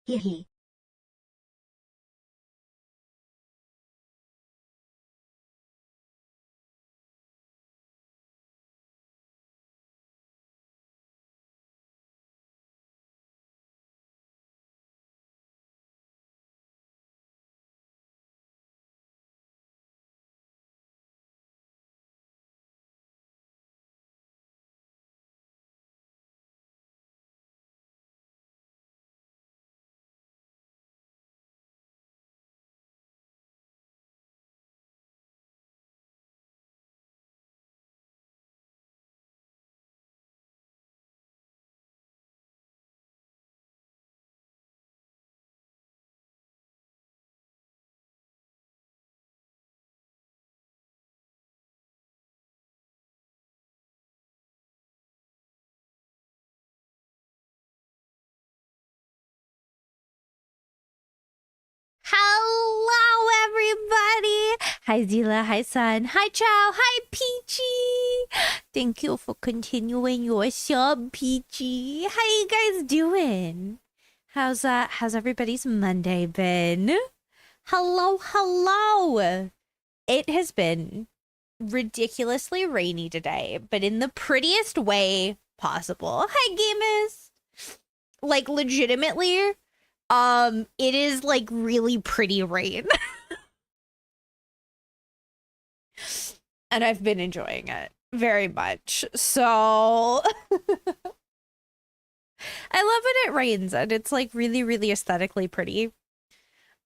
Hee. Hello, everybody. Hi, Zila. Hi, Sun. Hi, Chow. Hi, Peachy. Thank you for continuing your sub, Peachy. How you guys doing? How's everybody's Monday been? Hello. It has been ridiculously rainy today, but in the prettiest way possible. Hi, gamers. Like, legitimately, it is like really pretty rain. And I've been enjoying it very much. So I love when it rains and it's like really, really aesthetically pretty.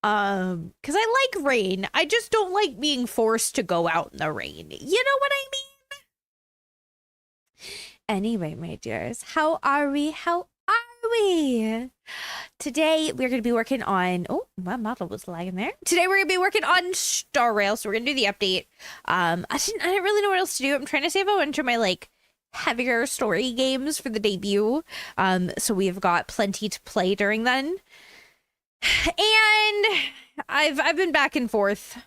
Because I like rain. I just don't like being forced to go out in the rain. You know what I mean? Anyway, my dears, how are we? Today we're going to be working on, oh, my model was lagging there. Today we're going to be working on Star Rail, so we're going to do the update. I didn't really know what else to do. I'm trying to save a bunch of my like heavier story games for the debut. So we've got plenty to play during then. And I've been back and forth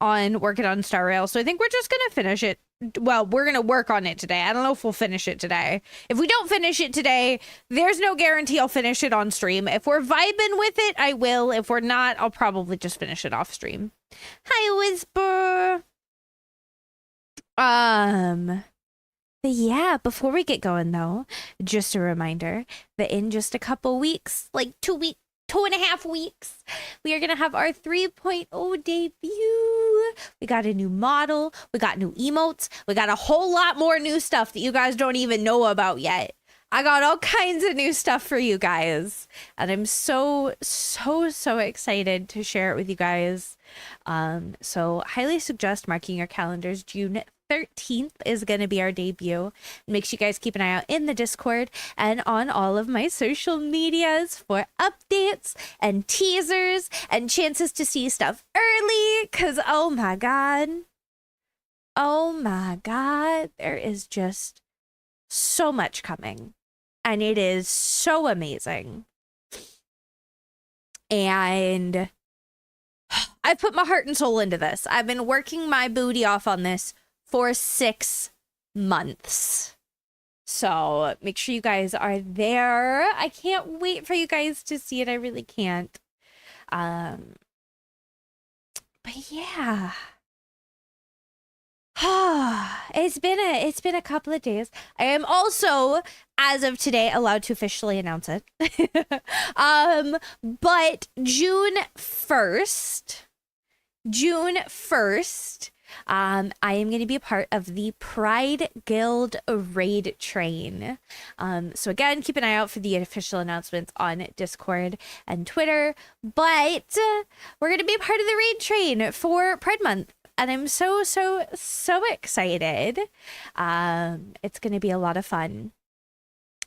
on working on Star Rail, so I think we're just going to finish it. Well, we're going to work on it today. I don't know if we'll finish it today. If we don't finish it today, there's no guarantee I'll finish it on stream. If we're vibing with it, I will. If we're not, I'll probably just finish it off stream. Hi, Whisper. But yeah, before we get going though, just a reminder that in just a couple weeks, like 2.5 weeks, we are going to have our 3.0 debut. We got a new model. We got new emotes. We got a whole lot more new stuff that you guys don't even know about yet. I got all kinds of new stuff for you guys. And I'm so excited to share it with you guys. So highly suggest marking your calendars. June 13th is going to be our debut. Make sure you guys keep an eye out in the Discord and on all of my social medias for updates and teasers and chances to see stuff early. Because, oh my God, there is just so much coming. And it is so amazing. And I put my heart and soul into this. I've been working my booty off on this for 6 months. So make sure you guys are there. I can't wait for you guys to see it. I really can't. But yeah. It's been a couple of days. I am also, as of today, allowed to officially announce it. But June 1st, I am going to be a part of the Pride Guild raid train. So again, keep an eye out for the official announcements on Discord and Twitter. But we're going to be a part of the raid train for Pride Month. And I'm so excited. It's going to be a lot of fun.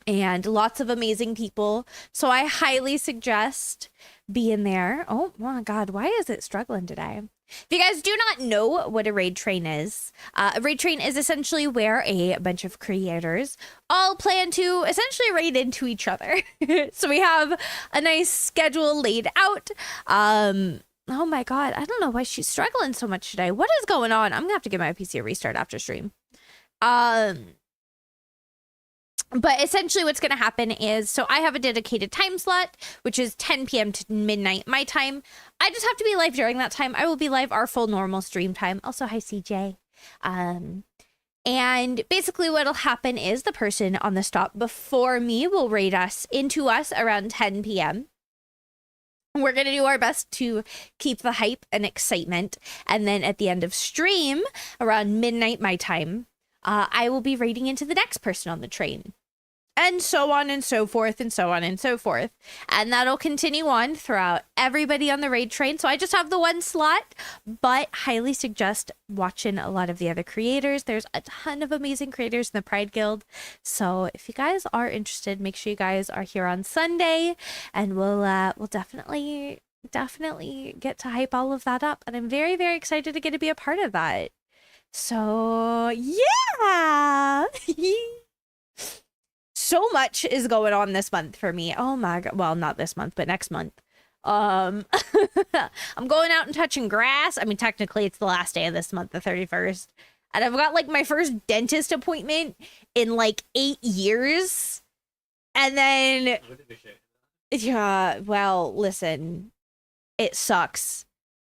And lots of amazing people. So I highly suggest being there. Oh my God, why is it struggling today? If you guys do not know what a raid train is, a raid train is essentially where a bunch of creators all plan to essentially raid into each other. So we have a nice schedule laid out. Oh my God, I don't know why she's struggling so much today. What is going on? I'm gonna have to give my PC a restart after stream. But essentially what's going to happen is, so I have a dedicated time slot, which is 10 p.m. to midnight my time. I just have to be live during that time. I will be live our full normal stream time. Also, hi, CJ. And basically what'll happen is the person on the stop before me will raid us into us around 10 p.m. We're going to do our best to keep the hype and excitement. And then at the end of stream, around midnight my time, I will be raiding into the next person on the train. And so on and so forth and so on and so forth. And that'll continue on throughout everybody on the raid train. So I just have the one slot, but highly suggest watching a lot of the other creators. There's a ton of amazing creators in the Pride Guild. So if you guys are interested, make sure you guys are here on Sunday, and we'll definitely get to hype all of that up. And I'm very, very excited to get to be a part of that. So yeah. So much is going on this month for me. Oh my god. Well, not this month, but next month. I'm going out and touching grass. I mean, technically it's the last day of this month, the 31st. And I've got like my first dentist appointment in like 8 years. And then yeah, well, listen. It sucks.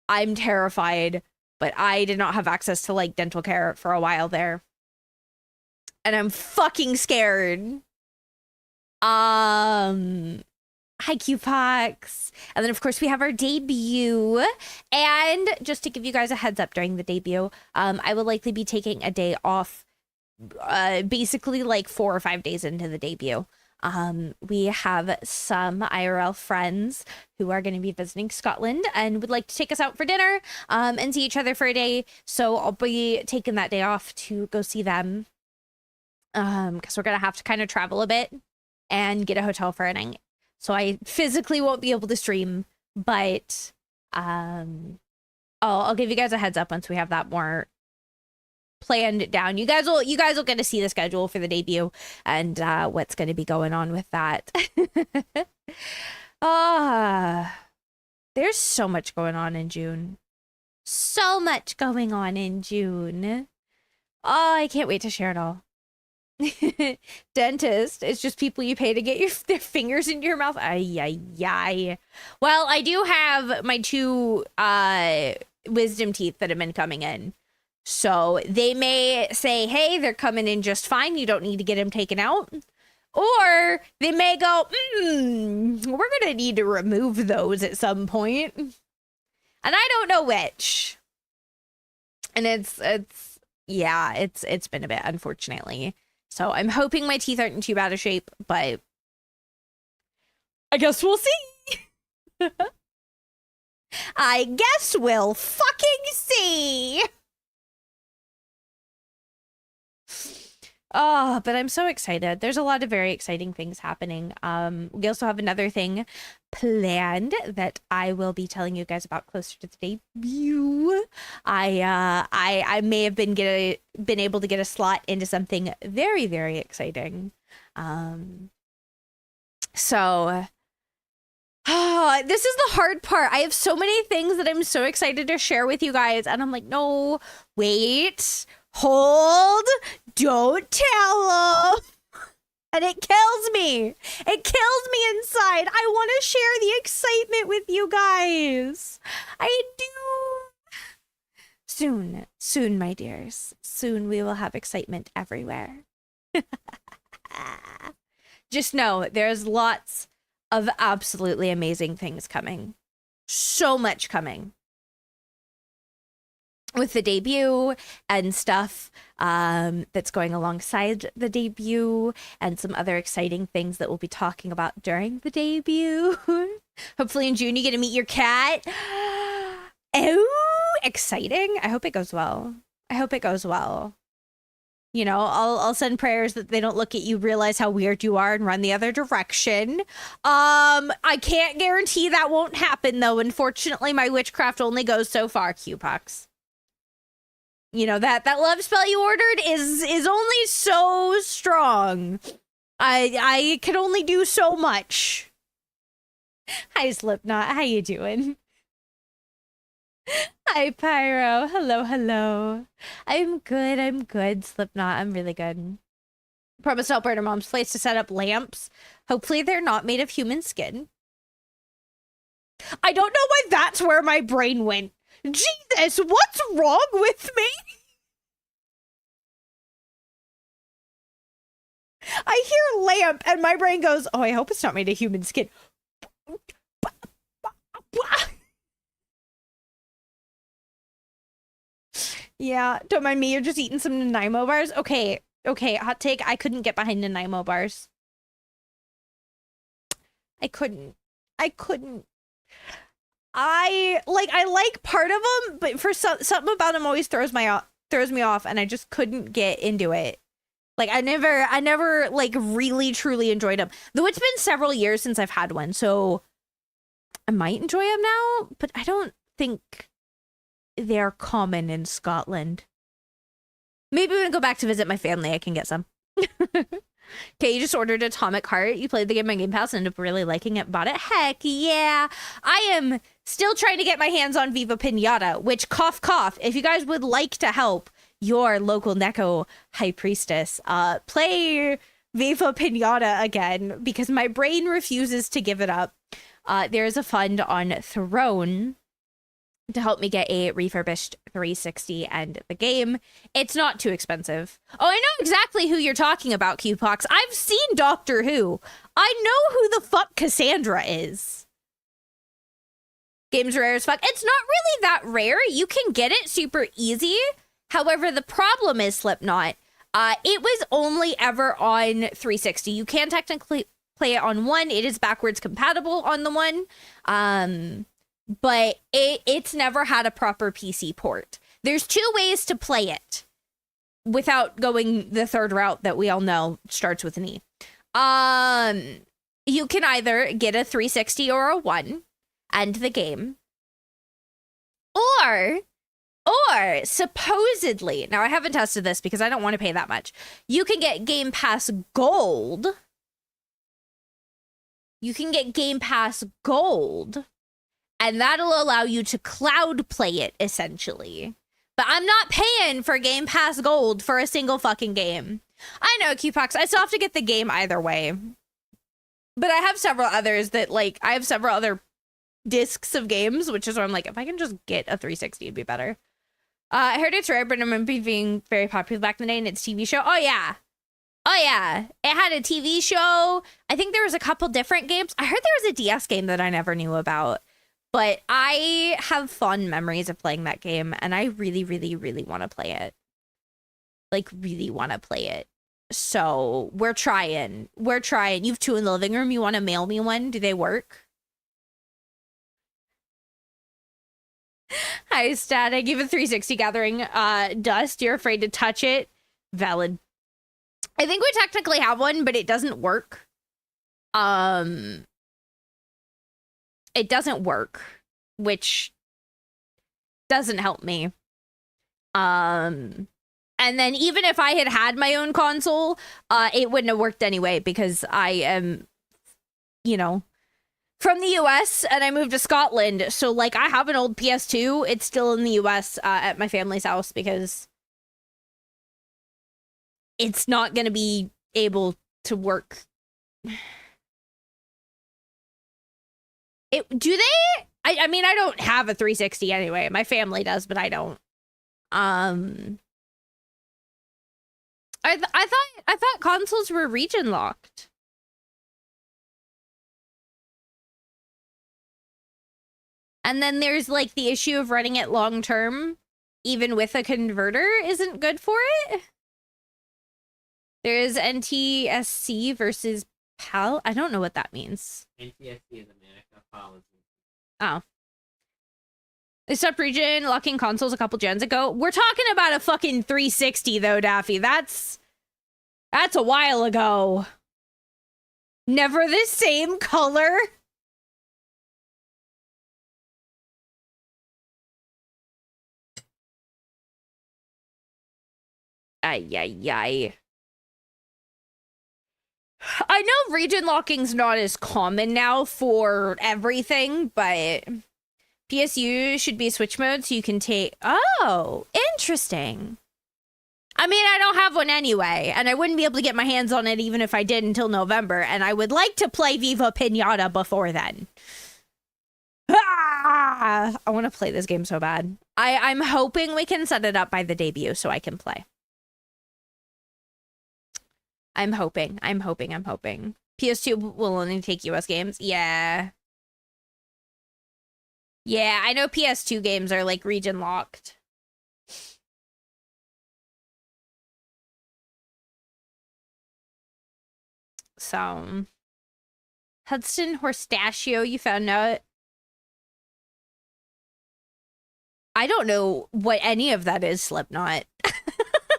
I'm terrified, but I did not have access to like dental care for a while there. And I'm fucking scared. Hi, Qpox. And then of course we have our debut. And just to give you guys a heads up during the debut, I will likely be taking a day off, basically like 4 or 5 days into the debut. We have some IRL friends who are going to be visiting Scotland and would like to take us out for dinner, and see each other for a day. So I'll be taking that day off to go see them. Because we're going to have to kind of travel a bit and get a hotel for a night. So I physically won't be able to stream, but I'll give you guys a heads up once we have that more planned down. You guys will get to see the schedule for the debut and what's going to be going on with that. There's so much going on in June. So much going on in June. Oh, I can't wait to share it all. Dentist, it's just people you pay to get their fingers into your mouth. Ay. Well, I do have my 2 wisdom teeth that have been coming in. So they may say, hey, they're coming in just fine. You don't need to get them taken out. Or they may go, we're going to need to remove those at some point. And I don't know which. And it's been a bit, unfortunately. So I'm hoping my teeth aren't in too bad a shape, but I guess we'll see. I guess we'll fucking see. Oh, but I'm so excited. There's a lot of very exciting things happening. We also have another thing planned that I will be telling you guys about closer to the debut. I may have been able to get a slot into something very, very exciting. So this is the hard part. I have so many things that I'm so excited to share with you guys, and I'm like, no, wait. Hold, don't tell them. And it kills me. It kills me inside. I want to share the excitement with you guys. I do. Soon, my dears. Soon we will have excitement everywhere. Just know there's lots of absolutely amazing things coming. So much coming. With the debut and stuff that's going alongside the debut, and some other exciting things that we'll be talking about during the debut. Hopefully in June you get to meet your cat. Oh, exciting. I hope it goes well. You know, I'll send prayers that they don't look at you, realize how weird you are, and run the other direction. I can't guarantee that won't happen, though. Unfortunately, my witchcraft only goes so far, Qpox. You know, that love spell you ordered is only so strong. I can only do so much. Hi, Slipknot. How you doing? Hi, Pyro. Hello. I'm good, Slipknot. I'm really good. Promised to help her at her mom's place to set up lamps. Hopefully they're not made of human skin. I don't know why that's where my brain went. Jesus, what's wrong with me? I hear lamp and my brain goes, oh, I hope it's not made of human skin. Yeah, don't mind me. You're just eating some Nanaimo bars. Okay, hot take. I couldn't get behind Nanaimo bars. I couldn't. I like part of them, but for something about them always throws me off, and I just couldn't get into it. Like I never like really truly enjoyed them. Though it's been several years since I've had one, so I might enjoy them now, but I don't think they're common in Scotland. Maybe when I go back to visit my family, I can get some. Okay, you just ordered Atomic Heart. You played the game on Game Pass and ended up really liking it. Bought it. Heck yeah. I am still trying to get my hands on Viva Pinata, which, cough, cough, if you guys would like to help your local Neko High Priestess, play Viva Pinata again, because my brain refuses to give it up. There is a fund on Throne to help me get a refurbished 360 and the game. It's not too expensive. Oh, I know exactly who you're talking about, Qpox. I've seen Doctor Who. I know who the fuck Cassandra is. Game's rare as fuck. It's not really that rare. You can get it super easy. However, the problem is Slipknot. It was only ever on 360. You can technically play it on one. It is backwards compatible on the one. But it's never had a proper PC port. There's two ways to play it without going the third route that we all know starts with an E. You can either get a 360 or a 1 and the game. Or supposedly, now I haven't tested this because I don't want to pay that much. You can get Game Pass Gold. And that'll allow you to cloud play it, essentially. But I'm not paying for Game Pass Gold for a single fucking game. I know, Qpox, I still have to get the game either way. But I have several others that, like, I have several other discs of games, which is where I'm like, if I can just get a 360, it'd be better. I heard it's rare, but I remember it being very popular back in the day, and its TV show. Oh, yeah. It had a TV show. I think there was a couple different games. I heard there was a DS game that I never knew about. But I have fond memories of playing that game, and I really, really, really want to play it. Like, really want to play it. So, we're trying. You have two in the living room. You want to mail me one? Do they work? Hi, Stat. I give a 360 gathering dust. You're afraid to touch it. Valid. I think we technically have one, but it doesn't work. It doesn't work, which doesn't help me. And then even if I had my own console, it wouldn't have worked anyway because I am, you know, from the US and I moved to Scotland. So like I have an old PS2. It's still in the US at my family's house because it's not going to be able to work. Do they? I mean, I don't have a 360 anyway. My family does, but I don't. I thought consoles were region locked. And then there's like the issue of running it long term, even with a converter, isn't good for it. There is NTSC versus PAL. I don't know what that means. NTSC is America, PAL is... Oh. They stopped region locking consoles a couple gens ago. We're talking about a fucking 360 though, Daffy. That's a while ago. Never the same color. Ay. I know region locking's not as common now for everything, but PSU should be switch mode so you can take... Oh, interesting. I mean, I don't have one anyway, and I wouldn't be able to get my hands on it even if I did until November, and I would like to play Viva Pinata before then. Ah! I want to play this game so bad. I'm hoping we can set it up by the debut so I can play. I'm hoping. PS2 will only take US games. Yeah. Yeah, I know PS2 games are like region locked. So, Hudson Horstachio, you found out? I don't know what any of that is, Slipknot.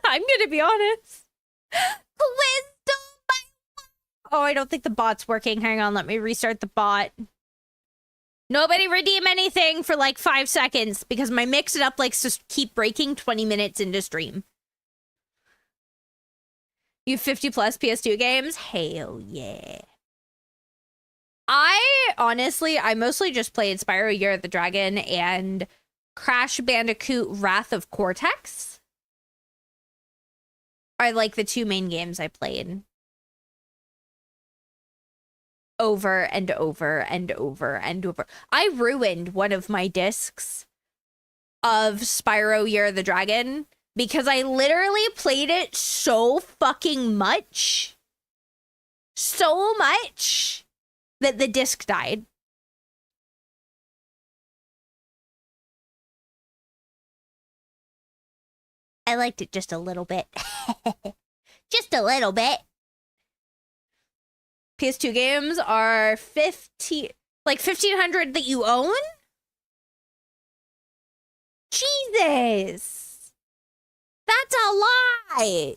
I'm gonna be honest. Oh, I don't think the bot's working. Hang on, let me restart the bot. Nobody redeem anything for like 5 seconds because my mix it up likes to keep breaking 20 minutes into stream. You 50 plus PS2 games? Hell yeah. I mostly just played Spyro Year of the Dragon and Crash Bandicoot Wrath of Cortex are like the 2 main games I played. Over and over and over and over. I ruined one of my discs of Spyro Year of the Dragon because I literally played it so fucking much. So much that the disc died. I liked it just a little bit. Just a little bit. PS2 games are 1,500 that you own? Jesus! That's a lot!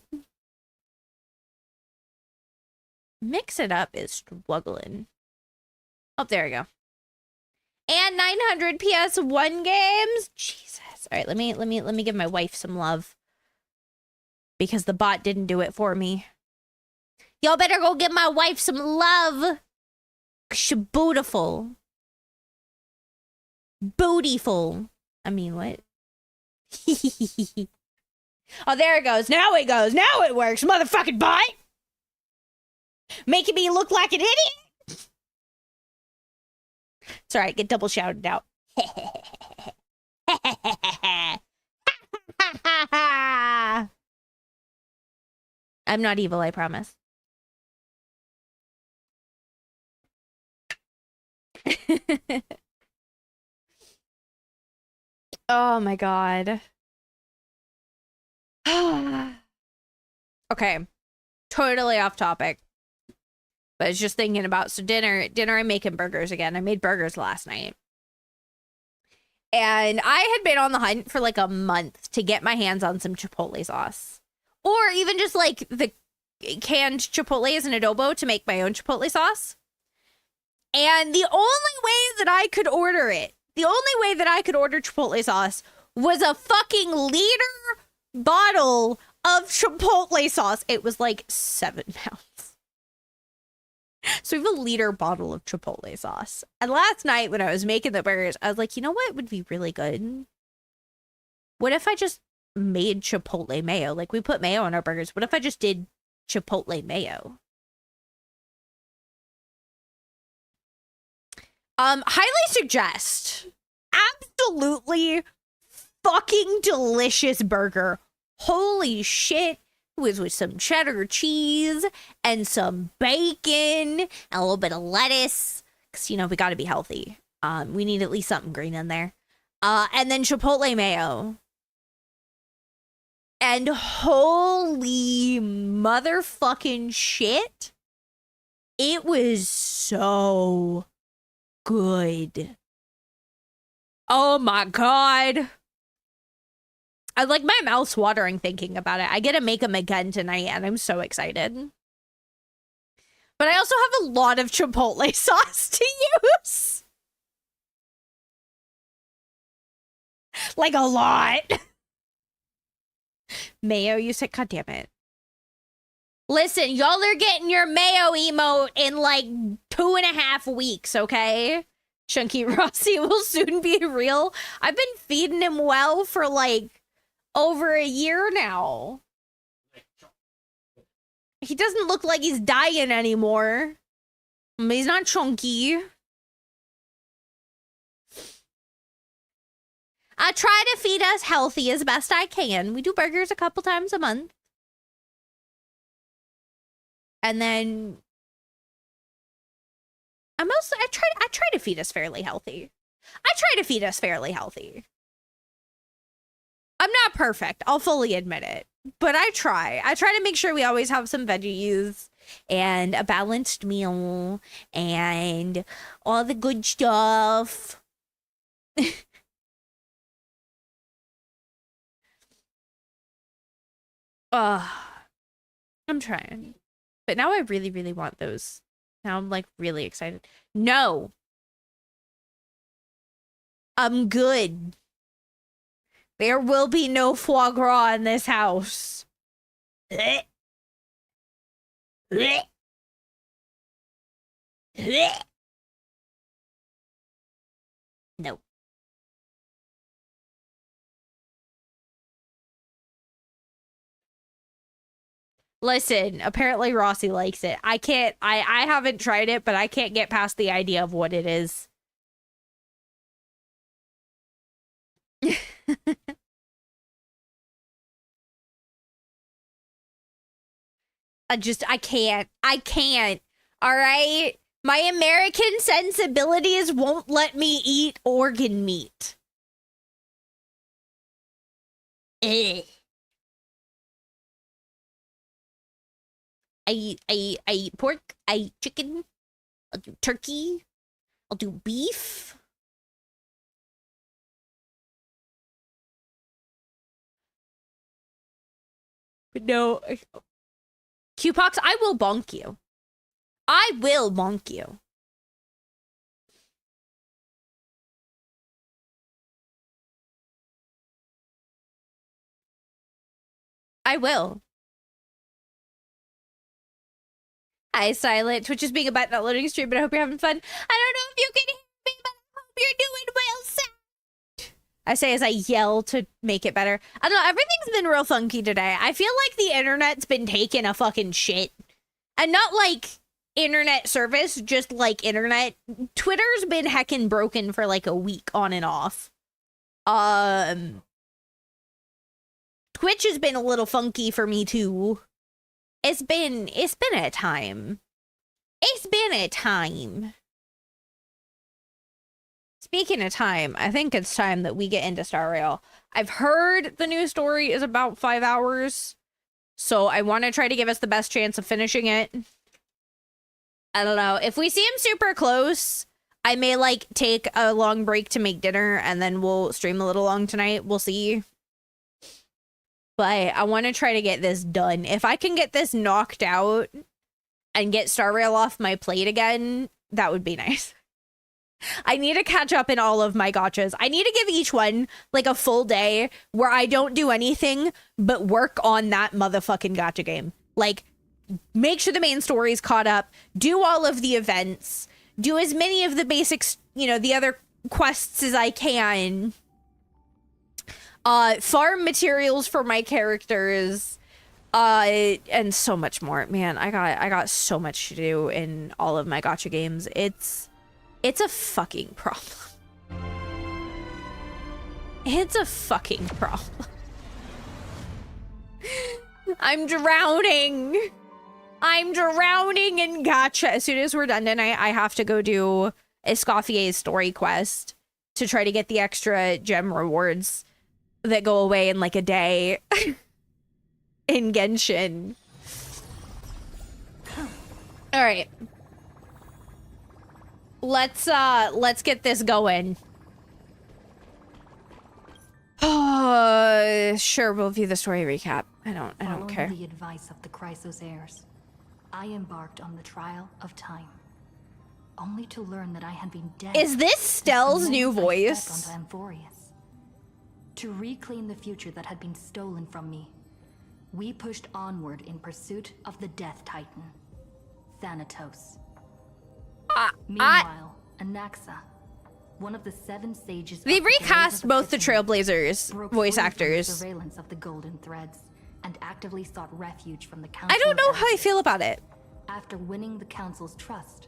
Mix It Up is struggling. Oh, there we go. And 900 PS1 games? Jesus. All right, let me give my wife some love. Because the bot didn't do it for me. Y'all better go give my wife some love. She's beautiful. Bootyful. I mean, what? Oh, there it goes. Now it goes. Now it works, motherfucking bot. Making me look like an idiot. It's all right. Get double shouted out. I'm not evil, I promise. Oh my god. Okay. Totally off topic. But I was just thinking about dinner I'm making burgers again. I made burgers last night. And I had been on the hunt for like a month to get my hands on some Chipotle sauce. Or even just like the canned Chipotles and adobo to make my own Chipotle sauce. And the only way that I could order it, the only way that I could order Chipotle sauce was a fucking liter bottle of Chipotle sauce. It was like 7 pounds. So we have a liter bottle of Chipotle sauce. And last night when I was making the burgers, I was like, you know what would be really good? What if I just made Chipotle mayo? Like, we put mayo on our burgers. What if I just did Chipotle mayo? Highly suggest. Absolutely fucking delicious burger. Holy shit. It was with some cheddar cheese and some bacon and a little bit of lettuce. Because, you know, we gotta be healthy. We need at least something green in there. And then Chipotle mayo. And holy motherfucking shit. It was so good. Oh my god. I like my mouth's watering thinking about it. I get to make them again tonight and I'm so excited. But I also have a lot of Chipotle sauce to use. Like a lot. Mayo, you said, god damn it. Listen, y'all are getting your mayo emote in like 2.5 weeks, okay? Chunky Rossi will soon be real. I've been feeding him well for like over a year now. He doesn't look like he's dying anymore. He's not chunky. I try to feed us healthy as best I can. We do burgers a couple times a month. And then I try to feed us fairly healthy. I'm not perfect. I'll fully admit it. But I try. I try to make sure we always have some veggies and a balanced meal and all the good stuff. I'm trying. But now I really, really want those. Now I'm like really excited. No. I'm good. There will be no foie gras in this house. No. Listen, apparently Rossi likes it. I haven't tried it, but I can't get past the idea of what it is. I can't. All right? My American sensibilities won't let me eat organ meat. Ugh. I eat pork, I eat chicken, I'll do turkey, I'll do beef. But no, Q-Pox, I will bonk you. I will bonk you. I will. Hi, Silent. Twitch is being a bad not loading stream, but I hope you're having fun. I don't know if you can hear me, but I hope you're doing well, Sam. I say as I yell to make it better. I don't know, everything's been real funky today. I feel like the internet's been taking a fucking shit. And not like internet service, just like internet. Twitter's been heckin' broken for like a week on and off. Twitch has been a little funky for me too. It's been a time. It's been a time. Speaking of time, I think it's time that we get into Star Rail. I've heard the news story is about 5 hours, so I want to try to give us the best chance of finishing it. I don't know. If we see him super close, I may, like, take a long break to make dinner, and then we'll stream a little long tonight. We'll see. But I want to try to get this done. If I can get this knocked out and get Star Rail off my plate again, that would be nice. I need to catch up in all of my gachas. I need to give each one like a full day where I don't do anything but work on that motherfucking gacha game. Like, make sure the main story's caught up, do all of the events, do as many of the basics, you know, the other quests as I can. Farm materials for my characters, and so much more. Man, I got so much to do in all of my gacha games. It's a fucking problem. It's a fucking problem. I'm drowning in gacha. As soon as we're done tonight, I have to go do Escoffier's story quest to try to get the extra gem rewards that go away in like a day in Genshin. All right. Let's get this going. Sure, we'll view the story recap. I don't care. Following the advice of the Chrysos heirs, I embarked on the trial of time, only to learn that I had been dead. Is this Stell's new voice? To reclaim the future that had been stolen from me, we pushed onward in pursuit of the Death Titan, Thanatos. Meanwhile, Anaxa, one of the 7 sages. They recast both the Trailblazers voice actors. Surveillance of the Golden Threads and actively sought refuge from the Council. I don't know of how I feel about it. After winning the Council's trust,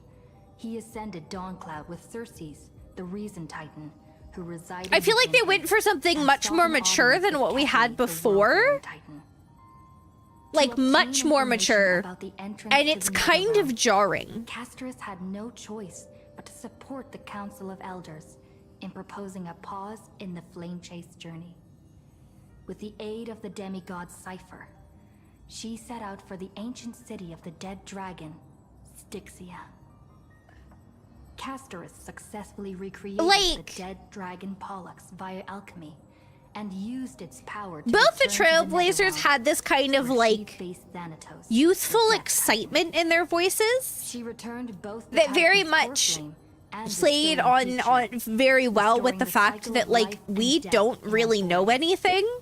he ascended Dawncloud with Circes, the Reason Titan, who resided. I feel like they within went him, for something and much sought more an mature audience than with what we had Ketley, the before. World-born Titan. To Like obtain much more information mature. about the entrance And to it's the kind of Netherrealm, jarring. Castorus had no choice but to support the Council of Elders in proposing a pause in the flame chase journey. With the aid of the demigod Cypher, she set out for the ancient city of the dead dragon, Styxia. Castorus successfully recreated Like, the dead dragon Pollux via alchemy and used its power to both the return to Trailblazers Netherrealm, had this kind of where she like faced Thanatos, youthful the Death excitement in their voices She returned both the that very Titan's much Warflame and the played stolen on future, very well with restoring the the fact cycle that of like life and we death don't in really our know voice. anything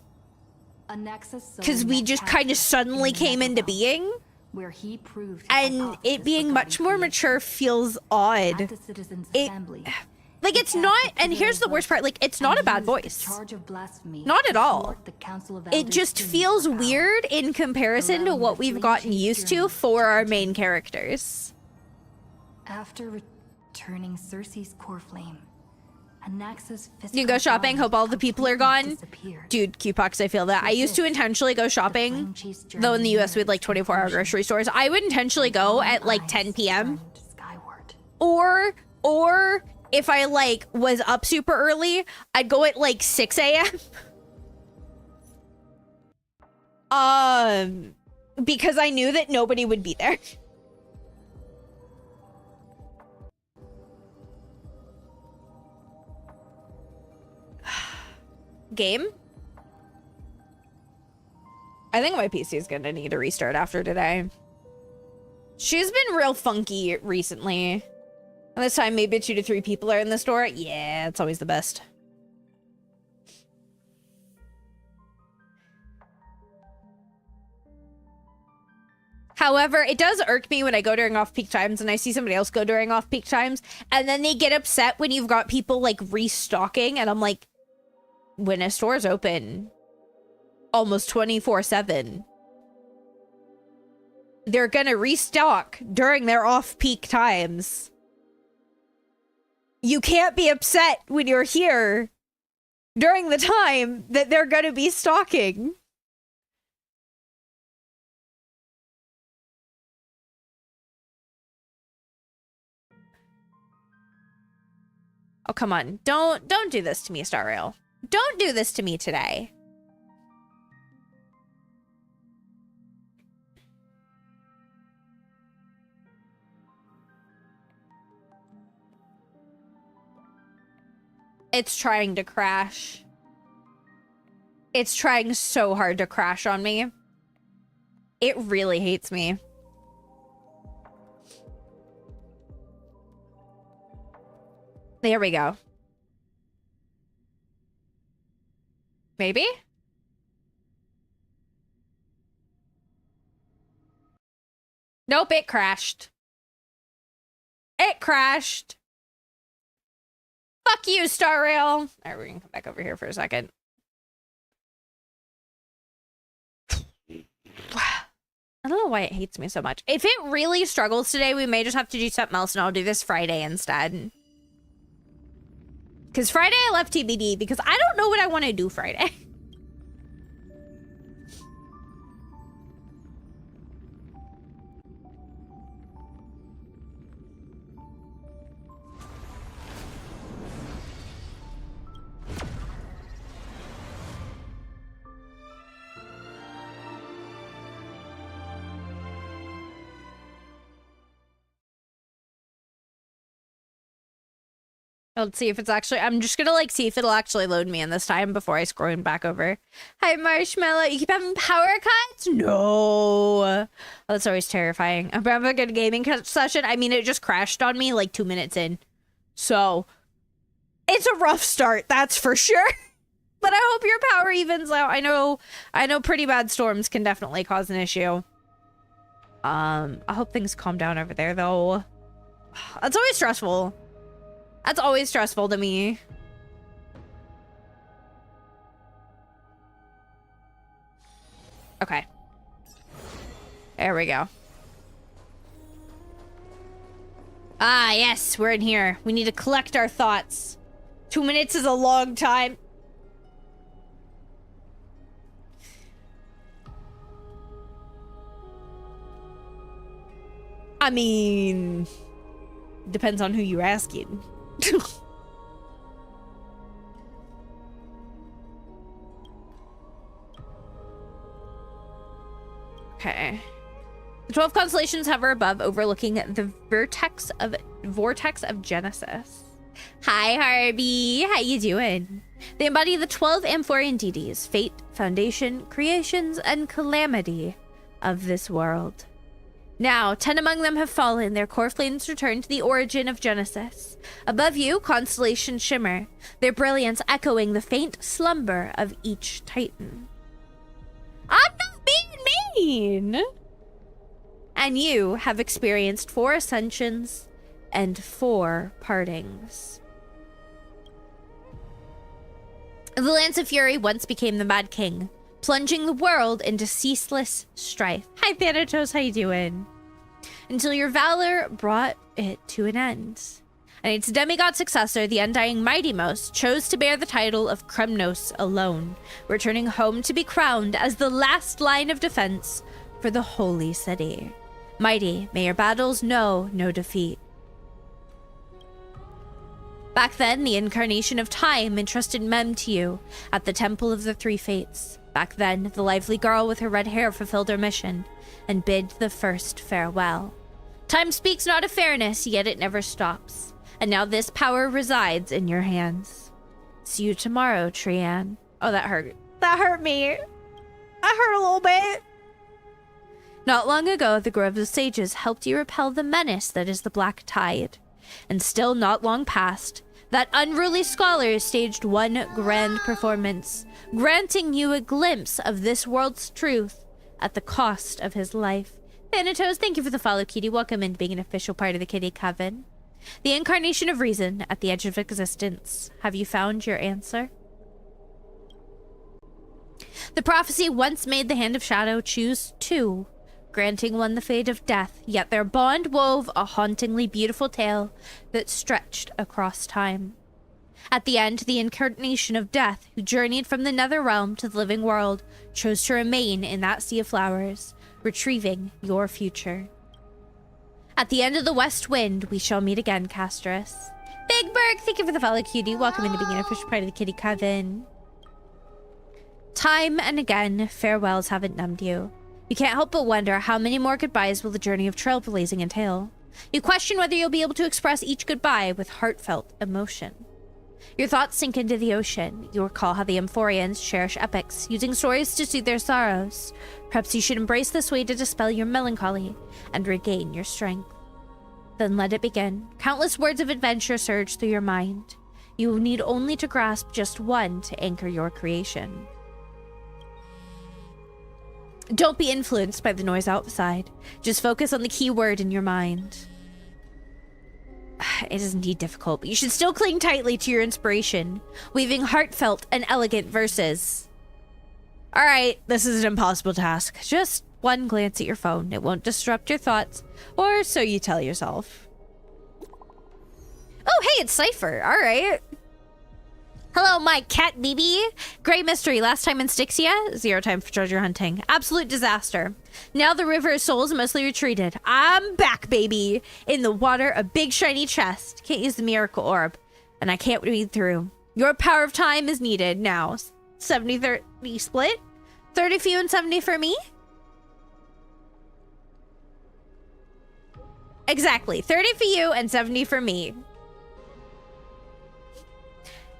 because we just kind of suddenly came into being, where he proved and it being much more mature feels odd. It- Like it's not, and here's the worst part, like it's not a bad voice. Not at all. It just feels weird in comparison to what we've gotten used to for our main characters. After returning Circe's core flame, Anaxa's physical You can go shopping, body hope all the people are completely gone. disappeared. Dude, Q-Pox, I feel that. I used to intentionally go shopping, though in the US we had like 24-hour grocery stores. I would intentionally go at like 10 p.m. Or if I like was up super early, I'd go at like 6 a.m. Because I knew that nobody would be there. Game? I think my PC is gonna need a restart after today. She's been real funky recently. And this time maybe 2 to 3 people are in the store. Yeah, it's always the best. However, it does irk me when I go during off-peak times and I see somebody else go during off-peak times and then they get upset when you've got people like restocking and I'm like, when a store's open almost 24/7, they're gonna restock during their off-peak times. You can't be upset when you're here during the time that they're gonna be stocking. Oh, come on. Don't do this to me, Star Rail. Don't do this to me today. It's trying to crash. It's trying so hard to crash on me. It really hates me. There we go. Maybe? Nope, it crashed. It crashed. Fuck you, Star Rail. All right, we're gonna come back over here for a second. I don't know why it hates me so much. If it really struggles today, we may just have to do something else, and I'll do this Friday instead. Because Friday I left TBD because I don't know what I want to do Friday. Let's see if it's actually, I'm just gonna like see if it'll actually load me in this time before I scroll back over. Hi, Marshmallow. You keep having power cuts? No. Oh, that's always terrifying. I'm having a good gaming session. I mean, it just crashed on me like 2 minutes in. So, it's a rough start, that's for sure. But I hope your power evens out. I know pretty bad storms can definitely cause an issue. I hope things calm down over there, though. That's always stressful. That's always stressful to me. Okay. There we go. Ah, yes, we're in here. We need to collect our thoughts. 2 minutes is a long time. I mean, depends on who you're asking. Okay. The 12 constellations hover above, overlooking the vortex of Genesis. Hi, Harvey. How you doing? They embody the 12 Amphorian deities, fate, foundation, creations, and calamity of this world. Now, 10 among them have fallen, their core flames return to the origin of Genesis. Above you, constellations shimmer, their brilliance echoing the faint slumber of each titan. I'm not being mean! And you have experienced 4 ascensions and 4 partings. The Lance of Fury once became the Mad King, plunging the world into ceaseless strife. Hi, Thanatos, how you doing? Until your valor brought it to an end. And its demigod successor, the undying Mightymost, chose to bear the title of Kremnos alone, returning home to be crowned as the last line of defense for the Holy City. Mighty, may your battles know no defeat. Back then, the incarnation of time entrusted Mem to you at the Temple of the Three Fates. Back then, the lively girl with her red hair fulfilled her mission and bid the first farewell. Time speaks not of fairness, yet it never stops. And now this power resides in your hands. See you tomorrow, Trianne. Oh, that hurt. That hurt me. That hurt a little bit. Not long ago, the Grove of Sages helped you repel the menace that is the Black Tide. And still not long past, that unruly scholar staged one grand performance, granting you a glimpse of this world's truth at the cost of his life. Thanatos, thank you for the follow, Kitty. Welcome in being an official part of the Kitty Coven. The incarnation of reason at the edge of existence. Have you found your answer? The prophecy once made the Hand of Shadow choose 2, granting one the fate of death, yet their bond wove a hauntingly beautiful tale that stretched across time. At the end, the incarnation of death, who journeyed from the nether realm to the living world, chose to remain in that sea of flowers, retrieving your future. At the end of the west wind, we shall meet again, Castris. Big Berg, thank you for the follow, cutie. Welcome into being an official part of the Kitty Coven. Time and again, farewells haven't numbed you. You can't help but wonder how many more goodbyes will the journey of trailblazing entail. You question whether you'll be able to express each goodbye with heartfelt emotion. Your thoughts sink into the ocean. You recall how the Amphorians cherish epics, using stories to soothe their sorrows. Perhaps you should embrace this way to dispel your melancholy and regain your strength. Then let it begin. Countless words of adventure surge through your mind. You need only to grasp just one to anchor your creation. Don't be influenced by the noise outside. Just focus on the key word in your mind. It is indeed difficult, but you should still cling tightly to your inspiration, weaving heartfelt and elegant verses. Alright, this is an impossible task. Just one glance at your phone. It won't disrupt your thoughts, or so you tell yourself. Oh, hey, it's Cypher. Alright. Hello, my cat baby. Great mystery. Last time in Styxia, 0 time for treasure hunting. Absolute disaster. Now the River of Souls mostly retreated. I'm back, baby. In the water, a big shiny chest. Can't use the miracle orb. And I can't read through. Your power of time is needed now. 70-30 split? 30 for you and 70 for me? Exactly. 30 for you and 70 for me.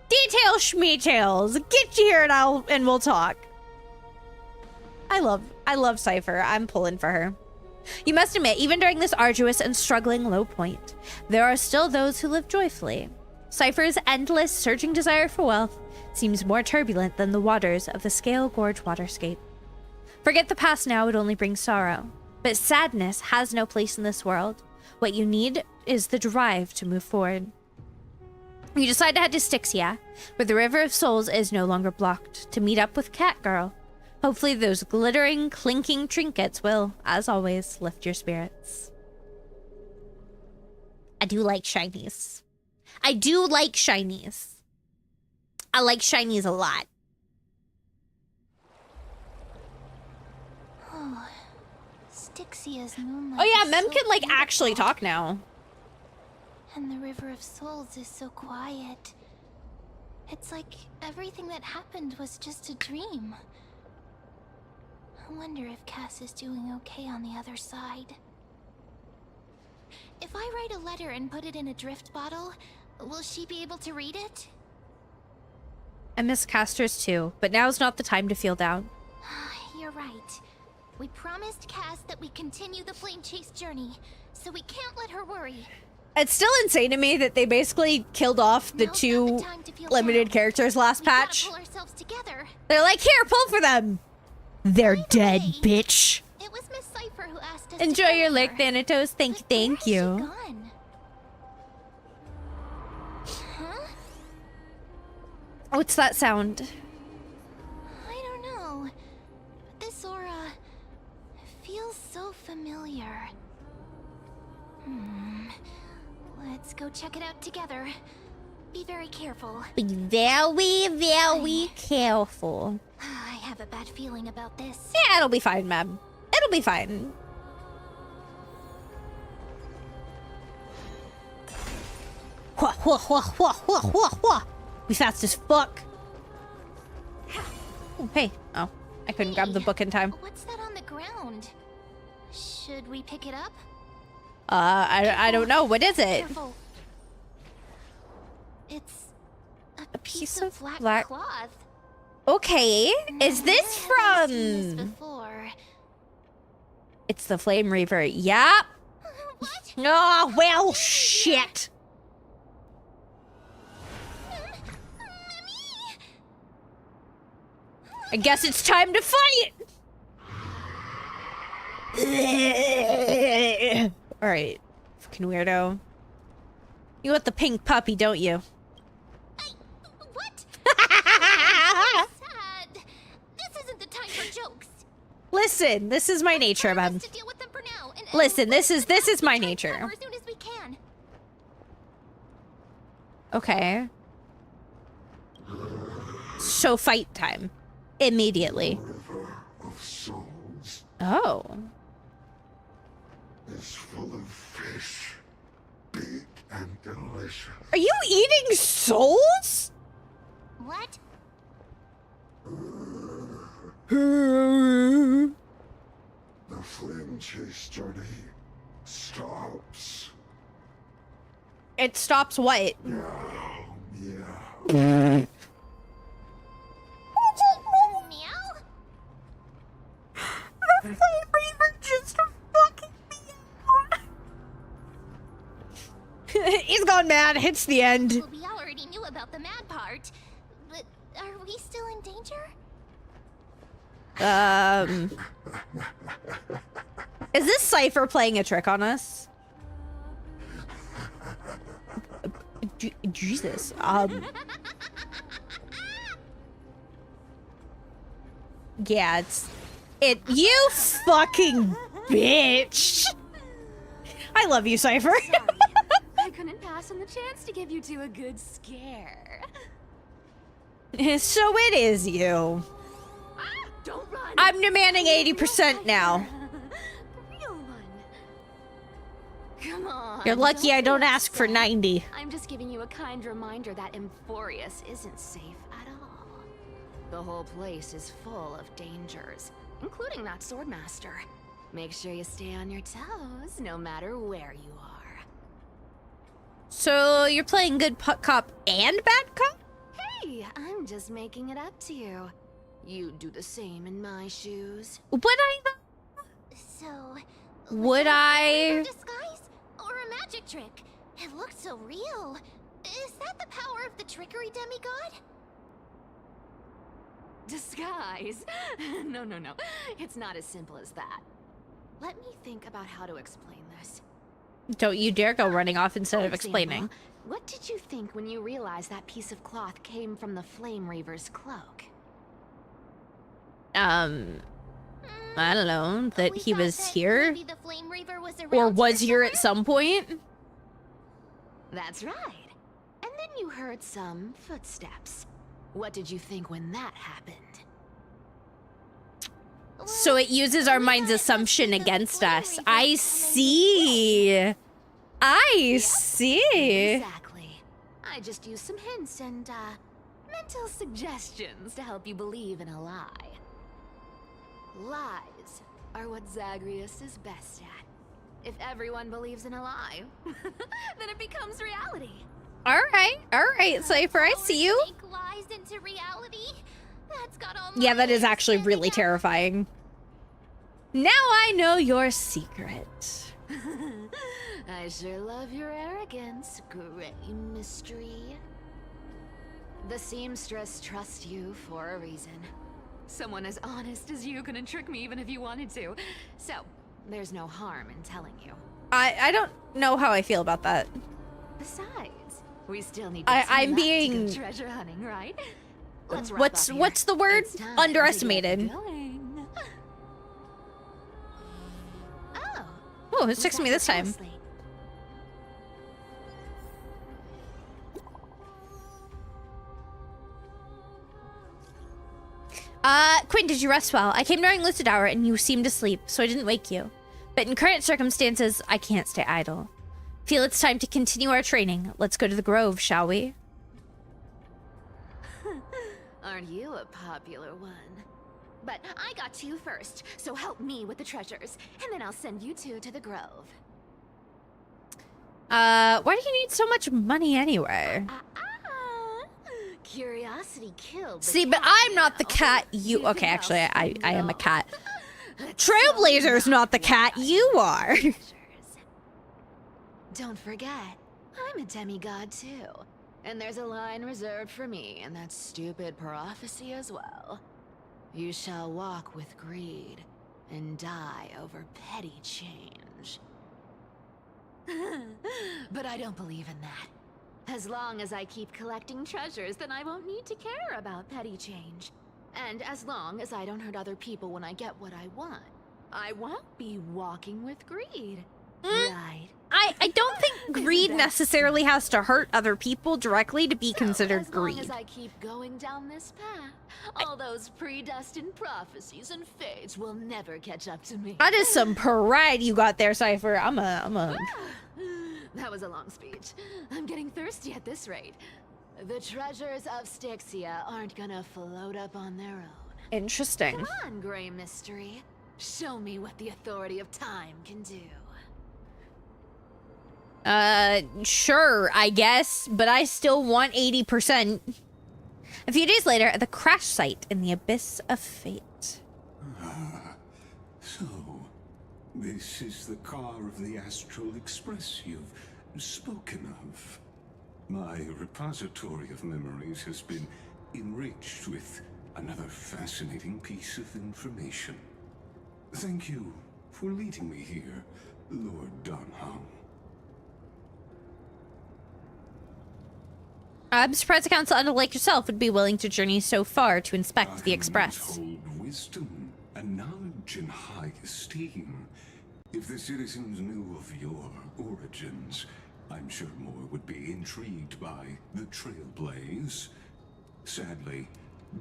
Detail schmeetails. Get you here and we'll talk. I love Cypher. I'm pulling for her. You must admit, even during this arduous and struggling low point, there are still those who live joyfully. Cypher's endless, surging desire for wealth seems more turbulent than the waters of the Scale Gorge waterscape. Forget the past now, it only brings sorrow. But sadness has no place in this world. What you need is the drive to move forward. You decide to head to Styxia, where the River of Souls is no longer blocked, to meet up with Catgirl, Hopefully those glittering, clinking trinkets will, as always, lift your spirits. I do like shinies. I do like shinies. I like shinies a lot. Oh, Styxia's moonlight. Oh yeah, is Mem so can like beautiful. actually talk now. And the River of Souls is so quiet. It's like everything that happened was just a dream. I wonder if Cass is doing okay on the other side. If I write a letter and put it in a drift bottle, will she be able to read it? I miss casters too, but now's not the time to feel down. You're right. We promised Cass that we continue the flame chase journey, so we can't let her worry. It's still insane to me that they basically killed off the Now's not two the time to feel limited down. characters last We gotta patch. pull ourselves together. They're like, here, pull for them. They're By the dead, way, bitch. It was Miss Cypher who asked us Enjoy to your come lick, here. Thanatos. Thank you, But where thank has she you. gone? Huh? What's that sound? I don't know. But this aura feels so familiar. Let's go check it out together. Be very careful. Be very, very careful. I have a bad feeling about this. Yeah, it'll be fine, ma'am. It'll be fine. Wah, wah, wah, wah, wah, wah, wah. We fast as fuck. Oh, hey. Oh, I couldn't grab the book in time. What's that on the ground? Should we pick it up? I don't know. What is it? Careful. It's a piece piece of of black cloth. Okay. Is this Where have I seen this from... before? It's the Flame Reaver. Yep. What? Oh, well, shit. I guess it's time to fight. All right, fucking weirdo. You want the pink puppy, don't you? What? Sad. This isn't the time for jokes. Listen, this is my nature, Time man. is to deal with them for now, and Listen, this is my try to nature. cover as soon as we can. Okay. So fight time. Immediately. River of Souls Oh. is full of fish, big and delicious. Are you eating souls? What? The flame chase journey stops. It stops what? Meow. Meow? The Flame Reaver just fucking me. He's gone mad. It's the end. Well, we already knew about the mad part, but are we still in danger? Is this Cypher playing a trick on us? Jesus. Yeah, you fucking bitch. I love you, Cypher. I couldn't pass on the chance to give you two a good scare. So it is you. Don't run! I'm demanding 80% now. The real one. Come on. You're lucky I don't ask for upset. 90. I'm just giving you a kind reminder that Emphorius isn't safe at all. The whole place is full of dangers, including that swordmaster. Make sure you stay on your toes, no matter where you are. So you're playing good cop and bad cop? Hey, I'm just making it up to you. You'd do the same in my shoes. Would I? So, Would was that I? a disguise or a magic trick? It looked so real. Is that the power of the trickery demigod? Disguise? No. It's not as simple as that. Let me think about how to explain this. Don't you dare go running off instead For of explaining. example, what did you think when you realized that piece of cloth came from the Flame Reaver's cloak? I don't know, that We he thought was that here? maybe the Flame Reaver was Or around was here at somewhere? some point? That's right. And then you heard some footsteps. What did you think when that happened? So it uses our mind's assumption against us. I see. I see. Exactly. I just used some hints and, mental suggestions to help you believe in a lie. Lies are what Zagreus is best at. If everyone believes in a lie, then it becomes reality. All right, Cypher, I see you. Make lies into reality? That's got all Yeah, my that is hair actually standing really up. terrifying. Now I know your secret. I sure love your arrogance, Gray Mystery. The seamstress trusts you for a reason. Someone as honest as you couldn't trick me even if you wanted to. So, there's no harm in telling you. I don't know how I feel about that. Besides, we still need to I'm team up to being- go treasure hunting, right? Let's wrap What's up here. what's the word? It's time to Underestimated. get going. Oh. Oh, who's texting me this time? Slate. Quinn, did you rest well? I came during lucid hour and you seemed asleep, so I didn't wake you. But in current circumstances, I can't stay idle. Feel it's time to continue our training. Let's go to the Grove, shall we? Aren't you a popular one? But I got to you first, so help me with the treasures, and then I'll send you two to the Grove. Why do you need so much money anyway? Curiosity killed the See, but cat I'm not the now. cat. You can okay? Actually, now I spend am a it cat. all. Trailblazer's So not the cat. You are. treasures. Don't forget, I'm a demigod too, and there's a line reserved for me in that stupid prophecy as well. You shall walk with greed and die over petty change. But I don't believe in that. As long as I keep collecting treasures, then I won't need to care about petty change. And as long as I don't hurt other people when I get what I want, I won't be walking with greed. Right? I don't think greed necessarily has to hurt other people directly to be So, considered as long greed. as I keep going down this path, all those predestined prophecies and fates will never catch up to me. That is some pride you got there, Cypher. I'm a. That was a long speech. I'm getting thirsty at this rate. The treasures of Styxia aren't gonna float up on their own. Interesting. Come on, Gray Mystery. Show me what the authority of time can do. Sure, I guess, but I still want 80%. A few days later, at the crash site in the Abyss of Fate. So, this is the car of the Astral Express you've spoken of. My repository of memories has been enriched with another fascinating piece of information. Thank you for leading me here, Lord Donham. I'm surprised a council elder like yourself would be willing to journey so far to inspect the I Express. hold wisdom and knowledge in high esteem. If the citizens knew of your origins, I'm sure more would be intrigued by the Trailblaze. Sadly,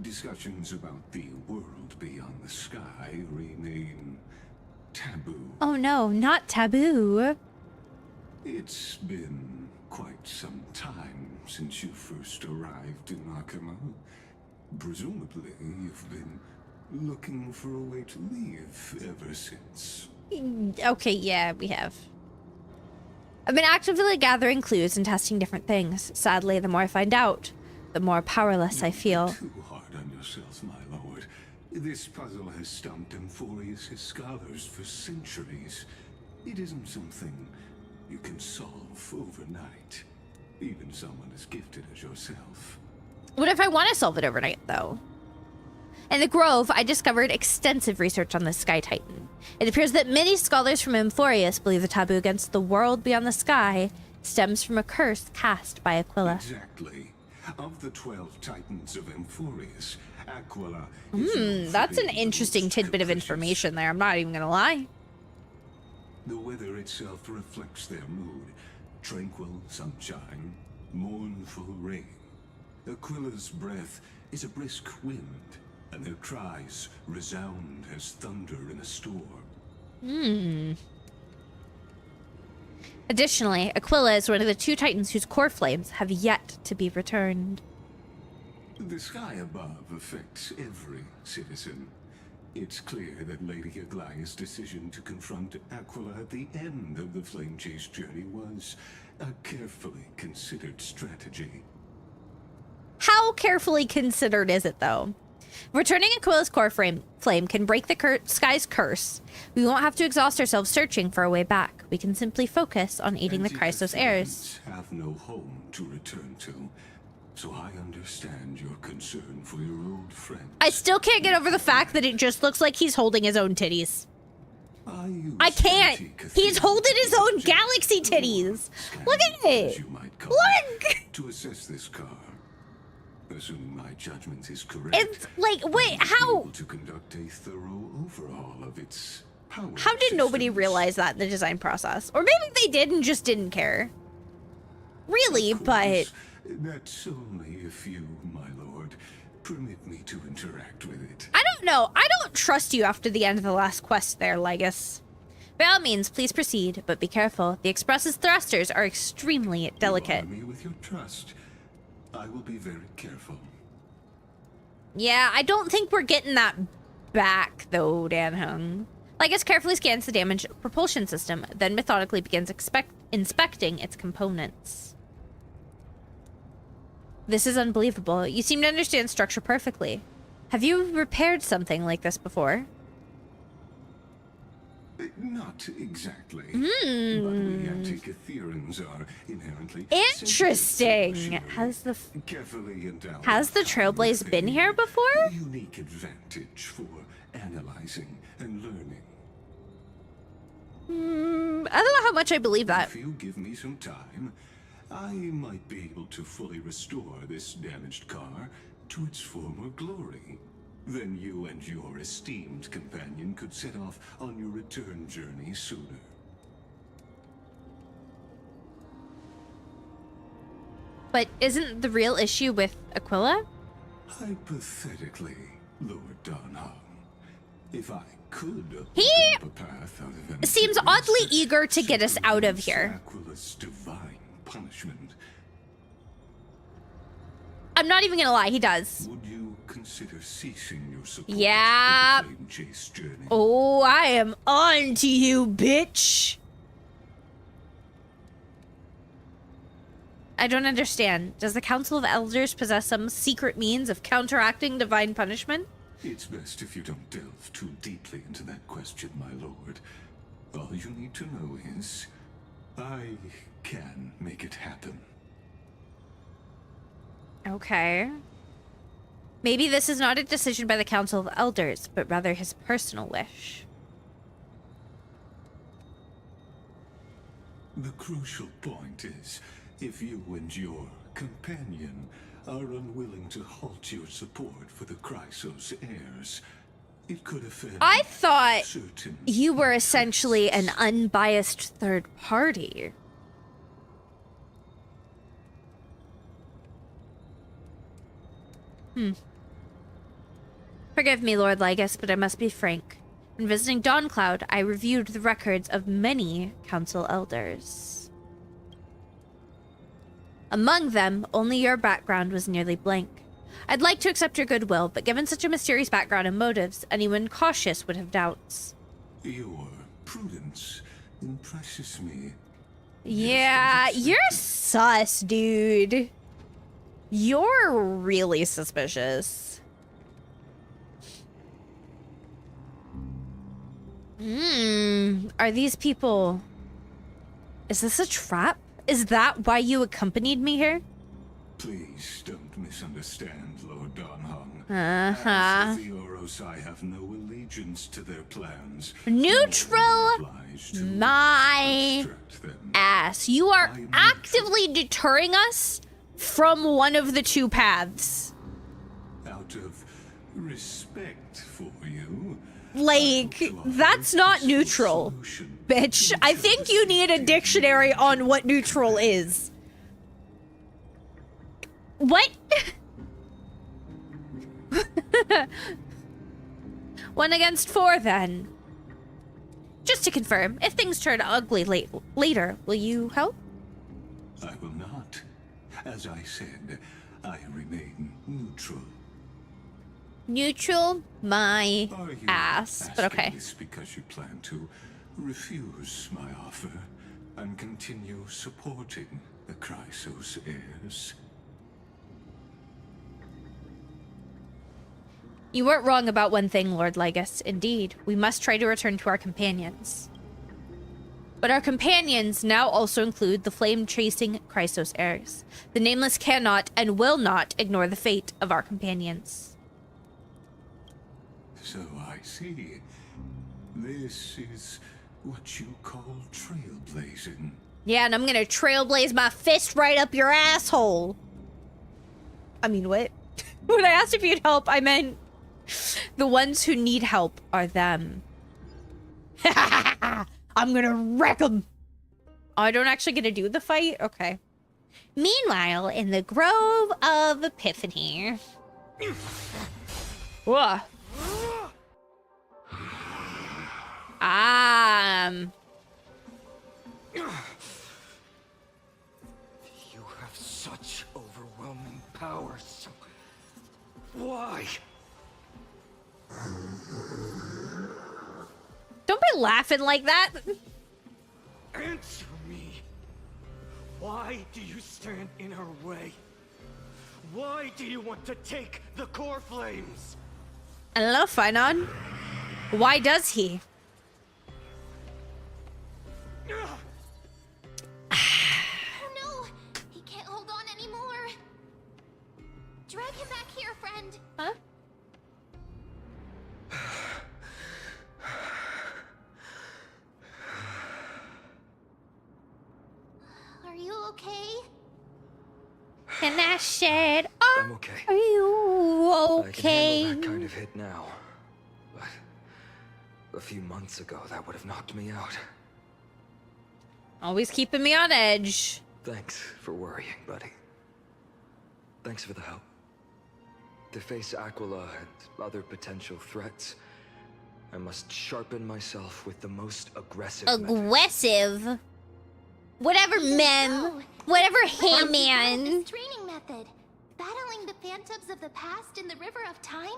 discussions about the world beyond the sky remain taboo. Oh no, not taboo. It's been quite some time since you first arrived in Akama. Presumably, you've been looking for a way to leave ever since. Okay, yeah, we have. I've been actively gathering clues and testing different things. Sadly, the more I find out, the more powerless I feel. Too hard on yourself, my lord. This puzzle has stumped Amphorius' scholars for centuries. It isn't something you can solve overnight. Even someone as gifted as yourself. What if I want to solve it overnight, though? In the Grove, I discovered extensive research on the Sky Titan. It appears that many scholars from Amphorius believe the taboo against the world beyond the sky stems from a curse cast by Aquila. Exactly. Of the 12 Titans of Amphorius, Aquila. That's an interesting tidbit of information there. I'm not even gonna lie. The weather itself reflects their mood. Tranquil sunshine, mournful rain. Aquila's breath is a brisk wind, and their cries resound as thunder in a storm. Additionally, Aquila is one of the 2 titans whose core flames have yet to be returned. The sky above affects every citizen. It's clear that Lady Aglaya's decision to confront Aquila at the end of the flame chase journey was a carefully considered strategy. How carefully considered is it, though? Returning Aquila's core flame can break the sky's curse. We won't have to exhaust ourselves searching for a way back. We can simply focus on aiding the Chrysos heirs. Have no home to return to, so I understand your concern for your old friend. I still can't get over the fact that it just looks like he's holding his own titties. I can't. He's holding his own galaxy titties. Look at it. Look. To assess this car, assuming my judgment is correct, It's like, wait, how? to conduct a thorough overhaul of its power. How did nobody systems. realize that in the design process? Or maybe they did and just didn't care. Really, Of but course, that's only if you, my lord, permit me to interact with it. I don't know. I don't trust you after the end of the last quest there, Legus. By all means, please proceed, but be careful. The Express's thrusters are extremely delicate. You honor me with your trust. I will be very careful. Yeah, I don't think we're getting that back, though, Dan Hung. Legus carefully scans the damaged propulsion system, then methodically begins inspecting its components. This is unbelievable. You seem to understand structure perfectly. Have you repaired something like this before? Not exactly. But we Antikytherians are inherently Interesting. Has the Trailblaze been here before? A unique advantage for analyzing and learning. I don't know how much I believe that. If you give me some time, I might be able to fully restore this damaged car to its former glory. Then you and your esteemed companion could set off on your return journey sooner. But isn't the real issue with Aquila? Hypothetically, Lord Donham, if I could He open up a path out of seems Antikythera oddly eager to get us out of here. Aquila's divine punishment. I'm not even gonna lie, he does. Would you consider ceasing your support Yeah. for the flame chase journey? Oh, I am on to you, bitch. I don't understand. Does the Council of Elders possess some secret means of counteracting divine punishment? It's best if you don't delve too deeply into that question, my lord. All you need to know is, I can make it happen. Okay. Maybe this is not a decision by the Council of Elders, but rather his personal wish. The crucial point is, if you and your companion are unwilling to halt your support for the Chrysos heirs, it could offend I thought certain you were essentially an unbiased third party. Forgive me, Lord Legus, but I must be frank. When visiting Dawncloud, I reviewed the records of many council elders. Among them, only your background was nearly blank. I'd like to accept your goodwill, but given such a mysterious background and motives, anyone cautious would have doubts. Your prudence impresses me. Yeah, you're sus, dude. You're really suspicious. Are these people... Is this a trap? Is that why you accompanied me here? Please don't misunderstand, Lord Donham. Uh-huh. As the Oros, I have no allegiance to their plans. Neutral Obliged to my obstruct them. ass. You are actively deterring us from one of the two paths. Out of respect for you. Like, that's not neutral, bitch. I think you need a dictionary on what neutral is. What? 1 against 4, then. Just to confirm, if things turn ugly later, will you help? I will not. As I said, I remain neutral. Neutral my Are you ass, but asking okay. this because you plan to refuse my offer and continue supporting the Chrysos heirs? You weren't wrong about one thing, Lord Legus. Indeed, we must try to return to our companions. But our companions now also include the flame-chasing Chrysos heirs. The Nameless cannot and will not ignore the fate of our companions. So I see. This is what you call trailblazing. Yeah, and I'm gonna trailblaze my fist right up your asshole. I mean, what? When I asked if you'd help, I meant the ones who need help are them. I'm gonna wreck them. Oh, I don't actually get to do the fight? Okay. Meanwhile, in the Grove of Epiphany. Whoa. You have such overwhelming powers. Why? Don't be laughing like that. Answer me. Why do you stand in our way? Why do you want to take the core flames? I don't know, Finon. Why does he? Oh no! He can't hold on anymore. Drag him back here, friend. Huh? Are you okay? And I said, I'm okay. are you I can okay? handle that kind of hit now. But a few months ago, that would have knocked me out. Always keeping me on edge. Thanks for worrying, buddy. Thanks for the help. To face Aquila and other potential threats, I must sharpen myself with the most aggressive methods. Aggressive. Whatever, mem. No. Whatever, hey, This man. training method. Battling the phantoms of the past in the river of time?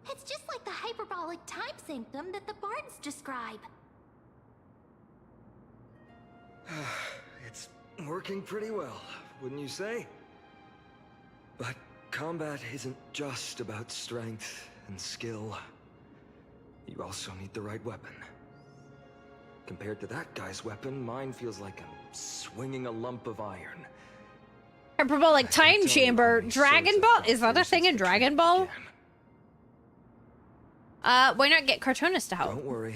It's just like the hyperbolic time sanctum that the bards describe. It's working pretty well, wouldn't you say? But combat isn't just about strength and skill. You also need the right weapon. Compared to that guy's weapon, mine feels like I'm swinging a lump of iron. Hyperbolic I time can't tell you chamber. how many Dragon swords Ball? I've Is that gone a through thing in since the Dragon training Ball? began. Why not get Cartoonist to help? Don't worry.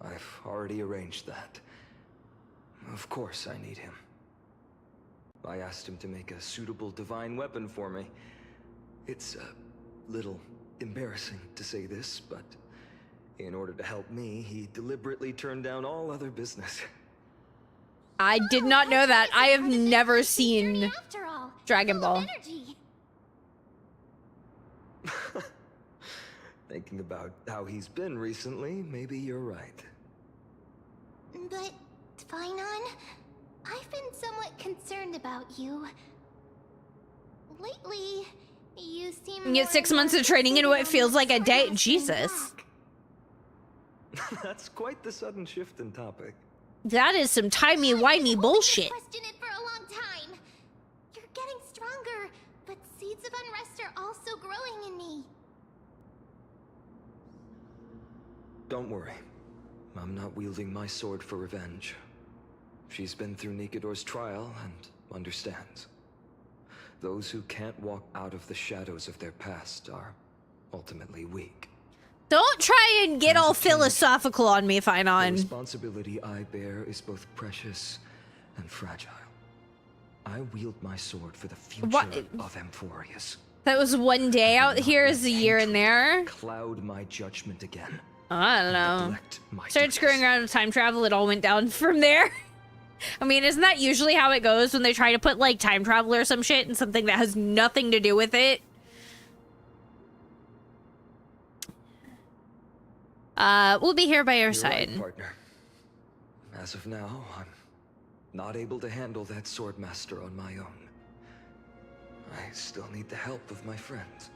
I've already arranged that. Of course I need him. I asked him to make a suitable divine weapon for me. It's a little embarrassing to say this, but in order to help me, he deliberately turned down all other business. I did not know that. I have never Journey seen after all. Dragon Full of Ball. energy. Thinking about how he's been recently, maybe you're right. But, Finon, I've been somewhat concerned about you. Lately, you seem You get more 6 and months more of training into what fixated feels on like a the day. Sword Jesus. Master's That's quite the sudden shift in topic. That is some timey-wimey I've been bullshit. questioning it for a long time. You're getting stronger, but seeds of unrest are also growing in me. Don't worry. I'm not wielding my sword for revenge. She's been through Nikador's trial and understands. Those who can't walk out of the shadows of their past are ultimately weak. Don't try and get all philosophical on me, The Finon. responsibility I bear is both precious and fragile. I wield my sword for the future What? of Amphorius. That was one day out here is a year in there. Cloud my judgment again. I don't know. Neglect my Started duties. screwing around with time travel, it all went down from there. I mean, isn't that usually how it goes when they try to put, like, time travel or some shit in something that has nothing to do with it? We'll be here by your side. Right, partner. As of now, I'm not able to handle that swordmaster on my own. I still need the help of my friends.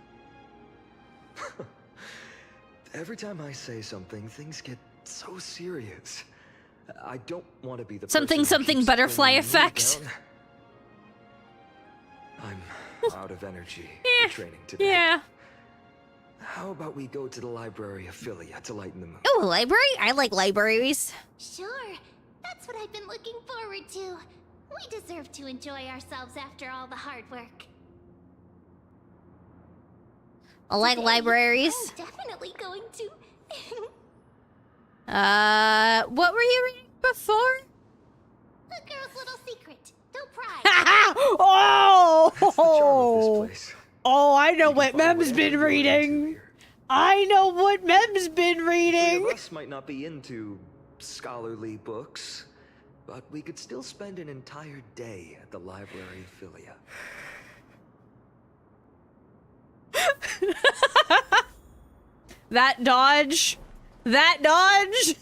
Every time I say something, things get so serious. I don't want to be the Something person who keeps butterfly bringing me effect. down. I'm out of energy for training today. Yeah. How about we go to the library of Philia to lighten the mood? Oh, a library? I like libraries. Sure, that's what I've been looking forward to. We deserve to enjoy ourselves after all the hard work. I like Today, libraries. I'm definitely going to. What were you reading before? A girl's little secret. Don't pry. Oh! That's the charm of this place. Oh, I know You what can find Mem's whatever been you're into reading. here. I know what Mem's been Three reading. of us might not be into scholarly books, but we could still spend an entire day at the library of Philia. That dodge. That dodge.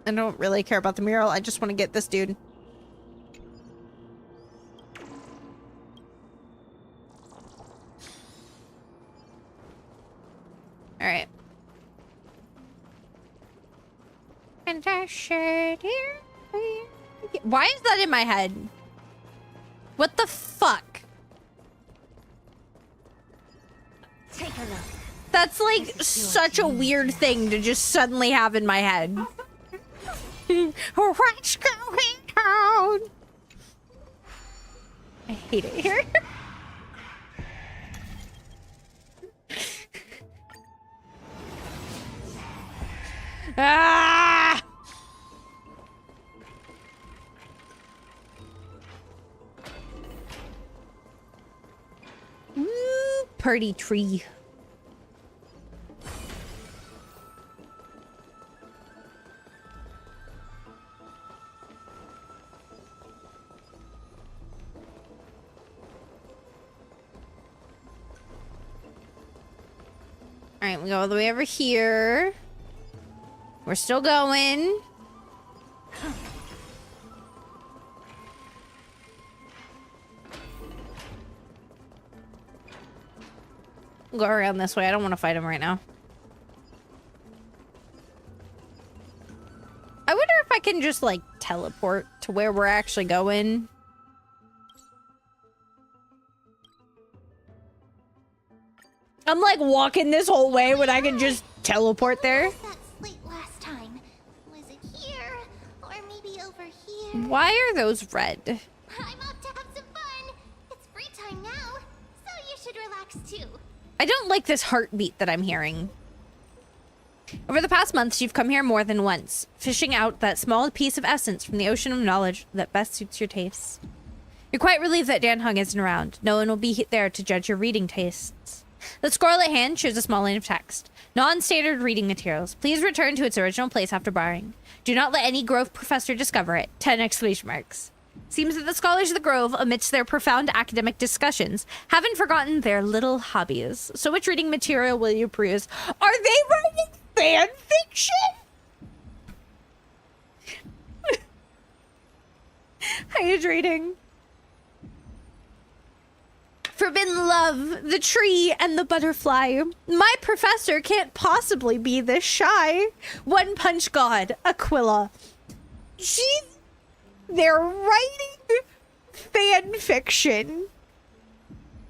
I don't really care about the mural. I just want to get this dude. All right. And I shared here. Why is that in my head? What the fuck? Take a look. That's like such a weird thing to just suddenly have in my head. What's going on? I hate it here. Ah! Woo, party tree. All right, we go all the way over here. We're still going. Go around this way. I don't want to fight him right now. I wonder if I can just, like, teleport to where we're actually going. I'm, like, walking this whole way when I can just teleport there. Where was that slate last time? Was it here? Or maybe over here? Why are those red? I'm up to have some fun. It's free time now, so you should relax too. I don't like this heartbeat that I'm hearing. Over the past months, you've come here more than once, fishing out that small piece of essence from the ocean of knowledge that best suits your tastes. You're quite relieved that Dan Hung isn't around. No one will be there to judge your reading tastes. The scarlet hand shows a small line of text. Non-standard reading materials. Please return to its original place after borrowing. Do not let any Grove professor discover it. 10 exclamation marks. Seems that the scholars of the Grove, amidst their profound academic discussions, haven't forgotten their little hobbies. So which reading material will you peruse? Are they writing fan fiction? Hydrating. Forbidden love, the tree, and the butterfly. My professor can't possibly be this shy. One Punch God, Aquila. They're writing fan fiction.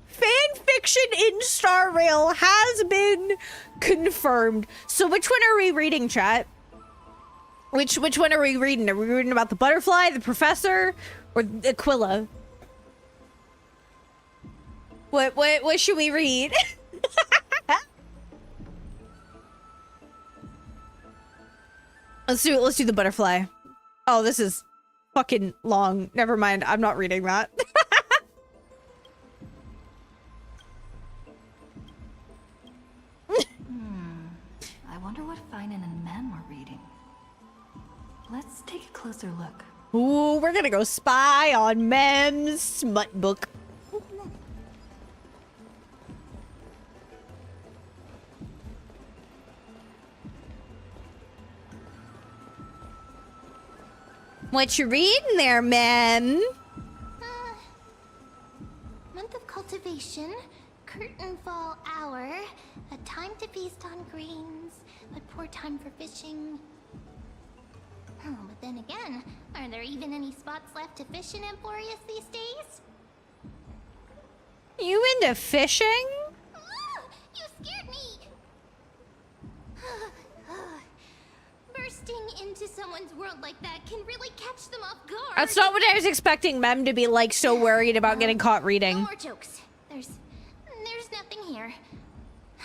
Fan fiction in Star Rail has been confirmed. So which one are we reading, chat? Which one are we reading? Are we reading about the butterfly, the professor, or Aquila? What should we read? Let's do the butterfly. Oh, this is fucking long. Never mind. I'm not reading that. I wonder what Finan and Mem were reading. Let's take a closer look. Ooh, we're gonna go spy on Mem's smut book. What you reading there, Mem? Month of cultivation, curtain fall hour, a time to feast on grains, but poor time for fishing. Oh, but then again, are there even any spots left to fish in Emporius these days? You into fishing? You scared me! Bursting into someone's world like that can really catch them off guard. That's not what I was expecting Mem to be like so worried about getting caught No reading. more jokes. There's nothing here.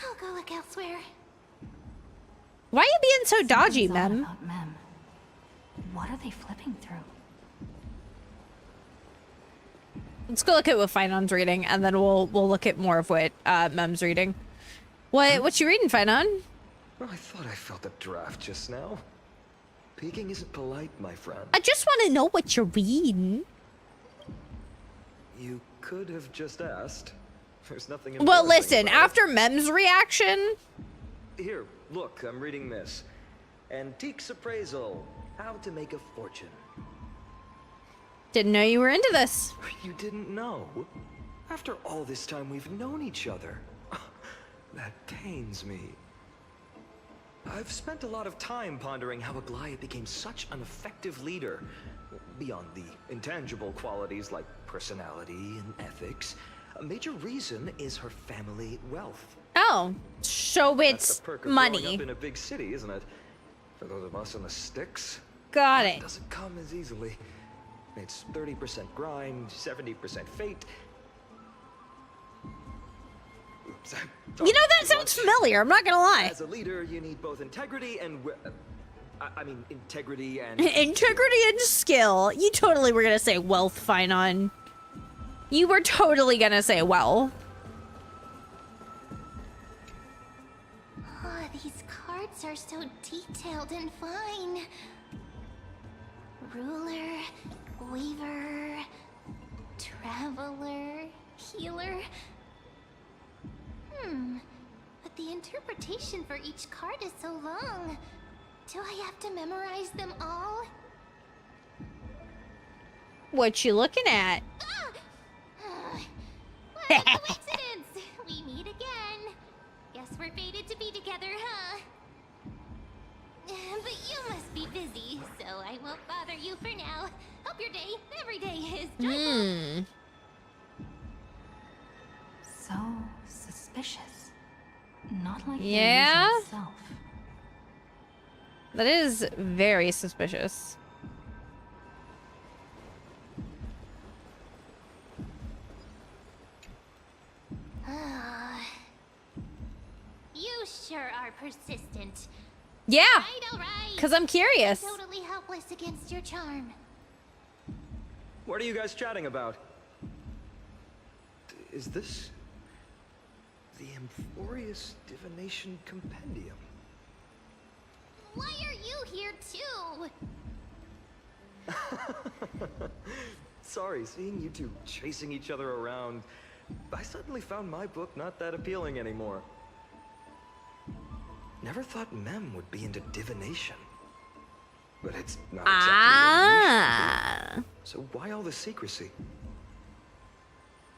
I'll go look elsewhere. Why are you being so dodgy, Something's odd Mem? about Mem. What are they flipping through? Let's go look at what Finan's reading, and then we'll look at more of what Mem's reading. What you reading, Finan? Well, I thought I felt a draft just now. Peeking isn't polite, my friend. I just want to know what you're reading. You could have just asked. There's nothing Well, embarrassing listen, about it. after Mem's reaction, Here, look, I'm reading this. Antiques Appraisal. How to Make a Fortune. didn't know you were into this. You didn't know? After all this time we've known each other. That pains me. I've spent a lot of time pondering how Aglaia became such an effective leader. Beyond the intangible qualities like personality and ethics, a major reason is her family wealth. Oh, so That's it's the perk of growing money. up in a big city, isn't it? For those of us in the sticks, Got it it. doesn't come as easily. It's 30% grind, 70% fate. Oops. You know, that sounds familiar. I'm not gonna lie. As a leader, you need both integrity and integrity and Integrity and skill. You totally were gonna say wealth, Finan. You were totally gonna say well. Oh, these cards are so detailed and fine. Ruler, weaver, traveler, healer. But the interpretation for each card is so long. Do I have to memorize them all? What you looking at? What a coincidence! We meet again. Guess we're fated to be together, huh? But you must be busy, so I won't bother you for now. Hope your day, every day, is joyful. So suspicious. Not like Yeah? the usual self. That is very suspicious. You sure are persistent. Yeah, All right. because I'm curious. Totally helpless against your charm. What are you guys chatting about? Is this the Emporius Divination Compendium? Why are you here too? Sorry, seeing you two chasing each other around, I suddenly found my book not that appealing anymore. Never thought Mem would be into divination. But it's not exactly unusual. So why all the secrecy?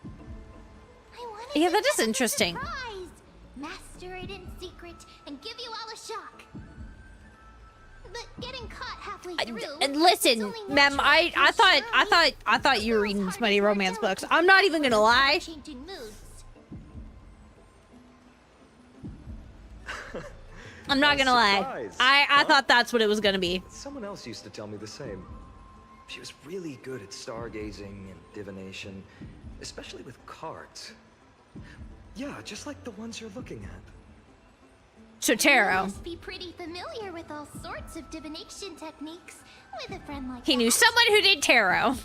I wanted Yeah, to that is give them a interesting. surprise. Master it in secret and give you all a shock. But getting caught halfway through. And listen, it's only Mem, natural I thought you were reading smutty romance books. I'm not even gonna lie. Changing moods. I'm not gonna lie. Surprise, I huh? thought that's what it was gonna be. Someone else used to tell me the same. She was really good at stargazing and divination, especially with cards. Yeah, just like the ones you're looking at. So tarot. You must be pretty familiar with all sorts of divination techniques with a friend like He that. knew someone who did tarot.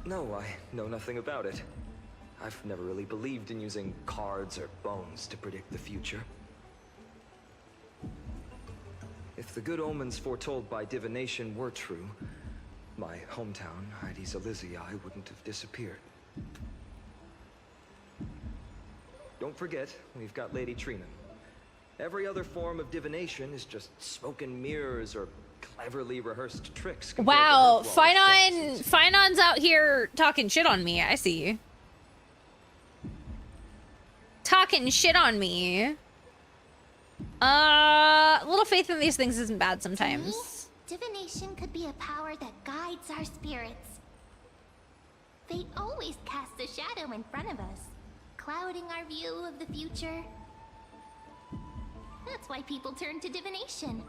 No, I know nothing about it. I've never really believed in using cards or bones to predict the future. If the good omens foretold by divination were true, my hometown, Heidi's Elysiae, wouldn't have disappeared. Don't forget, we've got Lady Trina. Every other form of divination is just smoke and mirrors or cleverly rehearsed tricks. Wow, Finon's out here talking shit on me. I see. Talking shit on me. Little faith in these things isn't bad sometimes. To me, divination could be a power that guides our spirits. They always cast a shadow in front of us, clouding our view of the future. That's why people turn to divination.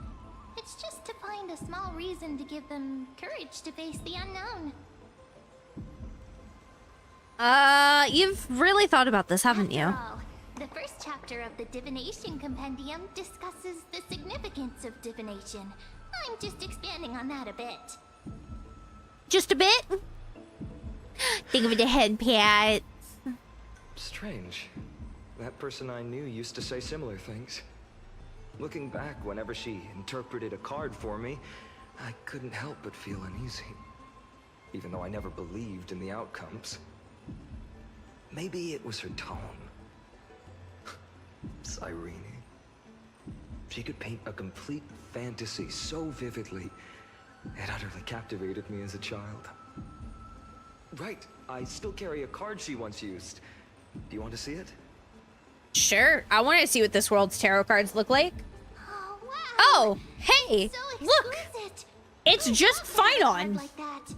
It's just to find a small reason to give them courage to face the unknown. You've really thought about this, haven't you? After all, the first chapter of the Divination Compendium discusses the significance of divination. I'm just expanding on that a bit. Just a bit? Think of the head pats. Strange. That person I knew used to say similar things. Looking back, whenever she interpreted a card for me, I couldn't help but feel uneasy. Even though I never believed in the outcomes. Maybe it was her tone. Cyrene. She could paint a complete fantasy so vividly, it utterly captivated me as a child. Right, I still carry a card she once used. Do you want to see it? Sure, I want to see what this world's tarot cards look like. Oh, wow. Oh, hey, So look! exquisite. It's I just love when a card Finon. like that.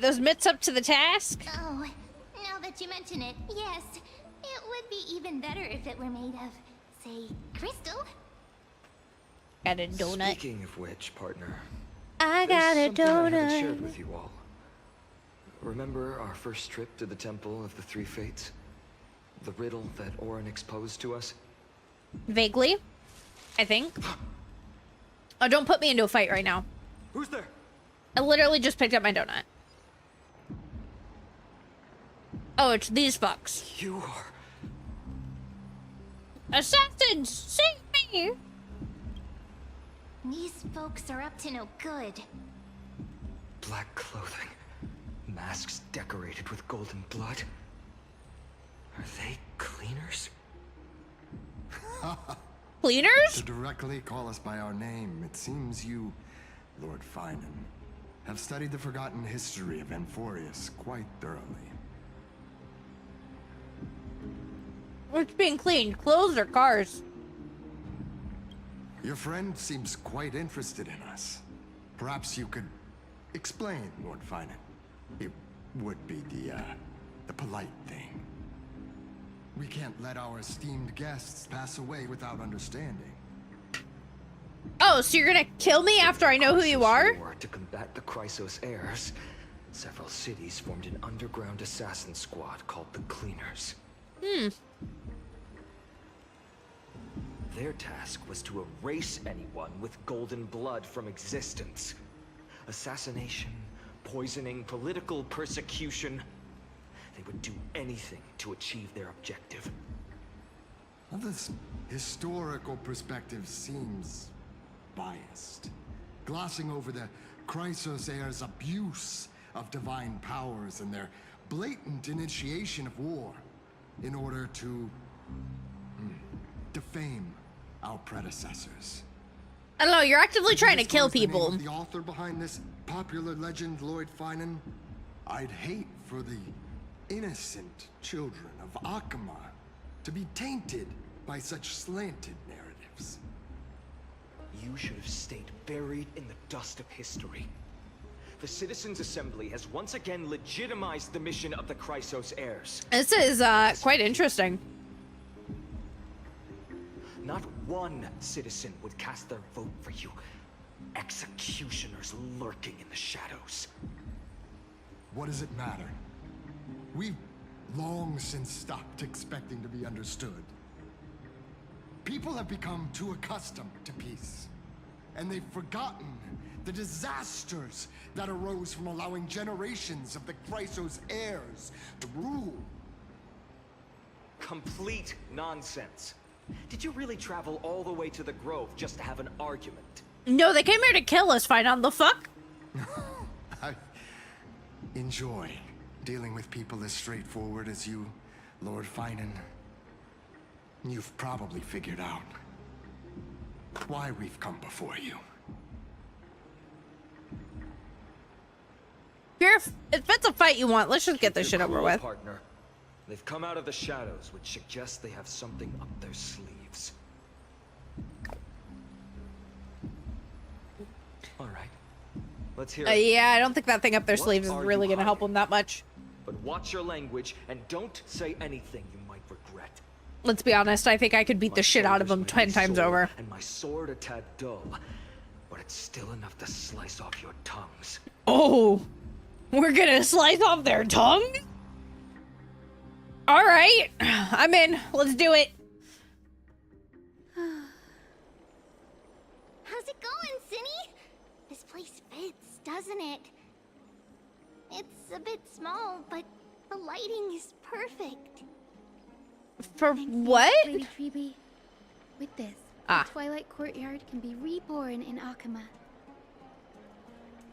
Those mitts up to the task? Oh, now that you mention it, yes. It would be even better if it were made of, say, crystal. Got a donut. Speaking of which, partner, I there's got a something I haven't shared donut. with you all. Remember our first trip to the Temple of the Three Fates? The riddle that Orin exposed to us? Vaguely, I think. Oh, don't put me into a fight right now. Who's there? I literally just picked up my donut. Oh, it's these fucks. You are... Assassins, save me! These folks are up to no good. Black clothing. Masks decorated with golden blood. Are they cleaners? Cleaners? To directly call us by our name, it seems you, Lord Finan, have studied the forgotten history of Amphorius quite thoroughly. What's being cleaned? Clothes or cars? Your friend seems quite interested in us. Perhaps you could explain, Lord Finan. It would be the polite thing. We can't let our esteemed guests pass away without understanding. Oh, so you're gonna kill me after I know who you are? To combat the Chrysos heirs, several cities formed an underground assassin squad called the Cleaners. Their task was to erase anyone with golden blood from existence. Assassination, poisoning, political persecution. They would do anything to achieve their objective. Well, this historical perspective seems biased, glossing over the Chrysos heirs' abuse of divine powers and their blatant initiation of war in order to defame our predecessors. I don't know, you're actively trying to kill Disclose the name people. of the author behind this popular legend, Lord Finan. I'd hate for the innocent children of Akama to be tainted by such slanted narratives. You should have stayed buried in the dust of history. The Citizens' Assembly has once again legitimized the mission of the Chrysos heirs. This is quite interesting. Not one citizen would cast their vote for you. Executioners lurking in the shadows. What does it matter? We've long since stopped expecting to be understood. People have become too accustomed to peace, and they've forgotten the disasters that arose from allowing generations of the Chrysos heirs to rule. Complete nonsense. Did you really travel all the way to the Grove just to have an argument? No, they came here to kill us, find out the fuck? I enjoy dealing with people as straightforward as you, Lord Finan. You've probably figured out why we've come before you. If it's a fight you want, let's just get this shit over Cool, with. Partner. They've come out of the shadows, which suggests they have something up their sleeves. All right. Let's hear it. Yeah, I don't think that thing up their What sleeves is are really you gonna help hiding? them that much. But watch your language and don't say anything you might regret. Let's be honest, I think I could beat the shit out of them 10 times over. And my sword a tad dull, but it's still enough to slice off your tongues. Oh, we're gonna slice off their tongue? All right, I'm in. Let's do it. How's it going, Cinny? This place fits, doesn't it? It's a bit small, but the lighting is perfect. For Thank you, what? Lady Treeby. With this, Ah. the Twilight Courtyard can be reborn in Akama.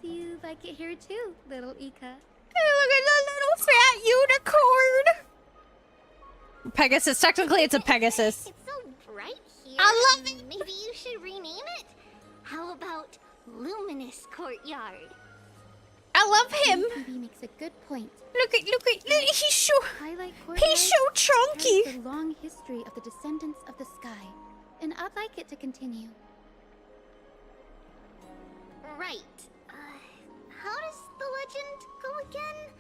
Do you like it here too, little Ika? Hey, look at the little fat unicorn. Pegasus. Technically, it's a Pegasus. It's so bright here. I love it. Maybe you should rename it? How about Luminous Courtyard? I love him. Treeby makes a good point. Look, he's so, Twilight Courtyard he's so chunky. has the long history of the descendants of the sky, and I'd like it to continue. Right. How does the legend go again?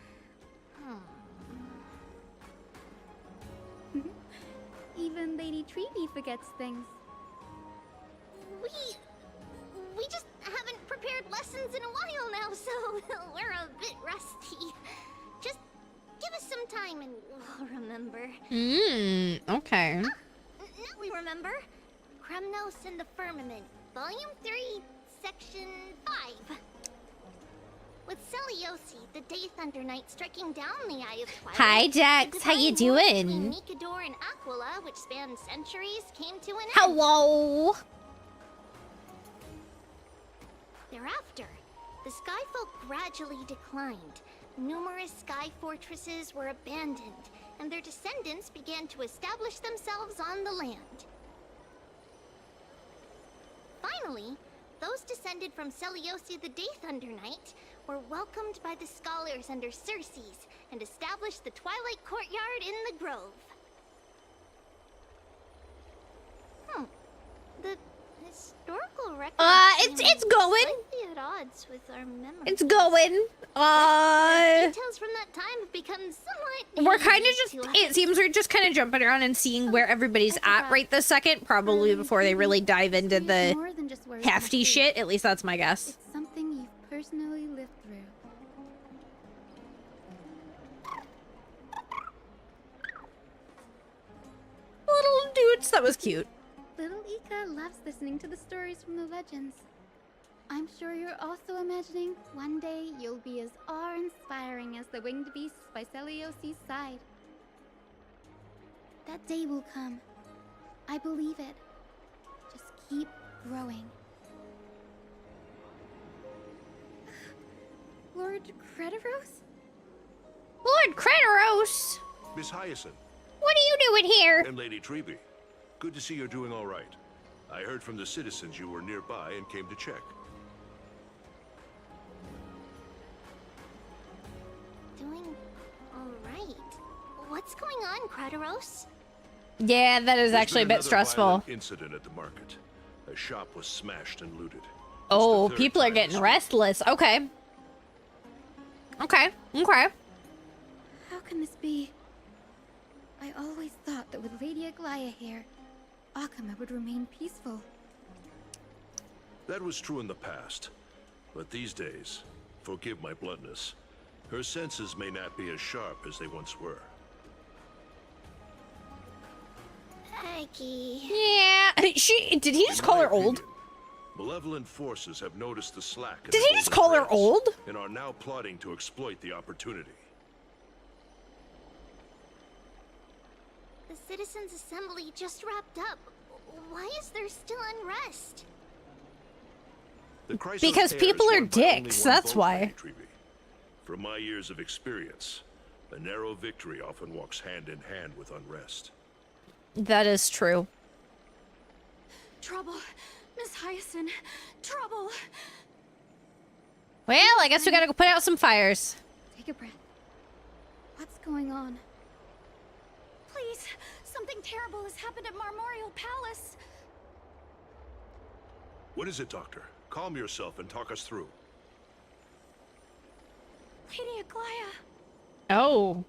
Even Lady Treeby forgets things. We just haven't prepared lessons in a while now, so we're a bit rusty. Just give us some time and we'll remember. Okay. Now we remember. Kremnos and the Firmament, Volume 3, Section 5. With Celiosi, the Day Thunder Knight, striking down the Eye of Twilight. Hi, Jax. the How you divine war between doing? Mikador and Aquila, which spanned centuries, came to an end. Hello. Thereafter, the Skyfolk gradually declined. Numerous sky fortresses were abandoned, and their descendants began to establish themselves on the land. Finally, those descended from Celiosi the Day Thunder Knight were welcomed by the scholars under Circes and established the Twilight Courtyard in the Grove. The historical record it's going. slightly at odds with our memories. It's going. Details from that time have become somewhat. We're kind of just, hazy to it us. seems we're just kind of jumping around and seeing where everybody's at right this second, probably before they really dive into It's the more than just words on a hefty page. shit. At least that's my guess. It's something you've personally lived through. Little dudes, that was cute. Little Ika loves listening to the stories from the legends. I'm sure you're also imagining one day you'll be as awe-inspiring as the winged beasts by Celiosi's side. That day will come. I believe it. Just keep growing. Lord Crediros? Lord Crediros, Miss Hyacinth what are you doing here? and Lady Treeby. Good to see you're doing all right. I heard from the citizens you were nearby and came to check. Doing all right. What's going on, Crediros? Yeah, that is There's actually a been bit another stressful. violent incident at the market. A shop was smashed and looted. It's Oh, the third people are time getting this week. restless. Okay. Okay. How can this be? I always thought that with Lady Aglaya here, Akama would remain peaceful. That was true in the past. But these days, forgive my bluntness, her senses may not be as sharp as they once were. Crikey. Yeah. Did he just call her old? Malevolent forces have noticed the slack. Did he just call her old? And are now plotting to exploit the opportunity. The Citizens' Assembly just wrapped up. Why is there still unrest? Because people are dicks, that's why. From my years of experience, a narrow victory often walks hand in hand with unrest. That is true. Trouble. Miss Hyacinth. Trouble. Well, I guess we gotta go put out some fires. Take a breath. What's going on? Please, something terrible has happened at Marmorial Palace. What is it, Doctor? Calm yourself and talk us through. Lady Aglaya. Oh.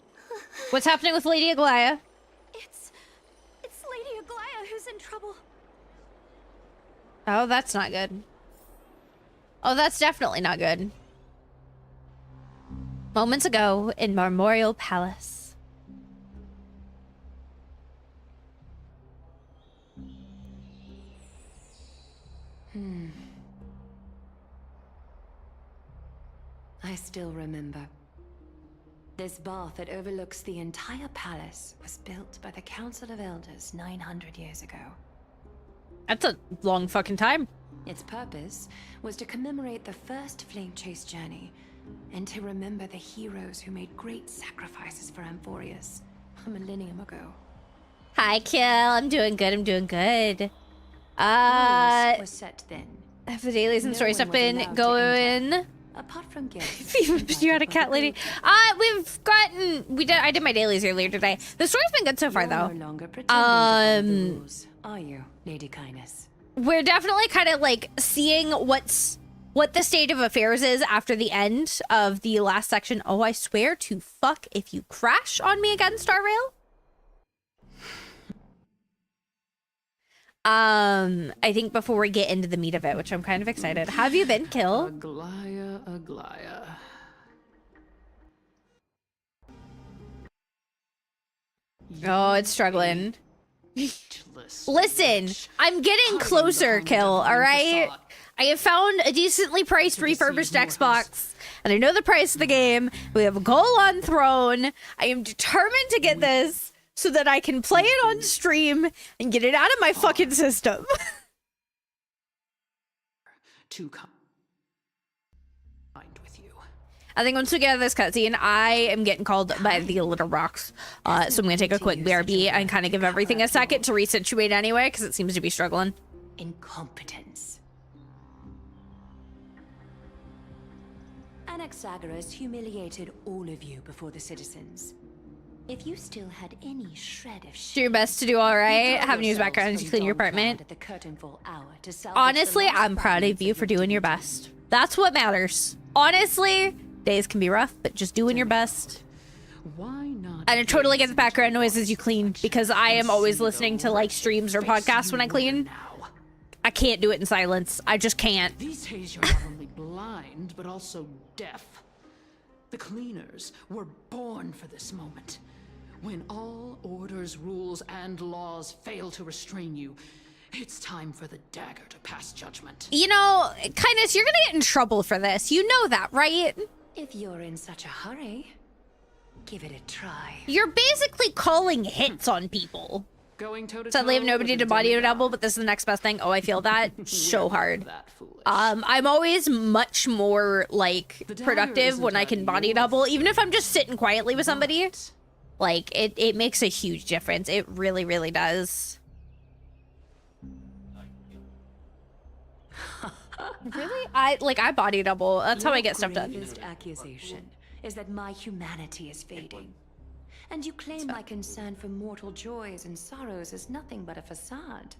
What's happening with Lady Aglaya? It's Lady Aglaya who's in trouble. Oh, that's not good. Oh, that's definitely not good. Moments ago in Marmorial Palace. I still remember. This bath that overlooks the entire palace was built by the Council of Elders 900 years ago. That's a long fucking time. Its purpose was to commemorate the first flame chase journey and to remember the heroes who made great sacrifices for Amphorius a millennium ago. Hi, Kill. I'm doing good. I'm doing good. Rules were set then. Have the dailies and No story stuff one was been allowed to going? enter, apart from guests. You're a cat lady. We've gotten. I did my dailies earlier today. The story's been good so far, though. No longer pretending to follow the rules, are you, Lady Kindness? We're definitely kind of like seeing what the state of affairs is after the end of the last section. Oh, I swear to fuck if you crash on me again, Star Rail. I think before we get into the meat of it, which I'm kind of excited. Have you been killed? Aglaya. Oh, it's struggling. Listen, I'm getting closer, Kill, alright? I have found a decently priced refurbished Xbox, and I know the price of the game. We have a goal on throne. I am determined to get this so that I can play it on stream and get it out of my fucking system. Too kind with you. I think once we get out of this cutscene, I am getting called by the Little Rocks. So I'm going to take a quick BRB and kind of give everything a second to resituate anyway, because it seems to be struggling. Incompetence. Anaxagoras humiliated all of you before the citizens. If you still had any shred of Do your best to do all right. Have news background to clean your apartment. Honestly, I'm proud of you for doing your best. That's what matters. Honestly, days can be rough, but just doing your best. Why not? And I totally get the background noises you clean, because I am always listening to like streams or podcasts when I clean. I can't do it in silence. I just can't. These days you're not only blind, but also deaf. The cleaners were born for this moment. When all orders, rules, and laws fail to restrain you, it's time for the dagger to pass judgment. You know, Kindness, you're gonna get in trouble for this. You know that, right? If you're in such a hurry, give it a try. You're basically calling hits on people. Sadly, I have nobody to body double, but this is the next best thing. Oh, I feel that so hard. I'm always much more like productive when I can body double, even if I'm just sitting quietly with somebody. Like it makes a huge difference. It really, really does. Really? I body double. That's how I get stuff done. The gravest accusation is that my humanity is fading. And you claim my concern for mortal joys and sorrows is nothing but a facade.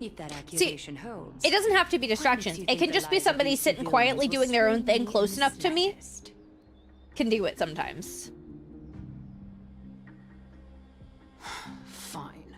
If that accusation holds, it doesn't have to be distractions. It can just be somebody sitting quietly doing their own thing close enough to me. Can do it sometimes. Fine.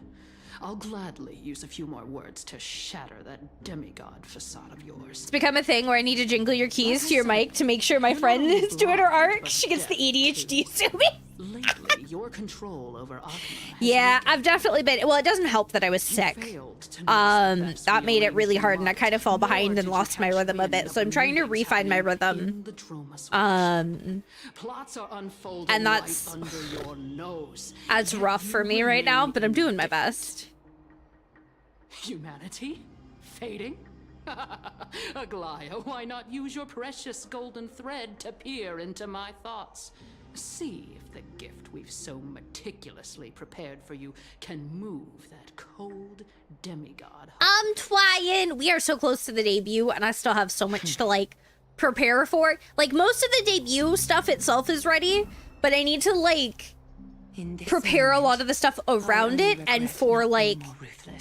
I'll gladly use a few more words to shatter that demigod facade of yours. It's become a thing where I need to jingle your keys to your mic to make sure my friend is doing her arc. She gets the ADHD to me. Lately, Your control over Agma has Yeah, weakened. I've definitely been. Well, it doesn't help that I was You sick. failed to notice the That made it best really beyond hard, and I your kind of fell might, nor behind did and you lost my catch rhythm a wind bit. of So I'm the trying to movements refine my happening rhythm. in the trauma switch. Um, Plots are unfolding and that's right under your nose. That's Yet rough you for me right now, remain but I'm doing my indifferent. best. Humanity? Fading? Aglaya, why not use your precious golden thread to peer into my thoughts? See if the gift we've so meticulously prepared for you can move that cold demigod. I'm trying. We are so close to the debut, and I still have so much to like prepare for. Like, most of the debut stuff itself is ready, but I need to like prepare a lot of the stuff around it, and for like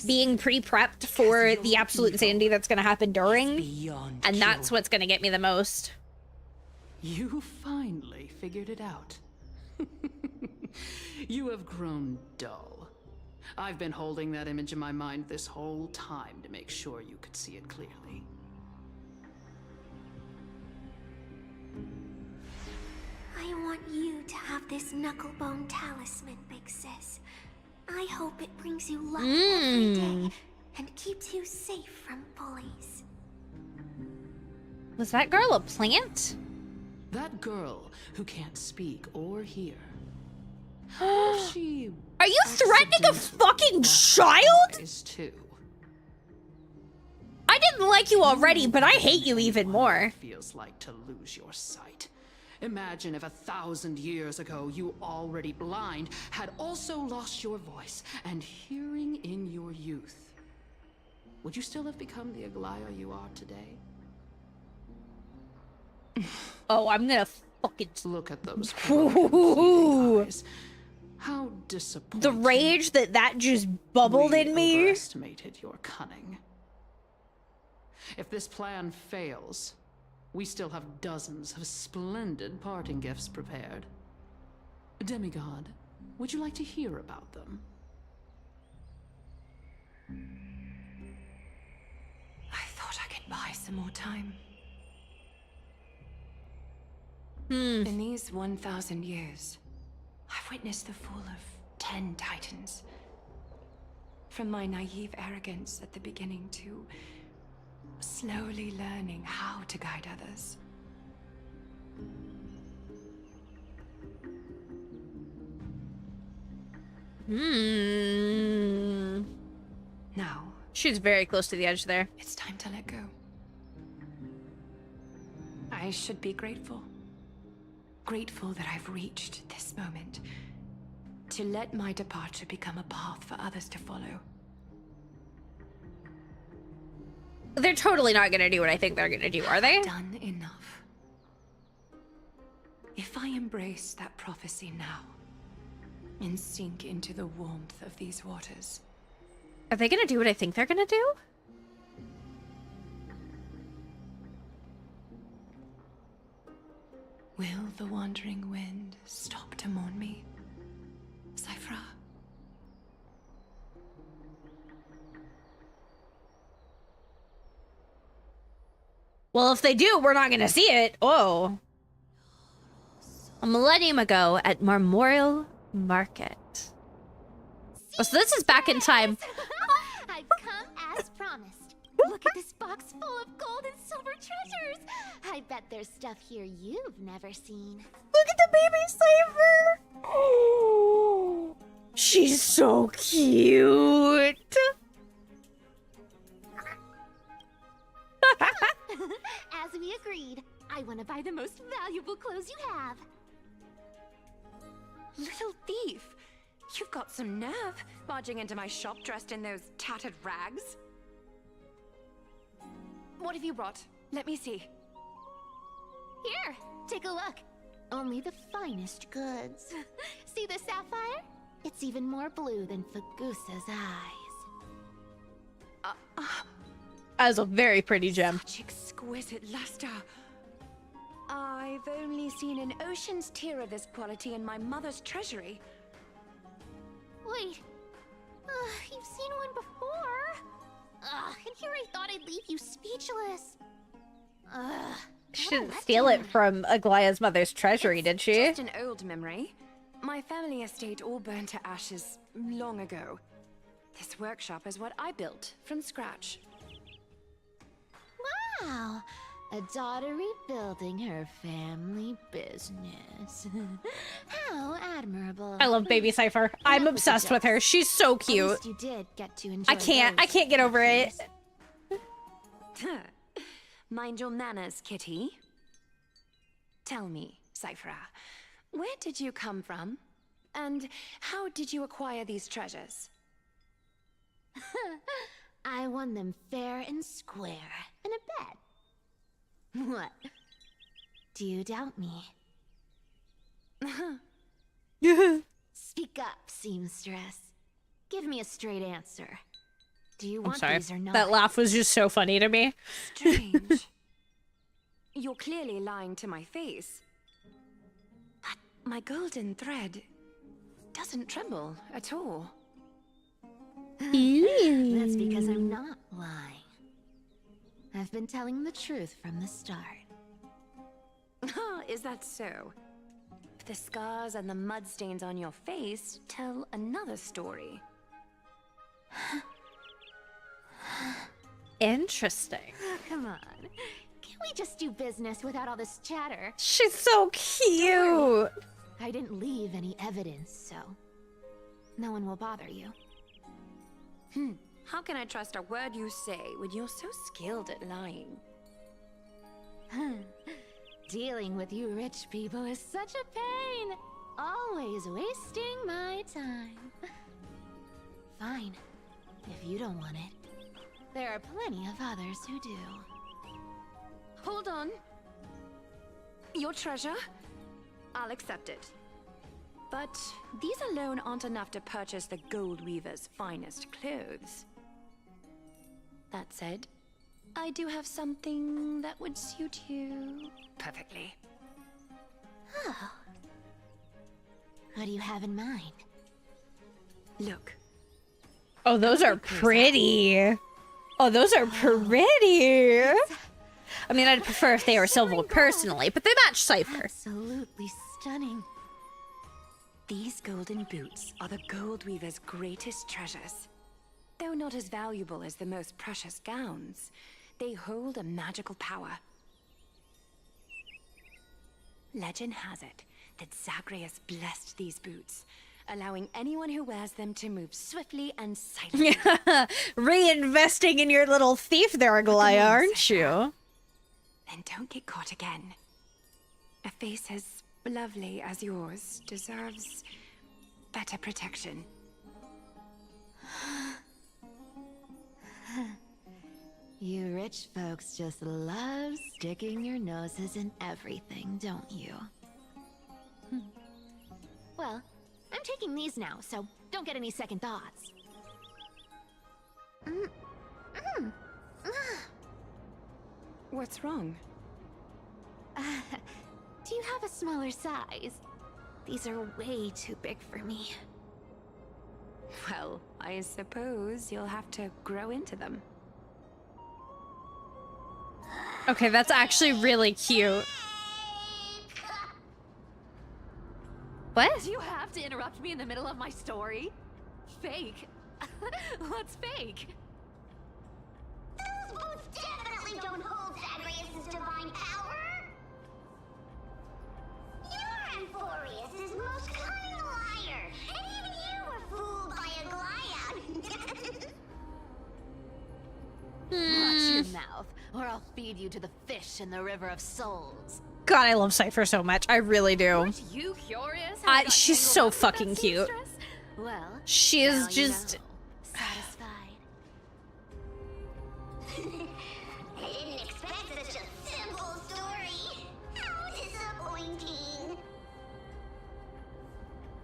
being pre-prepped for the absolute insanity that's gonna happen during, and that's what's gonna get me the most. You finally figured it out. You have grown dull. I've been holding that image in my mind this whole time to make sure you could see it clearly. I want you to have this knucklebone talisman, big sis. I hope it brings you luck every day and keeps you safe from bullies. Was that girl a plant? That girl who can't speak or hear. What if she Are you threatening a fucking child? is too? I didn't like you already, but I hate you even more. Feels like to lose your sight. Imagine if 1,000 years ago you, already blind, had also lost your voice and hearing in your youth. Would you still have become the Aglaya you are today? Oh, I'm gonna fucking look at those Ooh. eyes. How disappointing. The rage that just bubbled in me. Overestimated your cunning. If this plan fails, we still have dozens of splendid parting gifts prepared. Demigod, would you like to hear about them? I thought I could buy some more time. Hmm. In these 1,000 years, I've witnessed the fall of 10 titans. From my naive arrogance at the beginning to slowly learning how to guide others. Now, she's very close to the edge there. it's time to let go. I should be grateful. Grateful that I've reached this moment. To let my departure become a path for others to follow. They're totally not gonna do what I think they're gonna do, are they? Done enough. If I embrace that prophecy now, and sink into the warmth of these waters, Are they gonna do what I think they're gonna do? will the wandering wind stop to mourn me, Cyphra? Well, if they do, we're not gonna see it. Oh. A millennium ago at Memorial Market. Oh, so this is back in time. I've come as promised. Look at this box full of gold and silver treasures. I bet there's stuff here you've never seen. Look at the baby slaver. Oh, she's so cute. As we agreed, I want to buy the most valuable clothes you have. Little thief! You've got some nerve, barging into my shop dressed in those tattered rags. What have you brought? Let me see. Here, take a look. Only the finest goods. See the sapphire? It's even more blue than Fagusa's eyes. That is a very pretty gem. Such exquisite luster. I've only seen an ocean's tier of this quality in my mother's treasury. Wait. You've seen one before. And here I thought I'd leave you speechless. She didn't steal it from Aglaya's mother's treasury, did she? Just an old memory. My family estate all burned to ashes long ago. This workshop is what I built from scratch. Wow, a daughter rebuilding her family business. How admirable. I love baby Cypher. I'm obsessed with her. She's so At cute. least you did get to enjoy I can't those get over it. Mind your manners, kitty. Tell me, Cyphera, where did you come from? And how did you acquire these treasures? I won them fair and square in a bet. What? Do you doubt me? Speak up, seamstress. Give me a straight answer. Do you I'm want sorry. these or not? That laugh was just so funny to me. Strange. You're clearly lying to my face. But my golden thread doesn't tremble at all. That's because I'm not lying. I've been telling the truth from the start. Is that so? The scars and the mud stains on your face tell another story. Interesting. Oh, come on. Can we just do business without all this chatter? She's so cute. I didn't leave any evidence, so no one will bother you. How can I trust a word you say when you're so skilled at lying? Dealing with you rich people is such a pain. Always wasting my time. Fine, if you don't want it. There are plenty of others who do. Hold on. Your treasure? I'll accept it. But these alone aren't enough to purchase the Gold Weaver's finest clothes. That said, I do have something that would suit you perfectly. Oh. What do you have in mind? Look. Oh, those are pretty. Oh, those are pretty. I mean, I'd prefer if they were silver personally, but they match Cypher. Absolutely stunning. These golden boots are the Gold Weaver's greatest treasures. Though not as valuable as the most precious gowns, they hold a magical power. Legend has it that Zagreus blessed these boots, allowing anyone who wears them to move swiftly and silently. Reinvesting in your little thief there, Glaya, aren't you? Then don't get caught again. A face as lovely as yours deserves better protection. You rich folks just love sticking your noses in everything, don't you? Well, I'm taking these now, so don't get any second thoughts. What's wrong? Do you have a smaller size? These are way too big for me. Well, I suppose you'll have to grow into them. Okay, that's actually really cute. What? Do you have to interrupt me in the middle of my story? Fake? What's fake? Those boots definitely don't hold Zagreus' divine power! Your Amphorius is most cunning liar, and even you were fooled by a Goliath! Watch your mouth, or I'll feed you to the fish in the River of Souls. God, I love Cypher so much. I really do. Aren't you curious? How I got She's tangled so up with fucking that cute. seamstress? Well, She is now you just... know. Satisfied. I didn't expect such a simple story. How disappointing.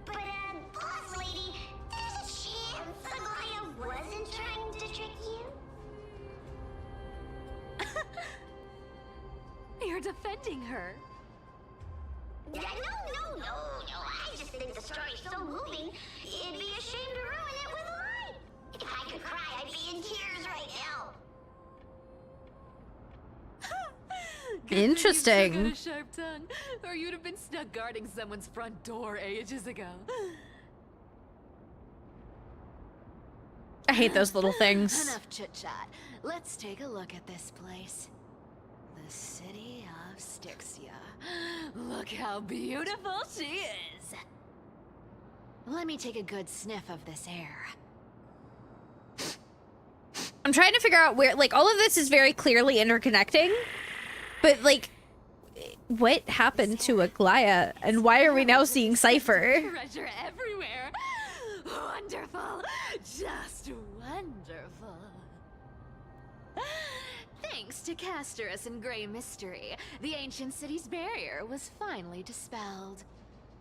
But, boss lady, there's a chance Aglaia wasn't trying to trick you? You're defending her. No. I just think the story's so moving, it'd be a shame to ruin it with a lie. If I could cry, I'd be in tears right now. Interesting. Got a sharp tongue, or you'd have been stuck guarding someone's front door ages ago. I hate those little things. Enough chit-chat. Let's take a look at this place. The city of Styxia. Look how beautiful she is. Let me take a good sniff of this air. I'm trying to figure out where, like, all of this is very clearly interconnecting, but, like, what happened to Aglaya, and why are we now seeing Cypher? Treasure everywhere. Wonderful. Just wonderful. Thanks to Castorus and Grey Mystery, the ancient city's barrier was finally dispelled.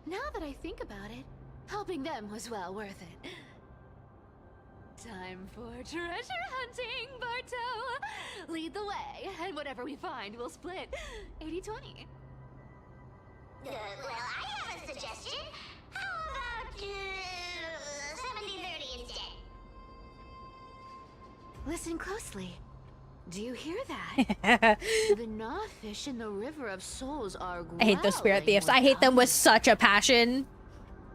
Now that I think about it, helping them was well worth it. Time for treasure hunting, Barto! Lead the way, and whatever we find, we'll split 80-20. Well, I have a suggestion. How about 70-30 instead? Listen closely. Do you hear that? The gnawfish in the river of souls are growling. I hate those spirit thieves. I hate them with such a passion.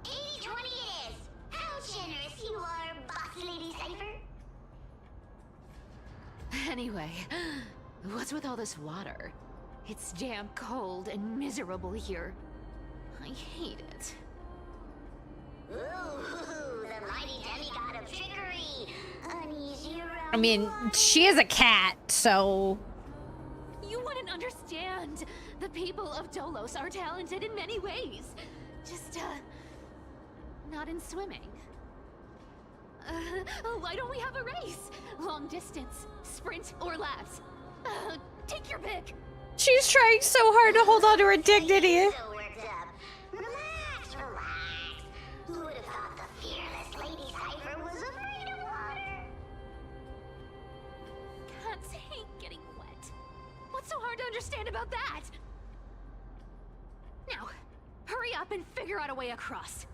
80-20 it is. How generous you are, boss lady Cypher. Anyway, what's with all this water? It's damp, cold, and miserable here. I hate it. Ooh, the mighty demigod of trickery. Uneasy around. I mean, she is a cat, so... You wouldn't understand. The people of Dolos are talented in many ways. Just, not in swimming. Why don't we have a race? Long distance, sprint, or laps? Take your pick. She's trying so hard to hold on to her dignity. So worked up. Relax, relax. Who would have thought the fearless Lady Cypher was afraid of water? Cats hate getting wet. What's so hard to understand about that? Now, hurry up and figure out a way across,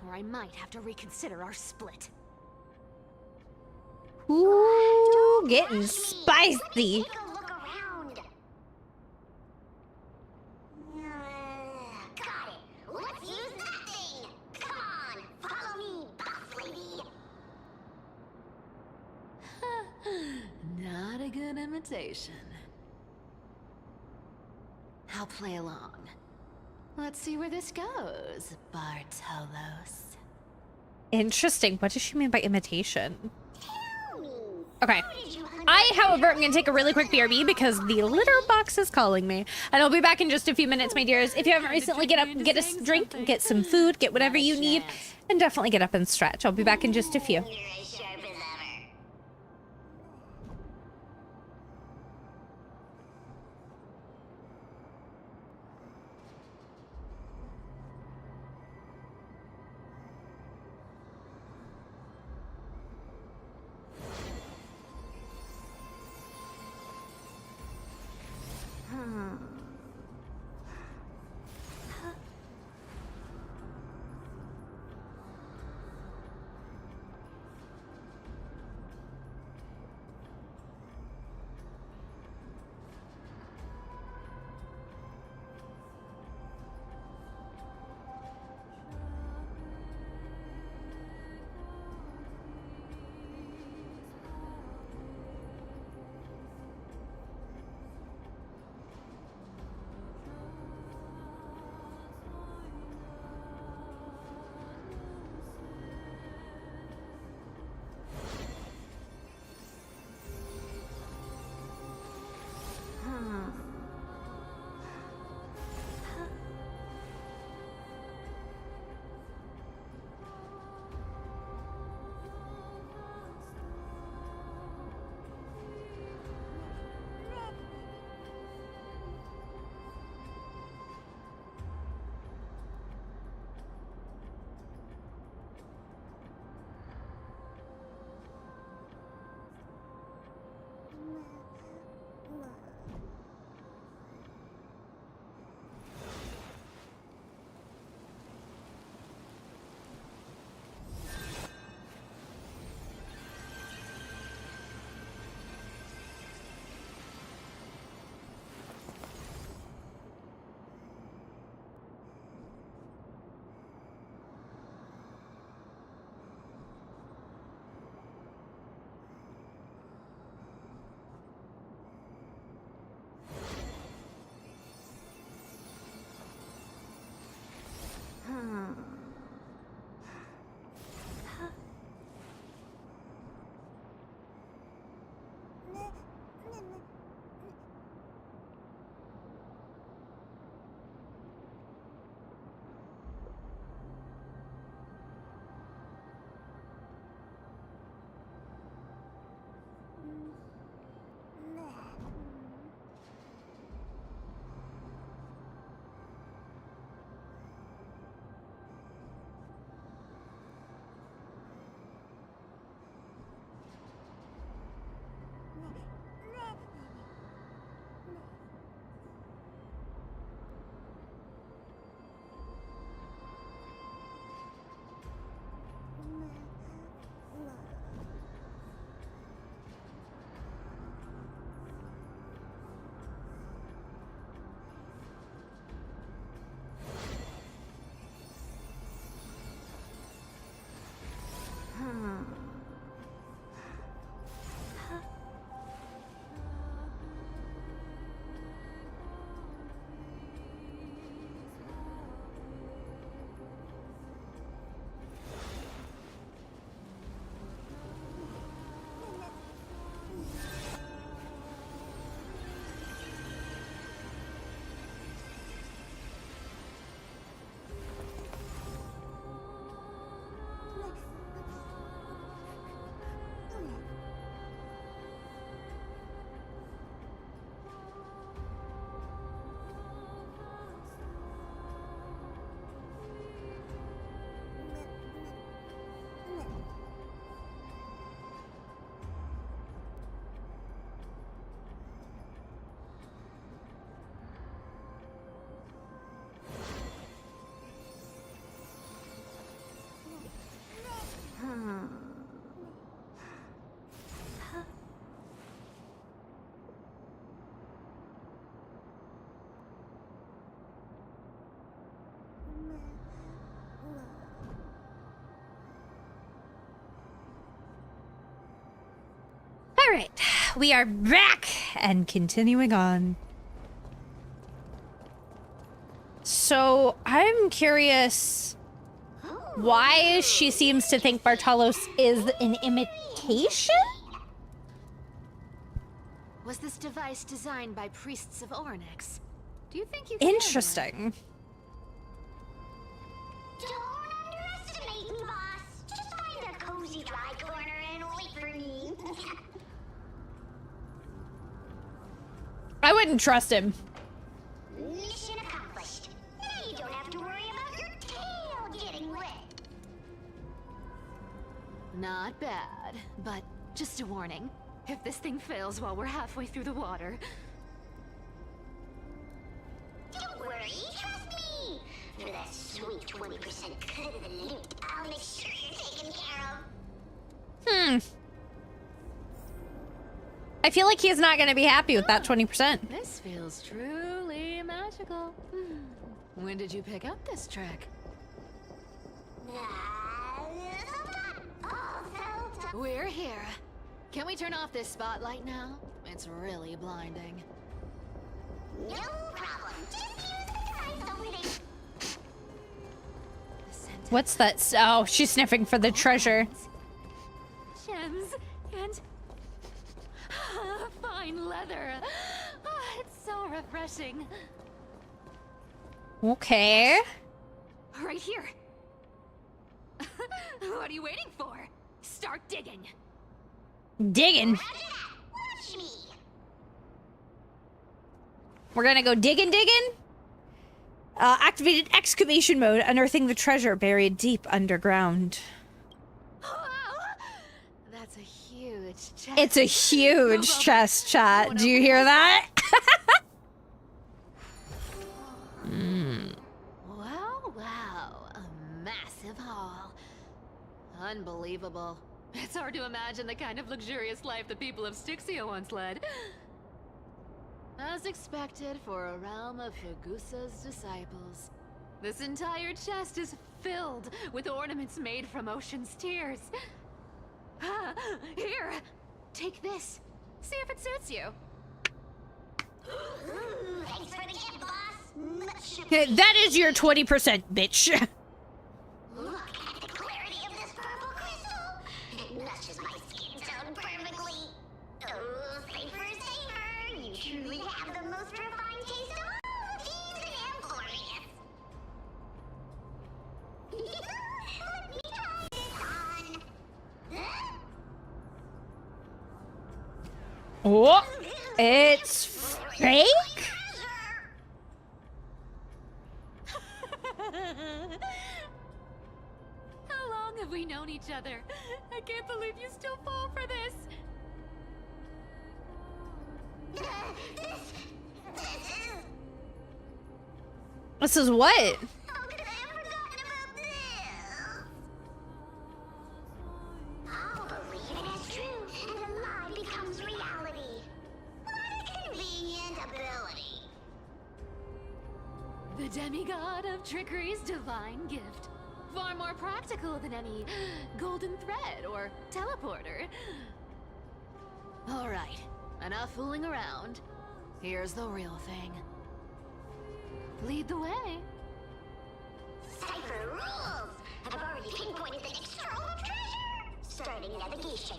or I might have to reconsider our split. Ooh, getting spicy. Take a look around. Got it. Let's use that thing. Come on, follow me, boss lady. Not a good imitation. I'll play along. Let's see where this goes, Bartolos. Interesting. What does she mean by imitation? Tell me. Okay. However, I'm going to take a really quick BRB because the litter box is calling me. And I'll be back in just a few minutes, my dears. If you haven't recently, get up, get a drink, get some food, get whatever you need, and definitely get up and stretch. I'll be back in just a few. You're as sharp as ever. All right, we are back and continuing on. So I'm curious why she seems to think Bartalos is an imitation? Was this device designed by priests of Ornyx? Do you think you can Interesting. Don't underestimate me, boss. Just find a cozy dry corner and wait for me. I wouldn't trust him. Mission accomplished. Now you don't have to worry about your tail getting wet. Not bad, but just a warning. If this thing fails while we're halfway through the water... Don't worry, trust me. For that sweet 20% cut of the loot, I'll make sure you're taken care of. I feel like he's not going to be happy with that 20%. This feels truly magical. When did you pick up this trick? We're here. Can we turn off this spotlight now? It's really blinding. No problem. Just use the device over there. What's that? Oh, she's sniffing for the treasure. Gems and fine leather. It's so refreshing. Okay. Right here. What are you waiting for? Start digging. Digging. Watch me. We're gonna go digging. Activated excavation mode, unearthing the treasure buried deep underground. That's a huge chest. It's a huge chest, chat. Do you hear that? Wow. A massive haul. Unbelievable. It's hard to imagine the kind of luxurious life the people of Styxia once led. As expected for a realm of Hagusa's disciples. This entire chest is filled with ornaments made from ocean's tears. Here, take this. See if it suits you. Thanks for the gift, boss. Much That is your 20%, bitch. Look at the clarity of this purple crystal. It matches my skin tone perfectly. Oh, safer. You truly have the most refined taste of all thieves and employees. Let me try this on. Oh, it's fake? How long have we known each other? I can't believe you still fall for this. This is what? How could I have forgotten about this? I'll believe it is true, and a lie becomes reality. What a convenient ability. The demigod of trickery's divine gift. Far more practical than any golden thread or teleporter. All right, enough fooling around. Here's the real thing. Lead the way. Cipher rules! I've already pinpointed the next trove of treasure! Starting navigation.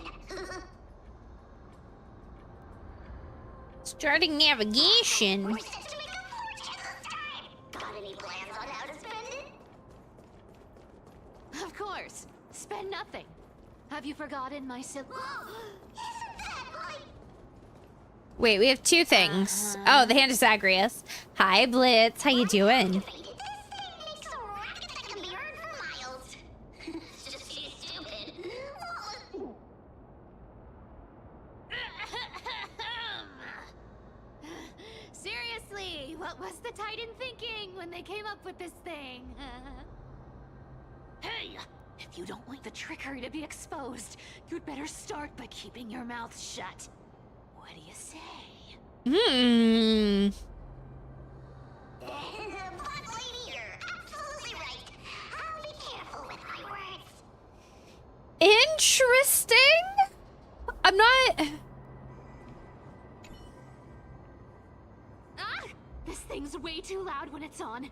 Starting navigation. We're set to make a fortune this time! Got any plans on how to spend it? Of course. Spend nothing. Have you forgotten my Isn't that like... Wait, we have two things. Oh, the hand is Zagreus. Hi, Blitz. How you doing? This thing makes a racket that can be heard for miles. It's just too stupid. Seriously, what was the Titan thinking when they came up with this thing? Hey! If you don't want the trickery to be exposed, you'd better start by keeping your mouth shut. What do you say? But lady, you're absolutely right. I'll be careful with my words. Interesting. I'm not... thing's way too loud when it's on.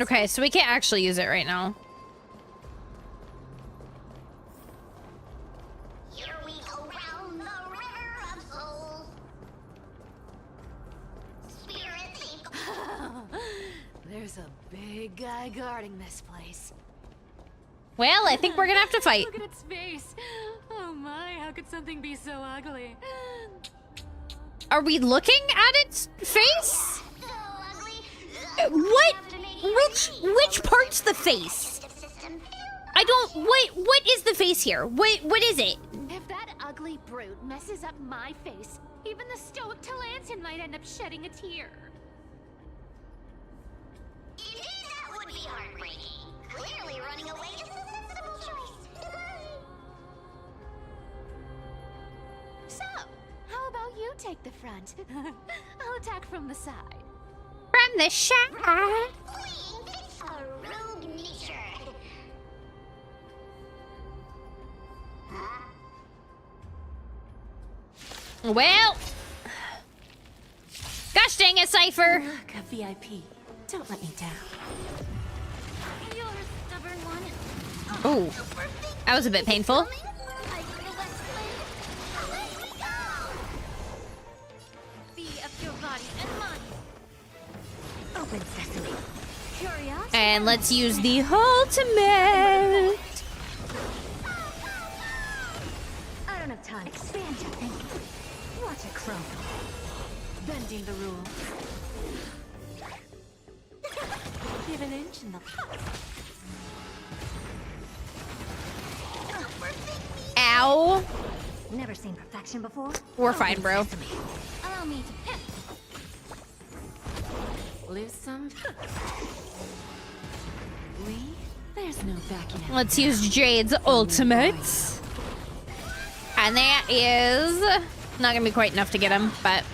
Okay, so we can't actually use it right now. Here we go round the river of souls. Spirit take. There's a big guy guarding this place. Well, I think we're gonna have to fight. Look at its face. Oh my, how could something be so ugly? Are we looking at its face? So ugly. What? Which part's the face? I don't. What is the face here? What is it? If that ugly brute messes up my face, even the stoic Talantin might end up shedding a tear. That would be heartbreaking. Clearly running away is the sensible choice. So, how about you take the front? I'll attack from the side. From the shack. Fleeing fits a rogue nature. Well. Gosh dang it, Cypher. Look, a VIP. Don't let me down. You're a stubborn one. Oh, that was a bit painful. Be of your body and mind. Open sesame. Curiosity. And let's use the ultimate. I don't have time. Expand your thinking. Watch it crumble. Bending the rules. Give an inch in the Ow. Never seen perfection before. We're fine, bro. Allow me to pimp. Lose some. There's no backing out. Let's use Jade's ultimate. And that is not gonna be quite enough to get him, but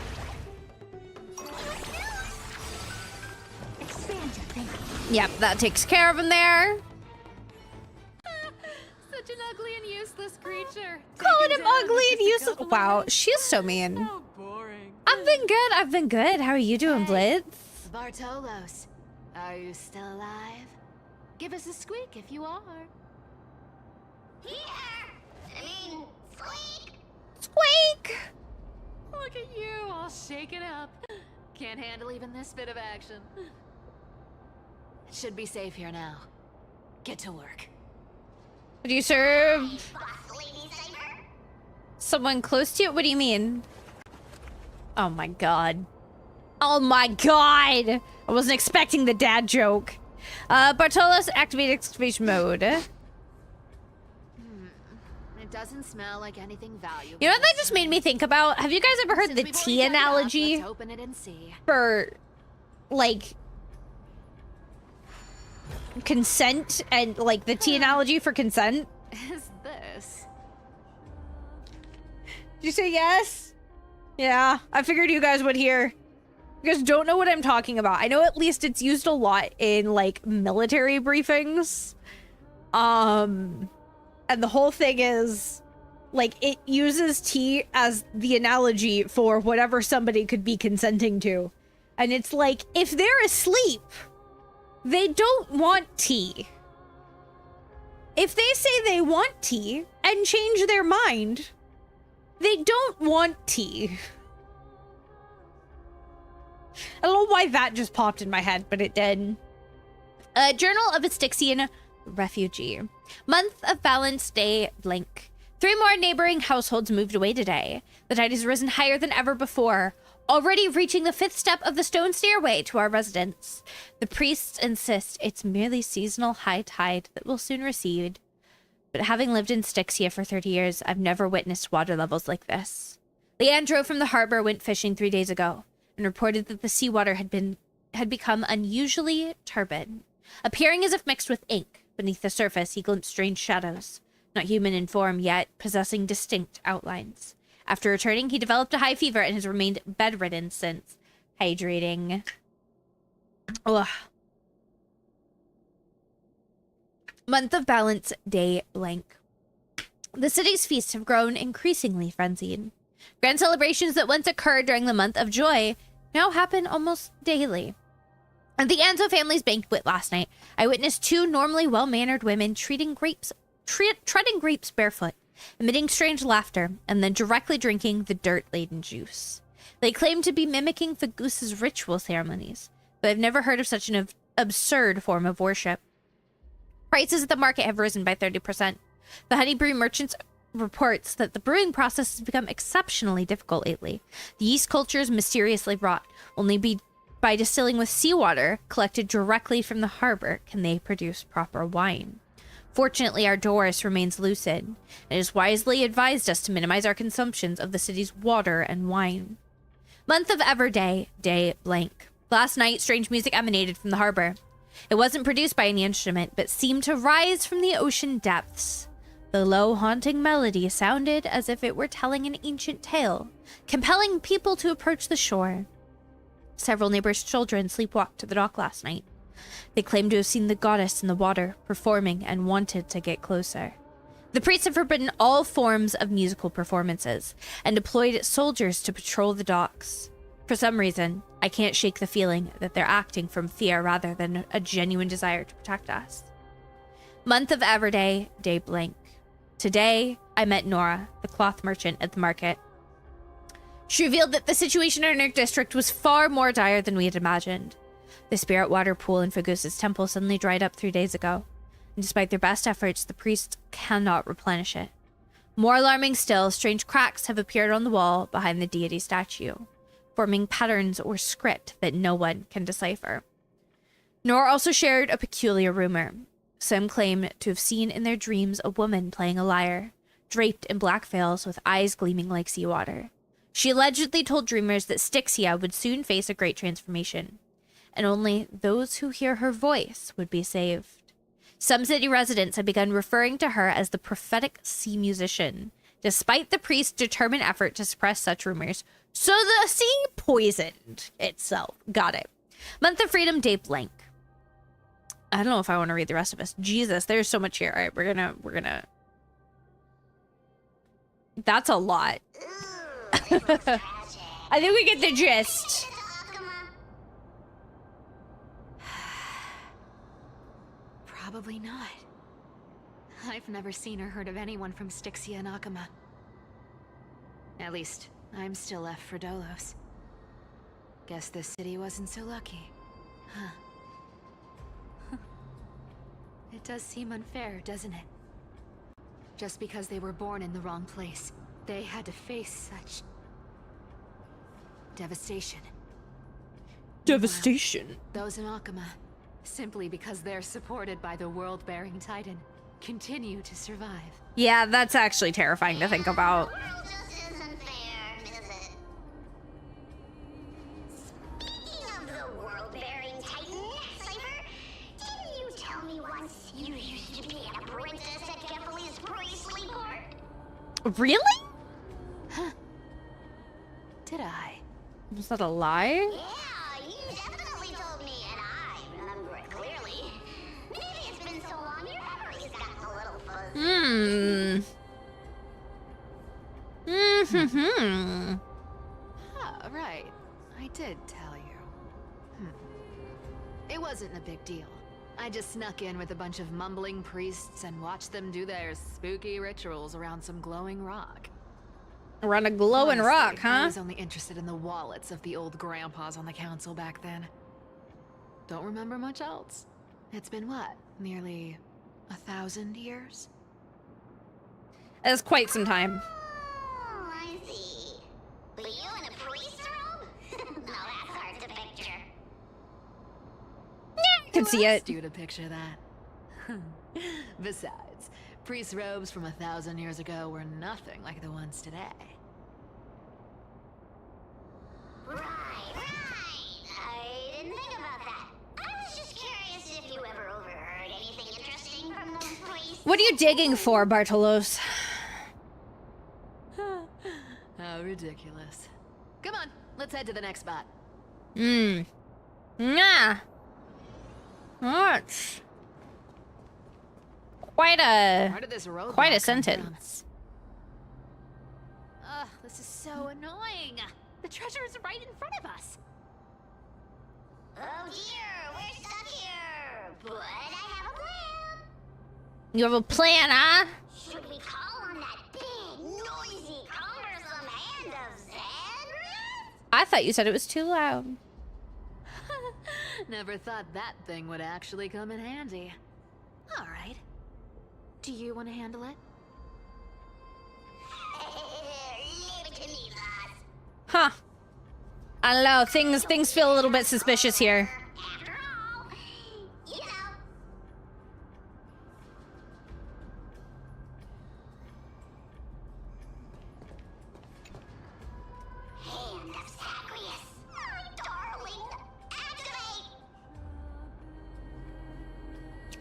Expand your thinking. yep, that takes care of him there. Such an ugly and useless creature. Calling Taken him down ugly just and a useless. couple Wow, minutes. she's so mean. So boring. I've been good. I've been good. How are you doing, Blitz? Bartolos, are you still alive? Give us a squeak if you are. Here. I mean, squeak. Squeak. Look at you, all shaken up. Can't handle even this bit of action. It should be safe here now. Get to work. Would you serve Boss lady Cypher. someone close to you? What do you mean? Oh my god. Oh my god! I wasn't expecting the dad joke. Bartolos, activate excavation mode. It doesn't smell like anything valuable. You know what that just made me think about? Have you guys ever heard Since the we've already tea dug it up, analogy let's open it and see. for, like, consent and, like, the tea analogy for consent? Is this? Did you say yes? Yeah, I figured you guys would hear. You guys don't know what I'm talking about. I know at least it's used a lot in, like, military briefings. And the whole thing is, like, it uses tea as the analogy for whatever somebody could be consenting to. And it's like, if they're asleep, they don't want tea. If they say they want tea and change their mind, they don't want tea. I don't know why that just popped in my head, but it did. Journal of a Styxian Refugee. Month of Balance Day blank. 3 more neighboring households moved away today. The tide has risen higher than ever before, already reaching the 5th step of the stone stairway to our residence. The priests insist it's merely seasonal high tide that will soon recede. But having lived in Styxia for 30 years, I've never witnessed water levels like this. Leandro from the harbor went fishing 3 days ago and reported that the seawater had become unusually turbid. Appearing as if mixed with ink, beneath the surface he glimpsed strange shadows, not human in form yet, possessing distinct outlines. After returning, he developed a high fever and has remained bedridden since. Hydrating. Ugh. Month of Balance Day blank. The city's feasts have grown increasingly frenzied. Grand celebrations that once occurred during the month of joy now happen almost daily. At the Anzo family's banquet last night, I witnessed two normally well-mannered women treading grapes barefoot, emitting strange laughter, and then directly drinking the dirt-laden juice. They claim to be mimicking Fagusa's ritual ceremonies, but I've never heard of such an absurd form of worship. Prices at the market have risen by 30%. The honey brew merchants reports that the brewing process has become exceptionally difficult lately. The yeast culture is mysteriously wrought. Only by distilling with seawater collected directly from the harbor can they produce proper wine. Fortunately, our Doris remains lucid and has wisely advised us to minimize our consumptions of the city's water and wine. Month of Everday, day blank. Last night, strange music emanated from the harbor. It wasn't produced by any instrument, but seemed to rise from the ocean depths. The low, haunting melody sounded as if it were telling an ancient tale, compelling people to approach the shore. Several neighbors' children sleepwalked to the dock last night. They claimed to have seen the goddess in the water, performing, and wanted to get closer. The priests have forbidden all forms of musical performances, and deployed soldiers to patrol the docks. For some reason, I can't shake the feeling that they're acting from fear rather than a genuine desire to protect us. Month of Everday, day blank. Today, I met Nora, the cloth merchant at the market. She revealed that the situation in her district was far more dire than we had imagined. The spirit water pool in Fagusa's temple suddenly dried up 3 days ago, and despite their best efforts, the priests cannot replenish it. More alarming still, strange cracks have appeared on the wall behind the deity statue, forming patterns or script that no one can decipher. Nora also shared a peculiar rumor. Some claim to have seen in their dreams a woman playing a lyre, draped in black veils with eyes gleaming like seawater. She allegedly told dreamers that Styxia would soon face a great transformation, and only those who hear her voice would be saved. Some city residents have begun referring to her as the prophetic sea musician, despite the priest's determined effort to suppress such rumors. So the sea poisoned itself. Got it. Month of Freedom, day blank. I don't know if I want to read the rest of this. Jesus, there's so much here. All right, we're gonna. That's a lot. I think we get the gist. Probably not. I've never seen or heard of anyone from Styxia and Akama. At least, I'm still left for Dolos. Guess this city wasn't so lucky. Huh. It does seem unfair, doesn't it? Just because they were born in the wrong place, they had to face such devastation. Devastation. Those in Akama, simply because they're supported by the world-bearing Titan, continue to survive. Yeah, that's actually terrifying to think about. The world just isn't fair, is it? Speaking of the world-bearing Titan, Cypher, didn't you tell me once you used to be an apprentice at Kefali's priestly court? Really? Huh. Did I? Was that a lie? Yeah, you definitely told me, and I remember it clearly. Maybe it's been so long your memory's gotten a little fuzzy. Ah, right. I did tell you. It wasn't a big deal. I just snuck in with a bunch of mumbling priests and watched them do their spooky rituals around some glowing rock. Around a glowing rock, huh? I was only interested in the wallets of the old grandpas on the council back then. Don't remember much else. It's been what? Nearly 1,000 years? That's quite some time. Oh, I see. But you in a priest robe? No, that's hard to picture. Yeah, I can see it. You to picture that. Besides, priest robes from 1,000 years ago were nothing like the ones today. Right. I didn't think about that. I was just curious if you ever overheard anything interesting from those priests. What are you digging for, Bartolos? How ridiculous. Come on, let's head to the next spot. Nah. That's quite a sentence. Ugh, this is so annoying. The treasure is right in front of us. Oh dear, we're stuck here. But I have a plan. You have a plan, huh? Should we call on that big, noisy, cumbersome hand of Xandris? I thought you said it was too loud. Never thought that thing would actually come in handy. All right. Do you want to handle it? Leave it to me, lass. Huh. I don't know. Things feel a little bit suspicious here. After all, you know. Hand of Zagreus, my darling, activate!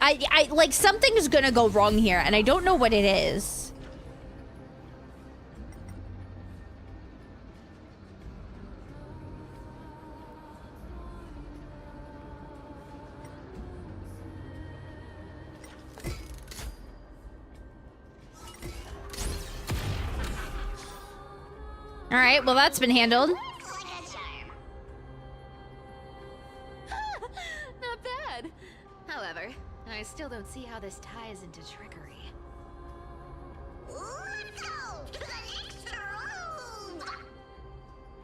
I like something's gonna go wrong here, and I don't know what it is. All right, well that's been handled. Not bad. However, I still don't see how this ties into trickery. Let's go to the next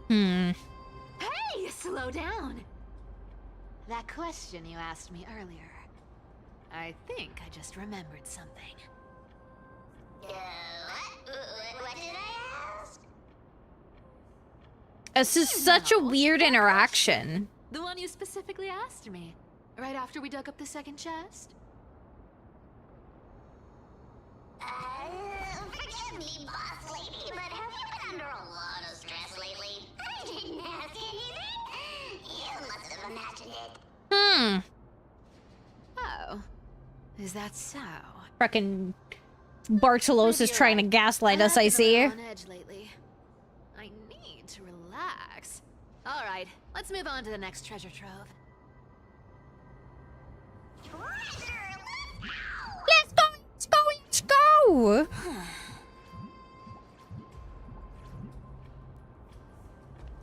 room! Hey, slow down! That question you asked me earlier. I think I just remembered something. What did I ask? This is such a weird interaction. The one you specifically asked me, right after we dug up the second chest? Forgive me, boss lady, but have you been under a lot of stress lately? I didn't ask anything. You must have imagined it. Oh. Is that so? Frickin' Bartolos is trying to gaslight us, I see. On edge lately. I need to relax. All right, let's move on to the next treasure trove. Treasure, Let's go, let's go, let's go!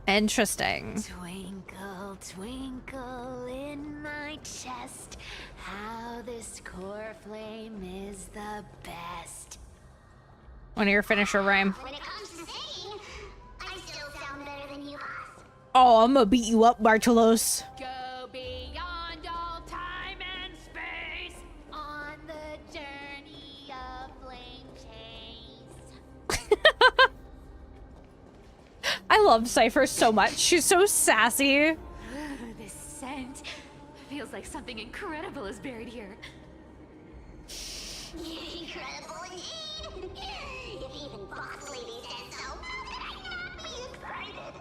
Interesting. Twinkle, twinkle in my chest, how this core flame is the best. One of your finisher rhyme. when it comes to singing, I still sound better than you, boss. Oh, I'm gonna beat you up, Bartolos. Go beyond all time and space on the journey of flame chase. I love Cypher so much. She's so sassy. This scent feels like something incredible is buried here. Incredible indeed. If even boss lady said so, how could I not be excited?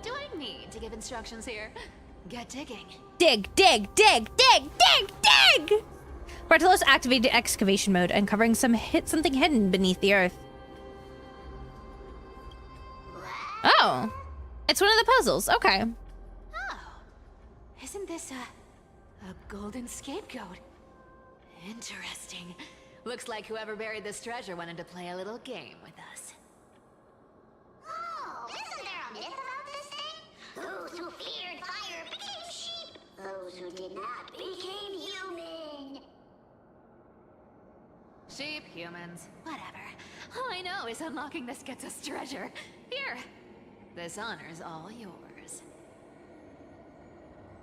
Do I need to give instructions here? Get digging. Dig, dig, dig, dig, dig, dig! Bartolos activated excavation mode, uncovering something hidden beneath the earth. Oh, it's one of the puzzles. Okay. Oh, isn't this a golden scapegoat? Interesting. Looks like whoever buried this treasure wanted to play a little game with us. Oh, isn't there a myth about this thing? Those who feared fire became sheep. Those who did not became human. Sheep, humans, whatever. All I know is unlocking this gets us treasure. Here, this honor's all yours.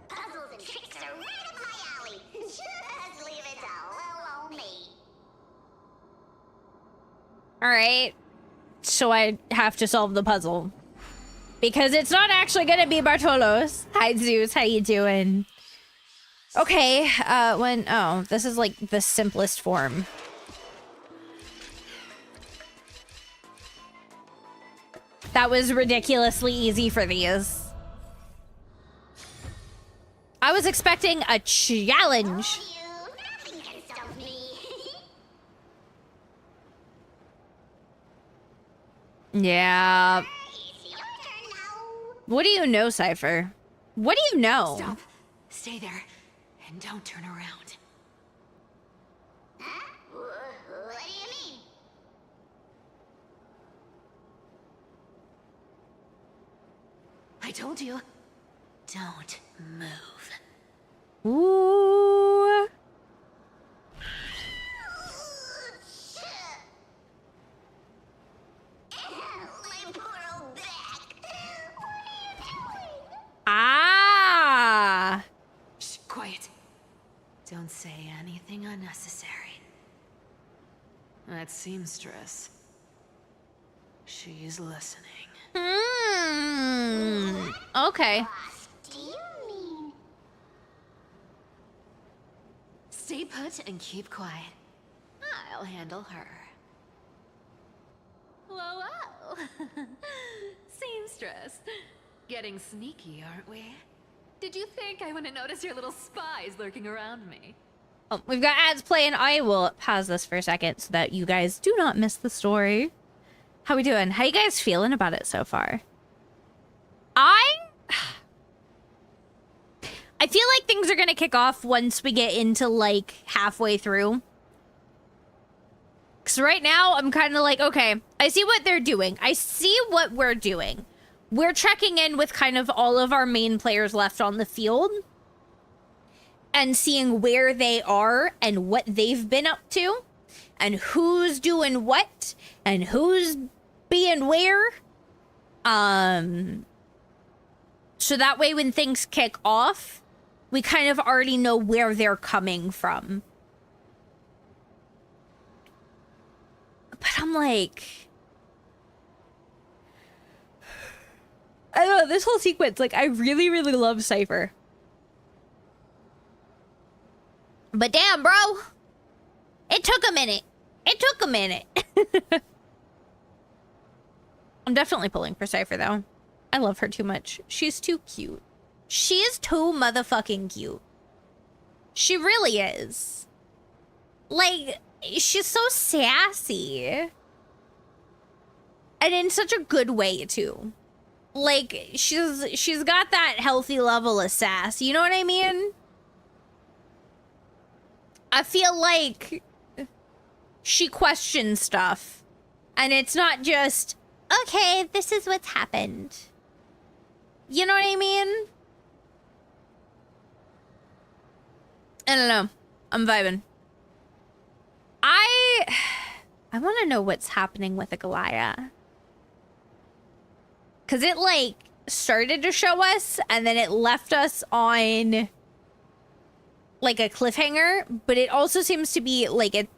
Puzzles and tricks are right up my alley. Just leave it to little old me. All right. So I have to solve the puzzle. Because it's not actually gonna be Bartolos. Hi, Zeus. How you doing? Okay. Oh, this is like the simplest form. That was ridiculously easy for these. I was expecting a challenge. Nothing can stop me. Yeah. It's your turn now. What do you know, Cypher? What do you know? Stop. Stay there. And don't turn around. Huh? What do you mean? I told you. Don't move. Ooh. Ah. Shh, quiet. Don't say anything unnecessary. That seamstress. She's listening. Okay. Do you mean? Stay put and keep quiet. I'll handle her. Whoa, whoa. Seamstress. Getting sneaky, aren't we? Did you think I wouldn't notice your little spies lurking around me? Oh, we've got ads playing. I will pause this for a second so that you guys do not miss the story. How we doing? How you guys feeling about it so far? I feel like things are gonna kick off once we get into like halfway through. Because right now I'm kind of like, okay, I see what they're doing. I see what we're doing. We're checking in with kind of all of our main players left on the field and seeing where they are and what they've been up to and who's doing what and who's being where. So that way when things kick off, we kind of already know where they're coming from. But I'm like, I don't know, this whole sequence, like, I really, really love Cypher. But damn, bro. It took a minute. It took a minute. I'm definitely pulling for Cypher, though. I love her too much. She's too cute. She is too motherfucking cute. She really is. Like, she's so sassy. And in such a good way, too. Like, she's got that healthy level of sass. You know what I mean? I feel like she questions stuff. And it's not just, okay, this is what's happened. You know what I mean? I don't know. I'm vibing. I want to know what's happening with Aglaya. Because it, like, started to show us, and then it left us on, like, a cliffhanger. But it also seems to be, like, it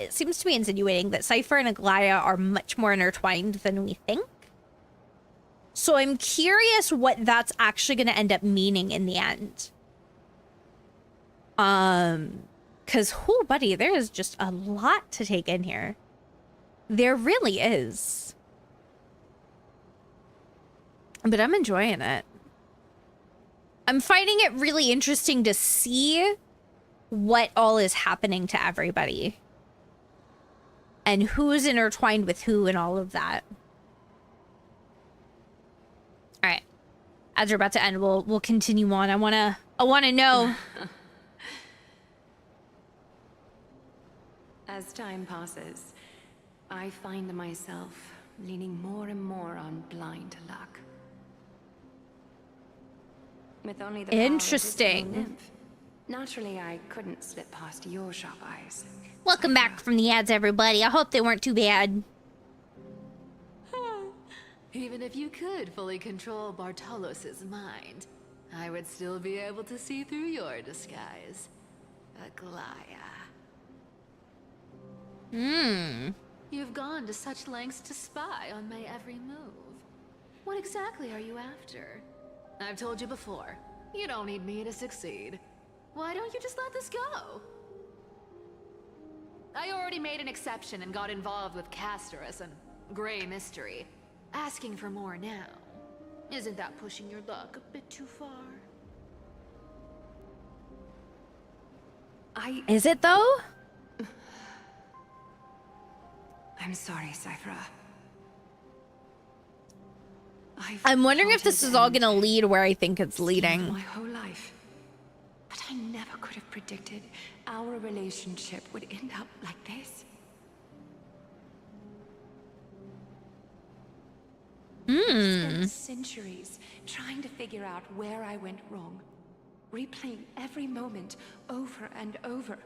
seems to be insinuating that Cypher and Aglaya are much more intertwined than we think. So I'm curious what that's actually going to end up meaning in the end. Because, whoo, buddy, there is just a lot to take in here. There really is. But I'm enjoying it. I'm finding it really interesting to see what all is happening to everybody. And who's intertwined with who and all of that. All right. As we're about to end, we'll continue on. I wanna know. As time passes, I find myself leaning more and more on blind luck. With only the Interesting. Nymph, naturally, I couldn't slip past your sharp eyes. Welcome back from the ads, everybody. I hope they weren't too bad. Even if you could fully control Bartolos's mind, I would still be able to see through your disguise. Aglaya. You've gone to such lengths to spy on my every move. What exactly are you after? I've told you before, you don't need me to succeed. Why don't you just let this go? I already made an exception and got involved with Castorus and Grey Mystery. Asking for more now. Isn't that pushing your luck a bit too far? Is it, though? I'm sorry, Cypher. I'm wondering if this is all gonna lead where I think it's leading. My whole life. But I never could have predicted our relationship would end up like this. Spent centuries trying to figure out where I went wrong, replaying every moment over and over.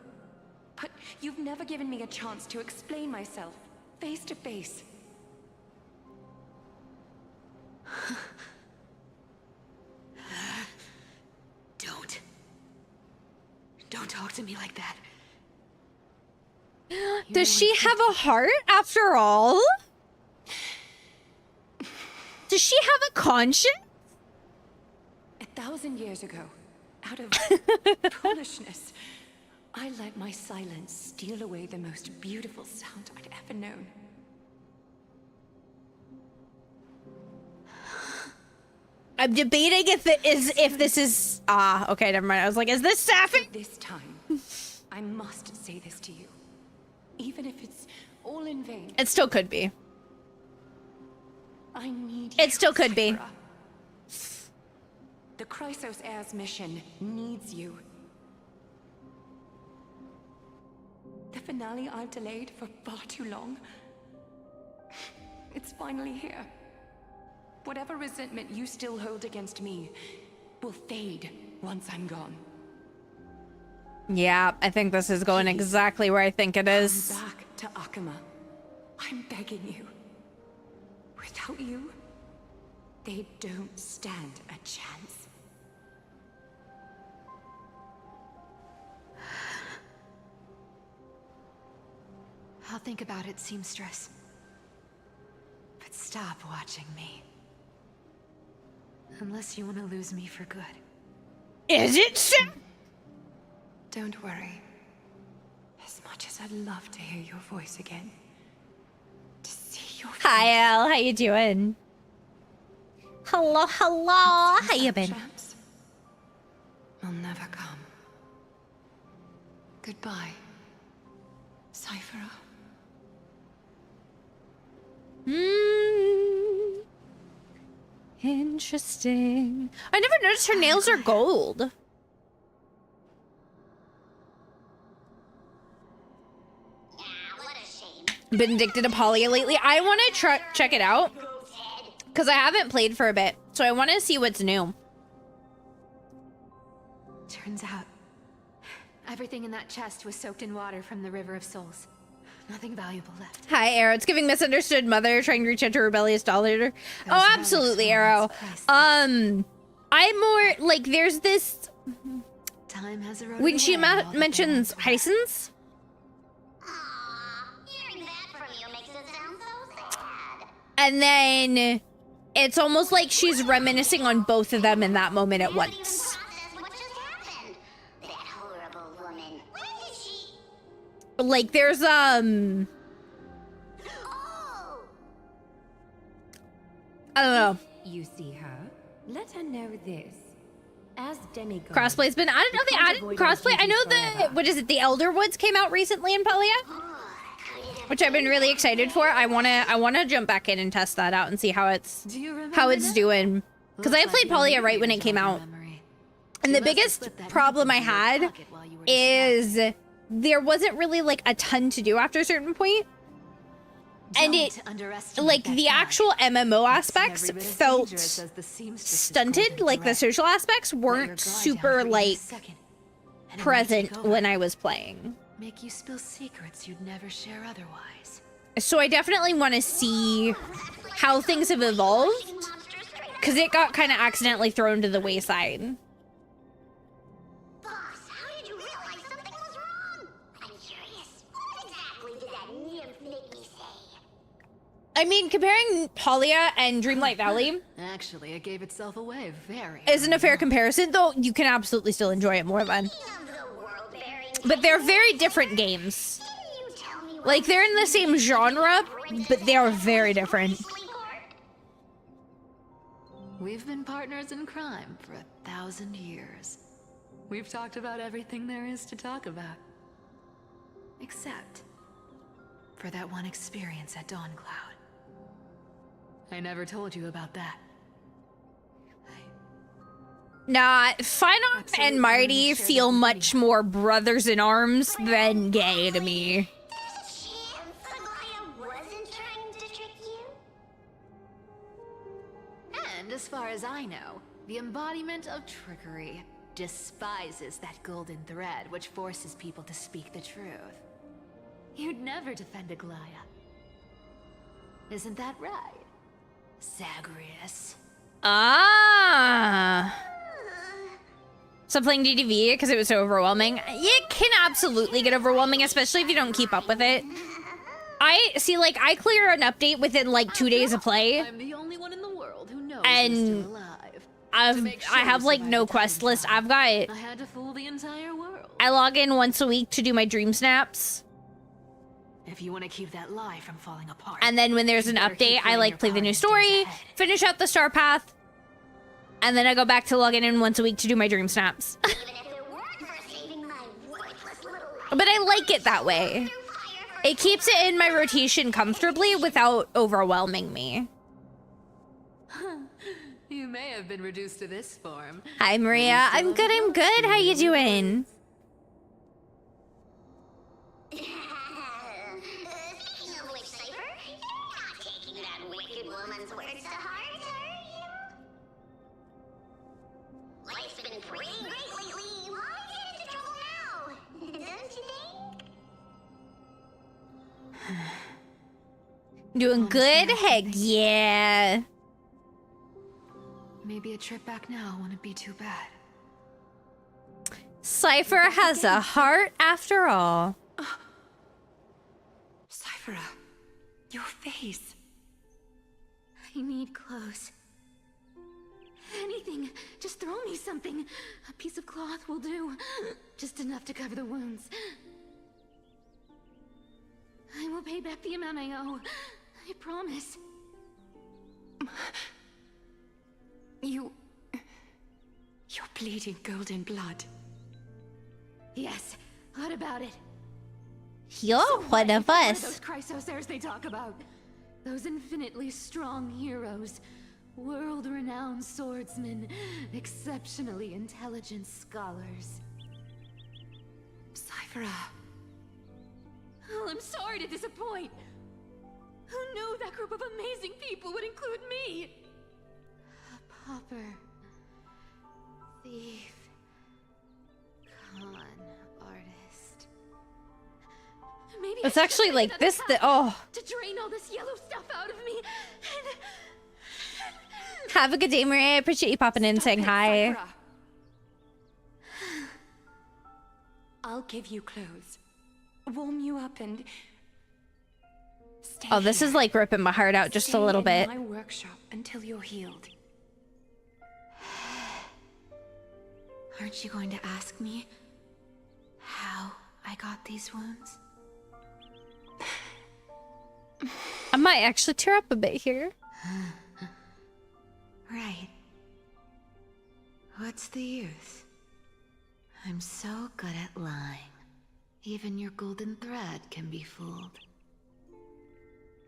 But you've never given me a chance to explain myself, face to face. Don't talk to me like that. Does she have a heart after all? Does she have a conscience? 1,000 years ago, out of foolishness, I let my silence steal away the most beautiful sound I'd ever known. I'm debating if this is okay, never mind. I was like, is this Sapphic? This time, I must say this to you. Even if it's all in vain. It still could be. I need It still could be. The Chrysos Heir's mission needs you. The finale I've delayed for far too long. It's finally here. Whatever resentment you still hold against me will fade once I'm gone. Yeah, I think this is going exactly where I think it is. Come back to Akama. I'm begging you. Without you, they don't stand a chance. I'll think about it, seamstress. But stop watching me. Unless you want to lose me for good. Is it Sam? Don't worry. As much as I'd love to hear your voice again. To see your face. Hi, Elle. How you doing? Hello, hello. How you been? Chance will never come. Goodbye, Cyphera. Interesting. I never noticed her nails are gold. Been addicted to Polya lately. I want to check it out because I haven't played for a bit, so I want to see what's new. Turns out, everything in that chest was soaked in water from the River of Souls. Nothing valuable left. Hi, Arrow. It's giving misunderstood mother trying to reach out to rebellious daughter. Oh, absolutely, Arrow. I'm more like there's this. Time has eroded When she away all mentions Hysons. And then it's almost like she's reminiscing on both of them in that moment at once. Like there's I don't know. You see her? Let her know this. As demigod. Crossplay's been, I don't know, they added crossplay. I know the, what is it, the Elder Woods came out recently in Polya, which I've been really excited for. I wanna jump back in and test that out and see how it's doing. Because I played Polya right when it came out. And the biggest problem I had is there wasn't really like a ton to do after a certain point. And it, like the actual MMO aspects felt stunted, like the social aspects weren't super like present when I was playing. Make you spill secrets you'd never share otherwise. So I definitely want to see how things have evolved, because it got kind of accidentally thrown to the wayside. I mean, comparing Polya and Dreamlight Valley Actually, it gave itself away very isn't a fair comparison, though you can absolutely still enjoy it more then. But they're very different games. Like, they're in the same genre, but they are very different. We've been partners in crime for 1,000 years. We've talked about everything there is to talk about. Except for that one experience at Dawncloud. I never told you about that. Nah, Fine and Marty feel much more brothers in arms than gay to me. And as far as I know, the embodiment of trickery despises that golden thread which forces people to speak the truth. You'd never defend a Glaya. Isn't that right, Zagreus? Ah. Stop playing DDV because it was so overwhelming. It can absolutely get overwhelming, especially if you don't keep up with it. I see, like, I clear an update within like 2 days of play. I'm the only one in the world who knows And he's still alive. I have like no quest list. I've got. I had to fool the entire world. I log in once a week to do my dream snaps. If you want to keep that lie from falling apart. And then when there's an update, I like play the new story, finish out the star path, and then I go back to log in once a week to do my dream snaps. But I like it that way. It keeps it in my rotation comfortably without overwhelming me. You may have been reduced to this form. Hi, Maria. I'm good. I'm good. How you doing? Speaking of which, Cypher, you're not taking that wicked woman's words to heart, are you? Life's been pretty great lately. Why get into trouble now? Don't you think? Doing good? Heck yeah. Maybe a trip back now wouldn't be too bad. Cypher has a heart after all. Cyphera, your face. I need clothes. Anything. Just throw me something. A piece of cloth will do. Just enough to cover the wounds. I will pay back the amount I owe. I promise. You're bleeding golden blood. Yes. What about it? You're one of us. Those Chrysosaurs they talk about. Those infinitely strong heroes. World-renowned swordsmen. Exceptionally intelligent scholars. Cyphera. Oh, I'm sorry to disappoint. Who knew that group of amazing people would include me? A pauper. Thief. Con artist. Maybe It's actually like this. Oh. To drain all this yellow stuff out of me. Have a good day, Maria. I appreciate you popping in and saying hi. I'll give you clothes. Warm you up and... Oh, this is like ripping my heart out just a little bit. Stay in my workshop until you're healed. Aren't you going to ask me how I got these wounds? I might actually tear up a bit here. Right. What's the use? I'm so good at lying. Even your golden thread can be fooled.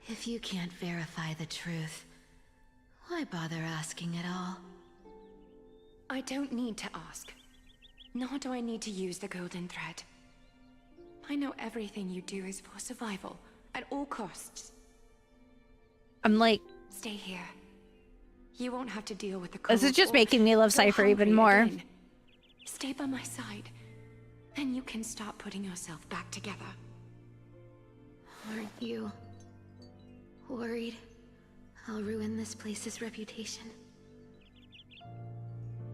If you can't verify the truth, why bother asking at all? I don't need to ask. Nor do I need to use the golden thread. I know everything you do is for survival, at all costs. I'm like... Stay here. You won't have to deal with the This is cold just or making me love go Cypher even hungry more. again. Stay by my side. Then you can start putting yourself back together. Aren't you worried I'll ruin this place's reputation?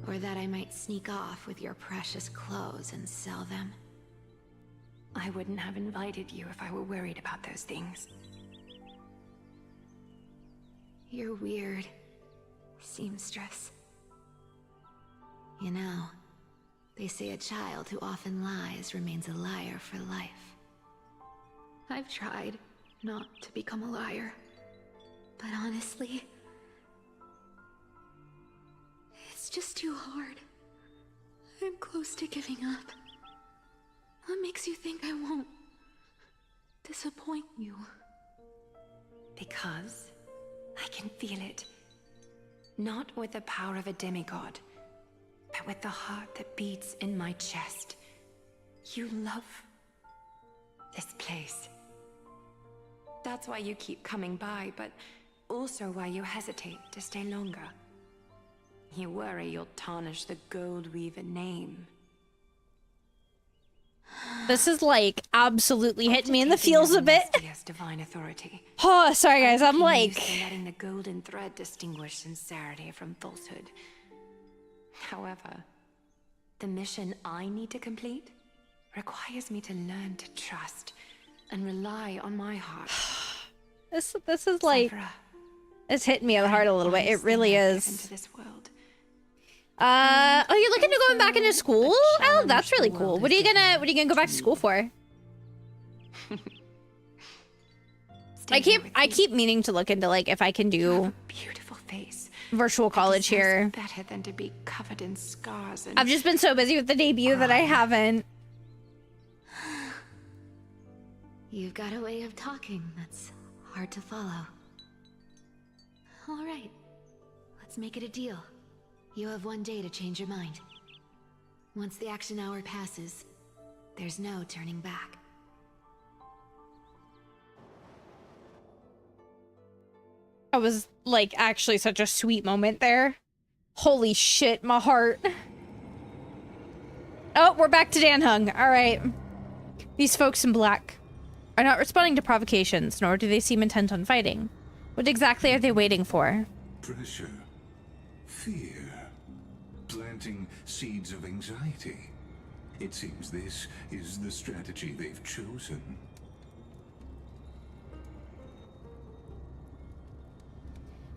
Or that I might sneak off with your precious clothes and sell them? I wouldn't have invited you if I were worried about those things. You're weird, seamstress. You know, they say a child who often lies remains a liar for life. I've tried not to become a liar, but honestly, it's just too hard. I'm close to giving up. What makes you think I won't disappoint you? Because I can feel it. Not with the power of a demigod, but with the heart that beats in my chest. You love this place. That's why you keep coming by, but also why you hesitate to stay longer. You worry you'll tarnish the Gold Weaver name. This is like absolutely hitting me in the feels a bit. Yes, divine authority. Oh, sorry guys, I'm like... Used to letting the golden thread distinguish sincerity from falsehood. However, the mission I need to complete requires me to learn to trust and rely on my heart. This is like... It's hitting me at the heart a little bit. It really is. Into this world. Oh, you're looking to going back into school? Oh, that's really cool. What are you gonna go back to school for? I keep meaning to look into like if I can do beautiful face. Virtual college here. Better than to be covered in scars and... I've just been so busy with the debut that I haven't. You've got a way of talking that's hard to follow. All right, let's make it a deal. You have 1 day to change your mind. Once the action hour passes, there's no turning back. That was like actually such a sweet moment there. Holy shit, my heart. Oh, we're back to Dan Hung. All right. These folks in black are not responding to provocations, nor do they seem intent on fighting. What exactly are they waiting for? Pressure. Fear. Planting seeds of anxiety. It seems this is the strategy they've chosen.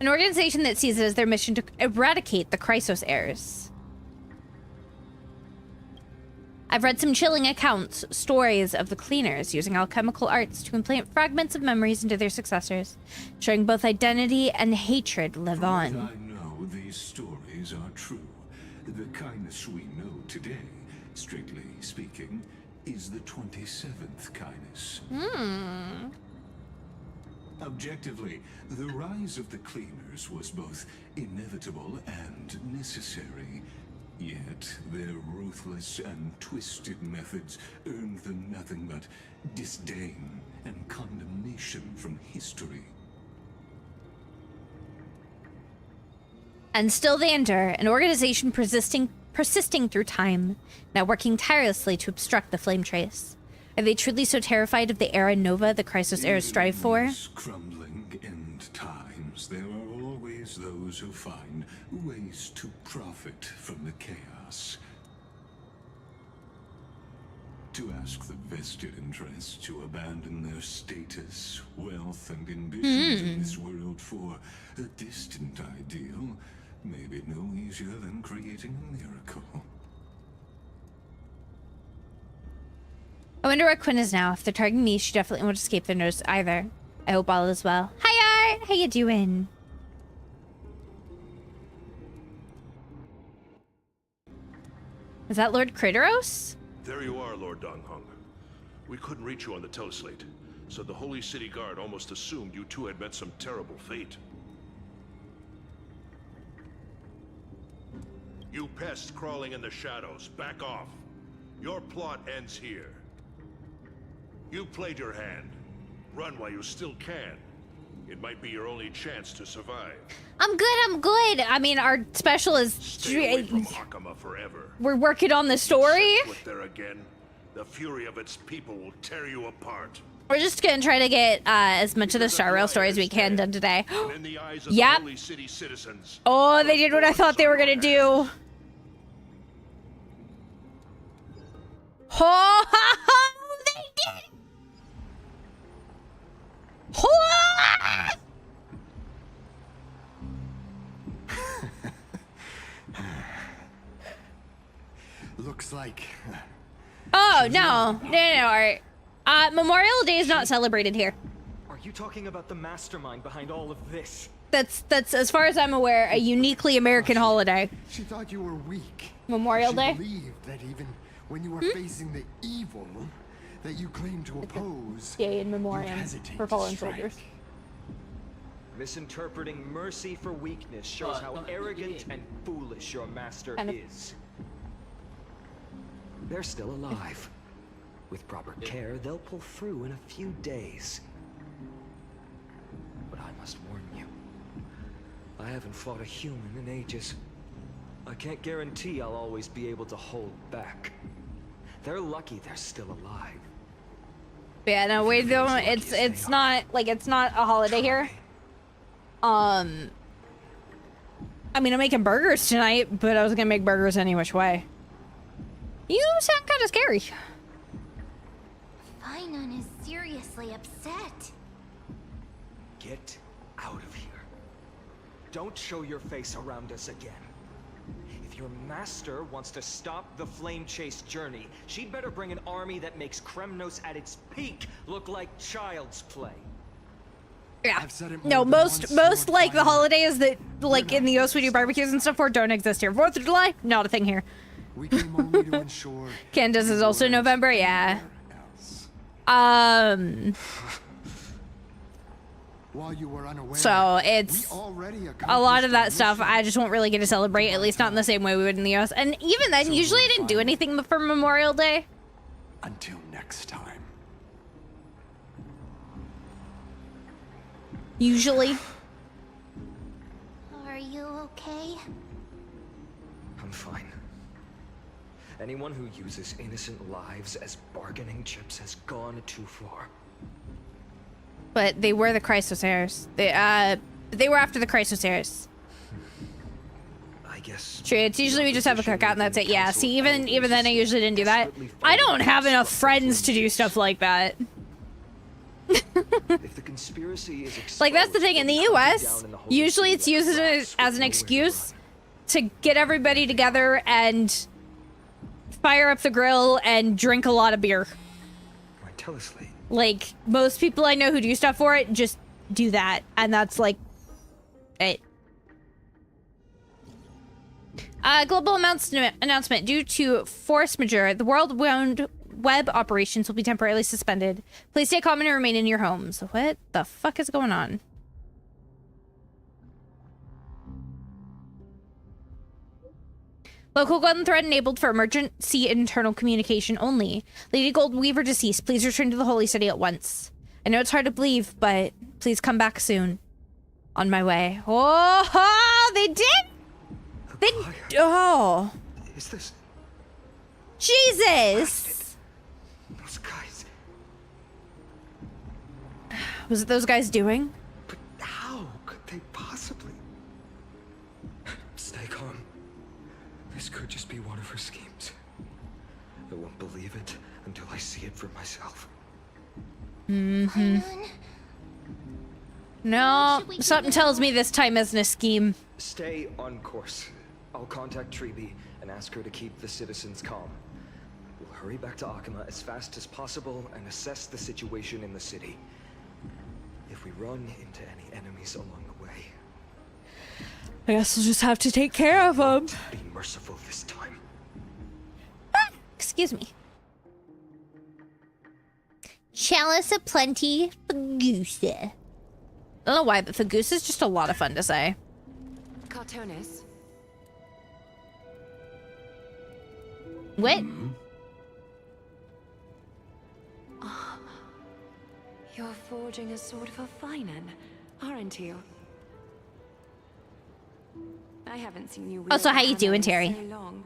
An organization that sees it as their mission to eradicate the Chrysos heirs. I've read some chilling accounts, stories of the cleaners using alchemical arts to implant fragments of memories into their successors, showing both identity and hatred live on. From what I know, these stories are true. The kindness we know today, strictly speaking, is the 27th kindness. Objectively, the rise of the cleaners was both inevitable and necessary. Yet, their ruthless and twisted methods earned them nothing but disdain and condemnation from history. And still they endure, an organization persisting through time, now working tirelessly to obstruct the flame trace. Are they truly so terrified of the era nova the Chrysos heirs strive for? In these crumbling end times, there are always those who find ways to profit from the chaos. To ask the vested interests to abandon their status, wealth, and ambitions in this world for a distant ideal may be no easier than creating a miracle. I wonder where Quinn is now. If they're targeting me, she definitely won't escape their notice either. I hope all is well. Hi, Art! How you doing? Is that Lord Critteros? There you are, Lord Donghung. We couldn't reach you on the teleslate, so the Holy City Guard almost assumed you two had met some terrible fate. You pests crawling in the shadows, back off. Your plot ends here. You played your hand. Run while you still can. It might be your only chance to survive. I'm good. I mean, our special is... Stay away from Arkama forever. We're working on the story. Set foot there again, the fury of its people will tear you apart. We're just gonna try to get as much of the Star Rail story as we can done today. Yep. Oh, they did what I thought they were gonna do. Oh, they did. Looks like... Oh, no, Art. Memorial Day is not celebrated here. Are you talking about the mastermind behind all of this? That's as far as I'm aware, a uniquely American holiday. She thought you were weak. Memorial Day? She believed that even when you were facing the evil that you claim to oppose, Day in memoriam for fallen soldiers. Misinterpreting mercy for weakness shows how arrogant and foolish your master is. They're still alive. With proper care, they'll pull through in a few days. But I must warn you, I haven't fought a human in ages. I can't guarantee I'll always be able to hold back. They're lucky they're still alive. Yeah, no, we don't. It's not like it's not a holiday here. I mean, I'm making burgers tonight, but I was gonna make burgers any which way. You sound kind of scary. Finon is seriously upset. Get out of here. Don't show your face around us again. If your master wants to stop the flame chase journey, she'd better bring an army that makes Kremnos at its peak look like child's play. Yeah. No, most like the holidays that like in the US we do barbecues and stuff for don't exist here. 4th of July, not a thing here. We came only to ensure Candace is also November, yeah. While you were unaware, So it's a lot of that stuff I just won't really get to celebrate, at least not in the same way we would in the US. And even then, usually I didn't do anything for Memorial Day. Until next time. Usually. Are you okay? I'm fine. Anyone who uses innocent lives as bargaining chips has gone too far. But they were the Chrysosairs. They were after the Chrysosairs. I guess. True, it's usually we just have a cookout and that's it. Yeah, see, even then I usually didn't do that. I don't have enough friends to do stuff like that. If the conspiracy is like, that's the thing, in the US, usually it's used as an excuse to get everybody together and fire up the grill and drink a lot of beer. Like, most people I know who do stuff for it just do that, and that's like it. Global announcement. Due to force majeure, the world-renowned web operations will be temporarily suspended. Please stay calm and remain in your homes. What the fuck is going on? Local gun thread enabled for emergency internal communication only. Lady Goldweaver deceased. Please return to the Holy City at once. I know it's hard to believe, but please come back soon. On my way. Oh, they did? They... Oh. Is this... Jesus! Those guys... Was it those guys doing? But how could they possibly... Stay calm. This could just be one of her schemes. I won't believe it until I see it for myself. Mm-hmm. No, something tells me this time isn't a scheme. Stay on course. I'll contact Treeby and ask her to keep the citizens calm. We'll hurry back to Akima as fast as possible and assess the situation in the city. If we run into any enemies along the way, I guess we'll just have to take care of them. Be merciful this time. Excuse me. Chalice of Plenty, Fagusa. I don't know why, but Fagusa is just a lot of fun to say. Cartonis. What? Oh, you're forging a sword for Finon, aren't you? I haven't seen you. Also, how you doing, Terry? So long.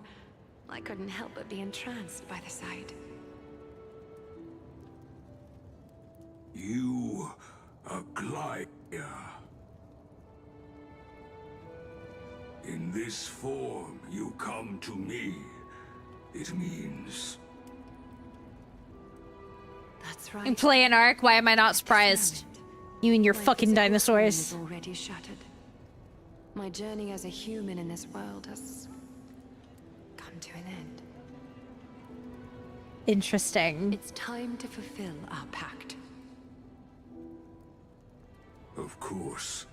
I couldn't help but be entranced by the sight. You, a Glide. In this form, you come to me. It means... That's right. You play an arc? Why am I not surprised? You and your fucking dinosaurs. Is already shattered. My journey as a human in this world has come to an end. Interesting. It's time to fulfill our pact. Of course.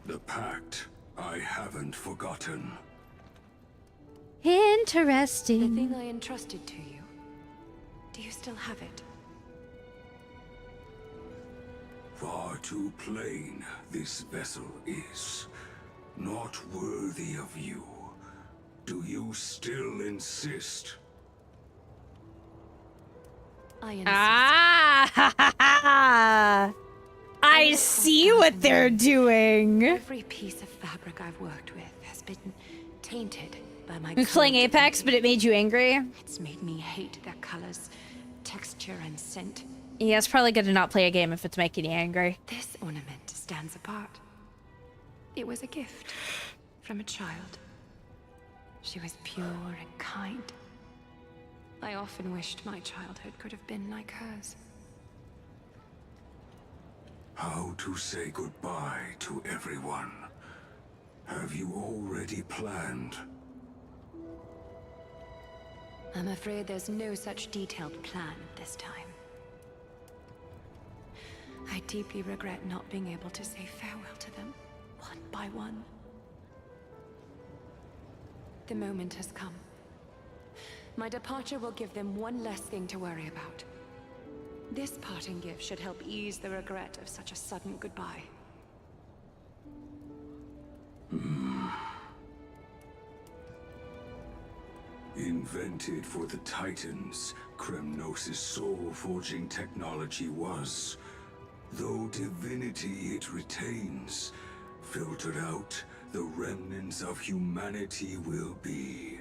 The pact I haven't forgotten. Interesting. The thing I entrusted to you. Do you still have it? Far too plain this vessel is. Not worthy of you. Do you still insist? I insist. Ah! I see what they're doing. Every piece of fabric I've worked with has been tainted by my You're playing cruelty. Apex, but it made you angry? It's made me hate their colors, texture, and scent. Yeah, it's probably good to not play a game if it's making you angry. This ornament stands apart. It was a gift from a child. She was pure and kind. I often wished my childhood could have been like hers. How to say goodbye to everyone? Have you already planned? I'm afraid there's no such detailed plan this time. I deeply regret not being able to say farewell to them, one by one. The moment has come. My departure will give them one less thing to worry about. This parting gift should help ease the regret of such a sudden goodbye. Invented for the Titans, Kremnos' soul-forging technology was. Though divinity it retains, filtered out, the remnants of humanity will be.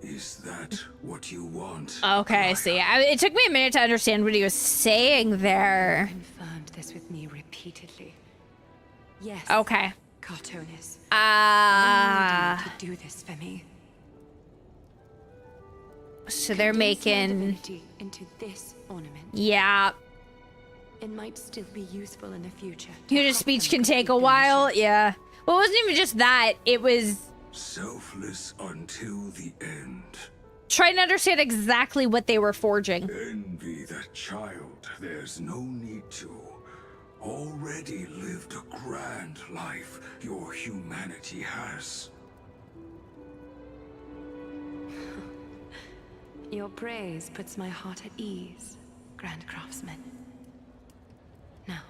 Is that what you want? Okay, see. It took me a minute to understand what he was saying there. Confirmed this with me repeatedly. Yes. Okay. Cartonis. I need you to do this for me. So they're making into this ornament. Yeah. It might still be useful in the future. Your speech can take a while. Yeah. Well, it wasn't even just that. It was selfless until the end. Trying to understand exactly what they were forging. Envy that child. There's no need to. Already lived a grand life your humanity has. Your praise puts my heart at ease, Grand Craftsman. Now,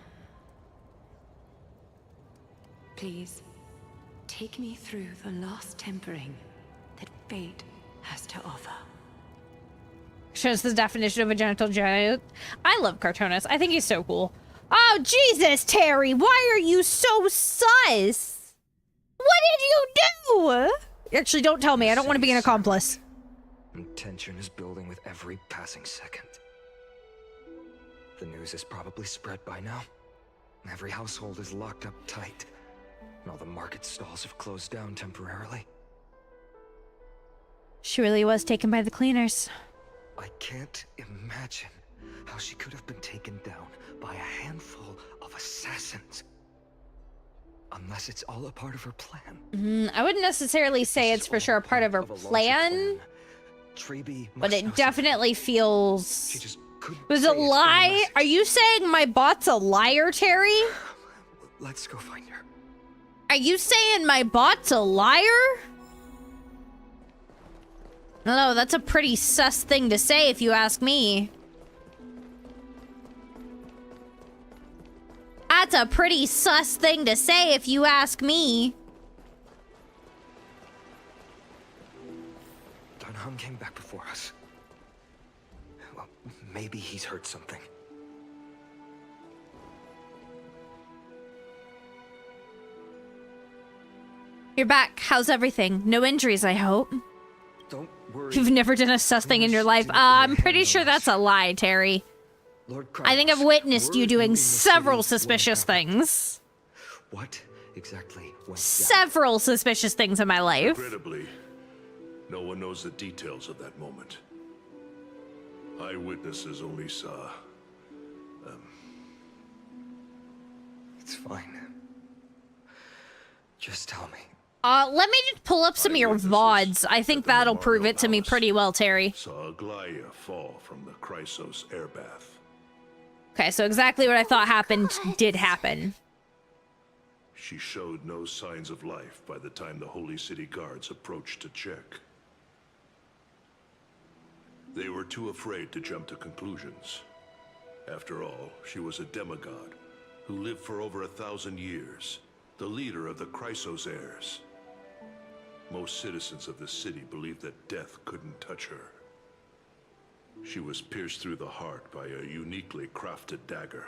please, take me through the last tempering that fate has to offer. Shows the definition of a genital giant. I love Cartonis. I think he's so cool. Oh, Jesus, Terry, why are you so sus? What did you do? Actually, don't tell me. I don't want to be an accomplice. Tension is building with every passing second. The news is probably spread by now. Every household is locked up tight, and all the market stalls have closed down temporarily. She really was taken by the cleaners. I can't imagine how she could have been taken down by a handful of assassins. Unless it's all a part of her plan. I wouldn't necessarily say it's for sure a part of her plan. But it definitely feels... Was it a lie? Are you saying my bot's a liar, Terry? Let's go find her. Are you saying my bot's a liar? No, that's a pretty sus thing to say if you ask me. That's a pretty sus thing to say if you ask me. Dunham came back before us. Well, maybe he's heard something. You're back. How's everything? No injuries, I hope. Don't worry. You've never done a sus thing in your life. I'm pretty sure that's a lie, Terry. I think I've witnessed you doing several suspicious things. What exactly went down? Several suspicious things in my life. Incredibly, no one knows the details of that moment. Eyewitnesses only saw... It's fine. Just tell me. Let me just pull up some of your VODs. I think that'll prove it to me pretty well, Terry. Saw Aglaia fall from the Chrysos airbath. Okay, so exactly what I thought happened did happen. She showed no signs of life by the time the Holy City guards approached to check. They were too afraid to jump to conclusions. After all, she was a demigod who lived for over 1,000 years, the leader of the Chrysos heirs. Most citizens of the city believed that death couldn't touch her. She was pierced through the heart by a uniquely crafted dagger.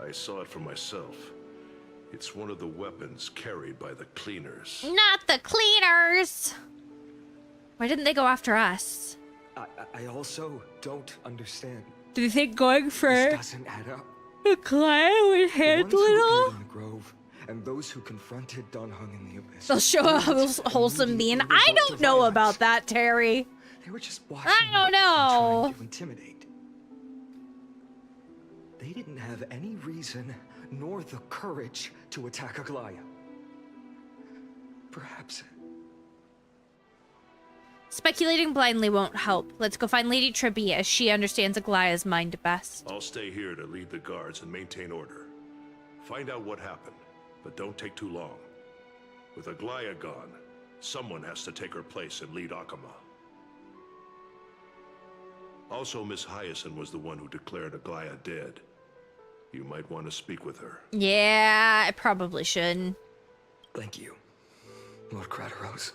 I saw it for myself. It's one of the weapons carried by the cleaners. Not the cleaners! Why didn't they go after us? I also don't understand. Do you think going for This doesn't add up. a client would handle it all? In the grove, and those who confronted Dunhung in the abyss. They'll show a wholesome being. I don't know about that, Terry. They were just watching. I don't know. Trying to intimidate. They didn't have any reason nor the courage to attack Aglaya. Perhaps. Speculating blindly won't help. Let's go find Lady Tribby, as she understands Aglaya's mind best. I'll stay here to lead the guards and maintain order. Find out what happened, but don't take too long. With Aglaya gone, someone has to take her place and lead Akama. Also, Miss Hyacinth was the one who declared Aglaya dead. You might want to speak with her. Yeah, I probably should. Thank you, Lord Crateros.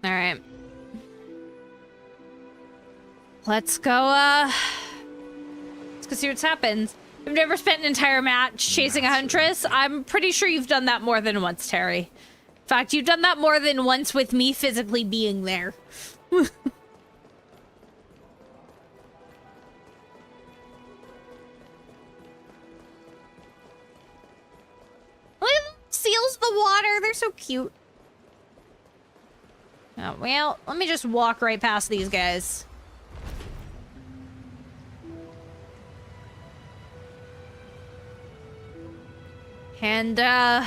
All right. Let's go see what's happened. I've never spent an entire match chasing a huntress. I'm pretty sure you've done that more than once, Terry. In fact, you've done that more than once with me physically being there. Look at them, seals the water. They're so cute. Oh, well, let me just walk right past these guys. And, I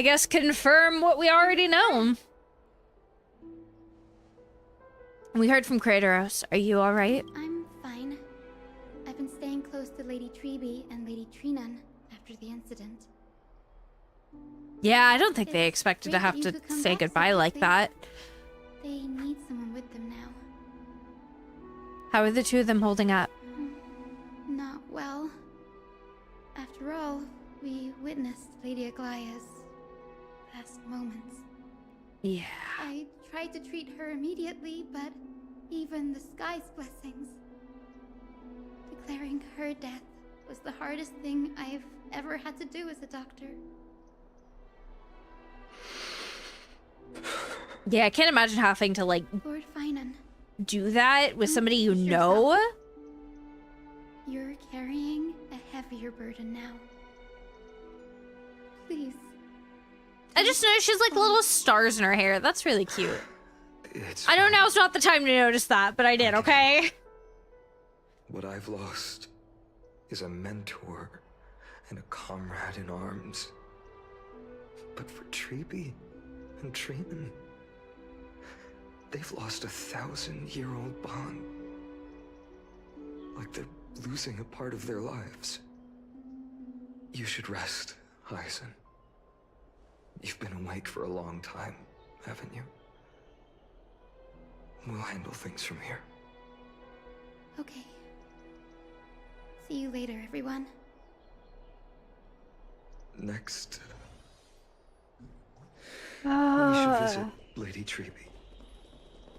guess confirm what we already know. We heard from Kratos. Are you alright? I'm fine. I've been staying close to Lady Treby and Lady Trinan after the incident. Yeah, I don't think they expected to have to say goodbye like that. They need someone with them now. How are the two of them holding up? Not well. After all, we witnessed Lady Aglaya's last moments. Yeah. I tried to treat her immediately, but even the sky's blessings. Declaring her death was the hardest thing I've ever had to do as a doctor. Yeah, I can't imagine having to, like, Lord Finan, do that with somebody you know. You're carrying a heavier burden now. Please. I just noticed she's like little stars in her hair. That's really cute. It's I know now's not the time to notice that, but I did, okay? What I've lost is a mentor and a comrade in arms. But for Treby and Trinan, they've lost a 1,000-year-old bond. Like they're losing a part of their lives. You should rest, Hyacinth. You've been awake for a long time, haven't you? We'll handle things from here. Okay. See you later, everyone. Next, we should visit Lady Treby.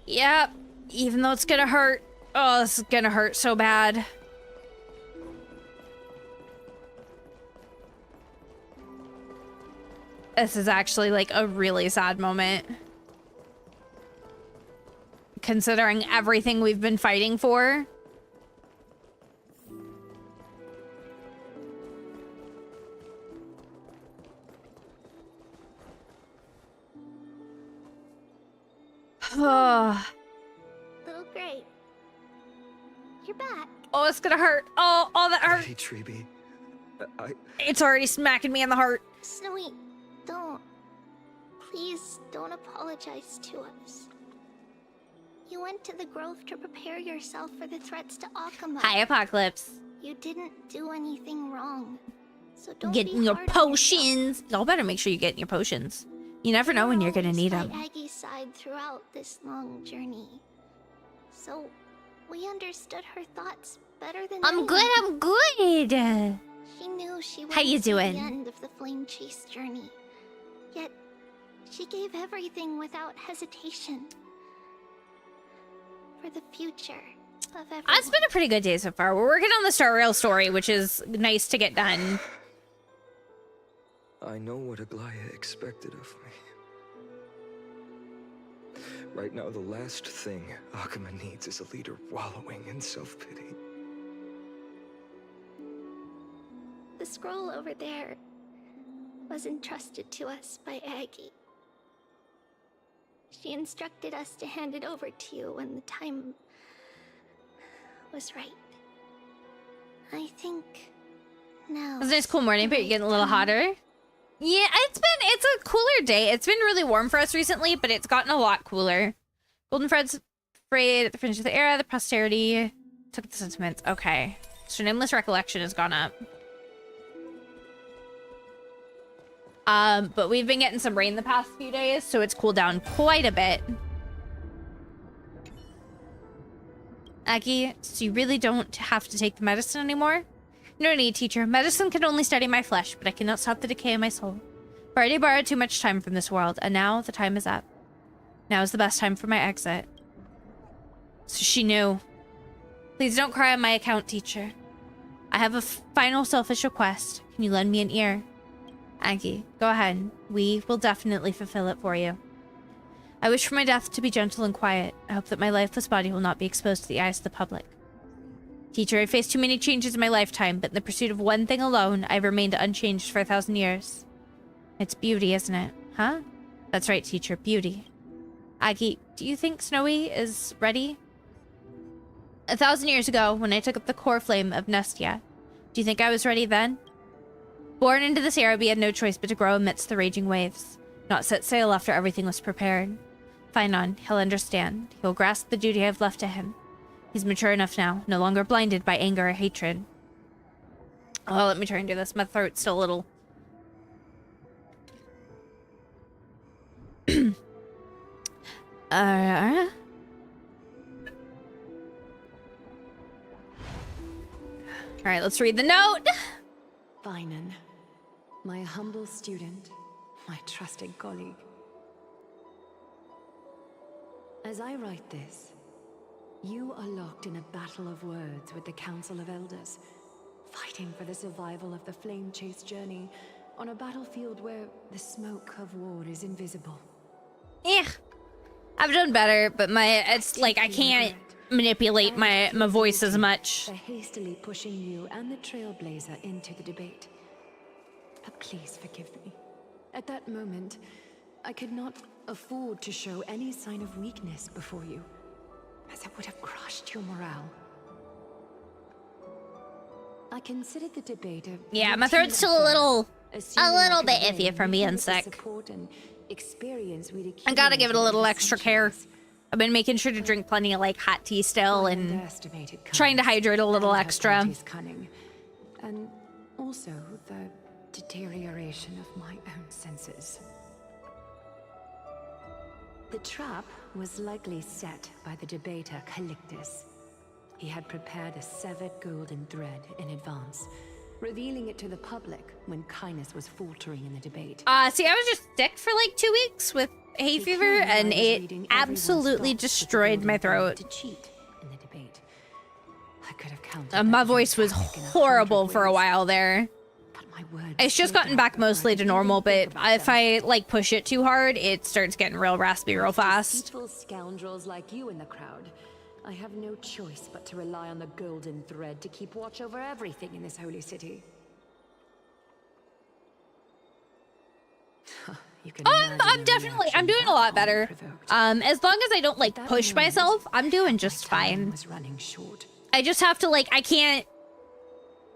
Yep. Even though it's gonna hurt. Oh, this is gonna hurt so bad. This is actually like a really sad moment. Considering everything we've been fighting for. Oh. Little Gray, you're back. Oh, it's gonna hurt. Oh, that hurt. Lady Treby, It's already smacking me in the heart. Snowy, don't. Please don't apologize to us. You went to the Grove to prepare yourself for the threats to Akama. Hi, Apocalypse. You didn't do anything wrong. So don't Getting be your hard on potions. Y'all better make sure you get your potions. You never know when you're gonna need them. by Aggie's side throughout this long journey. So we understood her thoughts better than I'm good. I'm good. She knew she How you wouldn't see doing? the end of the flame chase journey. Yet she gave everything without hesitation. For the future of everyone. It's been a pretty good day so far. We're working on the Star Rail story, which is nice to get done. I know what Aglaya expected of me. Right now, the last thing Akuma needs is a leader wallowing in self-pity. The scroll over there was entrusted to us by Aggie. She instructed us to hand it over to you when the time was right. I think now... It was a nice cool morning, but you're getting a little hotter. Yeah, it's a cooler day. It's been really warm for us recently, but it's gotten a lot cooler. Golden Fred's frayed at the fringe of the era, the posterity took the sentiments. Okay. So Nameless Recollection has gone up. But we've been getting some rain the past few days, so it's cooled down quite a bit. Aggie, so you really don't have to take the medicine anymore? No need, teacher. Medicine can only steady my flesh, but I cannot stop the decay of my soul. I've already borrowed too much time from this world, and now the time is up. Now is the best time for my exit. So she knew. Please don't cry on my account, teacher. I have a final selfish request. Can you lend me an ear? Aggie, go ahead. We will definitely fulfill it for you. I wish for my death to be gentle and quiet. I hope that my lifeless body will not be exposed to the eyes of the public. Teacher, I've faced too many changes in my lifetime, but in the pursuit of one thing alone, I've remained unchanged for 1,000 years. It's beauty, isn't it? Huh? That's right, teacher. Beauty. Aggie, do you think Snowy is ready? 1,000 years ago, when I took up the core flame of Nestia, do you think I was ready then? Born into this era, we had no choice but to grow amidst the raging waves, not set sail after everything was prepared. Finon, he'll understand. He'll grasp the duty I've left to him. He's mature enough now, no longer blinded by anger or hatred. Oh, let me try and do this. My throat's still a little... Alright, let's read the note. Finon, my humble student, my trusted colleague. As I write this, you are locked in a battle of words with the Council of Elders, fighting for the survival of the Flame Chase journey on a battlefield where the smoke of war is invisible. I've done better, but it's like I can't manipulate my voice as much. For hastily pushing you and the Trailblazer into the debate. But please forgive me. At that moment, I could not afford to show any sign of weakness before you, as it would have crushed your morale. I considered the debate a... Yeah, my throat's still a little bit iffy from being sick. I gotta give it a little extra care. I've been making sure to drink plenty of like hot tea still and trying to hydrate a little extra. Cunning, and also the deterioration of my own senses. The trap was likely set by the debater Calictus. He had prepared a severed golden thread in advance, revealing it to the public when Kindness was faltering in the debate. See, I was just sick for like 2 weeks with hay fever, and it absolutely destroyed my throat. To cheat in the debate. I could have counted My voice was horrible for a while there. It's just gotten back mostly to normal, but if I like push it too hard, it starts getting real raspy real fast. Deceitful scoundrels like you in the crowd. I have no choice but to rely on the golden thread to keep watch over everything in this holy city. I'm doing a lot better. As long as I don't like push myself, I'm doing just fine. I just have to like, I can't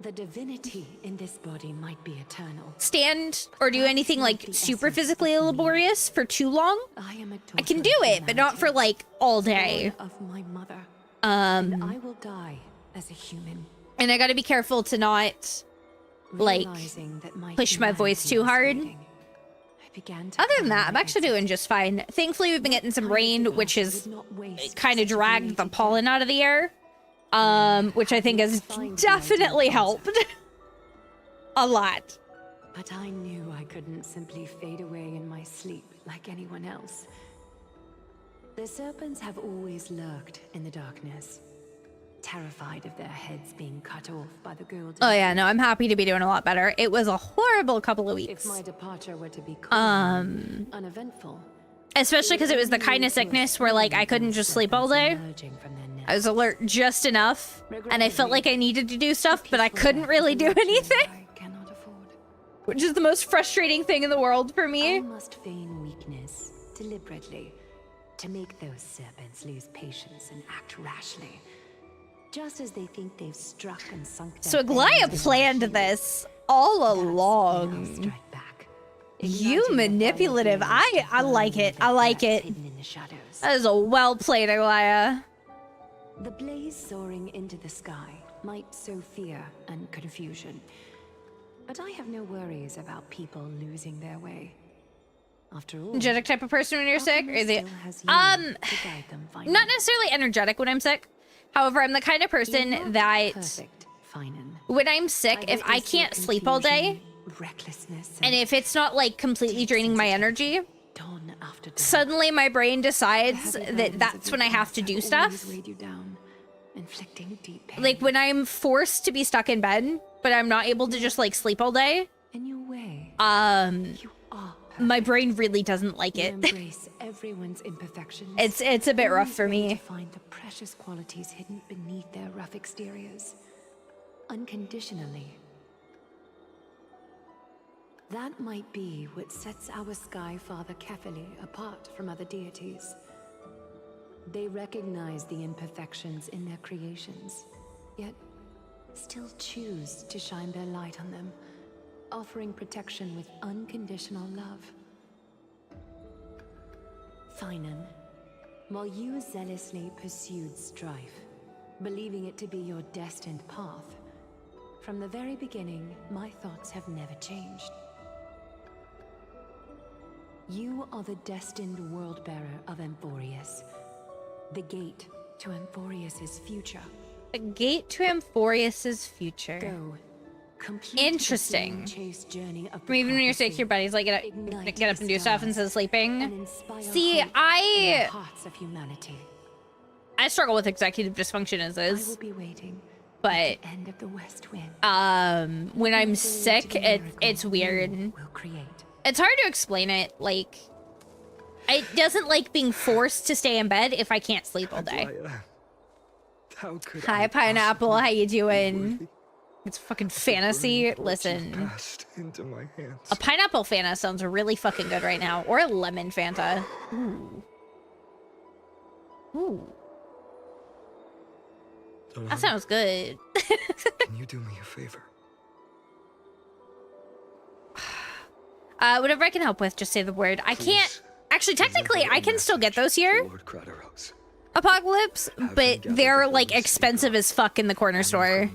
The divinity in this body might be eternal. Stand or do anything like super physically laborious for too long. I can do it, but not for like all day. Of my mother. And I will die as a human. And I gotta be careful to not like push my voice too hard. Other than that, I'm actually doing just fine. Thankfully, we've been getting some rain, which has kind of dragged the pollen out of the air. Which I think has definitely helped. A lot. But I knew I couldn't simply fade away in my sleep like anyone else. The serpents have always lurked in the darkness, terrified of their heads being cut off by the girl. Oh yeah, no, I'm happy to be doing a lot better. It was a horrible couple of weeks. If my departure were to be calm, uneventful, especially because it was the kind of sickness where like I couldn't just sleep all day. I was alert just enough, and I felt like I needed to do stuff, but I couldn't really do anything. Which is the most frustrating thing in the world for me. I must feign weakness deliberately to make those serpents lose patience and act rashly, just as they think they've struck and sunk their So Aglaya planned this all along. You manipulative. I like it. I like it. That is a well played, Aglaya. The blaze soaring into the sky might sow fear and confusion, but I have no worries about people losing their way. After all, Energetic type of person when you're sick? Or is it not necessarily energetic when I'm sick. However, I'm the kind of person that when I'm sick, if I can't sleep all day, and if it's not like completely draining my energy, suddenly my brain decides that that's when I have to do stuff. Like when I'm forced to be stuck in bed, but I'm not able to just like sleep all day. My brain really doesn't like it. Embrace everyone's imperfections. It's a bit rough for me. Find the precious qualities hidden beneath their rough exteriors, unconditionally. That might be what sets our Sky Father Kefili apart from other deities. They recognize the imperfections in their creations, yet still choose to shine their light on them, offering protection with unconditional love. Finan, while you zealously pursued strife, believing it to be your destined path, from the very beginning, my thoughts have never changed. You are the destined world-bearer of Amphorius, the gate to Amphorius's future. The gate to Amphorius's future. Go. Interesting. Even when you're sick, your body's like get up and do stuff instead of sleeping. See, I struggle with executive dysfunction as is. But when I'm sick, it's weird. It's hard to explain it. Like, it doesn't like being forced to stay in bed if I can't sleep all day. Hi, Pineapple. How you doing? It's fucking fantasy. Listen, a pineapple Fanta sounds really fucking good right now, or a lemon Fanta. Ooh. Ooh. That sounds good. Can you do me a favor? Whatever I can help with, just say the word. I can't. Actually, technically, I can still get those here. Apocalypse, but they're like expensive as fuck in the corner store.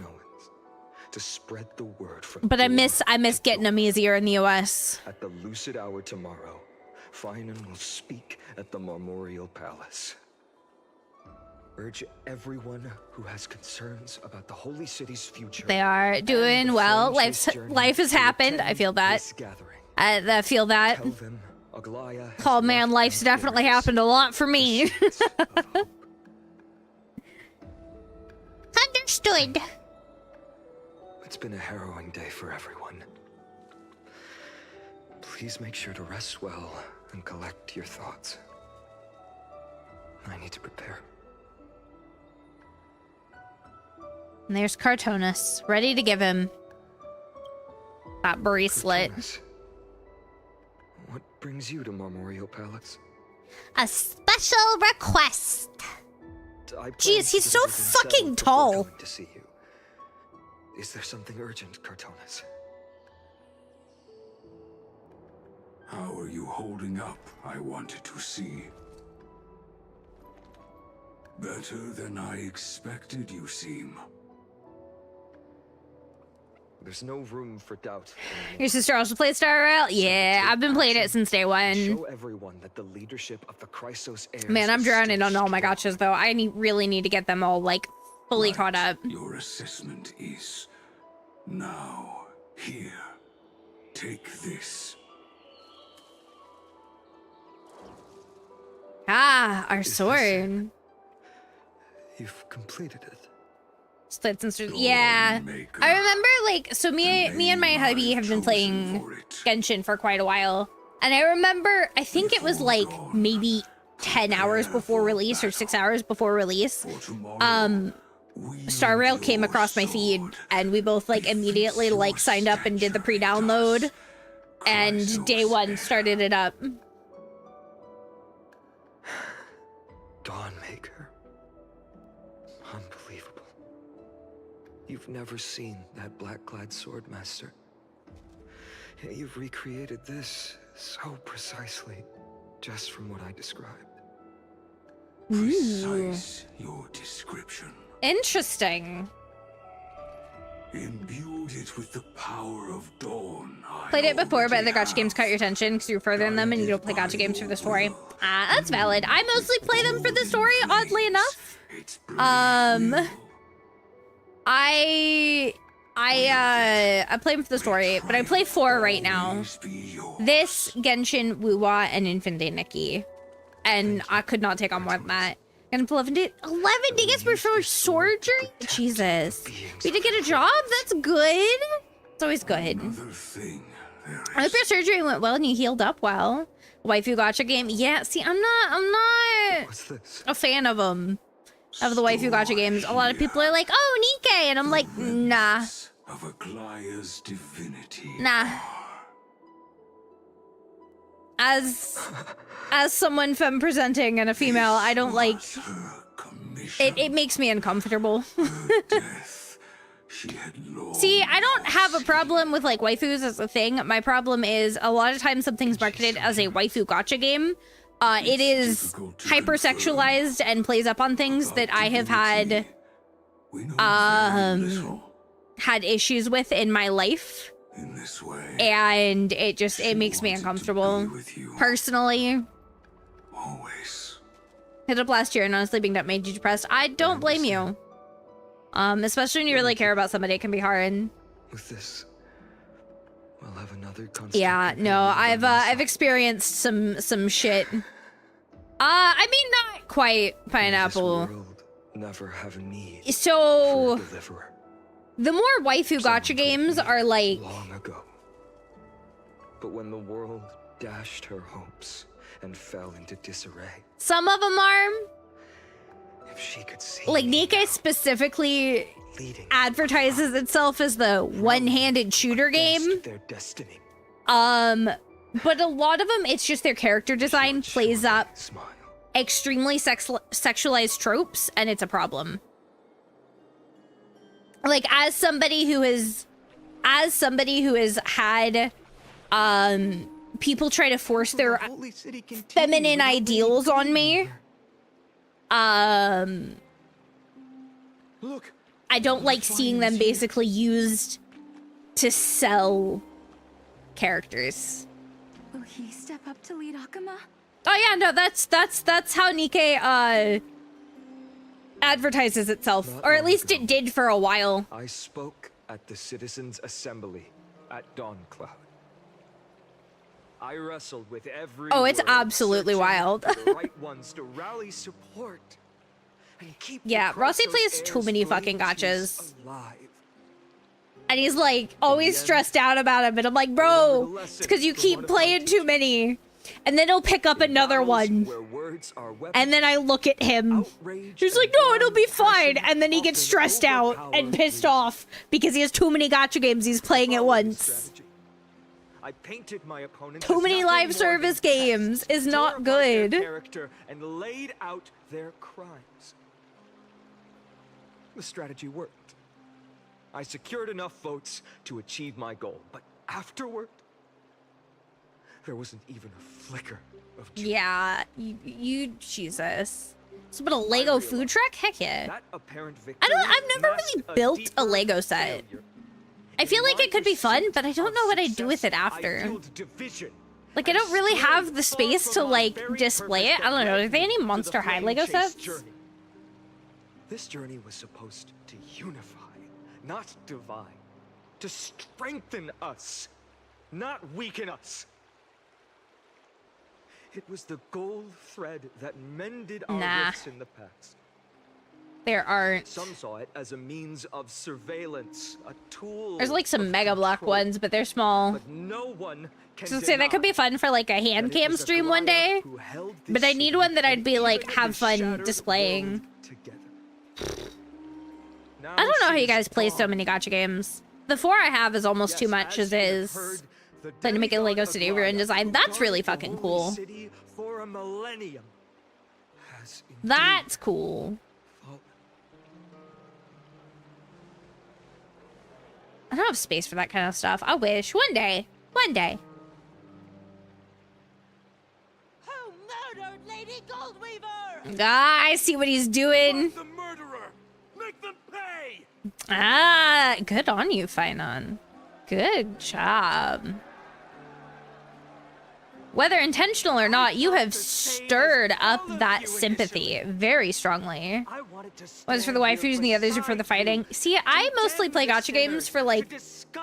To spread the word from but I miss getting them easier in the US. At the lucid hour tomorrow, Finan will speak at the Marmorial Palace. Urge everyone who has concerns about the Holy City's future. They are doing well. Life has happened. I feel that. I feel that. Coven, Aglaya, oh man, life's definitely happened a lot for me. Understood. It's been a harrowing day for everyone. Please make sure to rest well and collect your thoughts. I need to prepare. And there's Cartonus, ready to give him that bracelet. Cartonus, what brings you to Marmorial Palace? A special request. Jeez, he's so fucking tall. To see you. Is there something urgent, Cartonus? How are you holding up, I wanted to see. Better than I expected, you seem. There's no room for doubt. Your sister also plays Star Rail? Yeah, I've been playing it since day one. Show everyone that the leadership of the Chrysos heirs. Man, I'm drowning on all my gotchas, though. I really need to get them all, like, fully caught up. Your assessment is now here. Take this. Ah, our sword. You've completed it. Splits and Stars. Yeah. I remember, like, so me and my hubby have been playing Genshin for quite a while. And I remember, I think it was like maybe 10 hours before release or 6 hours before release. Star Rail came across my feed and we both like immediately like signed up and did the pre-download and day one started it up. Dawnmaker. Unbelievable. You've never seen that black-clad swordmaster. Yet you've recreated this so precisely, just from what I described. Precise your description. Interesting. Imbued it with the power of dawn. Played it before, but the gacha games caught your attention because you're further in them and you don't play gacha games for the story. That's valid. I mostly play them for the story, oddly enough. I play them for the story, but I play 4 right now. This, Genshin, Wuwa, and Infinite Nikki. And I could not take on more than that. And 11 days before surgery? Jesus. We did get a job? That's good. It's always good. I hope your surgery went well and you healed up well. Waifu gacha game? Yeah, see, I'm not a fan of them. Of the waifu gacha games. A lot of people are like, oh, Nikke! And I'm like, nah. Of Aglaya's divinity. Nah. As someone femme presenting and a female, I don't like it makes me uncomfortable. See, I don't have a problem with like waifus as a thing. My problem is a lot of times something's marketed as a waifu gacha game. It is hypersexualized and plays up on things that I have had issues with in my life. And it makes me uncomfortable. Personally. Always. Hit up last year and honestly being that made you depressed. I don't blame you. Especially when you really care about somebody, it can be hard. With this, we'll have another yeah, no, I've experienced some shit. I mean not quite pineapple. Never have a need so for a deliverer. The more waifu gacha games are like long ago. But when the world dashed her hopes and fell into disarray. Some of them are. If she could see like Nikke specifically advertises itself as the one-handed shooter game. Their destiny. But a lot of them, it's just their character design plays up extremely sexualized tropes, and it's a problem. Like as somebody who has had people try to force their feminine ideals on me. I don't like seeing them basically used to sell characters. Will he step up to lead Akama? Oh yeah, no, that's how Nikke advertises itself, or at least it did for a while. I spoke at the Citizens' Assembly at Dawncloud. I wrestled with every it's absolutely wild. the right ones to rally support and keep yeah, Rossi plays too many fucking gachas. And he's like always stressed out about him, and I'm like, bro, it's because you keep playing too many. And then he'll pick up another one. And then I look at him. He's like, no, it'll be fine. And then he gets stressed out and pissed off because he has too many gacha games he's playing at once. I painted my opponents too many live service games is not good. Character and laid out their crimes. The strategy worked. I secured enough votes to achieve my goal, but afterward, there wasn't even a flicker of truth. Yeah, you Jesus. So, but a Lego food truck? Heck yeah. That apparent victory I've never really built a Lego set. I feel like it could be fun, but I don't know what I'd do with it after. Like, I don't really have the space to, like, display it. I don't know. Are there any Monster High Lego sets? This journey was supposed to unify, not divide. To strengthen us, not weaken us. It was the gold thread that mended our rifts in the past. there aren't. Some saw it as a means of surveillance, a tool. There's like some of Mega Block control. ones, but they're small. But no one can So say that could be fun for like a hand cam stream one day. But I need one that I'd be like have fun displaying. I don't know how you guys play so many gacha games. The 4 I have is almost too much as is. Then to make a Lego City Ruin design, that's really fucking cool. That's cool. I don't have space for that kind of stuff. I wish. One day. One day. Who murdered Lady Goldweaver? Ah, I see what he's doing. The murderer. Make them pay. Ah, good on you, Finon. Good job. Whether intentional or not, you have stirred up that sympathy very strongly. One's for the waifus and the others are for the fighting. See, I mostly play gacha games for like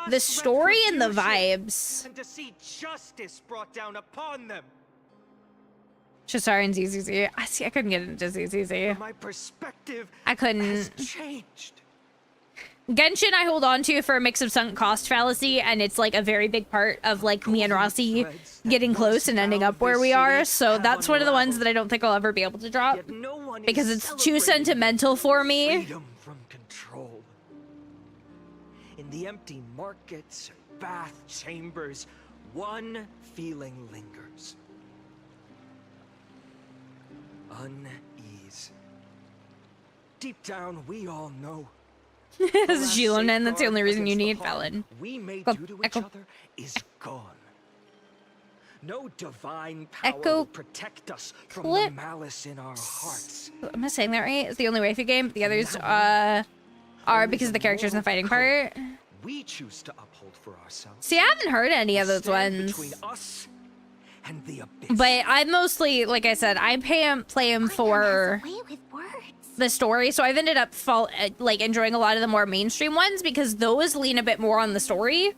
the story and the vibes. And to see justice brought down upon them. Shisar and ZZZ. I see. I couldn't get into ZZZ. My perspective I couldn't. has changed. Genshin I hold on to for a mix of sunk cost fallacy, and it's like a very big part of like me and Rossi getting close and ending up where we are. So that's one of the ones that I don't think I'll ever be able to drop because it's too sentimental for me. Freedom from control. In the empty markets, bath chambers, one feeling lingers. Unease. Deep down, we all know. Gilonen, that's the only reason you need Felon. We may do to each other is gone. No divine power will protect us from the malice in our hearts. Am I saying that right? It's the only waifu game. The others are because of the characters in the fighting part. We choose to uphold for ourselves. See, I haven't heard any of those ones. Between us and the abyss. But I mostly, like I said, I play him for the story. So I've ended up like enjoying a lot of the more mainstream ones because those lean a bit more on the story.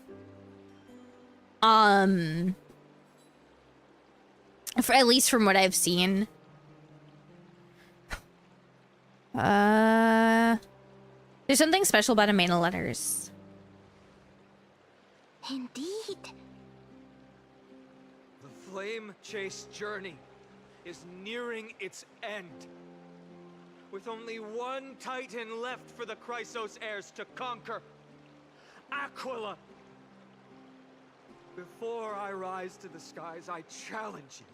For at least from what I've seen. There's something special about Amana letters. Indeed. The flame-chased journey is nearing its end. With only one Titan left for the Chrysos heirs to conquer. Aquila! Before I rise to the skies, I challenge you.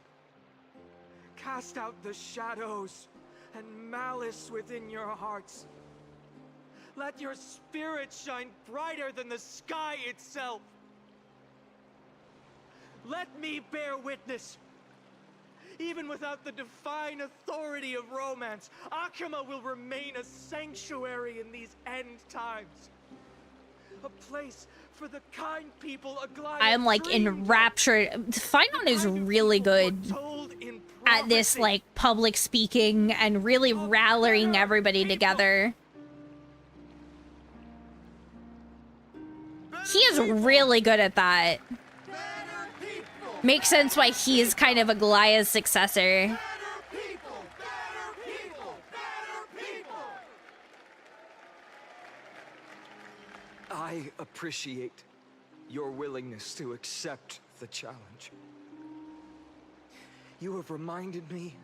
Cast out the shadows and malice within your hearts. Let your spirit shine brighter than the sky itself. Let me bear witness. Even without the divine authority of romance, Akuma will remain a sanctuary in these end times. A place for the kind people I am like enraptured. Finon is really good at this like public speaking and really rallying everybody together. He is really good at that. Makes sense why he is kind of a Goliath's successor. I appreciate your willingness to accept the challenge. You have reminded me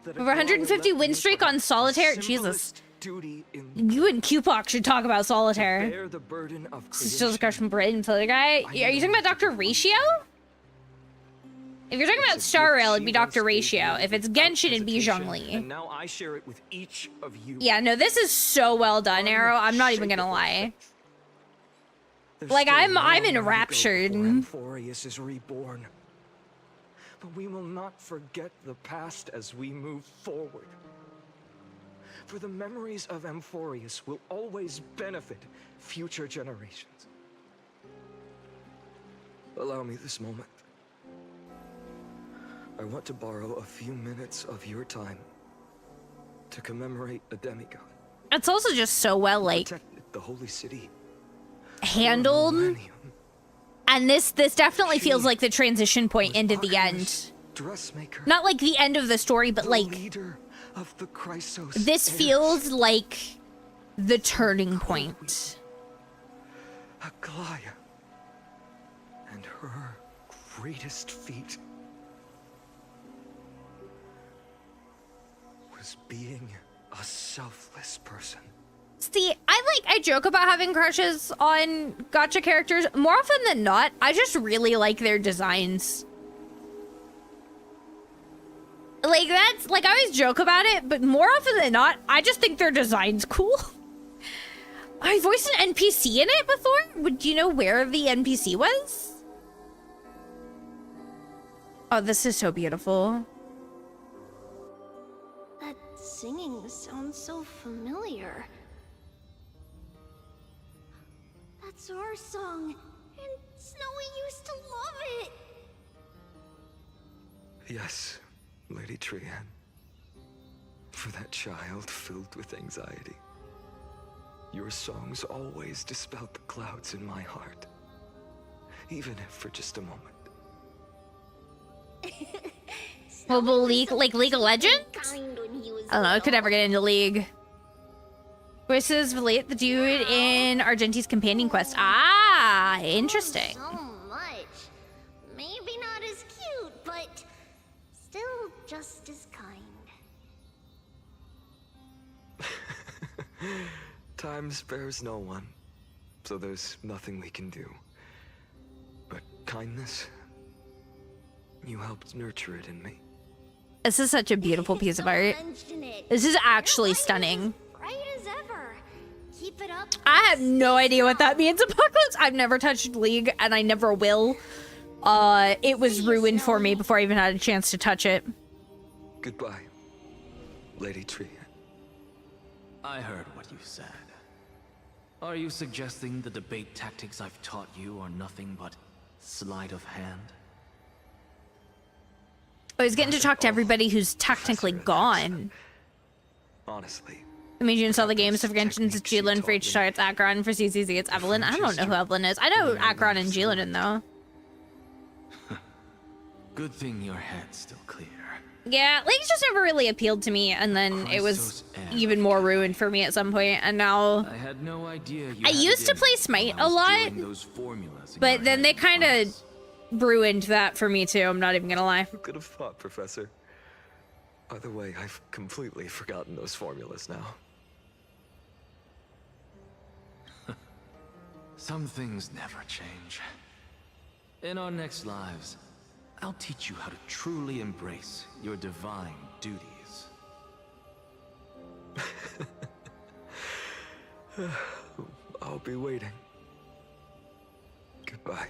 that over 150 win streak on Solitaire. Jesus. You and Qpox should talk about Solitaire. Bear the burden of Still a crush from Brit and other guy. Are you talking about Dr. Ratio? If you're talking about Star Rail, it'd be Dr. Ratio. If it's Genshin, it'd be Zhongli. And now I share it with each of you. Yeah, no, this is so well done, Arrow. I'm not even gonna lie. Like, I'm enraptured. Amphorius is reborn. But we will not forget the past as we move forward. For the memories of Amphorius will always benefit future generations. Allow me this moment. I want to borrow a few minutes of your time to commemorate a demigod. It's also just so well, like, the holy city handled. And this definitely feels like the transition point into the end. Not like the end of the story, but like of the Chrysos. This feels like the turning point. Aglaya. And her greatest feat was being a selfless person. See, I joke about having crushes on gacha characters. More often than not, I just really like their designs. Like, that's, like, I always joke about it, but more often than not, I just think their design's cool. I voiced an NPC in it before? Do you know where the NPC was? Oh, this is so beautiful. That singing sounds so familiar. That's our song, and Snowy used to love it. Yes, Lady Trian. For that child filled with anxiety. Your songs always dispelled the clouds in my heart. Even if for just a moment. Mobile League, like League of Legends? I don't know, I could never get into League. Voices relate the dude in Argenti's companion quest. Ah, interesting. So much. Maybe not as cute, but still just as kind. Time spares no one, so there's nothing we can do. But kindness, you helped nurture it in me. This is such a beautiful piece of art. This is actually stunning. Bright as ever. Keep it up. I have no idea what that means, Apocalypse. I've never touched League, and I never will. It was ruined for me before I even had a chance to touch it. Goodbye, Lady Trian. I heard what you said. Are you suggesting the debate tactics I've taught you are nothing but sleight of hand? I was getting to talk to everybody who's technically gone. Honestly. I mean, you install the games. So for Genshin, it's Jilin. For H-Star, it's Akron. For CCZ, it's Evelyn. I don't know who Evelyn is. I know Akron and Jilin, though. Good thing your head's still clear. Yeah, League's just never really appealed to me, and then it was even more ruined for me at some point, and now... I had no idea I used to play Smite a lot, but then they kind of ruined that for me, too. I'm not even gonna lie. Who could have thought, Professor? By the way, I've completely forgotten those formulas now. Some things never change. In our next lives, I'll teach you how to truly embrace your divine duties. I'll be waiting. Goodbye,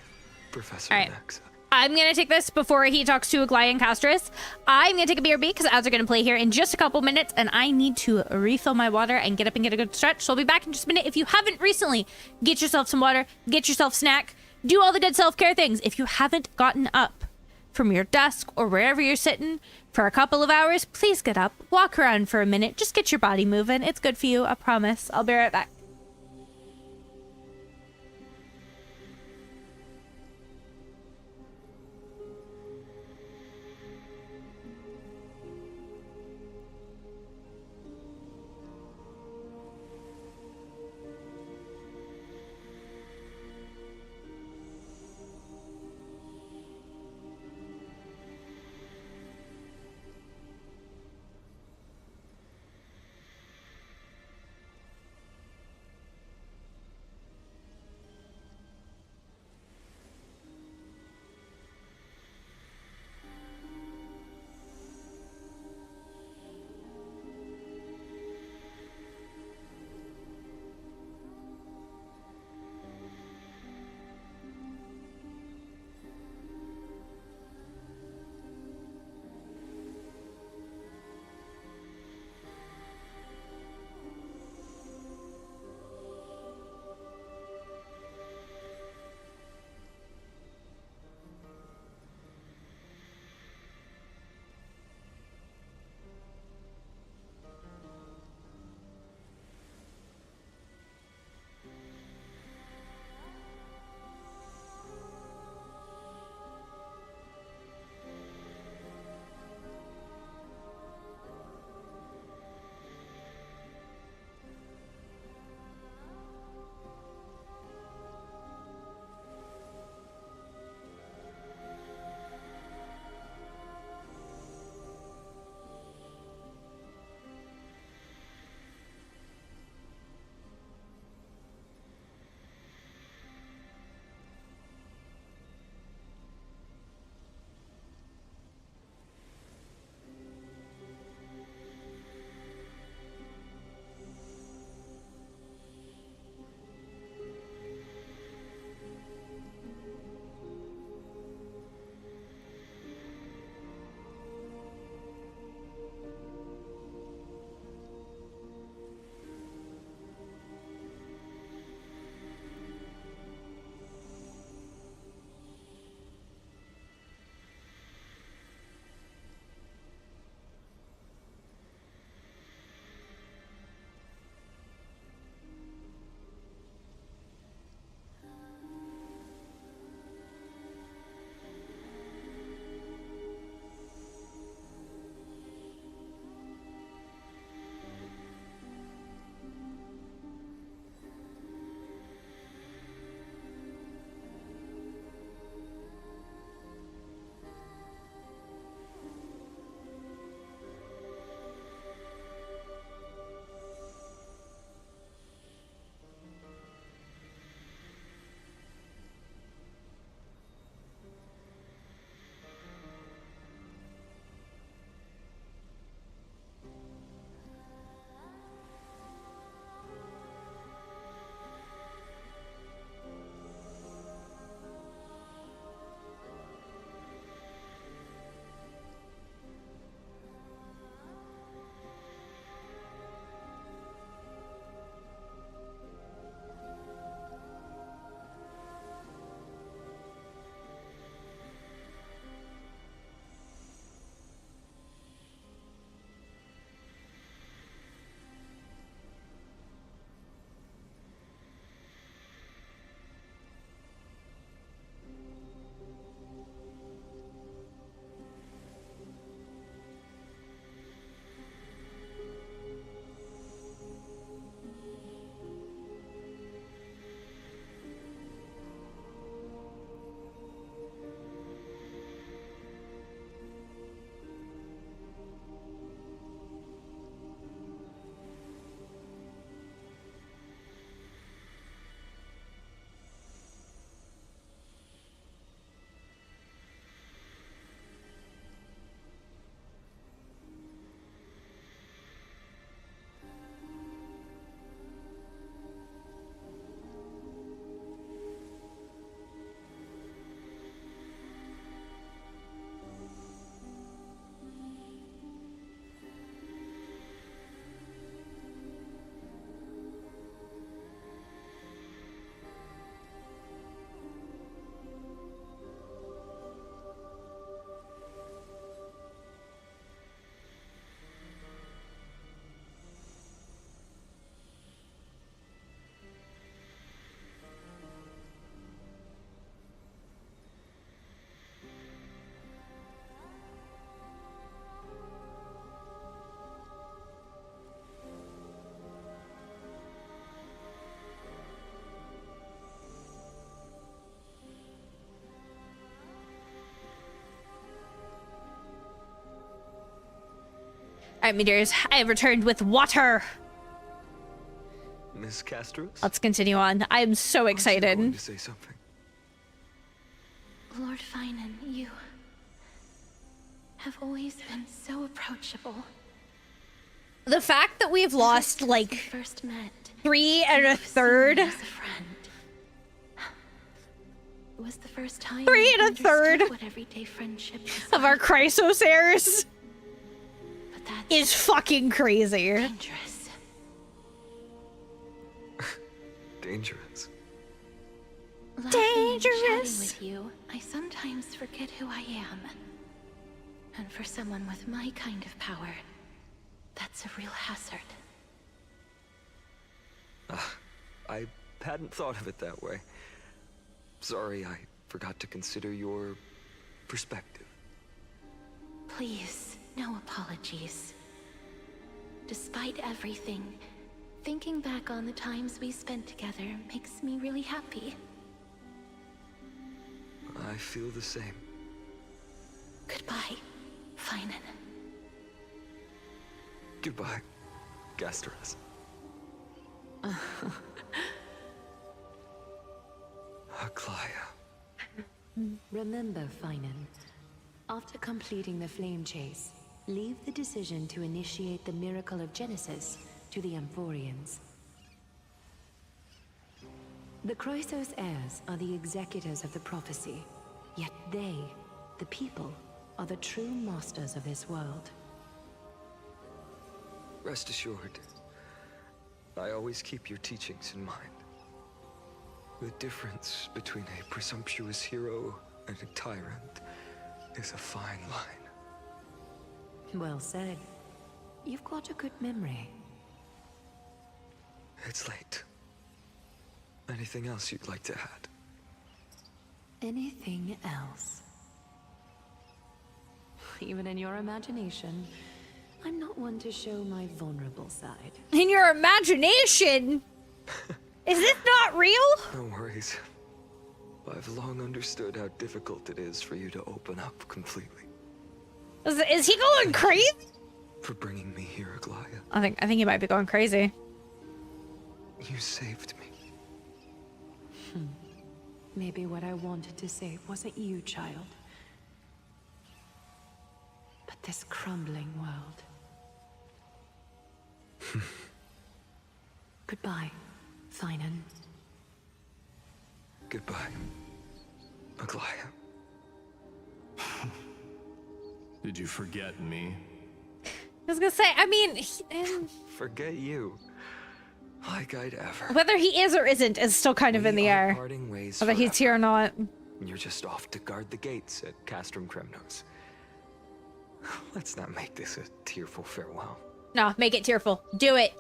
Professor All right. Nexa. I'm going to take this before he talks to Aglaya and Castris. I'm going to take a BRB because ads are going to play here in just a couple minutes, and I need to refill my water and get up and get a good stretch. So I'll be back in just a minute. If you haven't recently, get yourself some water, get yourself a snack, do all the good self-care things. If you haven't gotten up from your desk or wherever you're sitting for a couple of hours, please get up, walk around for a minute, just get your body moving. It's good for you, I promise. I'll be right back. Alright, my dears, I have returned with water. Miss Castros? Let's continue on. I'm so excited. Going to say something. Lord Finan, you have always been so approachable. The fact that we've lost like First met. 3 1/3 As a friend. It was the first time 3 I 1/3 understood what everyday friendship is of our Chrysos heirs but that's is fucking crazy. dangerous. Dangerous. Laughing and chatting Dangerous. with you, I sometimes forget who I am. And for someone with my kind of power, that's a real hazard. I hadn't thought of it that way. Sorry, I forgot to consider your perspective. Please, no apologies. Despite everything, thinking back on the times we spent together makes me really happy. I feel the same. Goodbye, Finan. Goodbye, Gastras. Aglaya. Remember, Finan, after completing the flame chase, leave the decision to initiate the miracle of Genesis to the VtuberENs. The Chrysos heirs are the executors of the prophecy, yet they, the people, are the true masters of this world. Rest assured, I always keep your teachings in mind. The difference between a presumptuous hero and a tyrant is a fine line. Well said. You've got a good memory. It's late. Anything else you'd like to add? Anything else? Even in your imagination, I'm not one to show my vulnerable side. In your imagination? Is this not real? No worries. I've long understood how difficult it is for you to open up completely. Is he going crazy? For bringing me here, Aglaya. I think he might be going crazy. You saved me. Maybe what I wanted to say wasn't you, child, but this crumbling world. Goodbye, Finan. Goodbye, Aglaya. Did you forget me? I was gonna say, I mean, Forget you. Like I'd ever. whether he is or isn't is still kind of in the air. Parting ways Whether he's forever. here or not. You're just off to guard the gates at Castrum Kremnos. Let's not make this a tearful farewell. No, make it tearful. Do it.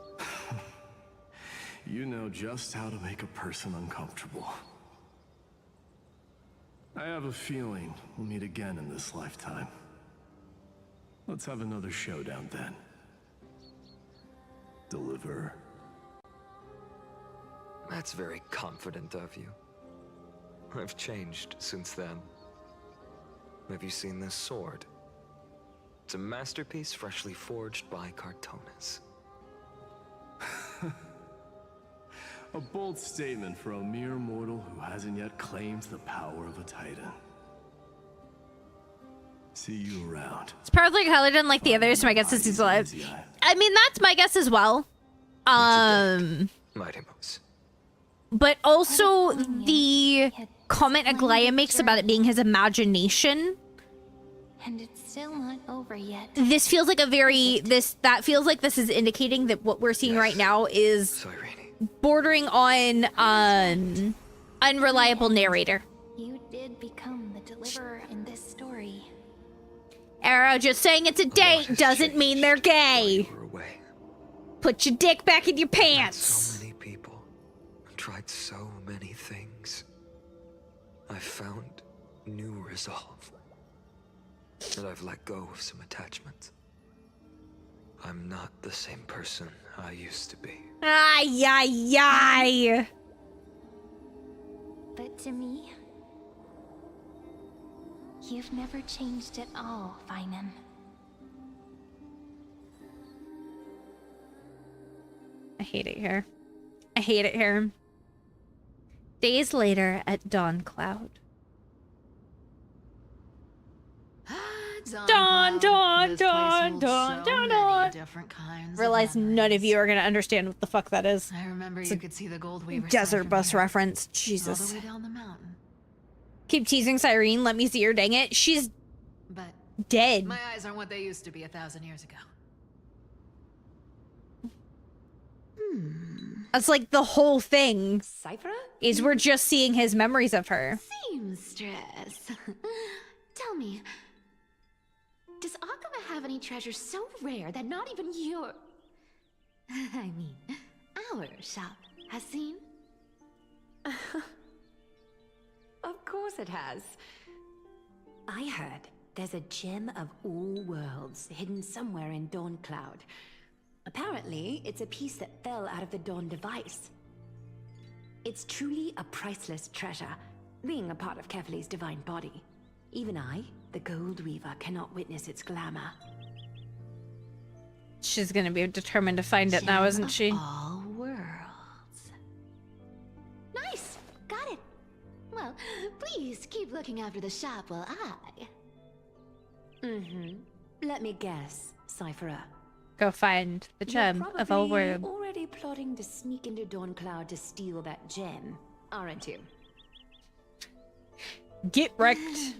You know just how to make a person uncomfortable. I have a feeling we'll meet again in this lifetime. Let's have another showdown then. Deliver. That's very confident of you. I've changed since then. Have you seen this sword? It's a masterpiece freshly forged by Cartonis. A bold statement for a mere mortal who hasn't yet claimed the power of a titan. See you around. It's probably colored unlike the others, so my guess is he's alive. I mean, that's my guess as well. Mighty Moose. But also the comment Aglaya makes about it being his imagination. And it's still not over yet. This feels like a very that feels like this is indicating that what we're seeing right now is bordering on unreliable narrator. You did become the deliverer in this story. Arrow, just saying it's a date doesn't mean they're gay. Put your dick back in your pants. So many people tried so many things. I found new resolve. And I've let go of some attachments. I'm not the same person I used to be. Ay, ay, ay. But to me, you've never changed at all, Finan. I hate it here. I hate it here. Days later at Dawn Cloud. Dawn. Different kinds. Realize none of you are gonna understand what the fuck that is. I remember It's you a could see the gold weaver desert bus reference. all Jesus. the way down the mountain. Keep teasing Cyrene. Let me see her. Dang it. She's But dead. my eyes aren't what they used to be 1,000 years ago. That's like the whole thing. Cypher? Is we're just seeing his memories of her. Seamstress. Tell me, does Akaba have any treasures so rare that not even your... I mean, our shop has seen? Of course it has. I heard there's a gem of all worlds hidden somewhere in Dawn Cloud. Apparently, it's a piece that fell out of the Dawn device. It's truly a priceless treasure, being a part of Kefali's divine body. Even I, the Gold Weaver, cannot witness its glamour. She's gonna be determined to find it now, isn't she? All worlds. Nice! Got it! Well, please keep looking after the shop while I... Let me guess, Cypherer. Go find the gem of all You're worlds. already plotting to sneak into Dawn Cloud to steal that gem, aren't you? Get wrecked.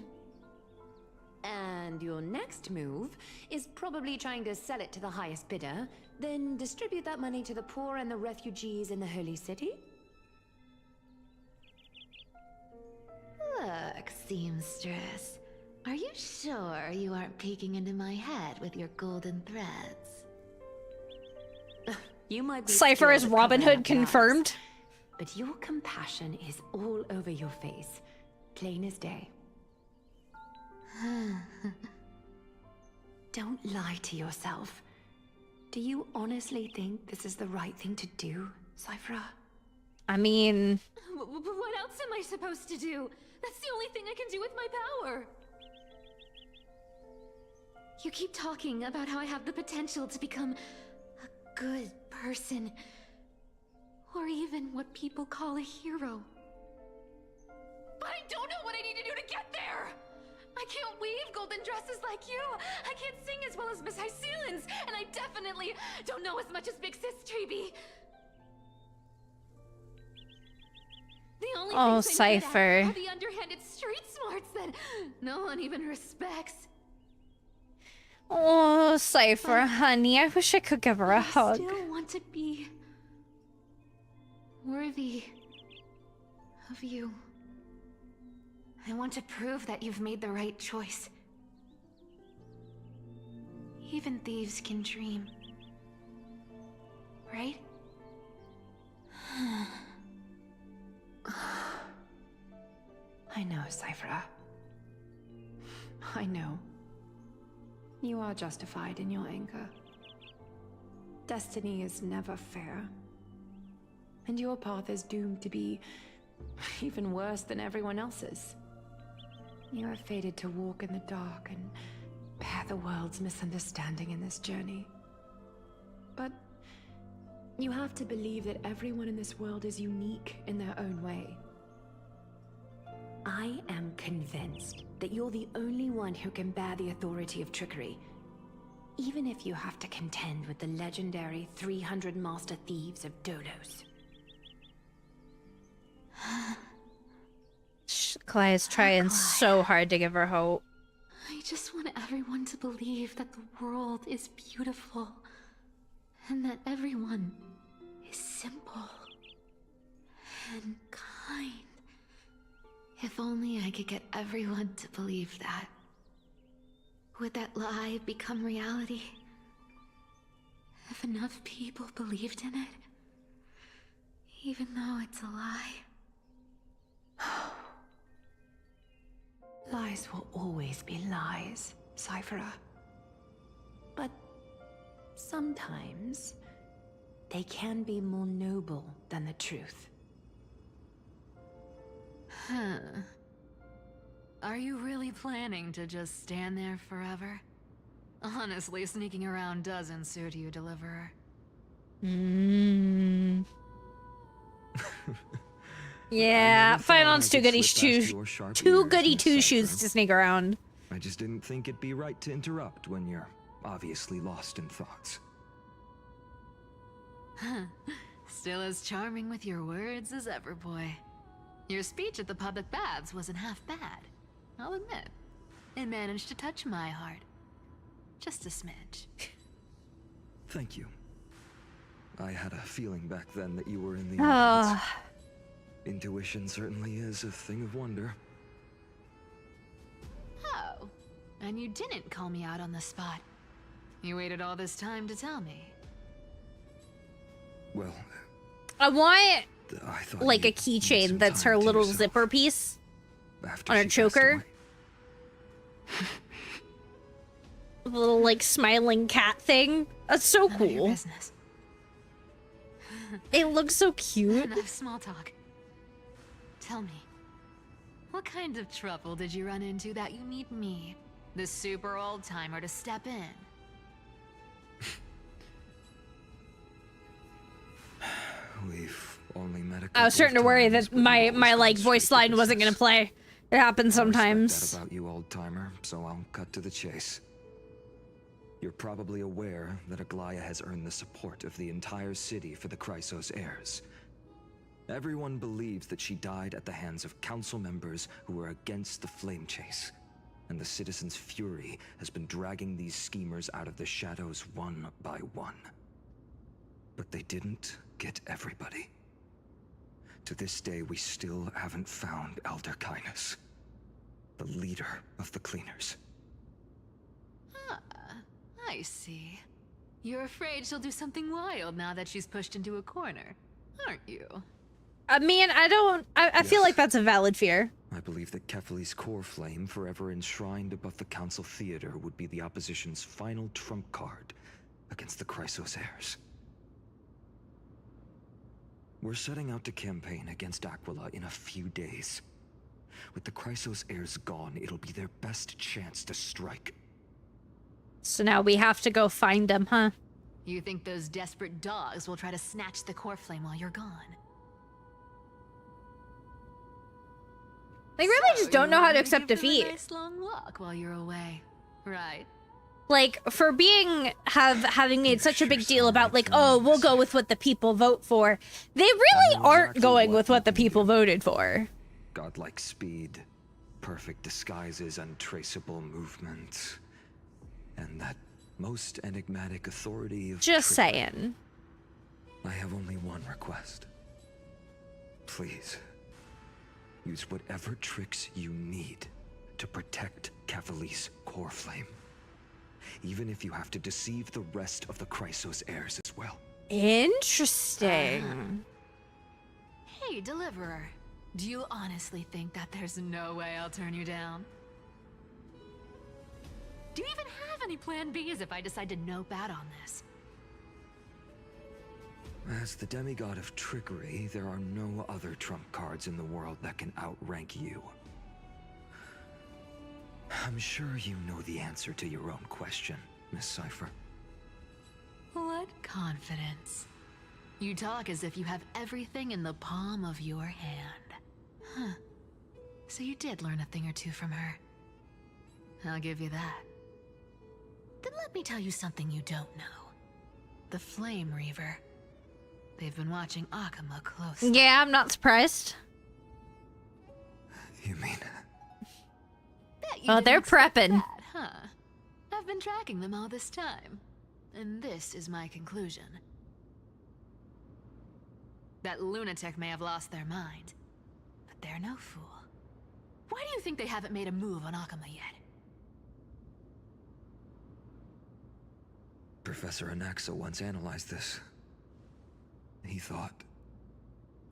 And your next move is probably trying to sell it to the highest bidder, then distribute that money to the poor and the refugees in the Holy City? Look, seamstress. Are you sure you aren't peeking into my head with your golden threads? You might be Cypher is skilled at Robin covering Hood up lies, confirmed. but your compassion is all over your face, plain as day. Don't lie to yourself. Do you honestly think this is the right thing to do, Cypher? I mean... What else am I supposed to do? That's the only thing I can do with my power. You keep talking about how I have the potential to become a good person. Or even what people call a hero. But I don't know what I need to do to get there! I can't weave golden dresses like you! I can't sing as well as Miss Hyceelins! And I definitely don't know as much as Big Sis Treby! The only Oh, things I'm good at Cypher. are the underhanded street smarts that no one even respects. Oh, Cypher, honey. I wish I could give her a I hug. still want to be worthy of you. I want to prove that you've made the right choice. Even thieves can dream. Right? I know, Cypher. I know. You are justified in your anger. Destiny is never fair. And your path is doomed to be even worse than everyone else's. You are fated to walk in the dark and bear the world's misunderstanding in this journey. But you have to believe that everyone in this world is unique in their own way. I am convinced that you're the only one who can bear the authority of trickery, even if you have to contend with the legendary 300 master thieves of Dolos. Kalai is trying so hard to give her hope. I just want everyone to believe that the world is beautiful and that everyone is simple and kind. If only I could get everyone to believe that. Would that lie become reality? If enough people believed in it, even though it's a lie. Lies will always be lies, Cypherer. But sometimes they can be more noble than the truth. Huh. Are you really planning to just stand there forever? Honestly, sneaking around doesn't suit you, Deliverer. Yeah, Finon's too goody two shoes to sneak around. I just didn't think it'd be right to interrupt when you're obviously lost in thoughts. Still as charming with your words as ever, boy. Your speech at the public baths wasn't half bad. I'll admit. It managed to touch my heart. Just a smidge. Thank you. I had a feeling back then that you were in the audience. Intuition certainly is a thing of wonder. Oh, and you didn't call me out on the spot. You waited all this time to tell me. Well, I want I thought like a keychain that's her little zipper piece on her choker. A little like smiling cat thing. That's so cool. It looks so cute. Enough small talk. Tell me, what kind of trouble did you run into that you need me, the super old-timer, to step in? We've only met a I was starting to worry that my like voice line wasn't gonna play. It happens sometimes. I respect that about you, old-timer, so I'll cut to the chase. You're probably aware that Aglaya has earned the support of the entire city for the Chrysos heirs. Everyone believes that she died at the hands of council members who were against the flame chase, and the citizens' fury has been dragging these schemers out of the shadows one by one. But they didn't get everybody. To this day, we still haven't found Elder Kynus, the leader of the cleaners. I see. You're afraid she'll do something wild now that she's pushed into a corner, aren't you? I mean, I feel like that's a valid fear. I believe that Kefali's core flame, forever enshrined above the council theater, would be the opposition's final trump card against the Chrysos heirs. We're setting out to campaign against Aquila in a few days. With the Chrysos heirs gone, it'll be their best chance to strike. So now we have to go find them, huh? You think those desperate dogs will try to snatch the core flame while you're gone? They really just don't know how to accept defeat. A nice long walk while you're away, right? Like, for having made such a big deal about, like, oh, we'll go with what the people vote for. They really aren't going with what the people voted for. Godlike speed, perfect disguises, untraceable movement, and that most enigmatic authority of just trickery. saying. I have only one request. Please, use whatever tricks you need to protect Kefali's core flame. Even if you have to deceive the rest of the Chrysos heirs as well. Interesting. Hey, Deliverer. Do you honestly think that there's no way I'll turn you down? Do you even have any plan Bs if I decide to nope out on this? As the demigod of trickery, there are no other trump cards in the world that can outrank you. I'm sure you know the answer to your own question, Miss Cypher. What confidence. You talk as if you have everything in the palm of your hand. Huh. So you did learn a thing or two from her. I'll give you that. Then let me tell you something you don't know. The Flame Reaver. They've been watching Akama closely. Yeah, I'm not surprised. You mean... Oh, they're prepping. That, huh? I've been tracking them all this time. And this is my conclusion. That lunatic may have lost their mind, but they're no fool. Why do you think they haven't made a move on Akama yet? Professor Anaxa once analyzed this. He thought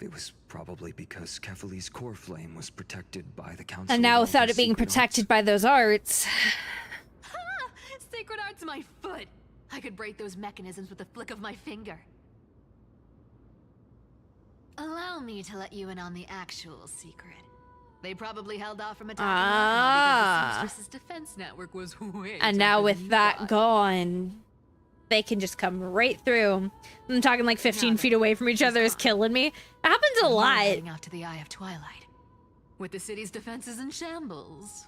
it was probably because Kefali's core flame was protected by the council. And now without it being protected by those arts. Sacred art's my foot! I could break those mechanisms with a flick of my finger. Allow me to let you in on the actual secret. They probably held off from attacking Akama because the Seamstress's defense network was way And now tougher with than you that thought. gone, they can just come right through. I'm talking like 15 feet away from each other is killing me. It happens a lot. Heading out to the Eye of Twilight, with the city's defenses in shambles.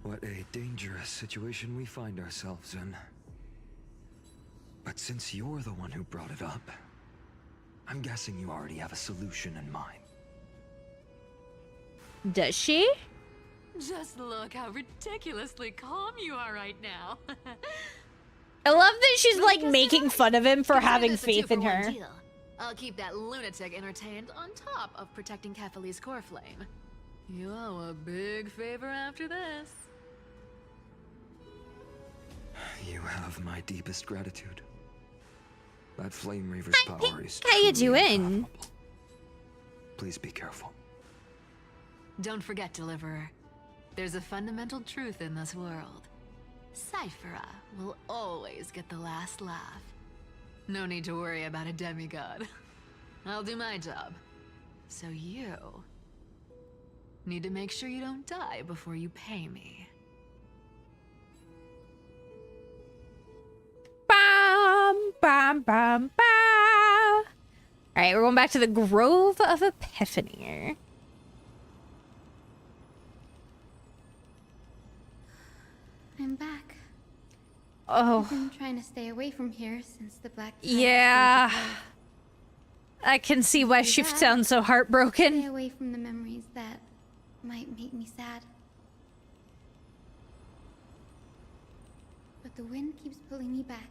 What a dangerous situation we find ourselves in. But since you're the one who brought it up, I'm guessing you already have a solution in mind. Does she? Just look how ridiculously calm you are right now. I love that she's like making fun of him for having faith in her. Deal. I'll keep that lunatic entertained on top of protecting Kefali's core flame. You owe a big favor after this. You have my deepest gratitude. That Flame Reaver's power is How you truly doing? unfathomable. Please be careful. Don't forget, Deliverer. There's a fundamental truth in this world. Cyphera will always get the last laugh. No need to worry about a demigod. I'll do my job. So you need to make sure you don't die before you pay me. Bam, bam, bam, bam. All right, we're going back to the Grove of Epiphany. I'm back. Oh. I've been trying to stay away from here since the Black Tide Yeah. started. I can see why she sounds so heartbroken. Stay away from the memories that might make me sad. But the wind keeps pulling me back.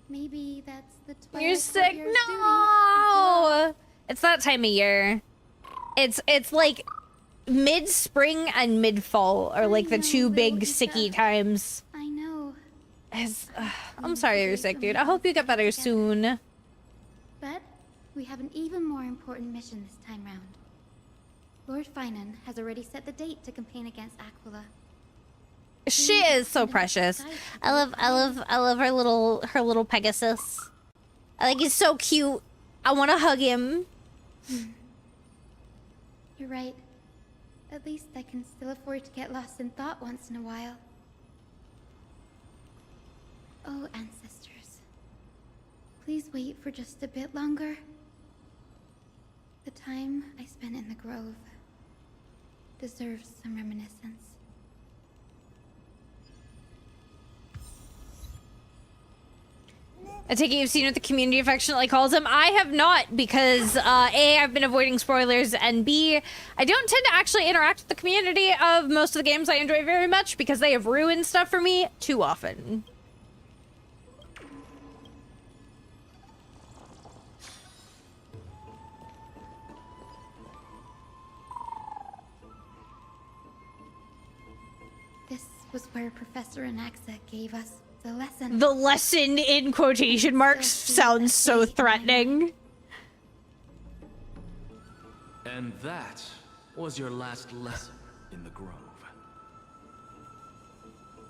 Maybe that's the Twilight You're sick. Courtier's duty. No. It's that time of year. It's like mid-spring and mid-fall are like the two big sicky times. I know. I'm sorry you're sick, dude. I hope you get better soon. But we have an even more important mission this time round. Lord Finan has already set the date to campaign against Aquila. She is so precious. I love her little Pegasus. I think he's so cute. I want to hug him. You're right. At least I can still afford to get lost in thought once in a while. Oh, ancestors. Please wait for just a bit longer. The time I spent in the grove deserves some reminiscence. I take it you've seen what the community affectionately calls him. I have not because A, I've been avoiding spoilers, and B, I don't tend to actually interact with the community of most of the games I enjoy very much because they have ruined stuff for me too often. This was where Professor Anaxa gave us the lesson. The lesson in quotation marks sounds so threatening. And that was your last lesson in the Grove.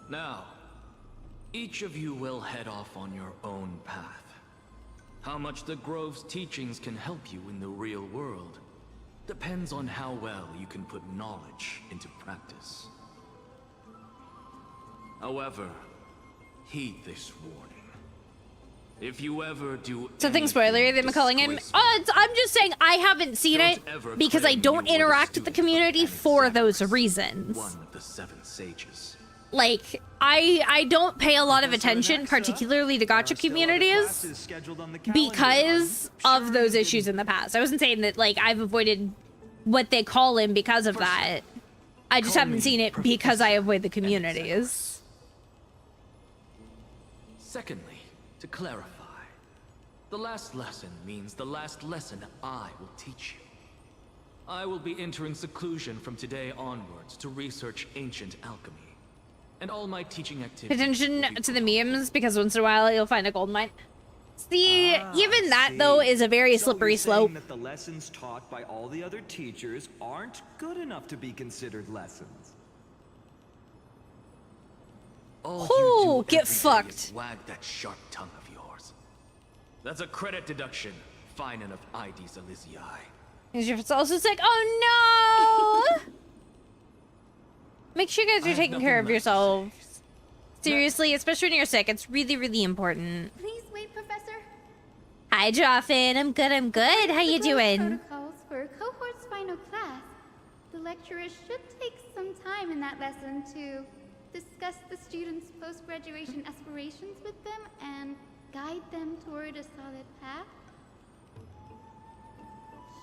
Now, each of you will head off on your own path. How much the Grove's teachings can help you in the real world depends on how well you can put knowledge into practice. However, heed this warning. If you ever do Something spoilery they've been calling him. Oh, I'm just saying I haven't seen it because I don't interact with the community for those reasons. One of the 7 sages. Like, I don't pay a lot of attention, particularly to gacha communities, because of those issues in the past. I wasn't saying that, like, I've avoided what they call him because of that. I just haven't seen it because I avoid the communities. Secondly, to clarify, the last lesson means the last lesson I will teach you. I will be entering seclusion from today onwards to research ancient alchemy. And all my teaching Pay activities... attention to the memes, because once in a while you'll find a gold mine. See, even that, though, is a very slippery slope. That the lessons taught by all the other teachers aren't good enough to be considered lessons. All Oh, you do get every day fucked. is wag that sharp tongue of yours. That's a credit deduction, Finan of Ides Elysiae. It's also sick. Oh Make sure you guys are taking care of yourselves. Seriously, especially when you're sick. It's really, really important. Please wait, Professor. Hi, Joffin. I'm good. I'm good. How you doing? Protocols for cohort's final class. The lecturer should take some time in that lesson to discuss the students' post-graduation aspirations with them and guide them toward a solid path.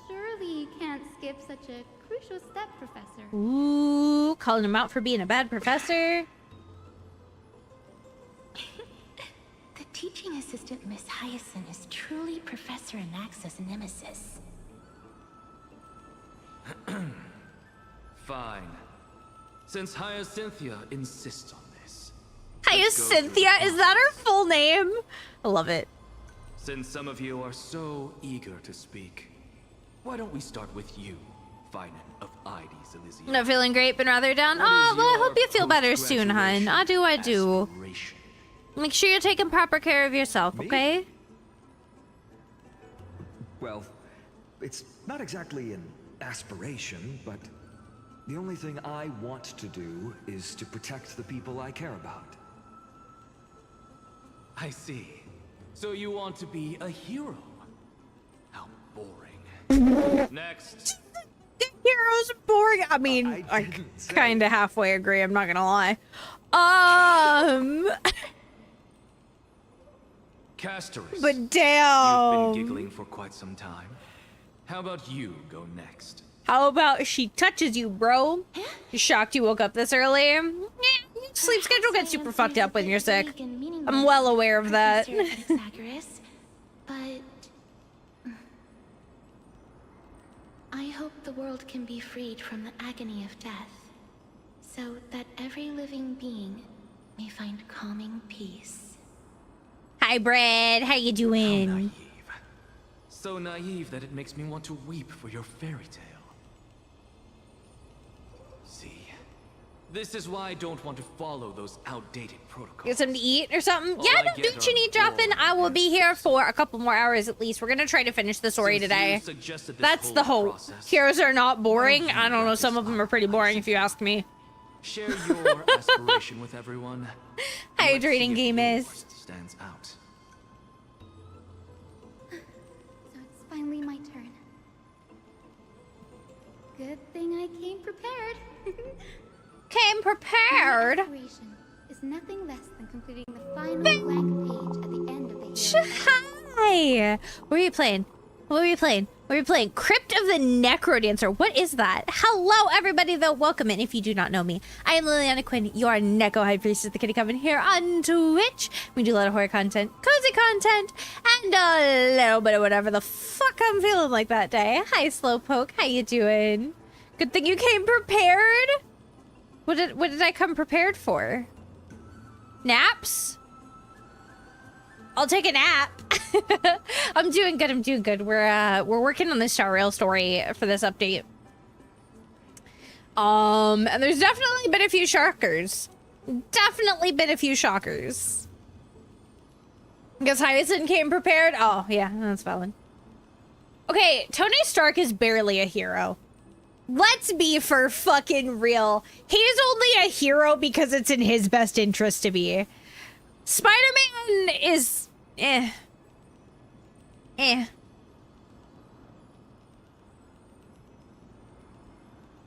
Surely you can't skip such a crucial step, Professor. Ooh, calling him out for being a bad professor. The teaching assistant, Miss Hyacinth, is truly Professor Anax's nemesis. Fine. Since Hyacinthia insists on this. Hyacinthia? Is that her full name? I love it. Since some of you are so eager to speak, why don't we start with you, Finan of Ides Elysium? Not feeling great, been rather down. Oh, well, I hope you feel better soon, hun. I do. Make sure you're taking proper care of yourself, okay? Well, it's not exactly an aspiration, but the only thing I want to do is to protect the people I care about. I see. So you want to be a hero? How boring. Next. Heroes boring. I mean, I kind of halfway agree. I'm not gonna lie. Casterus. But damn. You've been giggling for quite some time. How about you go next? How about she touches you, bro? You shocked you woke up this early? Yeah, sleep schedule gets super fucked up when you're sick. I'm well aware of that. But I hope the world can be freed from the agony of death, so that every living being may find calming peace. Hi, Brad. How you doing? How naive. So naive that it makes me want to weep for your fairy tale. See, this is why I don't want to follow those outdated protocols. Get something to eat or something? All Yeah, I no, get beach and are eat, Joffin. I will be here for a couple more hours at least. We're gonna try to finish the story Since you today. suggested this That's the whole hope. process, Heroes are not boring. I don't know, some of them are pretty boring if you ask me. share your aspiration with everyone. Hydrating game is. Stands out. So it's finally my turn. Good thing I came prepared. Came prepared? My aspiration is nothing less than completing the final blank page at the end of the year. Hi! What are you playing? What are you playing? What are you playing? Crypt of the Necrodancer. What is that? Hello, everybody, though. Welcome in. If you do not know me, I am Liliana Quinn, your Neko High Priestess of the Kitty Coven here on Twitch. We do a lot of horror content, cozy content, and a little bit of whatever the fuck I'm feeling like that day. Hi, Slowpoke. How you doing? Good thing you came prepared. What did I come prepared for? Naps? I'll take a nap. I'm doing good. I'm doing good. We're working on the Star Rail story for this update. And there's definitely been a few shockers. Definitely been a few shockers. Because Hyacinth came prepared. Oh yeah, that's valid. Okay, Tony Stark is barely a hero. Let's be for fucking real. He's only a hero because it's in his best interest to be. Spider-Man is... I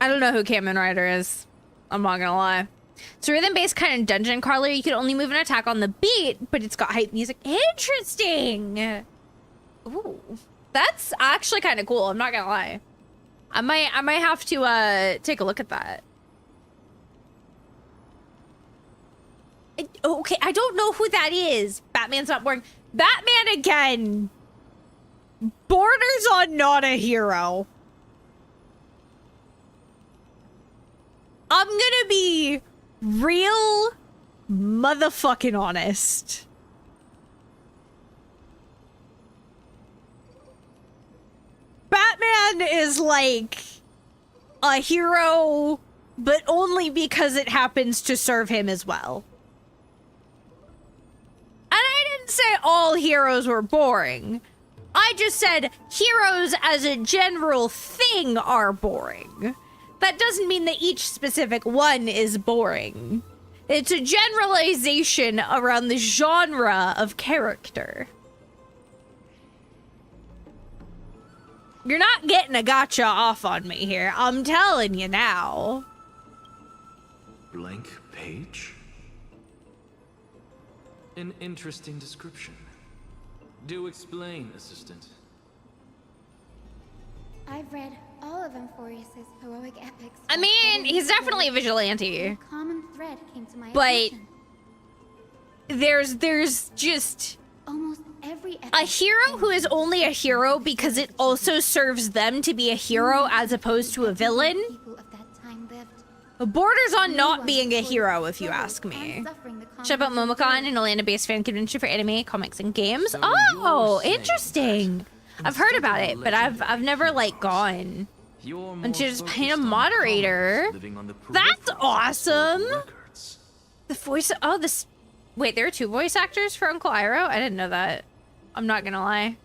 don't know who Kamen Rider is. I'm not gonna lie. It's a rhythm-based kind of dungeon crawler. You can only move an attack on the beat, but it's got hype music. Interesting! Ooh. That's actually kind of cool. I'm not gonna lie. I might have to take a look at that. Okay, I don't know who that is. Batman's not boring. Batman again. Borders on not a hero. I'm gonna be real motherfucking honest. Batman is like a hero, but only because it happens to serve him as well. And I didn't say all heroes were boring. I just said heroes as a general thing are boring. that doesn't mean that each specific one is boring. It's a generalization around the genre of character. You're not getting a gotcha off on me here. I'm telling you now. Blank page? An interesting description. Do explain, assistant. I've read all of Amphorius's heroic epics. I mean, he's definitely a vigilante. A common thread came to my But attention. there's just Almost every a hero who is only a hero because it also serves them to be a hero as opposed to a villain. People of that time lived. Borders on not being a hero, if you ask me. Check out MomoCon, an Atlanta-based fan convention for anime, comics, and games. Oh, interesting. I've heard about it, but I've never like gone. And she's just paying a moderator. That's awesome. The voice. Oh, this. Wait, there are 2 voice actors for Uncle Iroh? I didn't know that. I'm not gonna lie.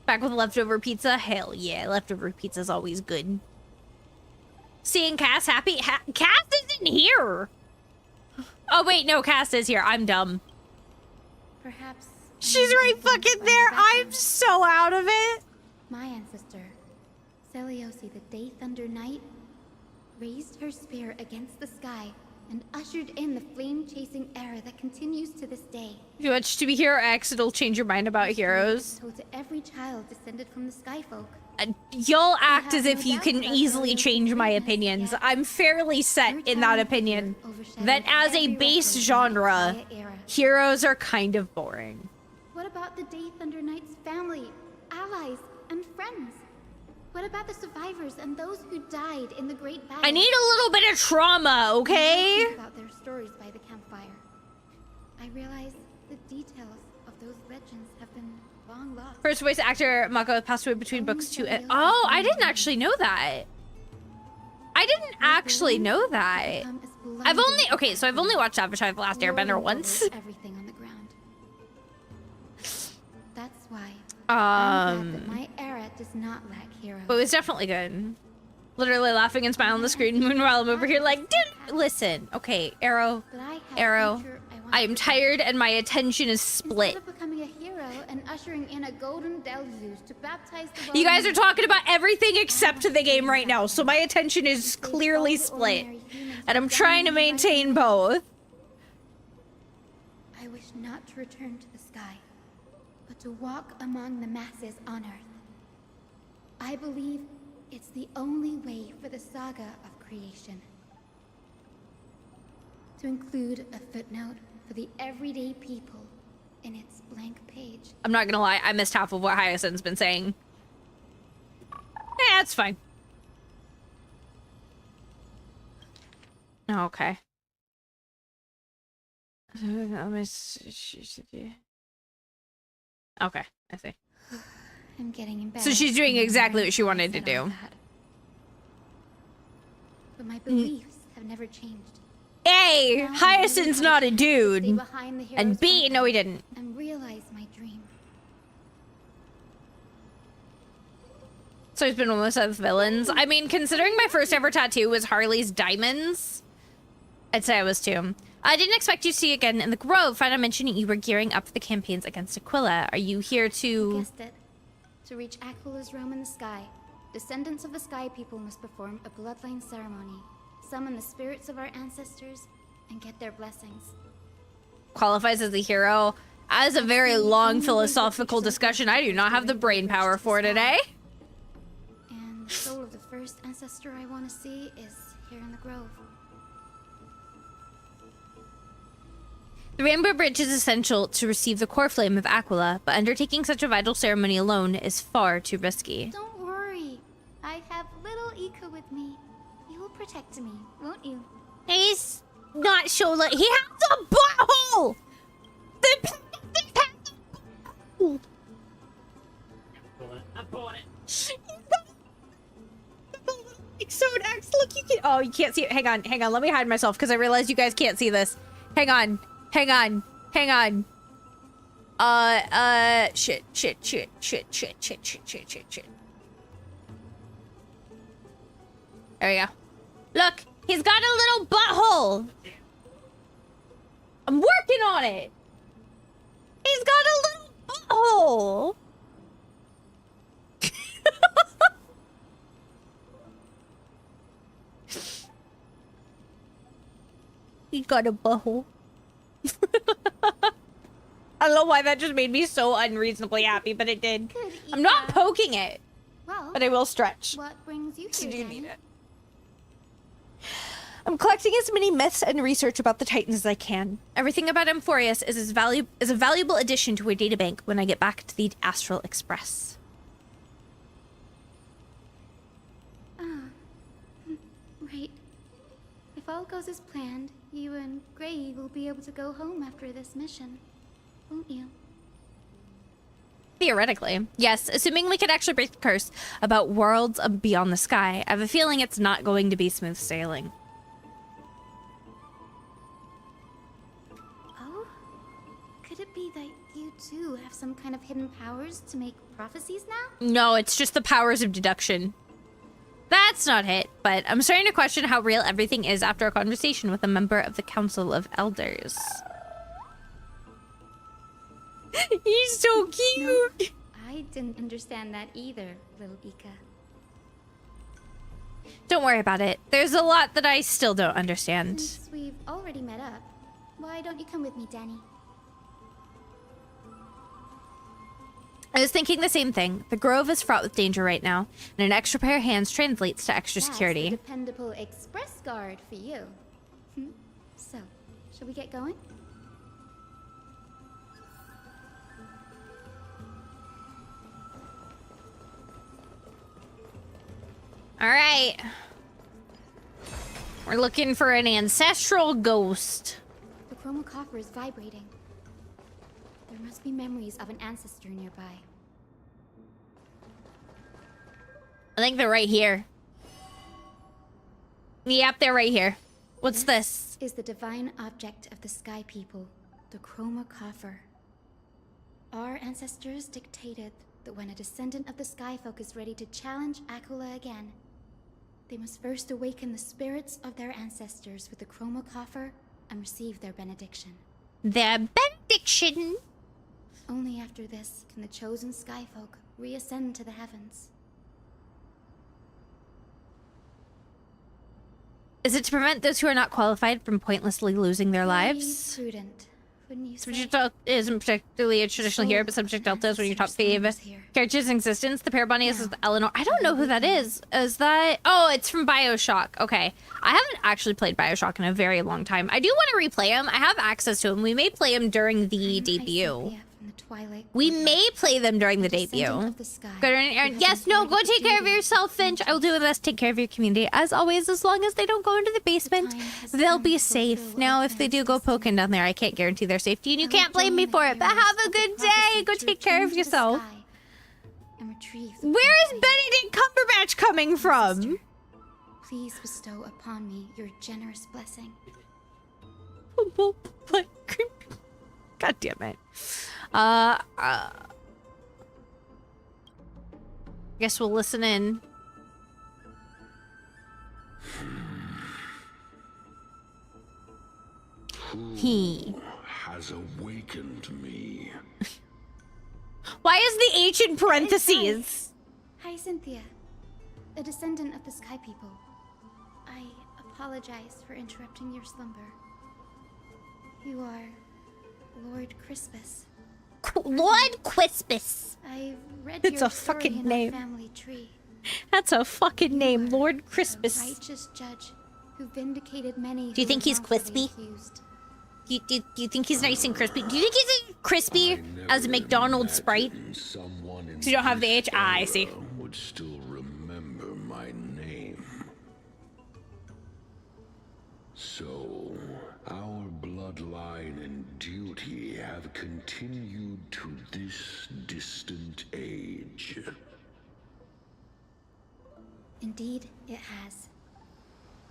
Back with leftover pizza? Hell yeah, leftover pizza's always good. Seeing Cass happy? Cass isn't here! Oh wait, no, Cass is here. I'm dumb. Perhaps she's right fucking there. I'm so out of it. My ancestor, Seliosi the Day Thunder Knight, raised her spear against the sky and ushered in the flame-chasing era that continues to this day. If you watch To Be Hero X, it'll change your mind about heroes. Told to every child descended from the Skyfolk. Y'all act as if you can easily change my opinions. I'm fairly set in that opinion. That as a base genre, heroes are kind of boring. What about the Day Thunder Knight's family, allies, and friends? What about the survivors and those who died in the Great Battle? I need a little bit of trauma, okay? Think about their stories by the campfire. I realize the details of those legends have been long lost. First voice actor Mako passed away between books 2 and... Oh, I didn't actually know that. I didn't actually know that. I've only watched Avatar: The Last Airbender once. Everything on the ground. That's why I'm glad that my era does not lack heroes. But it was definitely good. Literally laughing and smiling on the screen. Meanwhile, I'm over here like, dude, listen. Okay, Arrow. I am tired and my attention is split. Instead of becoming a hero and ushering in a golden Delzus to baptize the You guys are talking about everything except the game right now, so my attention is clearly split. And I'm trying to maintain both. I wish not to return to the sky, but to walk among the masses on Earth. I believe it's the only way for the saga of creation. To include a footnote for the everyday people in its blank page. I'm not gonna lie, I missed half of what Hyacinth's been saying. Yeah, it's fine. Okay. Okay, I see. I'm getting embarrassed. So she's doing exactly what she wanted to do. But my beliefs have never changed. A, Hyacinth's not a dude. And B, no he didn't. And realize my dream. So he's been almost with villains. I mean, considering my first ever tattoo was Harley's diamonds, I'd say I was too. I didn't expect you to see you again in the Grove. Found out mentioning you were gearing up for the campaigns against Aquila. Are you here to... You guessed it. To reach Aquila's realm in the sky, descendants of the Sky People must perform a bloodline ceremony, summon the spirits of our ancestors, and get their blessings. Qualifies as a hero. As a very long philosophical discussion I do not have the brain power for today. And the soul of the first ancestor I want to see is here in the Grove. The Rainbow Bridge is essential to receive the core flame of Aquila, but undertaking such a vital ceremony alone is far too risky. Don't worry. I have little Ika with me. You will protect me, won't you? He's not sure that he has a butthole! I'm pulling it. So next, look, you can... Oh, you can't see it. Hang on. Let me hide myself because I realized you guys can't see this. Hang on. Shit. There we go. Look, he's got a little butthole. I'm working on it. He's got a little butthole. He got a butthole. I don't know why that just made me so unreasonably happy, but it did. I'm not poking it, Well, but I will stretch. what brings you So here, do you Danny? need it? I'm collecting as many myths and research about the Titans as I can. Everything about Emphorius is a valuable addition to a databank when I get back to the Astral Express. Right. If all goes as planned, you and Gray will be able to go home after this mission, won't you? Theoretically, yes, assuming we could actually break the curse about worlds beyond the sky. I have a feeling it's not going to be smooth sailing. Oh? Could it be that you too have some kind of hidden powers to make prophecies now? No, it's just the powers of deduction. That's not it, but I'm starting to question how real everything is after a conversation with a member of the Council of Elders. He's so cute! No, I didn't understand that either, little Ika. Don't worry about it. There's a lot that I still don't understand. Since we've already met up, why don't you come with me, Danny? I was thinking the same thing. The Grove is fraught with danger right now, and an extra pair of hands translates to extra security. That's a dependable express guard for you. So, shall we get going? All right. We're looking for an ancestral ghost. The chromocopter is vibrating. There must be memories of an ancestor nearby. I think they're right here. Yep, they're right here. What's this? Is the divine object of the Sky People, the chromocopter. Our ancestors dictated that when a descendant of the Skyfolk is ready to challenge Akula again, they must first awaken the spirits of their ancestors with the chromocopter and receive their benediction. Their benediction? Only after this can the chosen Skyfolk reascend to the heavens. Is it to prevent those who are not qualified from pointlessly losing their lives? Prudent, wouldn't you say? Subject Delta isn't particularly a traditional hero, but Subject Delta is when your top fave character's existence. The pair bunny is Eleanor. I don't know who that is. Is that... Oh, it's from Bioshock. Okay. I haven't actually played Bioshock in a very long time. I do want to replay him. I have access to him. We may play him during the debut. We may play them during the debut. Yes, no, go take care of yourself, Finch. I will do my best to take care of your community. As always, as long as they don't go into the basement, they'll be safe. Now, if they do go poking down there, I can't guarantee their safety, and you can't blame me for it. But have a good day. Go take care of yourself. Where is Benedict Cumberbatch coming from? Please bestow upon me your generous blessing. God damn it. Guess we'll listen in. Who has awakened me? Why is the H in parentheses? Hi, Cynthia. A descendant of the Sky People. I apologize for interrupting your slumber. You are Lord Crispus. Lord Crispus. I've read It's your a story fucking in name. Our family tree. That's a fucking name, Lord A Crispus. righteous judge who vindicated many. Do you think he's crispy? Do you think he's nice and crispy? Do you think he's as crispy as a McDonald's Sprite? So you don't have the H? Ah, I see. Would still remember my name. So, our bloodline and duty have continued to this distant age. Indeed, it has.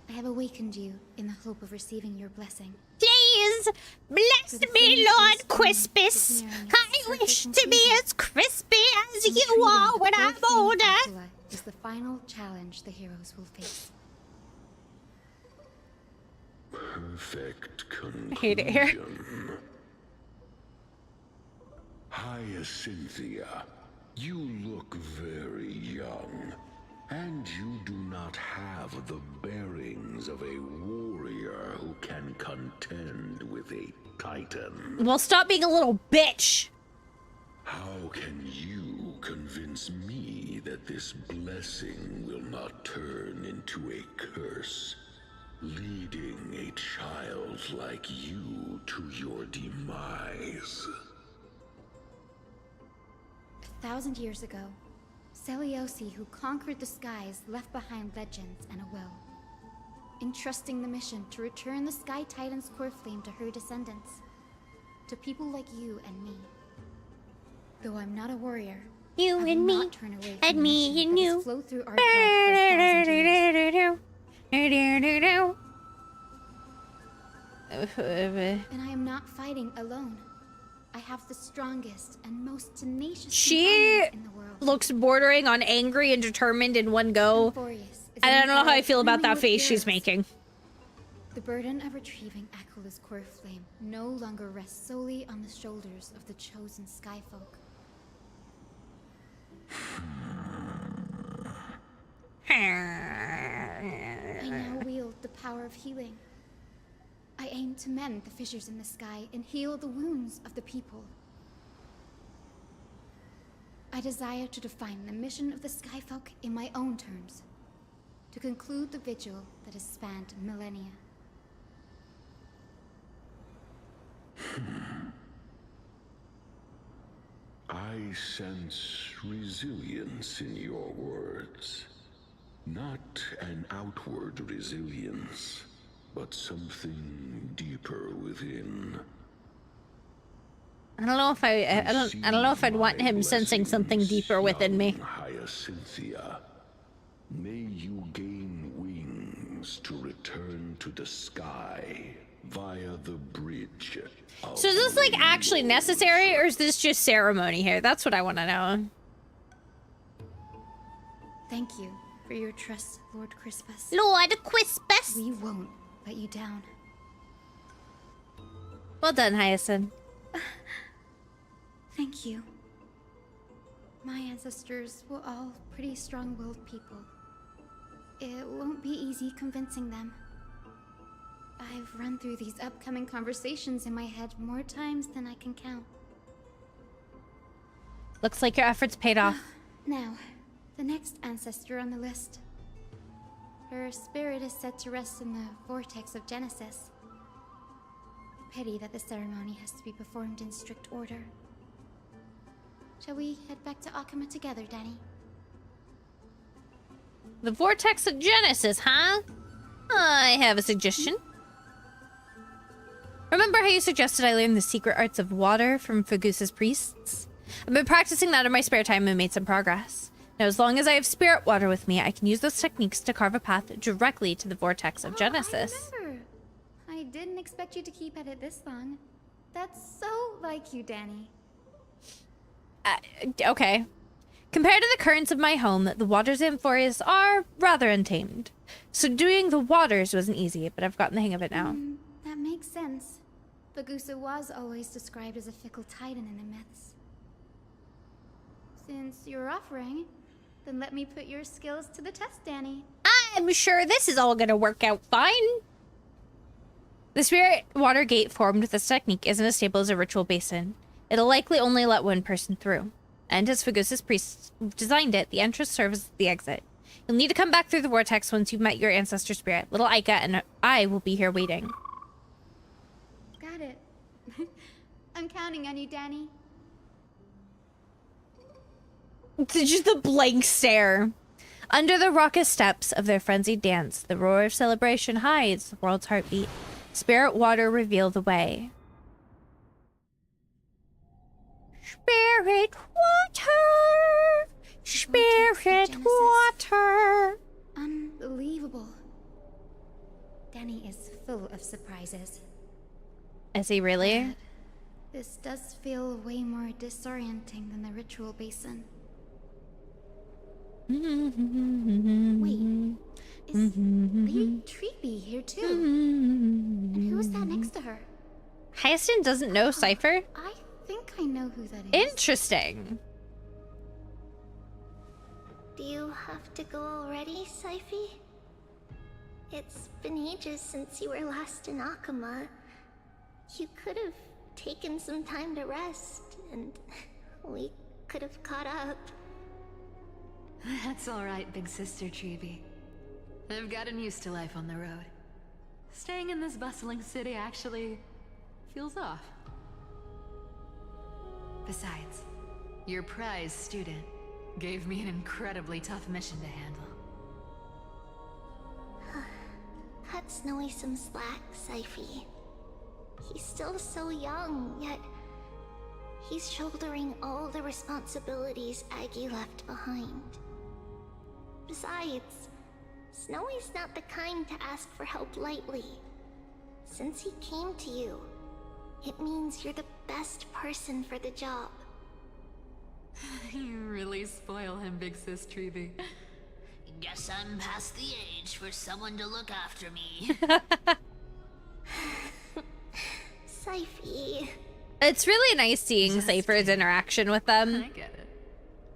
I have awakened you in the hope of receiving your blessing. Please, bless me, Lord Crispus. I wish to be as crispy as you are when I'm older. Is the final challenge the heroes will face. Perfect I hate it here. conclusion. Hyacinthia, you look very young, and you do not have the bearings of a warrior who can contend with a titan. Well, stop being a little bitch. How can you convince me that this blessing will not turn into a curse, leading a child like you to your demise? 1,000 years ago, Seliosi, who conquered the skies, left behind legends and a will, entrusting the mission to return the Sky Titan's core flame to her descendants, to people like you and me. Though I'm not a warrior, you I will and me, not turn away from and the me mission and that you. has flowed through our blood for 1,000 years. And I am not fighting alone. I have the strongest and most tenacious She companions in the world. looks bordering on angry and determined in one go. I don't know how I feel about that face she's making. The burden of retrieving Akula's core flame no longer rests solely on the shoulders of the chosen Skyfolk. I now wield the power of healing. I aim to mend the fissures in the sky and heal the wounds of the people. I desire to define the mission of the Skyfolk in my own terms, to conclude the vigil that has spanned millennia. I sense resilience in your words. Not an outward resilience, but something deeper within. I don't know if I don't know if I'd want him sensing something deeper within me. Hyacinthia, may you gain wings to return to the sky via the bridge. So is this like actually necessary, or is this just ceremony here? That's what I want to know. Thank you for your trust, Lord Crispus. Lord Crispus! We won't let you down. Well done, Hyacinth. Thank you. My ancestors were all pretty strong-willed people. It won't be easy convincing them. I've run through these upcoming conversations in my head more times than I can count. Looks like your efforts paid off. Now, the next ancestor on the list. Her spirit is said to rest in the vortex of Genesis. Pity that the ceremony has to be performed in strict order. Shall we head back to Akuma together, Danny? The vortex of Genesis, huh? I have a suggestion. Remember how you suggested I learn the secret arts of water from Fagusa's priests? I've been practicing that in my spare time and made some progress. Now, as long as I have spirit water with me, I can use those techniques to carve a path directly to the vortex of Genesis. I remember. I didn't expect you to keep at it this long. That's so like you, Danny. Okay. Compared to the currents of my home, the waters in Amphorius are rather untamed. So doing the waters wasn't easy, but I've gotten the hang of it now. That makes sense. Fagusa was always described as a fickle titan in the myths. Since you're offering, then let me put your skills to the test, Danny. I'm sure this is all gonna work out fine. The spirit water gate formed with this technique isn't as stable as a ritual basin. It'll likely only let one person through. And as Fagusa's priests designed it, the entrance serves as the exit. You'll need to come back through the vortex once you've met your ancestor spirit. Little Aika and I will be here waiting. Got it. I'm counting on you, Danny. It's just a blank stare. Under the raucous steps of their frenzied dance, the roar of celebration hides the world's heartbeat. Spirit water reveal the way. Spirit water! Spirit water! Unbelievable. Danny is full of surprises. Is he really? But this does feel way more disorienting than the ritual basin. Wait, Is Lady Treeby here too? And who's that next to her? Hyacinth doesn't know Cypher? I think I know who that is. Interesting. Do you have to go already, Syphy? It's been ages since you were last in Akama. You could have taken some time to rest, and we could have caught up. That's alright, big sister Treeby. I've gotten used to life on the road. Staying in this bustling city actually feels off. Besides, your prize student gave me an incredibly tough mission to handle. Cut Snowy some slack, Syphy. He's still so young, yet he's shouldering all the responsibilities Aggie left behind. Besides, Snowy's not the kind to ask for help lightly. Since he came to you, it means you're the best person for the job. You really spoil him, big sis Treeby. Guess I'm past the age for someone to look after me. Syphy. It's really nice seeing Cypher's interaction with them. I get it.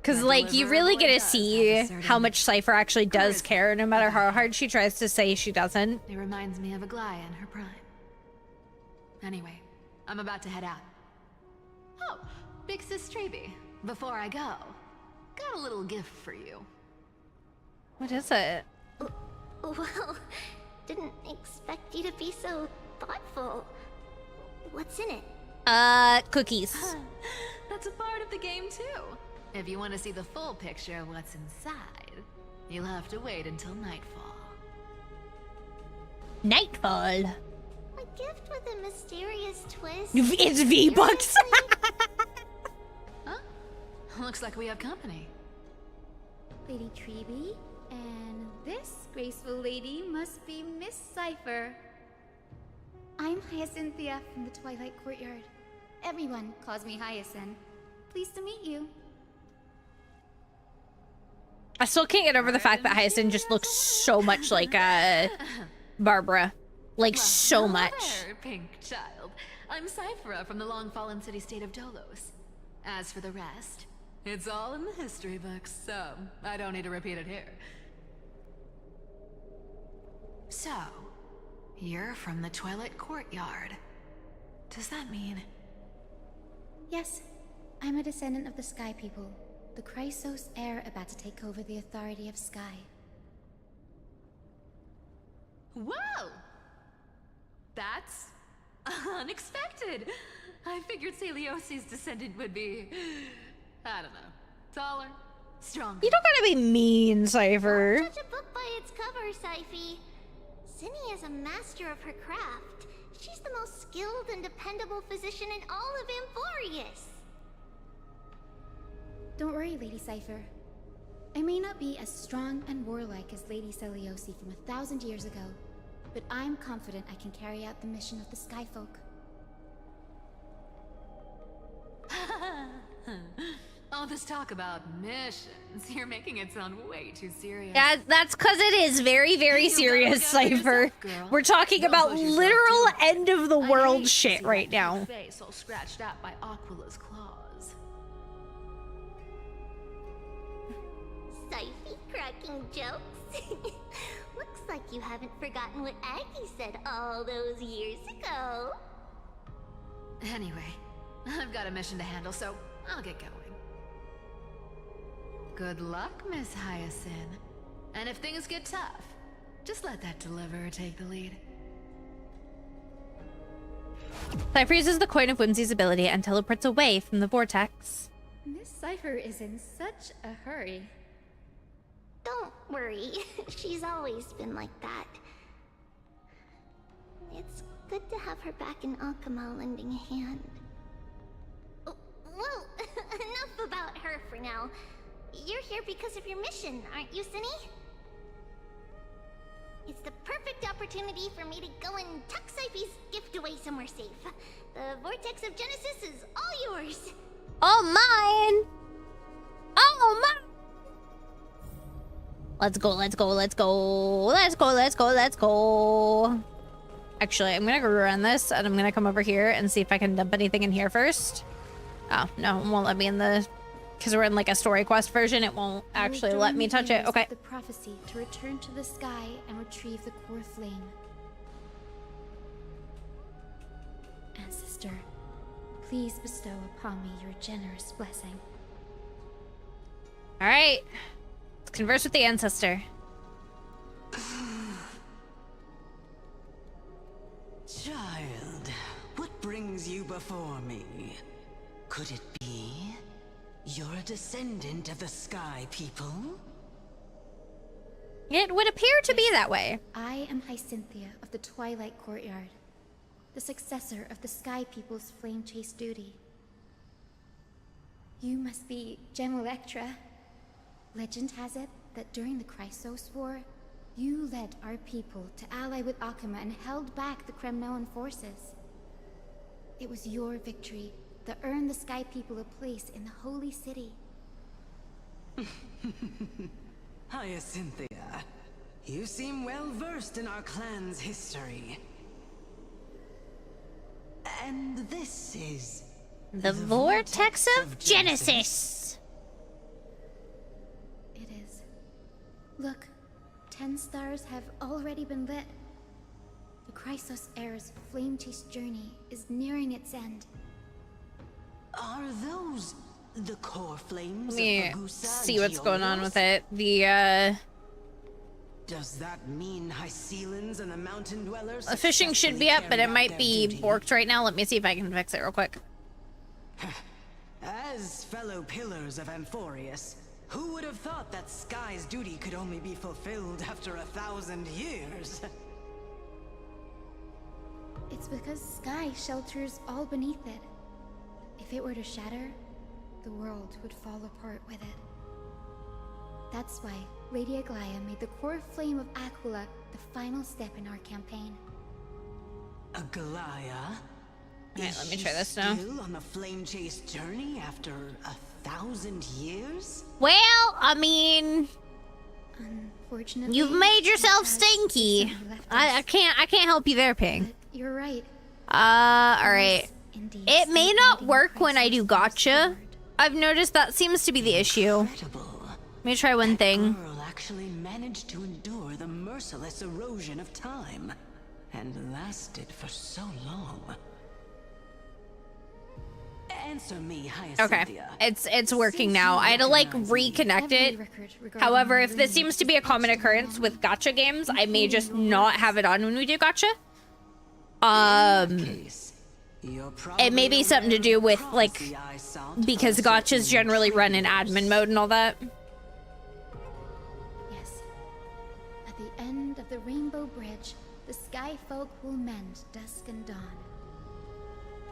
Because, like, you really get to see how much Cypher actually does care, no matter how hard she tries to say she doesn't. It reminds me of Aglaya in her prime. Anyway, I'm about to head out. Oh, big sis Treeby, before I go, got a little gift for you. What is it? Well, didn't expect you to be so thoughtful. What's in it? Cookies. That's a part of the game too. If you want to see the full picture of what's inside, you'll have to wait until nightfall. Nightfall? A gift with a mysterious twist. It's V-Bucks. Huh? Looks like we have company. Lady Treeby, and this graceful lady must be Miss Cypher. I'm Hyacinthia from the Twilight Courtyard. Everyone calls me Hyacinth. Pleased to meet you. I still can't get over the fact that Hyacinth just looks so much like Barbara. Like, so much. There, pink child. I'm Cyphera from the long-fallen city-state of Dolos. As for the rest, it's all in the history books, so I don't need to repeat it here. So, you're from the Twilight Courtyard. Does that mean... Yes, I'm a descendant of the Sky People, the Chrysos heir about to take over the authority of Sky. Whoa! That's unexpected. I figured Celiosi's descendant would be, I don't know, taller, stronger. You don't gotta be mean, Cypher. Don't judge a book by its cover, Syphy. Zinni is a master of her craft. She's the most skilled and dependable physician in all of Amphorius. Don't worry, Lady Cypher. I may not be as strong and warlike as Lady Celiosi from 1,000 years ago, but I'm confident I can carry out the mission of the Skyfolk. All this talk about missions, you're making it sound way too serious. Yeah, that's because it is very, very serious, Cypher. We're talking about literal end of the world shit right now. Face all scratched out by Aquila's claws. Syphy cracking jokes. Looks like you haven't forgotten what Aggie said all those years ago. Anyway, I've got a mission to handle, so I'll get going. Good luck, Miss Hyacinth. And if things get tough, just let that deliverer take the lead. Cypher uses the Coin of Whimsy's ability and teleports away from the vortex. Miss Cypher is in such a hurry. Don't worry, she's always been like that. It's good to have her back in Akama lending a hand. Well, enough about her for now. You're here because of your mission, aren't you, Zinni? It's the perfect opportunity for me to go and tuck Syphy's gift away somewhere safe. The Vortex of Genesis is all yours. All mine! All mine! Let's go, let's go, let's go. Let's go, let's go, let's go. Actually, I'm gonna go run this and I'm gonna come over here and see if I can dump anything in here first. Oh, no, it won't let me in the... Because we're in like a story quest version, it won't actually let me touch it. Okay. The prophecy to return to the sky and retrieve the core flame. Ancestor, please bestow upon me your generous blessing. All right. Let's converse with the ancestor. Child, what brings you before me? Could it be you're a descendant of the Sky People? It would appear to be that way. I am Hyacinthia of the Twilight Courtyard, the successor of the Sky People's flame chase duty. You must be Gem Electra. Legend has it that during the Chrysos War, you led our people to ally with Akama and held back the Kremnoan forces. It was your victory that earned the Sky People a place in the Holy City. Hyacinthia, you seem well versed in our clan's history. And this is... The Vortex of Genesis. It is. Look, 10 stars have already been lit. The Chrysos Heir's flame chase journey is nearing its end. Are those the core flames Let me of Ragusa see what's and going on Giorgos? with it. Does that mean Hycelans and the mountain dwellers? The fishing should be up, but it might be borked right now. Let me see if I can fix it real quick. As fellow pillars of Amphorius, who would have thought that Sky's duty could only be fulfilled after 1,000 years? It's because Sky shelters all beneath it. If it were to shatter, the world would fall apart with it. That's why Lady Aglaya made the core flame of Aquila the final step in our campaign. Aglaya? Alright, let me Is try she this now. Still on the flame chase journey after 1,000 years? Well, I mean, Unfortunately, you've made yourself she has stinky. recently left I us. can't help you there, Ping. You're right. Alright. It may not work when I do gotcha. I've noticed that seems to be the issue. Let me try one thing. Girl actually managed to endure the merciless erosion of time, and lasted for so long. Answer me, Hyacinthia. Okay, it's working now. I had to like reconnect it. However, if this seems to be a common occurrence with gotcha games, I may just not have it on when we do gotcha. It may be something to do with like because gotchas generally run in admin mode and all that. Yes. At the end of the Rainbow Bridge, the Sky Folk will mend dusk and dawn.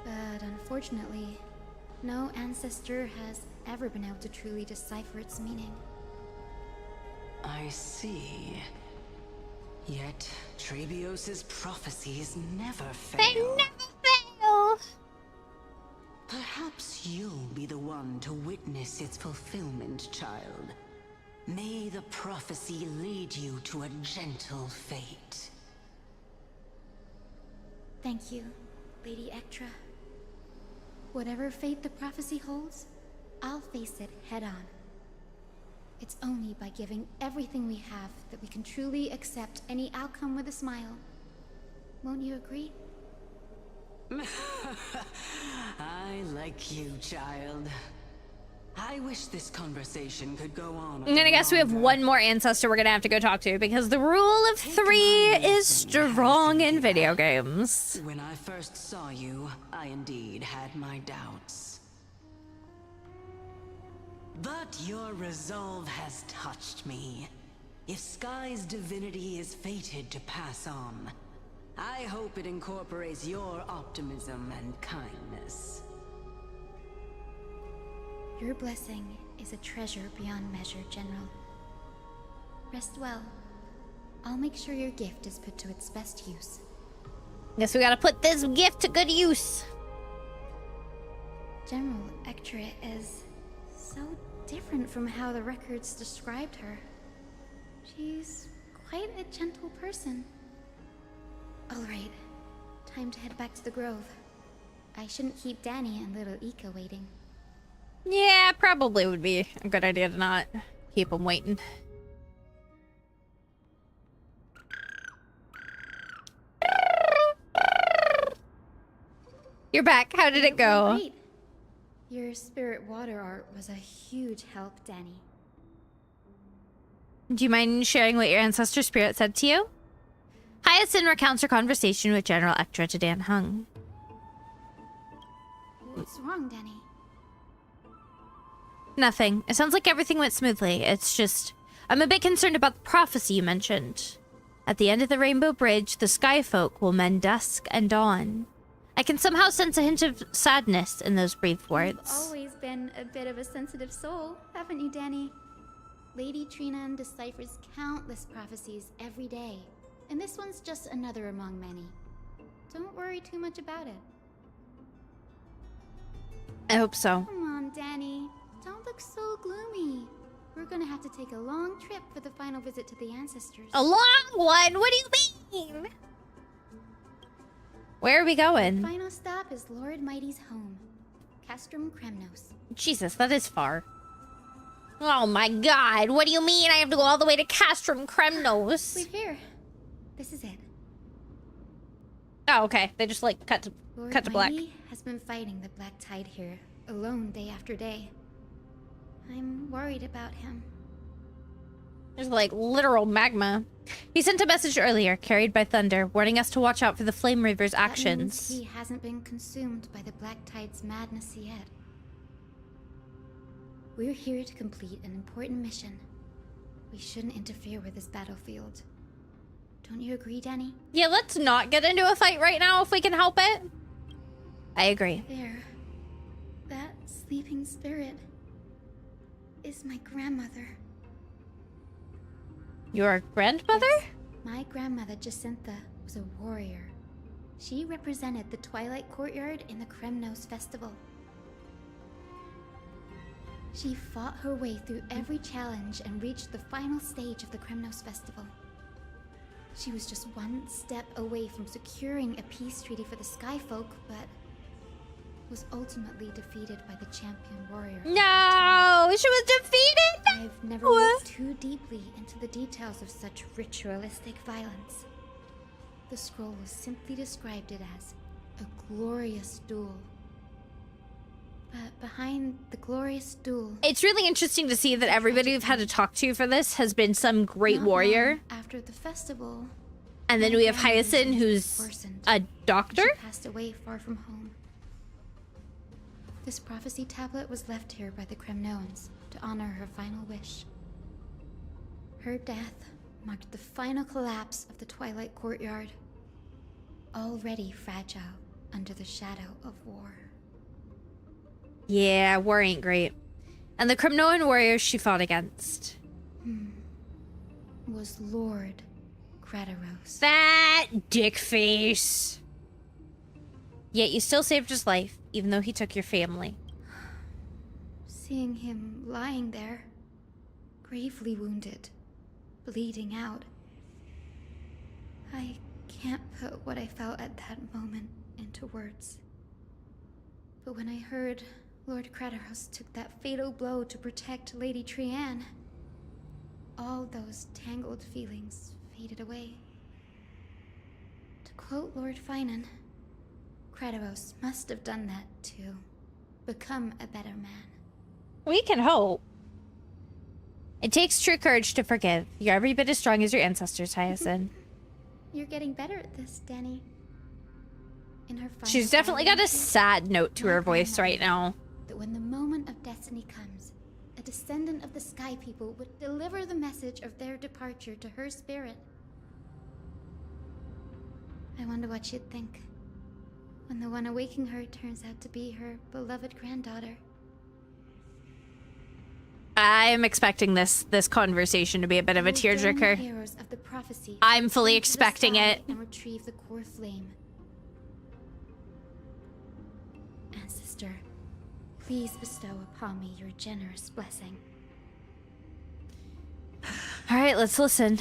But unfortunately, no ancestor has ever been able to truly decipher its meaning. I see. Yet Trebios's prophecies never fail. They never fail. Perhaps you'll be the one to witness its fulfillment, child. May the prophecy lead you to a gentle fate. Thank you, Lady Ectra. Whatever fate the prophecy holds, I'll face it head-on. It's only by giving everything we have that we can truly accept any outcome with a smile. Won't you agree? I like you, child. I wish this conversation could go on. And then I guess we have one more ancestor we're gonna have to go talk to because the rule of 3 is strong in video games. When I first saw you, I indeed had my doubts. But your resolve has touched me. If Sky's divinity is fated to pass on, I hope it incorporates your optimism and kindness. Your blessing is a treasure beyond measure, General. Rest well. I'll make sure your gift is put to its best use. Guess we gotta put this gift to good use. General Ectra is so different from how the records described her. She's quite a gentle person. Alright, time to head back to the grove. I shouldn't keep Danny and little Ika waiting. Yeah, probably would be a good idea to not keep them waiting. You're back. How did it go? Great. Your spirit water art was a huge help, Danny. Do you mind sharing what your ancestor spirit said to you? Hyacinth recounts her conversation with General Ektra to Dan Hung. What's wrong, Danny? Nothing. It sounds like everything went smoothly. It's just, I'm a bit concerned about the prophecy you mentioned. At the end of the Rainbow Bridge, the Sky Folk will mend dusk and dawn. I can somehow sense a hint of sadness in those brief words. You've always been a bit of a sensitive soul, haven't you, Danny? Lady Trina deciphers countless prophecies every day, and this one's just another among many. Don't worry too much about it. I hope so. Come on, Danny. Don't look so gloomy. We're gonna have to take a long trip for the final visit to the ancestors. A long one? What do you mean? Where are we going? The final stop is Lord Mighty's home, Castrum Kremnos. Jesus, that is far. Oh my god, what do you mean I have to go all the way to Castrum Kremnos? Wait here. This is it. Oh, okay. They just like cut to black. Mighty has been fighting the Black Tide here, alone day after day. I'm worried about him. There's like literal magma. He sent a message earlier, carried by thunder, warning us to watch out for the Flame Reaver's actions. That means he hasn't been consumed by the Black Tide's madness yet. We're here to complete an important mission. We shouldn't interfere with this battlefield. Don't you agree, Danny? Yeah, let's not get into a fight right now if we can help it. I agree. There. That sleeping spirit is my grandmother. Your grandmother? Yes, my grandmother Jacintha was a warrior. She represented the Twilight Courtyard in the Kremnos Festival. She fought her way through every challenge and reached the final stage of the Kremnos Festival. She was just one step away from securing a peace treaty for the Skyfolk, but was ultimately defeated by the champion warrior. No, she was defeated? I've never looked too deeply into the details of such ritualistic violence. The scroll simply described it as a glorious duel. But behind the glorious duel... It's really interesting to see that everybody we've had to talk to for this has been some great warrior. After the festival... And then we have Hyacinth, who's a doctor? She passed away far from home. This prophecy tablet was left here by the Kremnoans to honor her final wish. Her death marked the final collapse of the Twilight Courtyard, already fragile under the shadow of war. Yeah, war ain't great. And the Kremnoan warriors she fought against. Was Lord Kratos. That dick face. Yet you still saved his life, even though he took your family. Seeing him lying there, gravely wounded, bleeding out. I can't put what I felt at that moment into words. But when I heard Lord Kratos took that fatal blow to protect Lady Trianne, all those tangled feelings faded away. To quote Lord Finan, Kratos must have done that to become a better man. We can hope. It takes true courage to forgive. You're every bit as strong as your ancestors, Hyacinth. You're getting better at this, Danny. In her final She's definitely got a sad note to her voice right now. That when the moment of destiny comes, a descendant of the Sky People would deliver the message of their departure to her spirit. I wonder what she'd think when the one awaking her turns out to be her beloved granddaughter. I'm expecting this conversation to be a bit of a tearjerker. Heroes of the prophecy, I'm fully to the expecting sky it. and retrieve the core flame. Ancestor, please bestow upon me your generous blessing. All right, let's listen.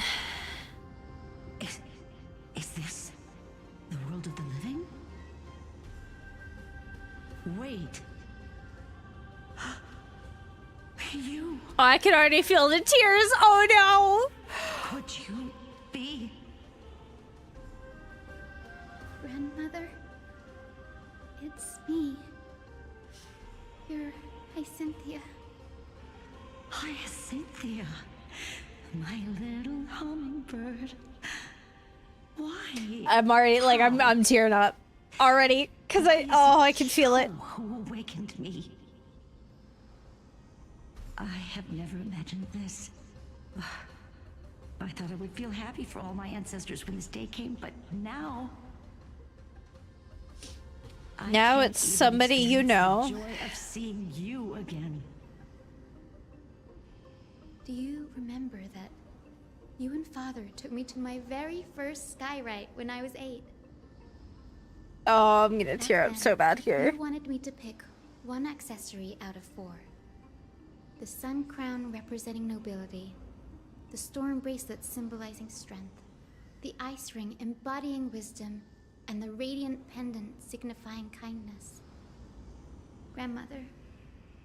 Is this the world of the living? Wait. You. Oh, I can already feel the tears. Oh no. Could you be? Grandmother, it's me. You're Hyacinthia. Hyacinthia, my little hummingbird. Why? I'm already like I'm tearing up already because I can feel it. Who awakened me? I have never imagined this. I thought I would feel happy for all my ancestors when this day came, but now Now it's somebody you know. the joy of seeing you again. Do you remember that you and Father took me to my very first skyrite when I was 8? Oh, I'm gonna tear up so bad here. You wanted me to pick one accessory out of 4. The sun crown representing nobility, the storm bracelet symbolizing strength, the ice ring embodying wisdom, and the radiant pendant signifying kindness. Grandmother,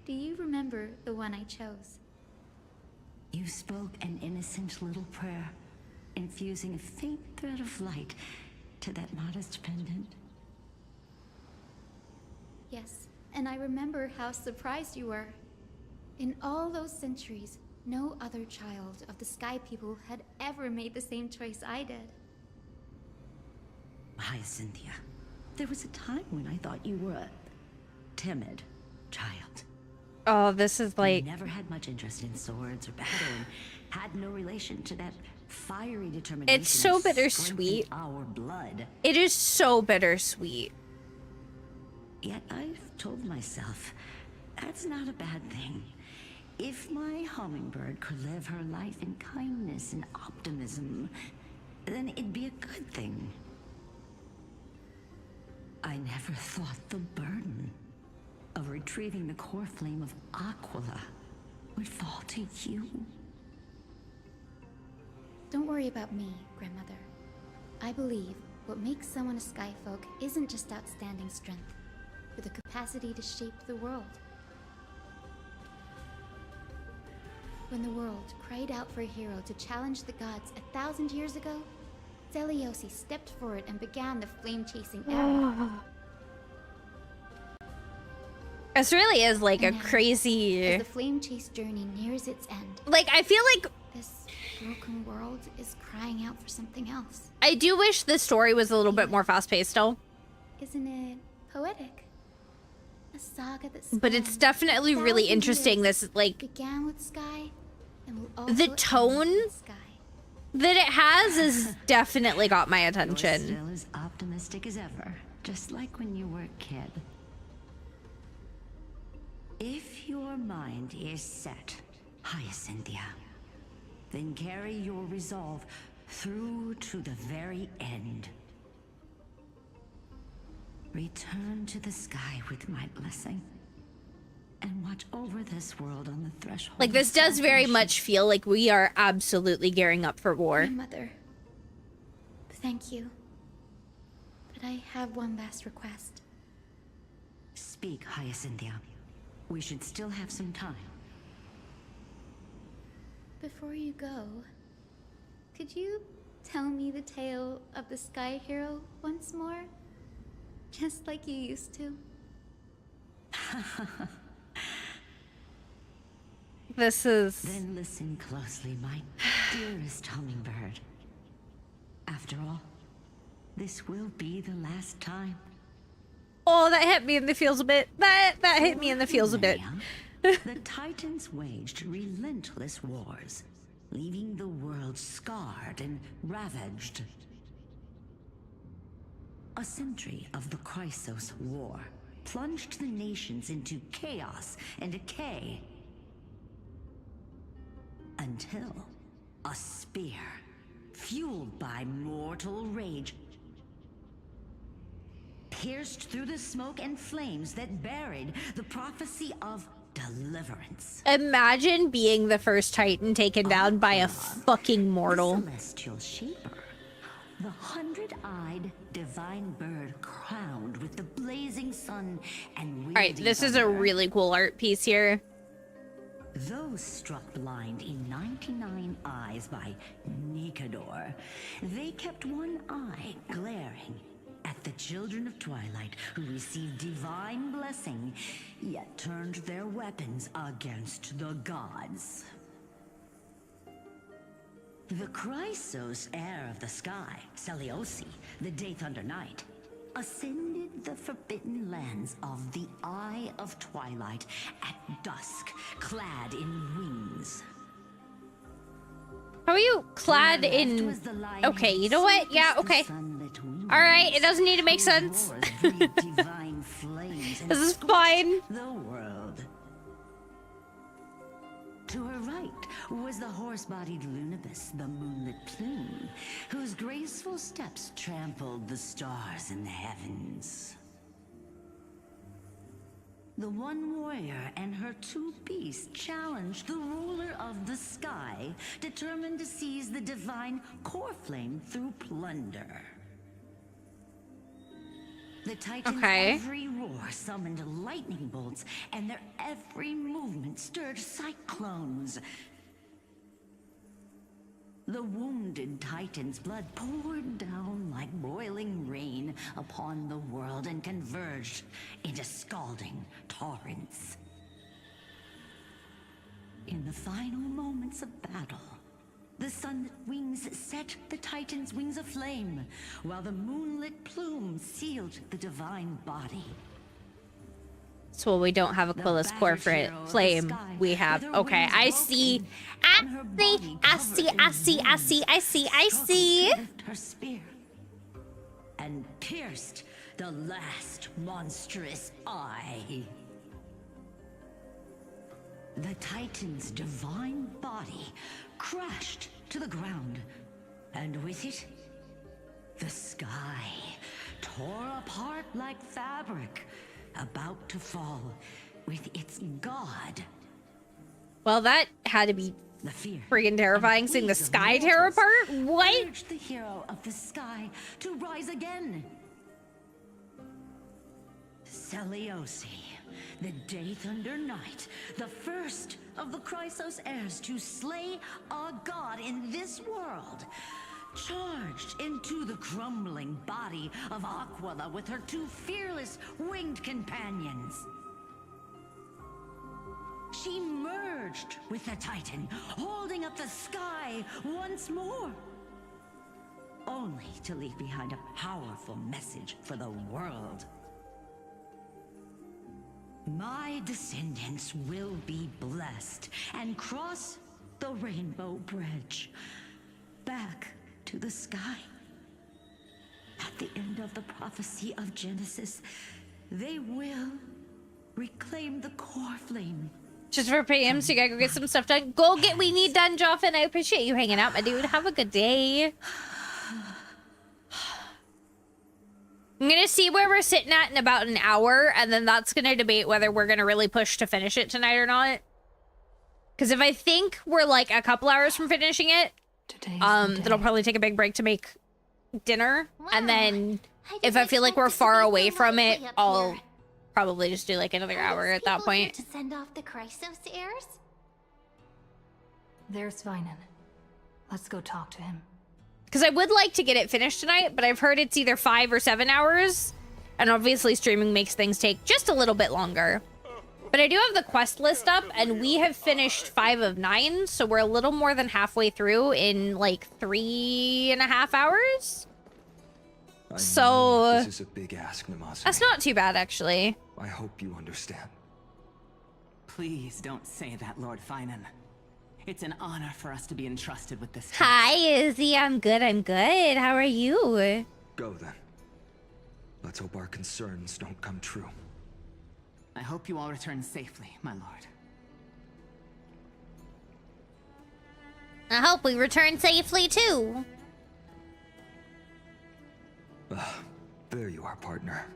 do you remember the one I chose? You spoke an innocent little prayer, infusing a faint thread of light to that modest pendant. Yes, and I remember how surprised you were. In all those centuries, no other child of the Sky People had ever made the same choice I did. Hyacinthia, there was a time when I thought you were a timid child. Oh, this is like... You never had much interest in swords or battle and had no relation to that fiery determination. It's so that bittersweet. strengthened our blood. It is so bittersweet. Yet I've told myself, that's not a bad thing. If my hummingbird could live her life in kindness and optimism, then it'd be a good thing. I never thought the burden of retrieving the core flame of Aquila would fall to you. Don't worry about me, Grandmother. I believe what makes someone a Skyfolk isn't just outstanding strength, but the capacity to shape the world. When the world cried out for a hero to challenge the gods 1,000 years ago, Zeliosi stepped forward and began the flame-chasing era. This really is like a Now, crazy... as the flame chase journey nears its end, Like, I feel like... this broken world is crying out for something else. I do wish the story was a little bit more fast-paced, though. Isn't it poetic? A saga that But it's definitely really interesting, this, like... began with Sky and will also The end tone with Sky. that it has is definitely got my You're attention. still as optimistic as ever, just like when you were a kid. If your mind is set, Hyacinthia, then carry your resolve through to the very end. Return to the sky with my blessing, and watch over this world on the threshold. Like, this of does very salvation. much feel like we are absolutely gearing up for war. Grandmother, thank you. But I have one last request. Speak, Hyacinthia. We should still have some time. Before you go, could you tell me the tale of the Sky Hero once more? Just like you used to. This is... Then listen closely, my dearest hummingbird. After all, this will be the last time. Oh, that hit me in the feels a bit. That hit me in the feels a bit. The Titans waged relentless wars, leaving the world scarred and ravaged. A century of the Chrysos War plunged the nations into chaos and decay. Until a spear, fueled by mortal rage, pierced through the smoke and flames that buried the prophecy of deliverance. Imagine being the first Titan taken down by a fucking mortal. The celestial shaper. The 100-eyed divine bird crowned with the blazing sun and Alright, this is a really cool art piece here. Those struck blind in 99 eyes by Nikador, they kept one eye glaring at the children of Twilight who received divine blessing, yet turned their weapons against the gods. The Chrysos heir of the sky, Seliosi, the Day Thunder Knight, ascended the forbidden lands of the Eye of Twilight at dusk, clad in wings. How are you clad in... Okay, you know what? Yeah, okay. Alright, it doesn't need to make sense. This is fine. The world. To her right was the horse-bodied Lunibus, the moonlit plume, whose graceful steps trampled the stars in the heavens. The one warrior and her two beasts challenged the ruler of the sky, determined to seize the divine core flame through plunder. The Titan's every roar summoned lightning bolts, and their every movement stirred cyclones. The wounded Titan's blood poured down like boiling rain upon the world and converged into scalding torrents. In the final moments of battle, the sunlit wings set the Titan's wings aflame, while the moonlit plume sealed the divine body. So we don't have Aquila's core flame. We have... Okay, I see. I see. Her spear and pierced the last monstrous eye. The Titan's divine body crashed to the ground, and with it, the sky tore apart like fabric, about to fall with its god. Well, that had to be friggin' terrifying, seeing the sky tear apart. What? Urged the hero of the sky to rise again. Seliosi, the Day Thunder Knight, the first of the Chrysos heirs to slay a god in this world, charged into the crumbling body of Aquila with her two fearless winged companions. She merged with the Titan, holding up the sky once more, only to leave behind a powerful message for the world. My descendants will be blessed and cross the Rainbow Bridge back to the sky. At the end of the prophecy of Genesis, they will reclaim the core flame. Just for PM, so you gotta go get some stuff done. Go get what we need done, Joffin. I appreciate you hanging out, my dude. Have a good day. I'm gonna see where we're sitting at in about an hour, and then that's gonna debate whether we're gonna really push to finish it tonight or not. Because if I think we're like a couple hours from finishing it, then I'll probably take a big break to make dinner. And then if I feel like we're far away from it, I'll probably just do like another hour at that point. To send off the Chrysos heirs? There's Vinen. Let's go talk to him. Because I would like to get it finished tonight, but I've heard it's either 5 or 7 hours. And obviously streaming makes things take just a little bit longer. But I do have the quest list up, and we have finished 5 of 9. So we're a little more than halfway through in like 3.5 hours. So this is a big ask, Namaste. That's not too bad, actually. I hope you understand. Please don't say that, Lord Finan. It's an honor for us to be entrusted with this task. Hi, Izzy. I'm good. How are you? Go then. Let's hope our concerns don't come true. I hope you all return safely, my lord. I hope we return safely, too. There you are, partner.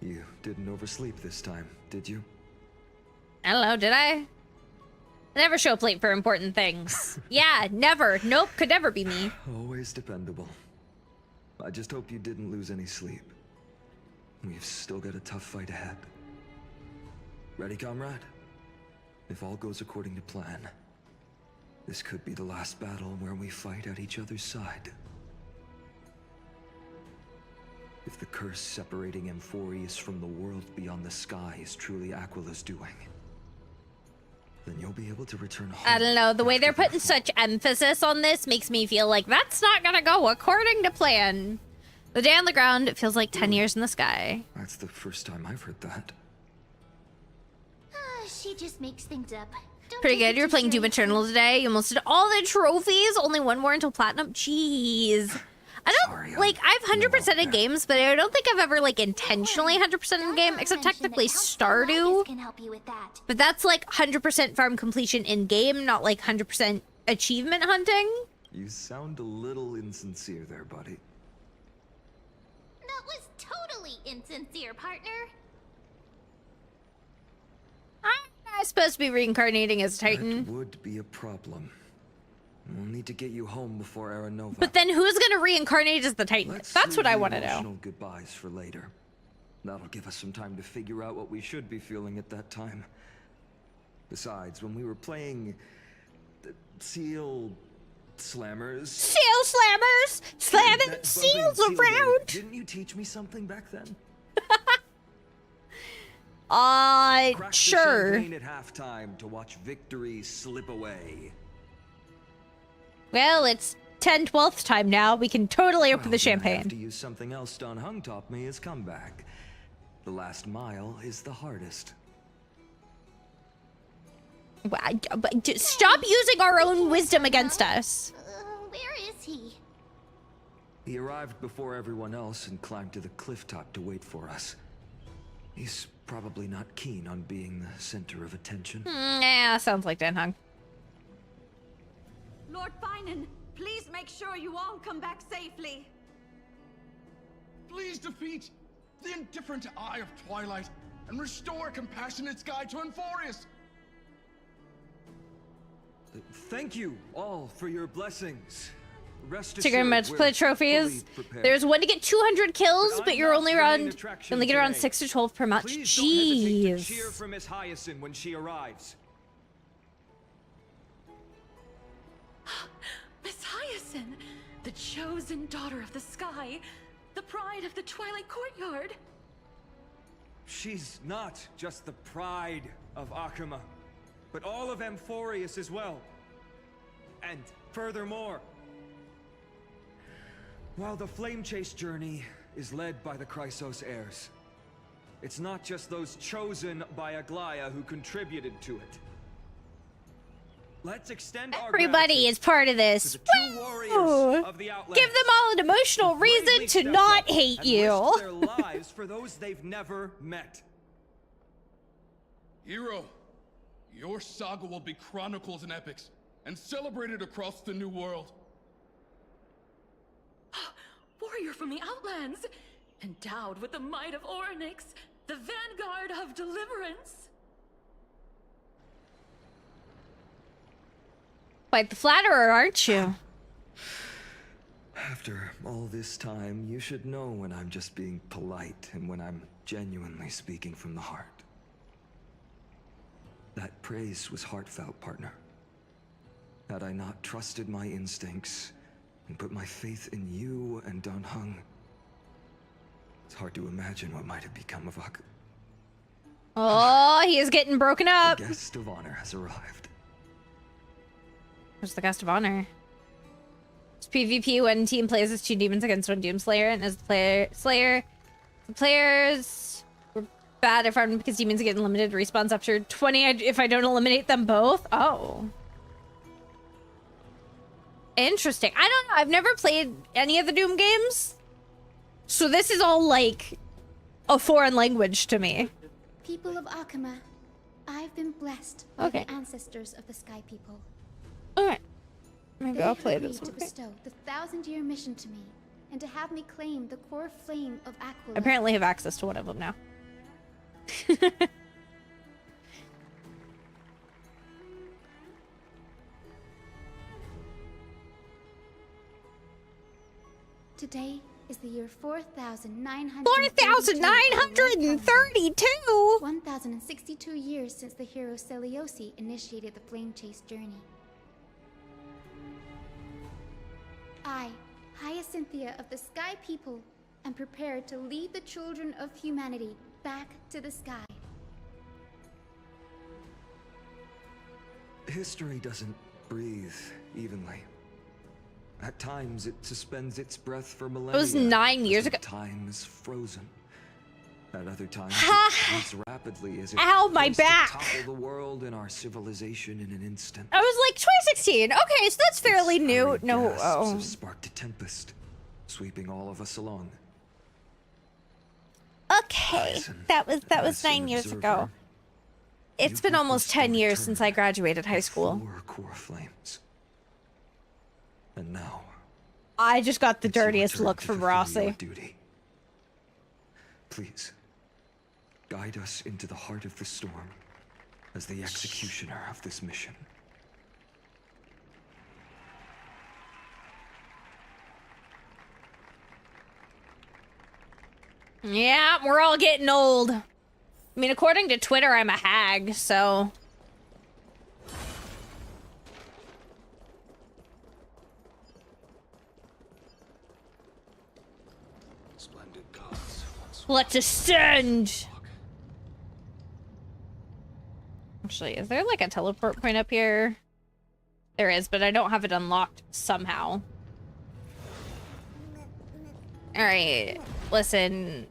You didn't oversleep this time, did you? I don't know, did I? I never show up late for important things. Yeah, never. Nope, could never be me. Always dependable. I just hope you didn't lose any sleep. We've still got a tough fight ahead. Ready, comrade? If all goes according to plan, this could be the last battle where we fight at each other's side. If the curse separating Amphorius from the world beyond the sky is truly Aquila's doing, then you'll be able to return home. I don't know, the way they're putting such emphasis on this makes me feel like that's not gonna go according to plan. The day on the ground, it feels like 10 years in the sky. That's the first time I've heard that. She just makes things up. Don't Pretty take it good. You're too playing Doom seriously. Eternal today. You almost did all the trophies. Only one more until Platinum. Jeez. I don't, like, I've 100% in games, but I don't think I've ever, like, intentionally 100% in game, except technically Stardew. Can help you with that. But that's, like, 100% farm completion in game, not, like, 100% achievement hunting. You sound a little insincere there, buddy. That was totally insincere, partner. I'm supposed to be reincarnating as a Titan. That would be a problem. We'll need to get you home before Aranova. But then who's gonna reincarnate as the Titan? That's what I want to know. Emotional goodbyes for later. That'll give us some time to figure out what we should be feeling at that time. Besides, when we were playing the Seal Slammers... Seal Slammers! Slamming seals around! Didn't you teach me something back then? Sure. Champagne at halftime to watch victory slip away. Well, it's 10/12th time now. We can totally open the Then I have champagne. to use something else Don Hung taught me as comeback. The last mile is the hardest. Stop using our own wisdom against us. Where is he? He arrived before everyone else and climbed to the cliff top to wait for us. He's probably not keen on being the center of attention. Yeah, sounds like Dan Hung. Lord Finan, please make sure you all come back safely. Please defeat the indifferent Eye of Twilight and restore a compassionate sky to Amphorius. Thank you all for your blessings. Rest Secret match play trophies. There's one to get 200 kills, but you're only get around 6 to 12 per match. Jeez. Cheer for Miss Hyacinth when she arrives. Miss Hyacinth, the chosen daughter of the sky, the pride of the Twilight Courtyard. She's not just the pride of Akuma, but all of Amphorius as well. And furthermore, while the Flame Chase journey is led by the Chrysos heirs, it's not just those chosen by Aglaya who contributed to it. Let's extend our Everybody is part of this. to the two warriors of the Outlands. Give them all an emotional reason to not hate you. Risk their lives for those they've never met. Hero, your saga will be chronicled in epics and celebrated across the New World. Warrior from the Outlands, endowed with the might of Orynyx, the vanguard of deliverance. Quite the flatterer, aren't you? After all this time, you should know when I'm just being polite and when I'm genuinely speaking from the heart. That praise was heartfelt, partner. Had I not trusted my instincts and put my faith in you and Don Hung, it's hard to imagine what might have become of Ak. Oh, he is getting broken up. The guest of honor has arrived. Who's the guest of honor? It's PvP when team plays as 2 demons against 1 Doomslayer, and as the Slayer, the players were bad if armed because demons get limited respawns after 20 if I don't eliminate them both. Oh. Interesting. I don't know. I've never played any of the Doom games. So this is all like a foreign language to me. People of Akuma, I've been blessed by the ancestors of the Sky People. Alright. Maybe I'll play agreed this to one. bestow the 1000-year mission to me, and to have me claim the core flame of Aquila. Apparently have access to one of them now. Today is the year 4,932. 4,932? 1,062 years since the hero Seliosi initiated the flame chase journey. I, Hyacinthia of the Sky People, am prepared to lead the children of humanity back to the sky. History doesn't breathe evenly. At times, it suspends its breath for millennia. It was 9 years ago. Time is frozen. At other times, it moves rapidly as it Ow, my back! topple the world and our civilization in an instant. I was like 2016. Okay, so that's fairly new. No, Gasps have sparked a tempest, sweeping all of us along. Okay, that was 9 years ago. It's been almost 10 years since I graduated high school. Core flames. And now, I just got the dirtiest look from Rossi. Please, guide us into the heart of the storm as the executioner of this mission. Yeah, we're all getting old. I mean, according to Twitter, I'm a hag, so... Splendid gods. Let's ascend! Actually, is there like a teleport point up here? There is, but I don't have it unlocked somehow. Alright, listen.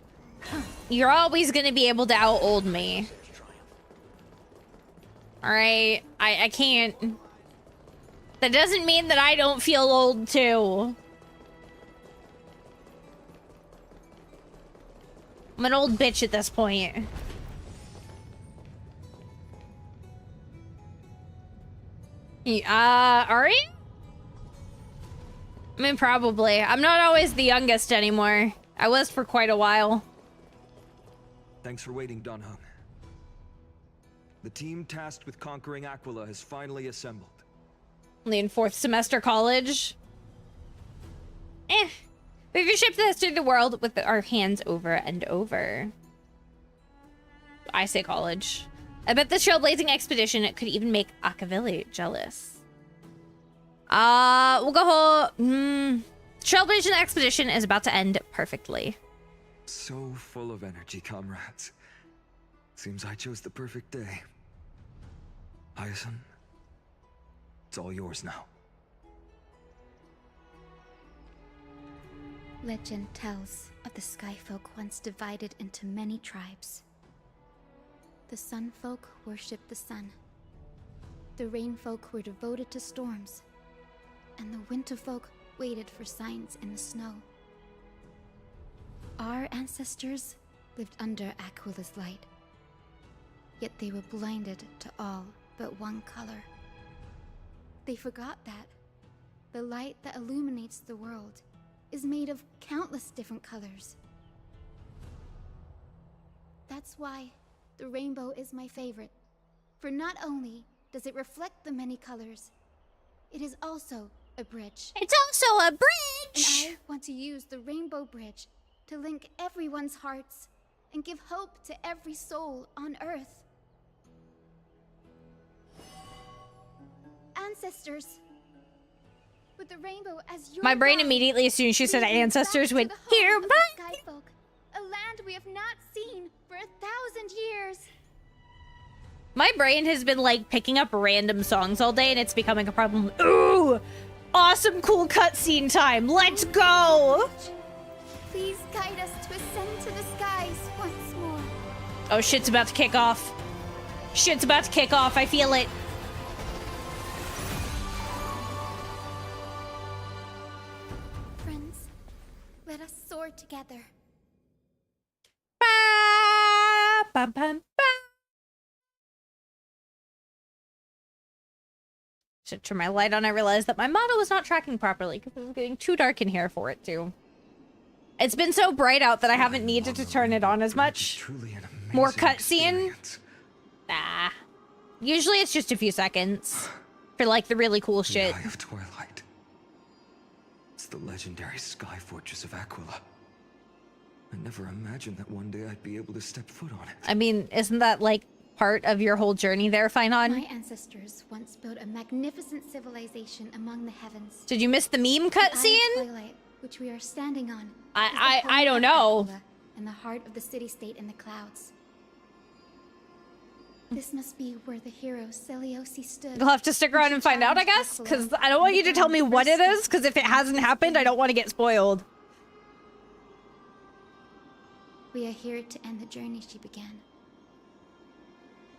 You're always gonna be able to out-old me. Alright, I can't. That doesn't mean that I don't feel old too. I'm an old bitch at this point. Are you? I mean, probably. I'm not always the youngest anymore. I was for quite a while. Thanks for waiting, Dunhung. The team tasked with conquering Aquila has finally assembled. Only in 4th semester college. We've shipped this through the world with our hands over and over. I say college. I bet the trailblazing expedition could even make Akavili jealous. We'll go trailblazing expedition is about to end perfectly. So full of energy, comrades. Seems I chose the perfect day. Hyacinth, it's all yours now. Legend tells of the Skyfolk once divided into many tribes. The Sunfolk worshipped the sun. The Rainfolk were devoted to storms. And the Winterfolk waited for signs in the snow. Our ancestors lived under Aquila's light. Yet they were blinded to all but one color. They forgot that the light that illuminates the world is made of countless different colors. That's why the rainbow is my favorite. For not only does it reflect the many colors, it is also a bridge. It's also a bridge! And I want to use the rainbow bridge to link everyone's hearts and give hope to every soul on Earth. Ancestors, with the rainbow as your My brain guide, immediately, as soon as she said ancestors, went, here, here, Skyfolk, a land we have not seen for 1,000 years. My brain has been like picking up random songs all day and it's becoming a problem. Ooh! Awesome, cool cutscene time. Let's go! Please guide us to ascend to the skies once more. Oh, shit's about to kick off. Shit's about to kick off. I feel it. Friends, let us soar together. Ba, bum, bum, ba. Should turn my light on. I realized that my model was not tracking properly because it was getting too dark in here for it to. It's been so bright out that I haven't needed to turn it on as much. More cutscene. Nah. Usually it's just a few seconds for like the really cool shit. Eye of Twilight. It's the legendary Sky Fortress of Aquila. I never imagined that one day I'd be able to step foot on it. I mean, isn't that like part of your whole journey there, Finon? My ancestors once built a magnificent civilization among the heavens. Did you miss the meme cutscene? Twilight, which we are standing on. I don't know. In the heart of the city-state in the clouds. This must be where the hero Celiosi stood. You'll have to stick around and find out, I guess, because I don't want you to tell me what it is, because if it hasn't happened, I don't want to get spoiled. We are here to end the journey she began.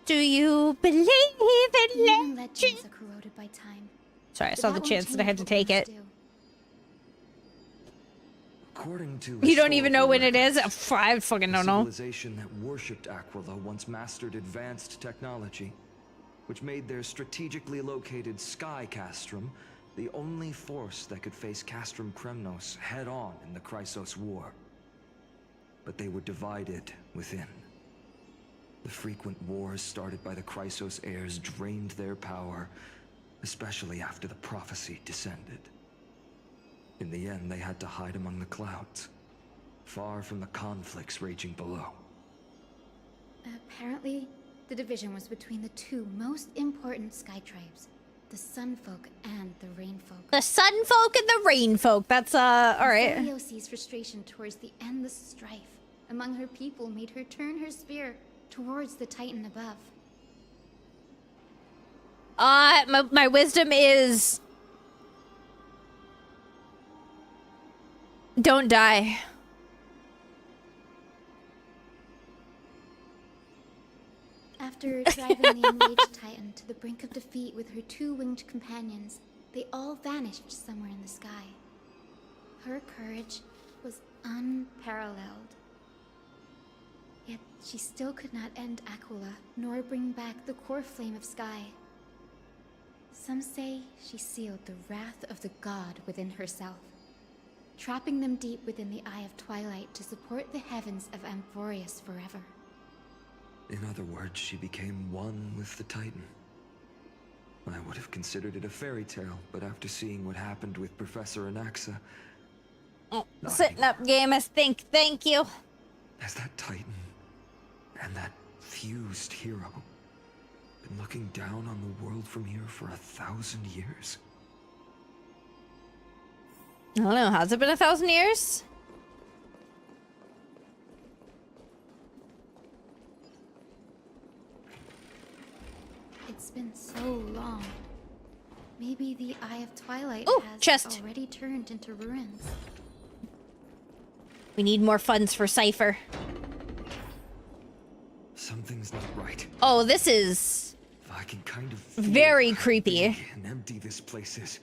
Do you believe in legends are corroded by time. Sorry, I saw the chance and I had to take it. According to You don't even know when it is? I fucking don't know. Civilization that worshipped Aquila once mastered advanced technology, which made their strategically located Sky Castrum the only force that could face Castrum Kremnos head-on in the Chrysos War. But they were divided within. The frequent wars started by the Chrysos heirs drained their power, especially after the prophecy descended. In the end, they had to hide among the clouds, far from the conflicts raging below. Apparently, the division was between the two most important sky tribes, the Sunfolk and the Rainfolk. The Sunfolk and the Rainfolk. That's alright. Celiosi's frustration towards the endless strife among her people made her turn her spear towards the Titan above. My wisdom is... Don't die. After driving the enraged Titan to the brink of defeat with her two winged companions, they all vanished somewhere in the sky. Her courage was unparalleled. Yet she still could not end Aquila, nor bring back the core flame of Sky. Some say she sealed the wrath of the god within herself, trapping them deep within the Eye of Twilight to support the heavens of Amphorius forever. In other words, she became one with the Titan. I would have considered it a fairy tale, but after seeing what happened with Professor Anaxa... Setting up Gamus, thank you. Has that Titan and that fused hero been looking down on the world from here for 1,000 years? I don't know, has it been 1,000 years? It's been so long. Maybe the Eye of Twilight has chest. already turned into ruins. We need more funds for Cypher. Something's not right. Oh, this is... I can kind of very creepy. And empty this place is.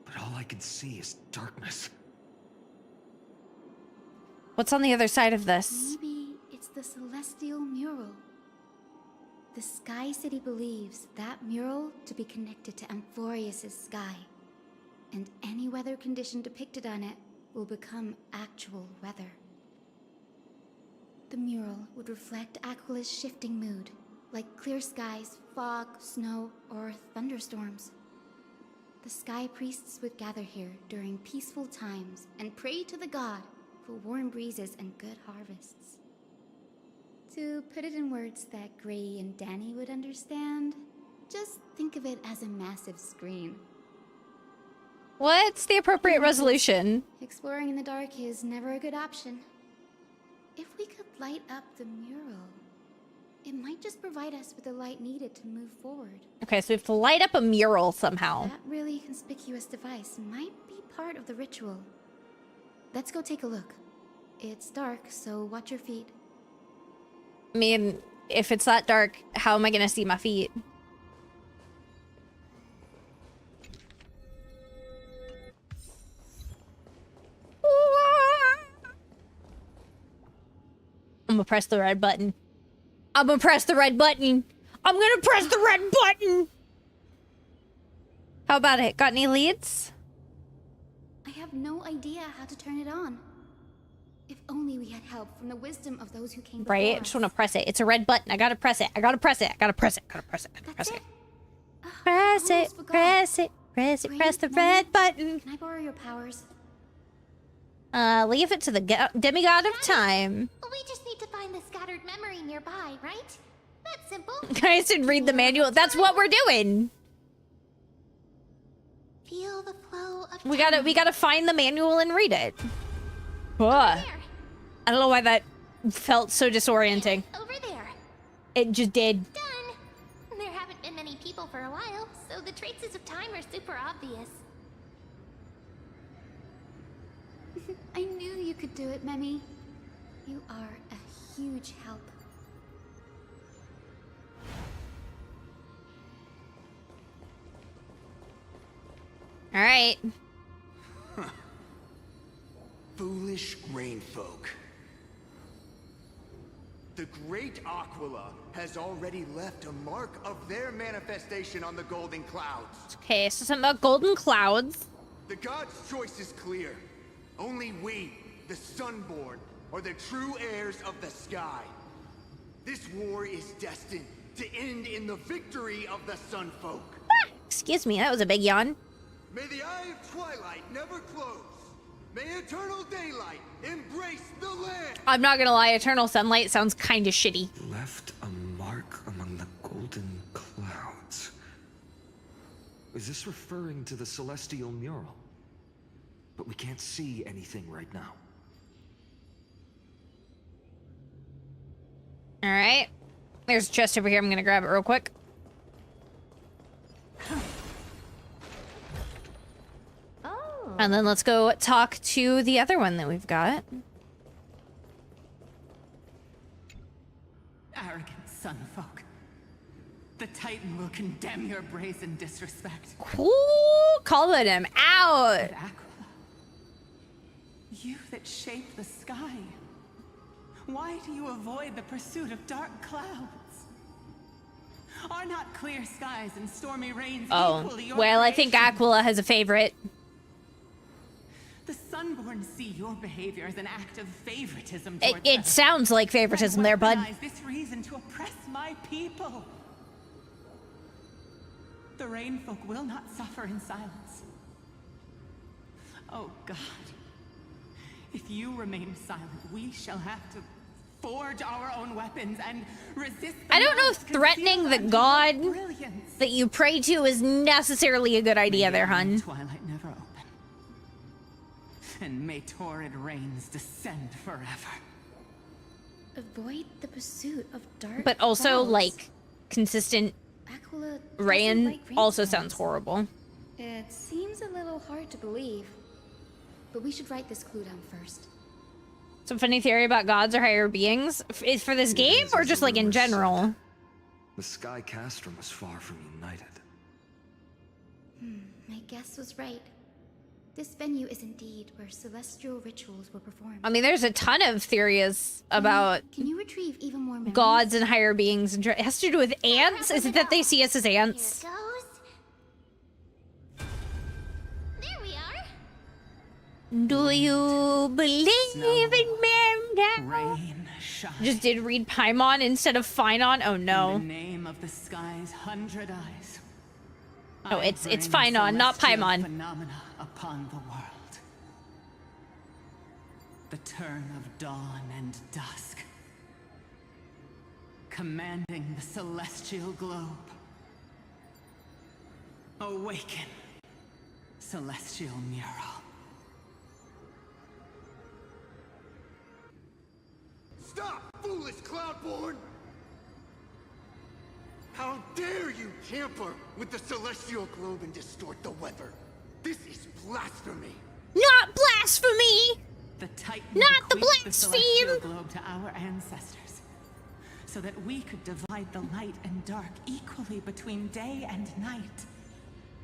But all I can see is darkness. What's on the other side of this? Maybe it's the celestial mural. The Sky City believes that mural to be connected to Amphorius' sky, and any weather condition depicted on it will become actual weather. The mural would reflect Aquila's shifting mood, like clear skies, fog, snow, or thunderstorms. The sky priests would gather here during peaceful times and pray to the god for warm breezes and good harvests. To put it in words that Gray and Danny would understand, just think of it as a massive screen. What's the appropriate resolution? Exploring in the dark is never a good option. If we could light up the mural, it might just provide us with the light needed to move forward. Okay, so we have to light up a mural somehow. That really conspicuous device might be part of the ritual. Let's go take a look. It's dark, so watch your feet. I mean, if it's that dark, how am I gonna see my feet? I'm gonna press the red button. I'm gonna press the red button. I'm gonna press the red button. How about it? Got any leads? I have no idea how to turn it on. If only we had help from the wisdom of those who came before Right? I just wanna press it. It's a red button. I gotta press it. I gotta press it. I gotta press it. I gotta press it. I gotta press it. Press it. Press it. Press the red button. Can I borrow your powers? Leave it to the demigod of time. We just need to find the scattered memory nearby, right? That's simple. Guys didn't read the manual. That's what we're doing. Feel the flow of We gotta find the manual and read it. Ugh. I don't know why that felt so disorienting. Over there. It just did. Done. There haven't been many people for a while, so the traces of time are super obvious. I knew you could do it, Memi. You are a huge help. All right. Foolish rain folk. The great Aquila has already left a mark of their manifestation on the golden clouds. Okay, so something about golden clouds. The gods' choice is clear. Only we, the Sunborn, are the true heirs of the sky. This war is destined to end in the victory of the Sunfolk. Excuse me, that was a big yawn. May the eye of twilight never close. May eternal daylight embrace the land. I'm not gonna lie, eternal sunlight sounds kind of shitty. Left a mark among the golden clouds. Is this referring to the celestial mural? But we can't see anything right now. All right. There's a chest over here. I'm gonna grab it real quick. And then let's go talk to the other one that we've got. Arrogant sunfolk. The Titan will condemn your brazen disrespect. Ooh, calling him out. But Aquila, you that shape the sky, why do you avoid the pursuit of dark clouds? Are not clear skies and stormy rains equally your well, I think creation? Aquila has a favorite. The Sunborn see your behavior as an act of favoritism towards It them. sounds like favoritism there, bud. Weaponize this reason to oppress my people. The Rainfolk will not suffer in silence. Oh God. If you remain silent, we shall have to forge our own weapons and resist the I don't know if malice threatening the concealed god under brilliance. that you pray to is necessarily a good idea there, hun. Twilight never open. And may torrid rains descend forever. Avoid the pursuit of dark But also, clouds. like, consistent Aquila doesn't rain like also rainstorms. sounds horrible. It seems a little hard to believe, but we should write this clue down first. Some funny theory about gods or higher beings is for this game or just like in general? The Sky Castrum was far from united. My guess was right. This venue is indeed where celestial rituals were performed. I mean, there's a ton of theories about Can you retrieve even more memories? gods and higher beings. And it has to do with ants? Is it that they see us as ants? Here goes. There we are. Do you believe in man? Rain, shine. Just did read Paimon instead of Finon. Oh no. In the name of the sky's 100 eyes. Oh, I it's bring Finon, not celestial Paimon. Phenomena upon the world. The turn of dawn and dusk. Commanding the celestial globe. Awaken, celestial mural. Stop, foolish Cloudborn! How dare you tamper with the celestial globe and distort the weather? This is blasphemy! Not blasphemy! The Titan Not the bequeathed blaspheme! celestial globe to our ancestors, so that we could divide the light and dark equally between day and night,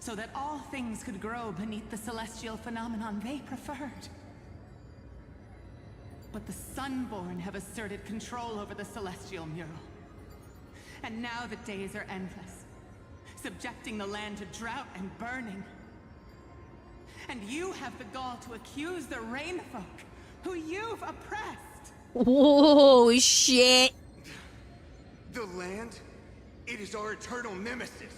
so that all things could grow beneath the celestial phenomenon they preferred. But the Sunborn have asserted control over the celestial mural. And now the days are endless, subjecting the land to drought and burning. And you have the gall to accuse the Rainfolk, who you've oppressed. Oh, shit. The land, it is our eternal nemesis.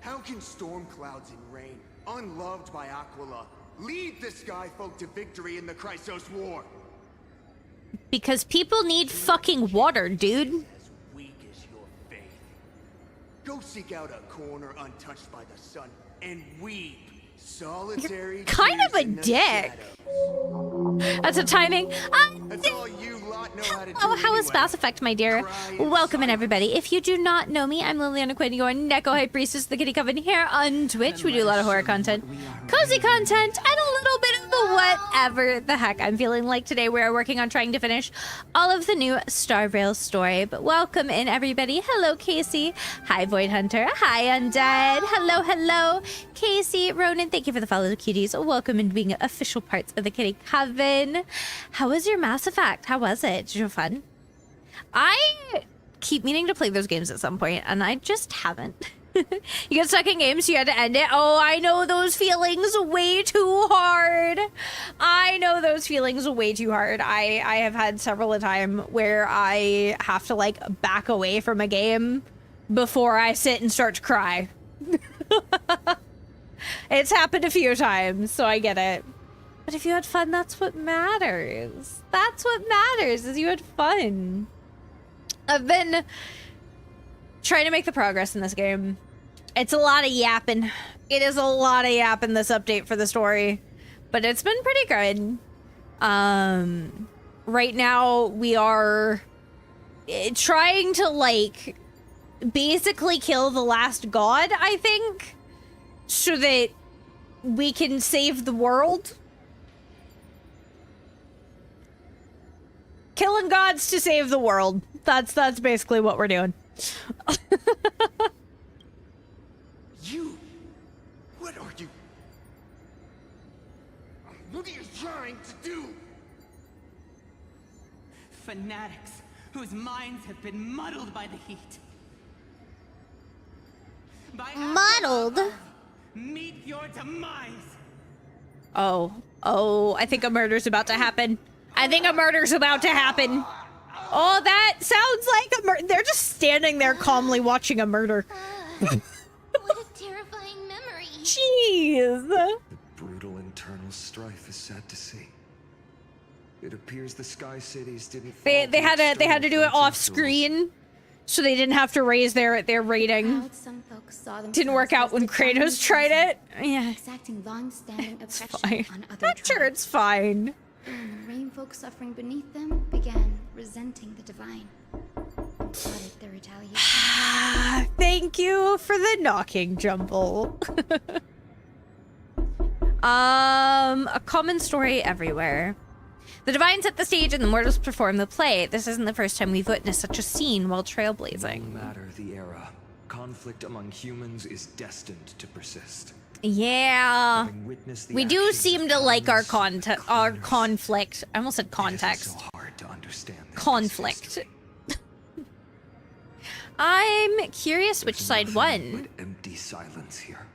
How can storm clouds and rain, unloved by Aquila, lead the Sky Folk to victory in the Chrysos War? Because people need fucking water, dude. As weak as your faith. Go seek out a corner untouched by the sun and weep. Solitary. You're kind of a dick. That's a timing. That's all you lot know how to do. Oh, how is anyway. Mass Effect, my dear? Welcome in, everybody. If you do not know me, I'm Liliana Quinn, your Neko High Priestess of the Kitty Coven here on Twitch. We do a lot of horror content, cozy content, and a little bit of the whatever the heck I'm feeling like today. We are working on trying to finish all of the new Star Rail story. But welcome in, everybody. Hello, Casey. Hi, Void Hunter. Hi, Undead. Hello, hello. Casey, Ronan, thank you for the follow, cuties. Welcome in being official parts of the Kitty Coven. How was your Mass Effect? How was it? Did you have fun? I keep meaning to play those games at some point, and I just haven't. You get stuck in games, you had to end it. Oh, I know those feelings way too hard. I know those feelings way too hard. I have had several a time where I have to like back away from a game before I sit and start to cry. It's happened a few times, so I get it. But if you had fun, that's what matters. That's what matters, is you had fun. I've been trying to make the progress in this game. It's a lot of yapping. It is a lot of yapping, this update for the story. But it's been pretty good. Right now, we are trying to, like, basically kill the last god, I think. So that we can save the world. Killing gods to save the world. That's basically what we're doing. You? What are you? What are you trying to do? Fanatics whose minds have been muddled by the heat. Muddled? Meet your demise. Oh, I think a murder's about to happen. I think a murder's about to happen. Oh, that sounds like a murder. They're just standing there calmly watching a murder. What a terrifying memory. Jeez. The brutal internal strife is sad to see. It appears the Sky Cities didn't. They had to do it off screen, so they didn't have to raise their rating. Didn't work out when Kratos tried it. Yeah, exacting long-standing it's oppression fine. on other Sure, tribes. it's fine. And the rain folk suffering beneath them began resenting the divine and plotted their retaliation. Thank you for the knocking, Jumble. A common story everywhere. The divine set the stage and the mortals perform the play. This isn't the first time we've witnessed such a scene while trailblazing. No matter the era, conflict among humans is destined to persist. Yeah. Witnessed the We do actions seem of to like our countless conflict. I almost said context. so hard to understand this Conflict. I'm curious which side won. but empty silence here.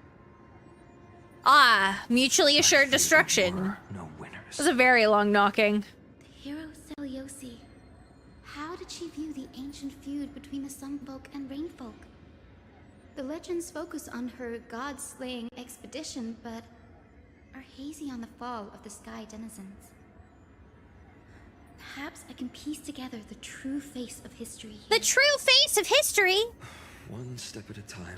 Ah, mutually assured destruction. No winners. This was a very long knocking. The hero Seliosi. How did she view the ancient feud between the Sunfolk and Rainfolk? The legends focus on her god-slaying expedition, but are hazy on the fall of the Sky Denizens. Perhaps I can piece together the true face of history here. The true face of history? One step at a time.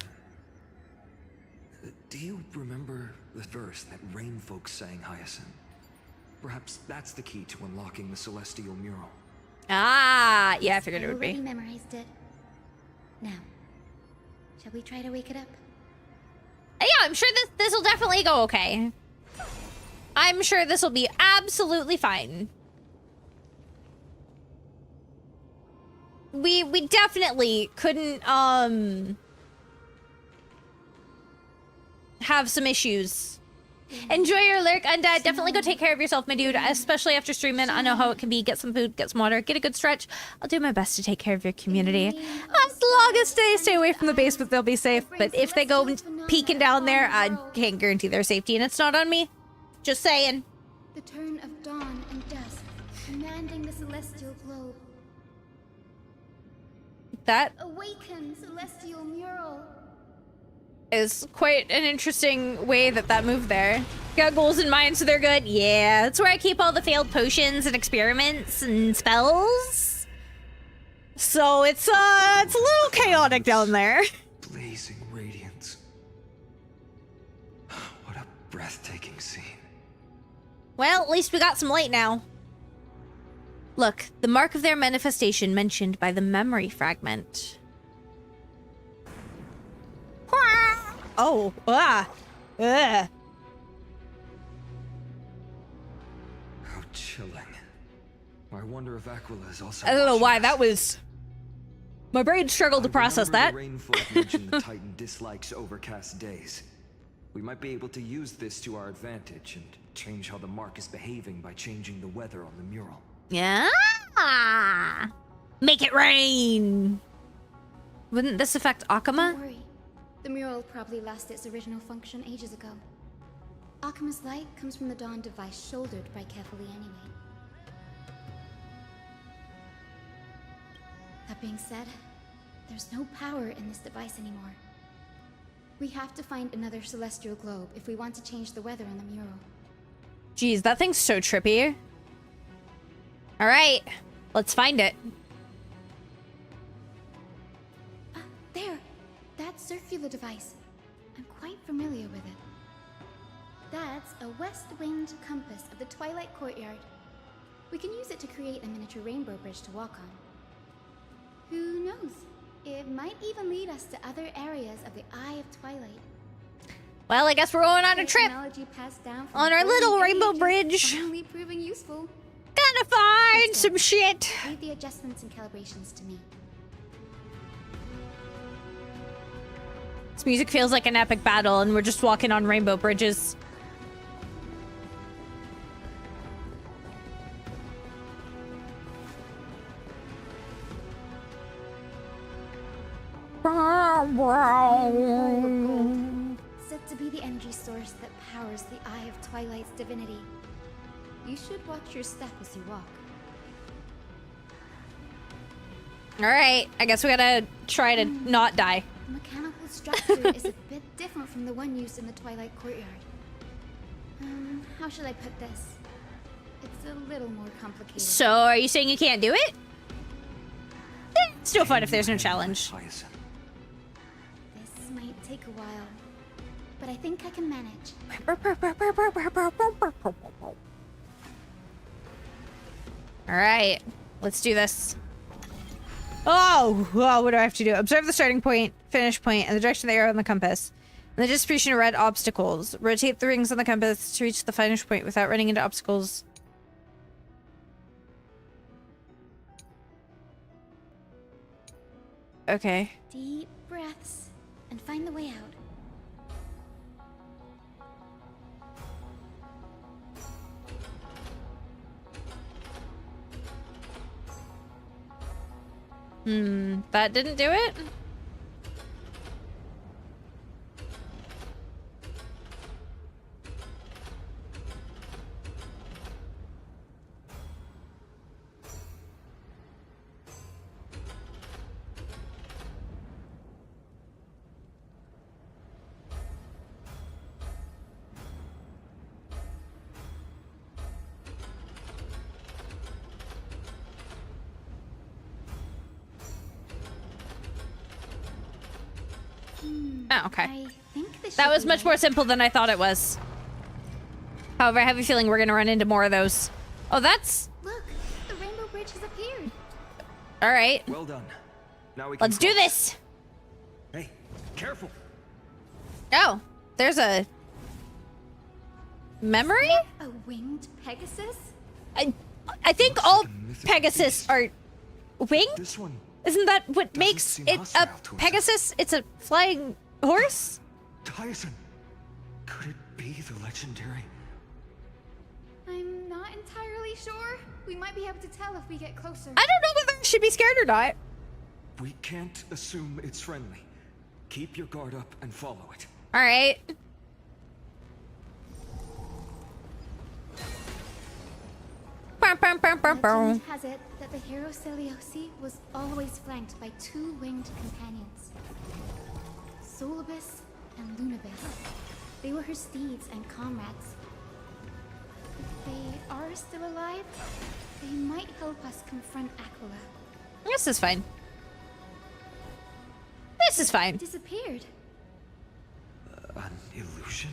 Do you remember the verse that Rainfolk sang, Hyacinth? Perhaps that's the key to unlocking the Celestial Mural. Ah, yeah, I figured it would already be. memorized it. Now, shall we try to wake it up? Yeah, I'm sure this will definitely go okay. I'm sure this will be absolutely fine. We definitely couldn't have some issues. Enjoy your lurk, Undead. Definitely go take care of yourself, my dude, especially after streaming. I know how it can be. Get some food, get some water, get a good stretch. I'll do my best to take care of your community. As long as they stay away from the basement, they'll be safe. But if they go peeking down there, I can't guarantee their safety, and it's not on me. Just saying. The turn of dawn and dusk, commanding the celestial globe. That Awaken, celestial mural. is quite an interesting way that moved there. Got goals in mind, so they're good. Yeah, that's where I keep all the failed potions and experiments and spells. So it's a little chaotic down there. Blazing radiance. What a breathtaking scene. Well, at least we got some light now. Look, the mark of their manifestation mentioned by the memory fragment. Oh, Ugh. How chilling. I wonder if Aquila is also. I don't know why that was. My brain struggled to process that. The Rainfolk mentioned the Titan dislikes overcast days. We might be able to use this to our advantage and change how the mark is behaving by changing the weather on the mural. Yeah. Make it rain. Wouldn't this affect Akama? Don't worry. The mural probably lost its original function ages ago. Akama's light comes from the dawn device shouldered by Kefali anyway. That being said, there's no power in this device anymore. We have to find another celestial globe if we want to change the weather on the mural. Jeez, that thing's so trippy. All right, let's find it. There! That circular device. I'm quite familiar with it. That's a west-winged compass of the Twilight Courtyard. We can use it to create a miniature rainbow bridge to walk on. Who knows? It might even lead us to other areas of the Eye of Twilight. Well, I guess we're going on a trip on our little rainbow bridge. Finally proving useful. Gotta find some shit. Leave the adjustments and calibrations to me. This music feels like an epic battle, and we're just walking on rainbow bridges. Said to be the energy source that powers the Eye of Twilight's divinity. You should watch your step as you walk. Alright, I guess we gotta try to not die. The mechanical structure is a bit different from the one used in the Twilight Courtyard. How should I put this? It's a little more complicated. So, are you saying you can't do it? It's still fun if there's no challenge. This might take a while, but I think I can manage. Alright, let's do this. Oh, what do I have to do? Observe the starting point, finish point, and the direction of the arrow on the compass. And the distribution of red obstacles. Rotate the rings on the compass to reach the finish point without running into obstacles. Okay. Deep breaths and find the way out. That didn't do it? Oh, okay. That was much more simple than I thought it was. However, I have a feeling we're gonna run into more of those. Oh, that's... Look, the rainbow bridge has appeared. All right. Well done. Now we can Let's do this. Hey, careful. Oh, there's a memory? A winged Pegasus? I think all Pegasus are winged? This one Isn't that what makes it a Pegasus? It's a flying horse? Tyson, could it be the legendary? I'm not entirely sure. We might be able to tell if we get closer. I don't know whether I should be scared or not. We can't assume it's friendly. Keep your guard up and follow it. All right. Legend has it that the hero Celiosi was always flanked by two winged companions, Solibus and Lunabis. They were her steeds and comrades. If they are still alive, they might help us confront Aquila. This is fine. This is fine. Disappeared. An illusion?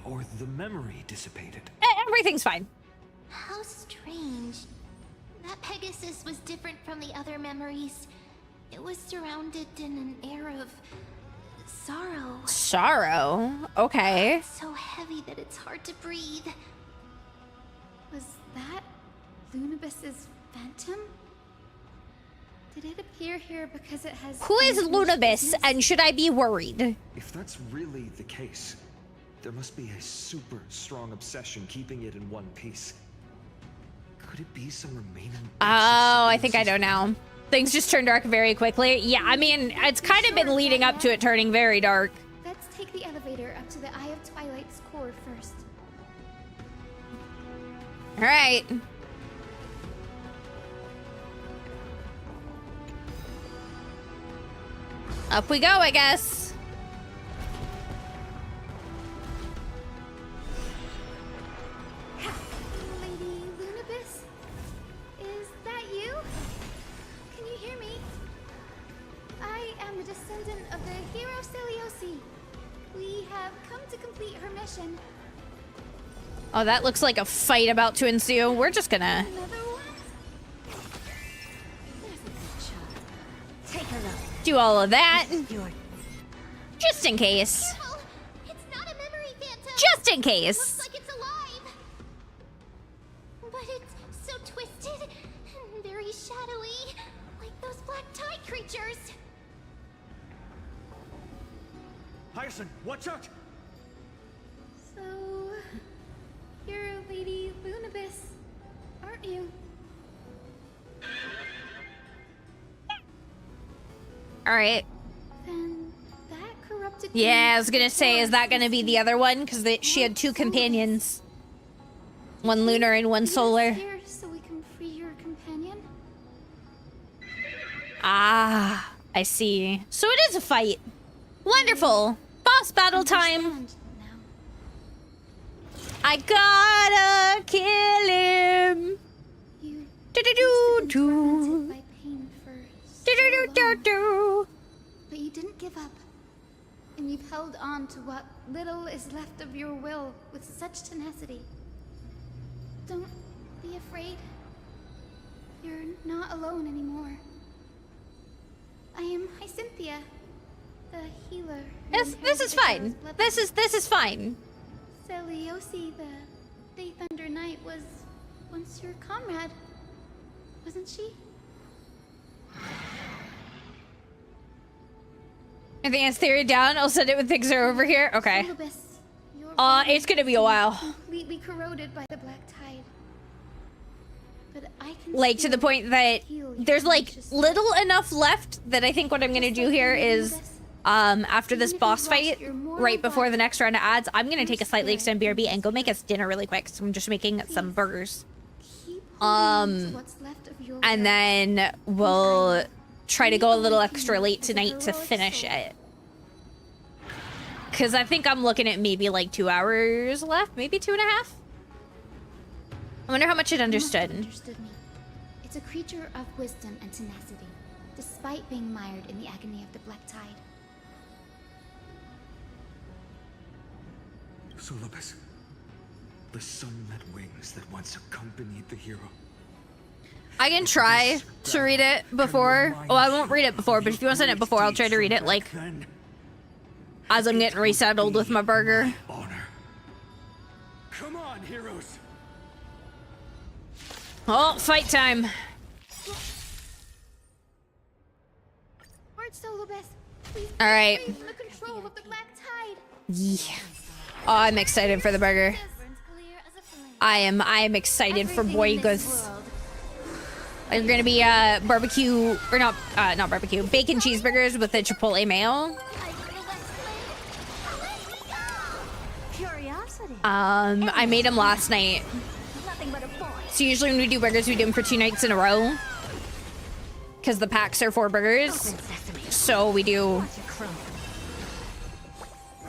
Or the memory dissipated? Everything's fine. How strange. That Pegasus was different from the other memories. It was surrounded in an air of sorrow. Sorrow? Okay. So heavy that it's hard to breathe. Was that Lunabis's phantom? Did it appear here because it has... Who is Lunabis, and should I be worried? If that's really the case, there must be a super strong obsession keeping it in one piece. Could it be some remaining... Oh, I think I know now. Things just turned dark very quickly. Yeah, I mean, it's kind of been leading up to it turning very dark. Let's take the elevator up to the Eye of Twilight's core first. All right. Up we go, I guess. Lady Lunabis? Is that you? Can you hear me? I am a descendant of the hero Celiosi. We have come to complete her mission. Oh, that looks like a fight about to ensue. We're just gonna... Another one? Take her up. do all of that. Just in case. Careful! It's not a memory phantom! Just in case. Looks like it's alive! But it's so twisted and very shadowy, like those black tide creatures. Hyacinth, watch out! So... you're Lady Lunabis, aren't you? All right. Then that corrupted... Yeah, I was gonna say, is that gonna be the other one? Because she had two companions. One lunar and one solar. Here so we can free your companion? Ah, I see. So it is a fight. Wonderful. Boss battle time. I gotta kill him. Do-do-do-do. Do-do-do-do-do. But you didn't give up. And you've held on to what little is left of your will with such tenacity. Don't be afraid. You're not alone anymore. I am Hyacinthia, the healer. This is fine. This is fine. Celiosi, the Day Thunder Knight, was once your comrade, wasn't she? I think it's theory down. I'll send it when things are over here. Okay. It's gonna be a while. Completely corroded by the black tide. But I can Like to the point that there's like little enough left that I think what I'm gonna do here is after this boss fight, right before the next round of ads, I'm gonna take a slightly extended BRB and go make us dinner really quick. So I'm just making some burgers. And then we'll try to go a little extra late tonight to finish it. Cause I think I'm looking at maybe like 2 hours left, maybe 2.5. I wonder how much it understood. Understood me. It's a creature of wisdom and tenacity, despite being mired in the agony of the black tide. Solobus, the sunlit wings that once accompanied the hero. I can try to read it before. Oh, I won't read it before, but if you want to send it before, I'll try to read it like as I'm getting resettled with my burger. Come on, heroes. Oh, fight time. Lord Solobus, please All right. free from the control of the black tide. Yeah. Oh, I'm excited for the burger. I am excited for boygos. They're gonna be barbecue or not barbecue, bacon cheeseburgers with the chipotle mayo. I made them last night. So usually when we do burgers, we do them for 2 nights in a row. Because the packs are 4 burgers. So we do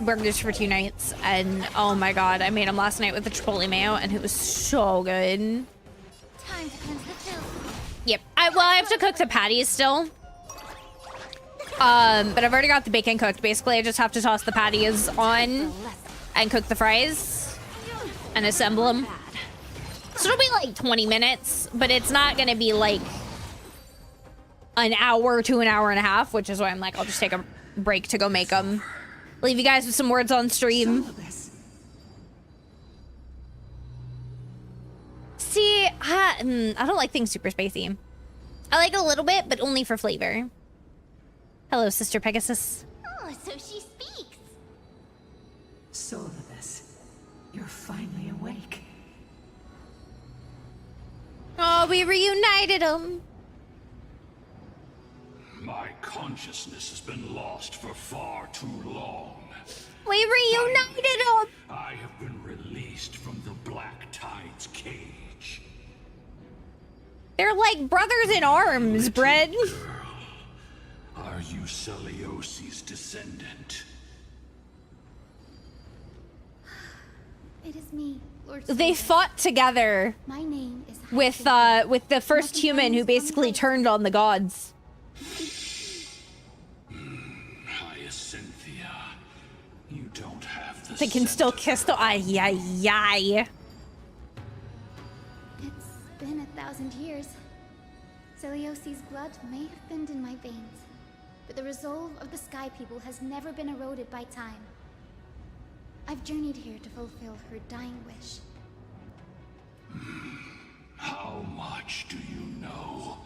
burgers for 2 nights, and oh my god, I made them last night with the chipotle mayo, and it was so good. Time to cleanse the filth. Yep. I have to cook the patties still. But I've already got the bacon cooked. Basically, I just have to toss the patties on and cook the fries and assemble them. So it'll be like 20 minutes, but it's not gonna be like an hour to an hour and a half, which is why I'm like, I'll just take a break to go make them. Leave you guys with some words on stream. See, I don't like things super spicy. I like it a little bit, but only for flavor. Hello, Sister Pegasus. Oh, so she speaks. Solidus, you're finally awake. Oh, we reunited them. My consciousness has been lost for far too long. We reunited them. I have been released from the Black Tide's cage. They're like brothers in arms, Bread. Are you Celiosi's descendant? It is me, Lord. They fought together My name is with the first human who basically turned on the gods. Hyacinthia, you don't have the They can still kiss the ay. It's been 1,000 years. Celiosi's blood may have thinned in my veins, but the resolve of the Sky People has never been eroded by time. I've journeyed here to fulfill her dying wish. How much do you know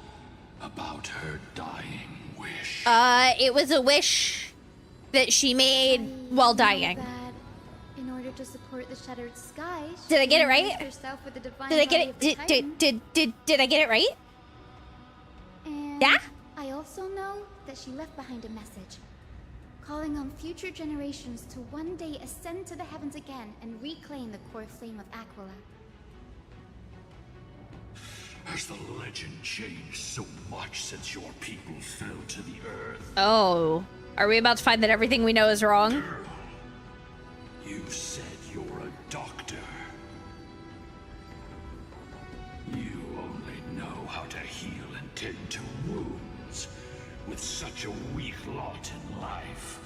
about her dying wish? It was a wish that she made while dying. That in order to support the shattered sky, Did I get it right? herself with the divine Did I get body it? of the Titan. Did I get it right? And Yeah? I also know that she left behind a message, calling on future generations to one day ascend to the heavens again and reclaim the core flame of Aquila. Has the legend changed so much since your people fell to the earth? Oh, are we about to find that everything we know is wrong? You said you're a doctor. You only know how to heal and tend to wounds with such a weak lot in life.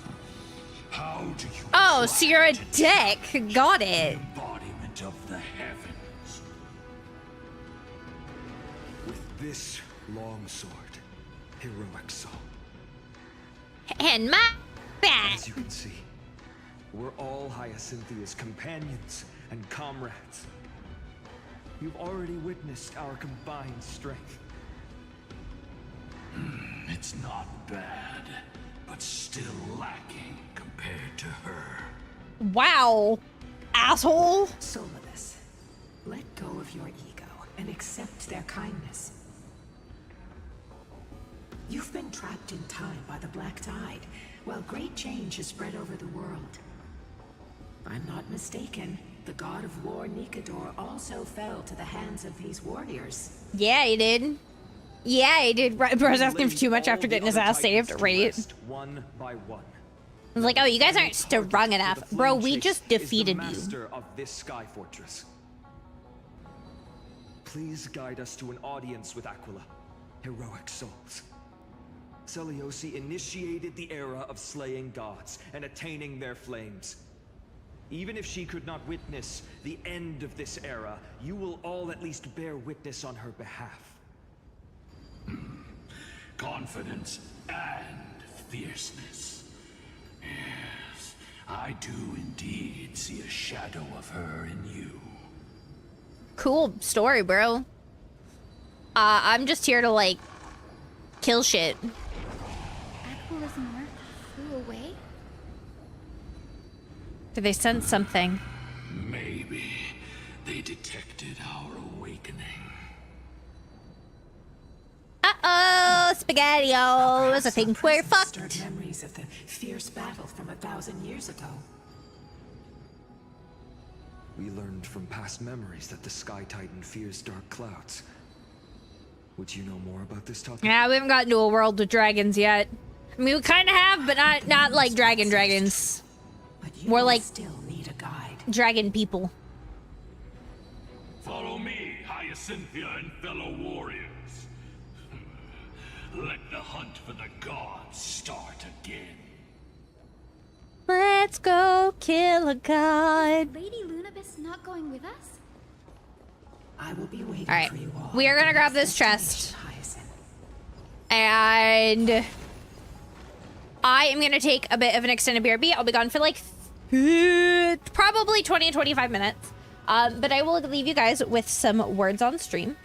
How do you Oh, so you're a dick. Got it. embodiment of the heavens? With this long sword, heroic soul. And my back. As you can see, we're all Hyacinthia's companions and comrades. You've already witnessed our combined strength. It's not bad, but still lacking compared to her. Wow, asshole. Solidus, let go of your ego and accept their kindness. You've been trapped in time by the Black Tide, while great change has spread over the world. If I'm not mistaken, the god of war Nikador also fell to the hands of these warriors. Yeah, he did. Yeah, he did. Bro's asking for too much after getting his ass saved, right? One by one. I was like, oh, you guys aren't strong enough. Bro, we just defeated you. Master of this sky fortress. Please guide us to an audience with Aquila, heroic souls. Celiosi initiated the era of slaying gods and attaining their flames. Even if she could not witness the end of this era, you will all at least bear witness on her behalf. Confidence and fierceness. Yes, I do indeed see a shadow of her in you. Cool story, bro. I'm just here to, like, kill shit. Aquila's mark flew away? Did they sense something? Maybe they detected our awakening. Uh-oh, SpaghettiOs. I think we're fucked. Stirred memories of the fierce battle from 1,000 years ago. We learned from past memories that the Sky Titan fears dark clouds. Would you know more about this topic? Yeah, we haven't gotten to a world with dragons yet. I mean, we kind of have, but not like dragons. But More like still need a guide. dragon people. Follow me, Hyacinthia and fellow warriors. Let the hunt for the gods start again. Let's go kill a god. Lady Lunabis not going with us? I will be waiting All right, for you all. we are gonna grab this chest, and I am gonna take a bit of an extended BRB. I'll be gone for like probably 20 to 25 minutes, but I will leave you guys with some words on stream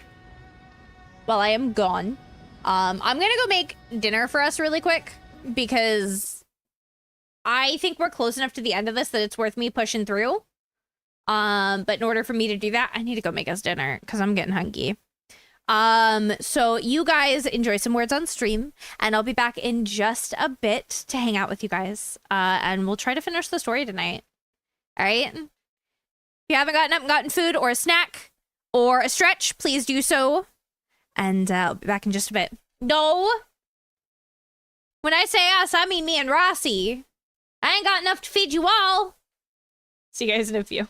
while I am gone. I'm gonna go make dinner for us really quick because I think we're close enough to the end of this that it's worth me pushing through. But in order for me to do that, I need to go make us dinner because I'm getting hungry. So you guys enjoy some words on stream, and I'll be back in just a bit to hang out with you guys. And we'll try to finish the story tonight. All right. If you haven't gotten up and gotten food or a snack or a stretch, please do so. And I'll be back in just a bit. No. When I say us, I mean me and Rossi. I ain't got enough to feed you all. See you guys in a few.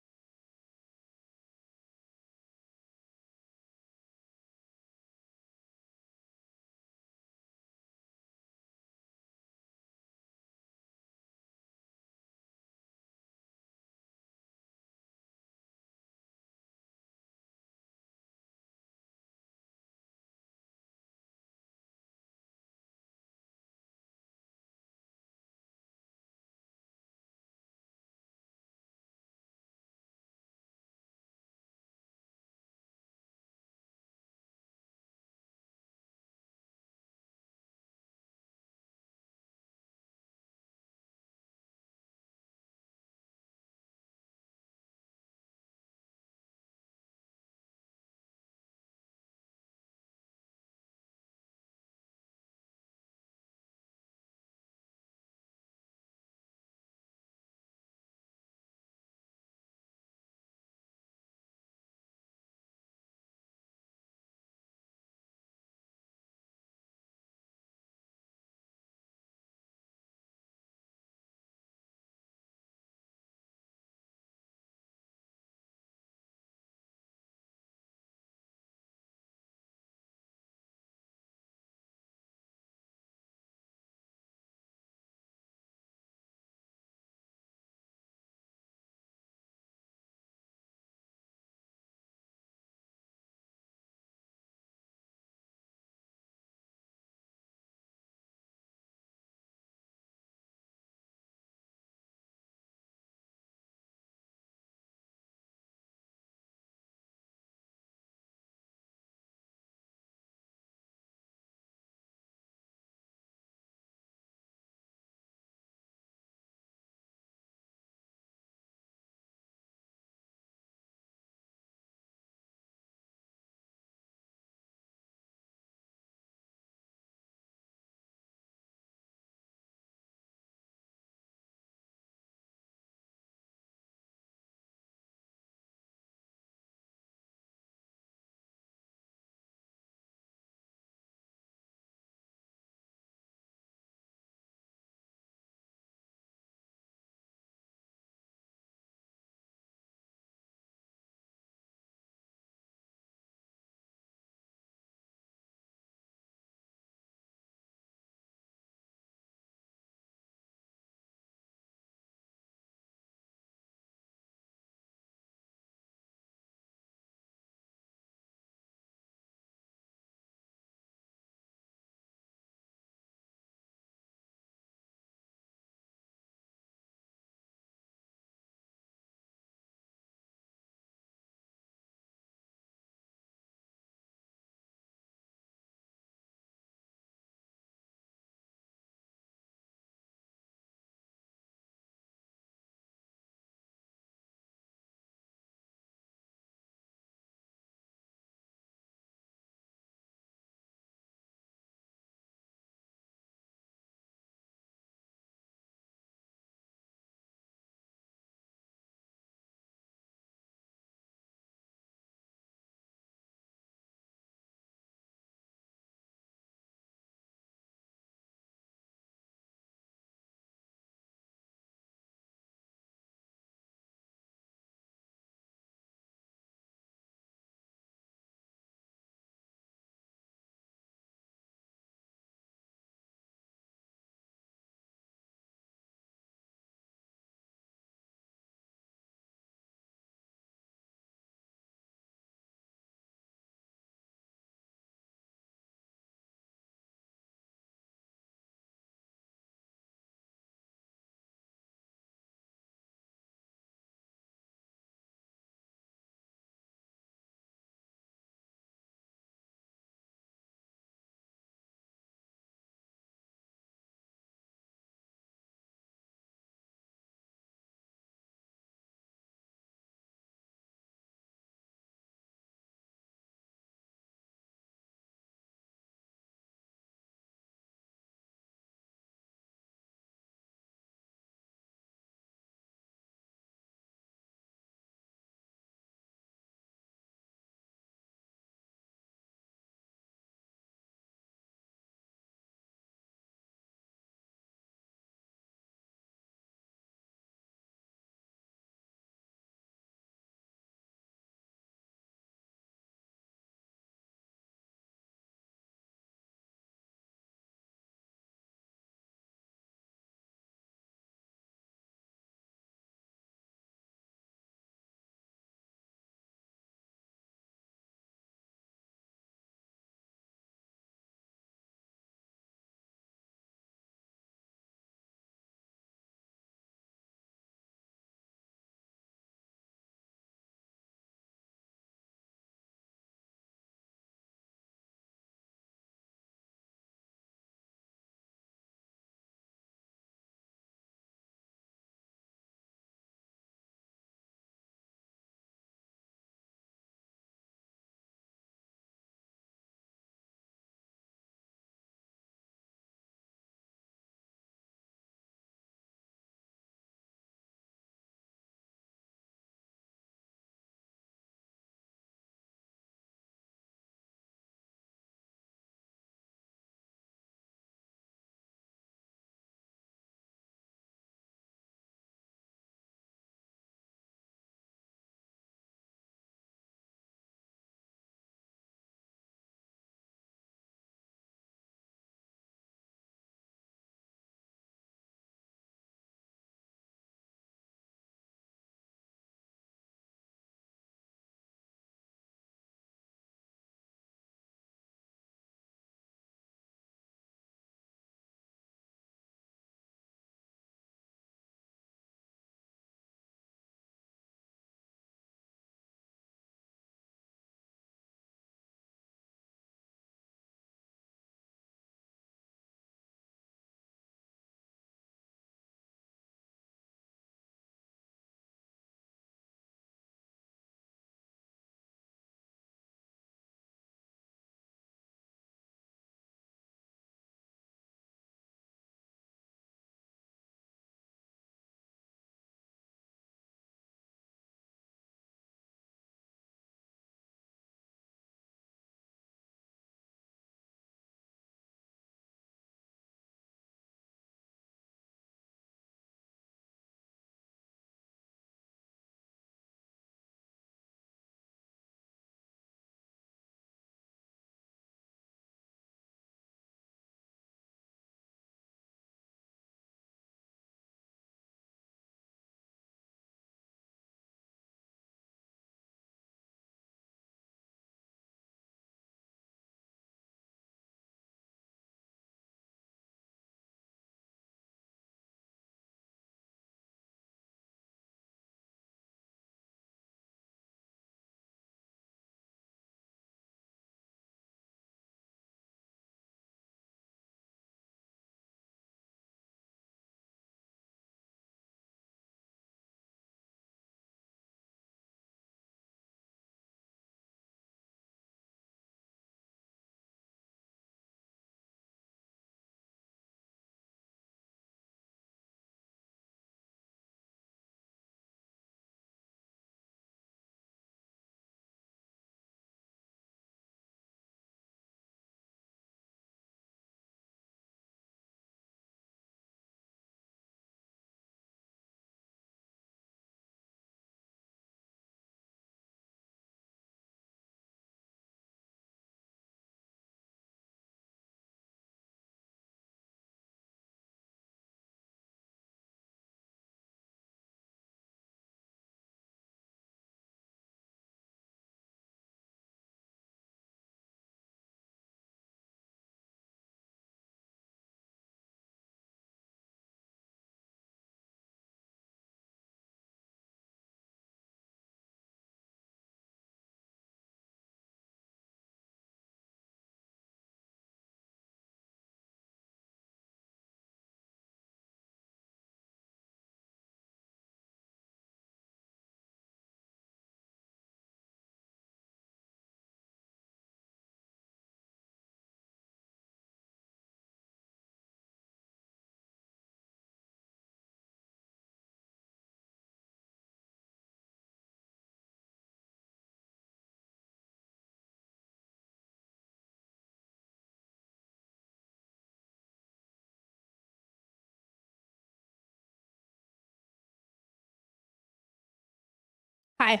Hi,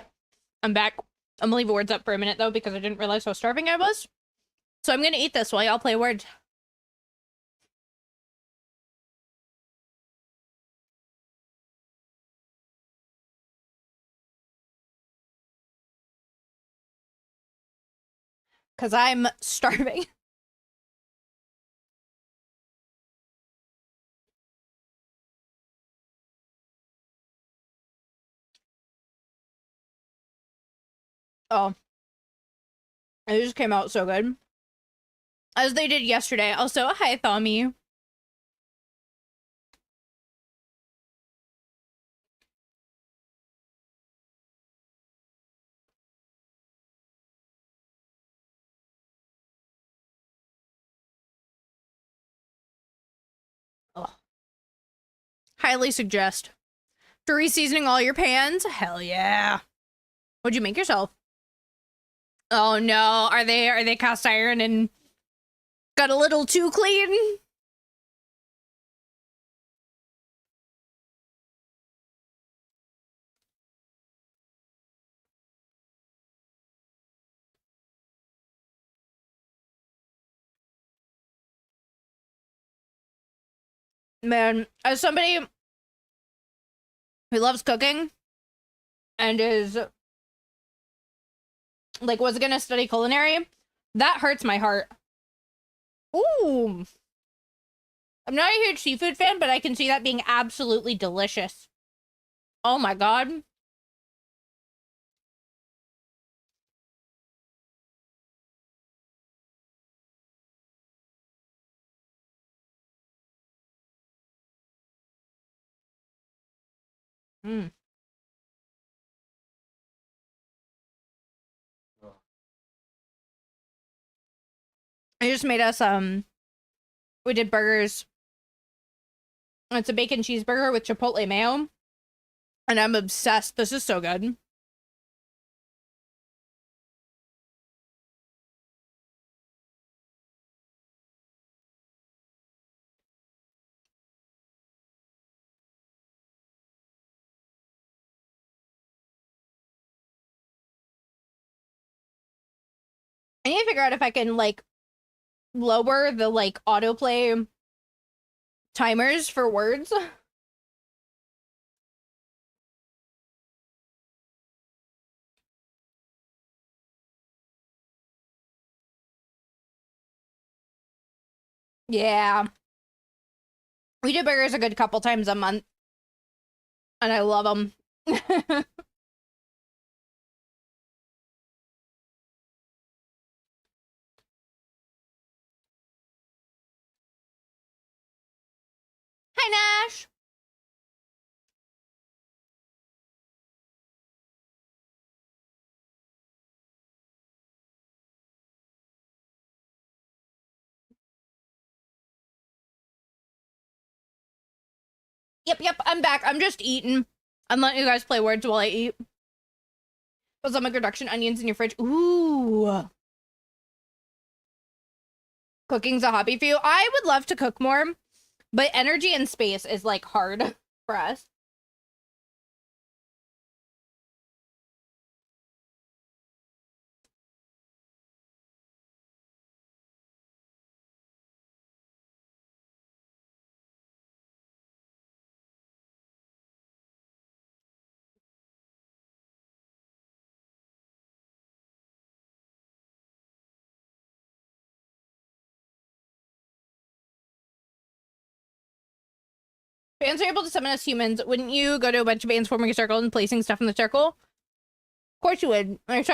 I'm back. I'm gonna leave words up for a minute though because I didn't realize how starving I was. So I'm gonna eat this while y'all play words. Cause I'm starving. Oh. It just came out so good. As they did yesterday. Also, hi, Thommy. Oh. Highly suggest. For reseasoning all your pans? Hell yeah. What'd you make yourself? Oh no, are they cast iron and got a little too clean? Man, as somebody who loves cooking and is like was gonna study culinary, that hurts my heart. Ooh. I'm not a huge seafood fan, but I can see that being absolutely delicious. Oh my god. Mm. I just made us we did burgers. It's a bacon cheeseburger with chipotle mayo. And I'm obsessed. This is so good. I need to figure out if I can like lower the like autoplay timers for words. Yeah. We do burgers a good couple times a month. And I love them. Hi, Nash. Yep, I'm back. I'm just eating. I'm letting you guys play words while I eat. Balsamic reduction onions in your fridge. Ooh. Cooking's a hobby for you. I would love to cook more, but energy and space is like hard for us. Fans are able to summon us humans. Wouldn't you go to a bunch of bands forming a circle and placing stuff in the circle? Of course you would. Oh, is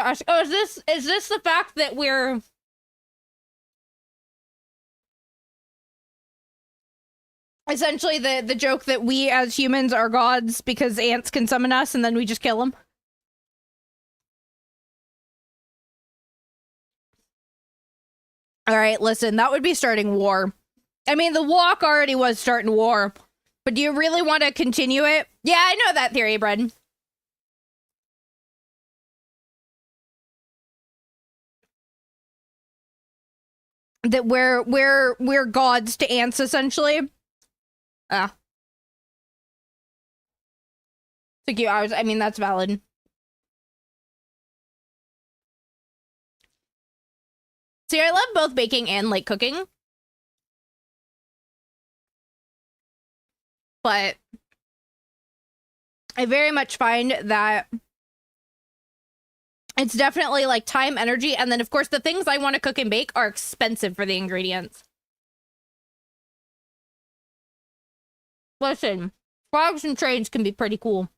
this the fact that we're essentially the joke that we as humans are gods because ants can summon us and then we just kill them? All right, listen, that would be starting war. I mean, the walk already was starting war, but do you really want to continue it? Yeah, I know that theory, Bren. That we're gods to ants essentially. Ah. Took you hours. I mean, that's valid. See, I love both baking and like cooking. But I very much find that it's definitely like time, energy, and then of course the things I want to cook and bake are expensive for the ingredients. Listen, frogs and trains can be pretty cool.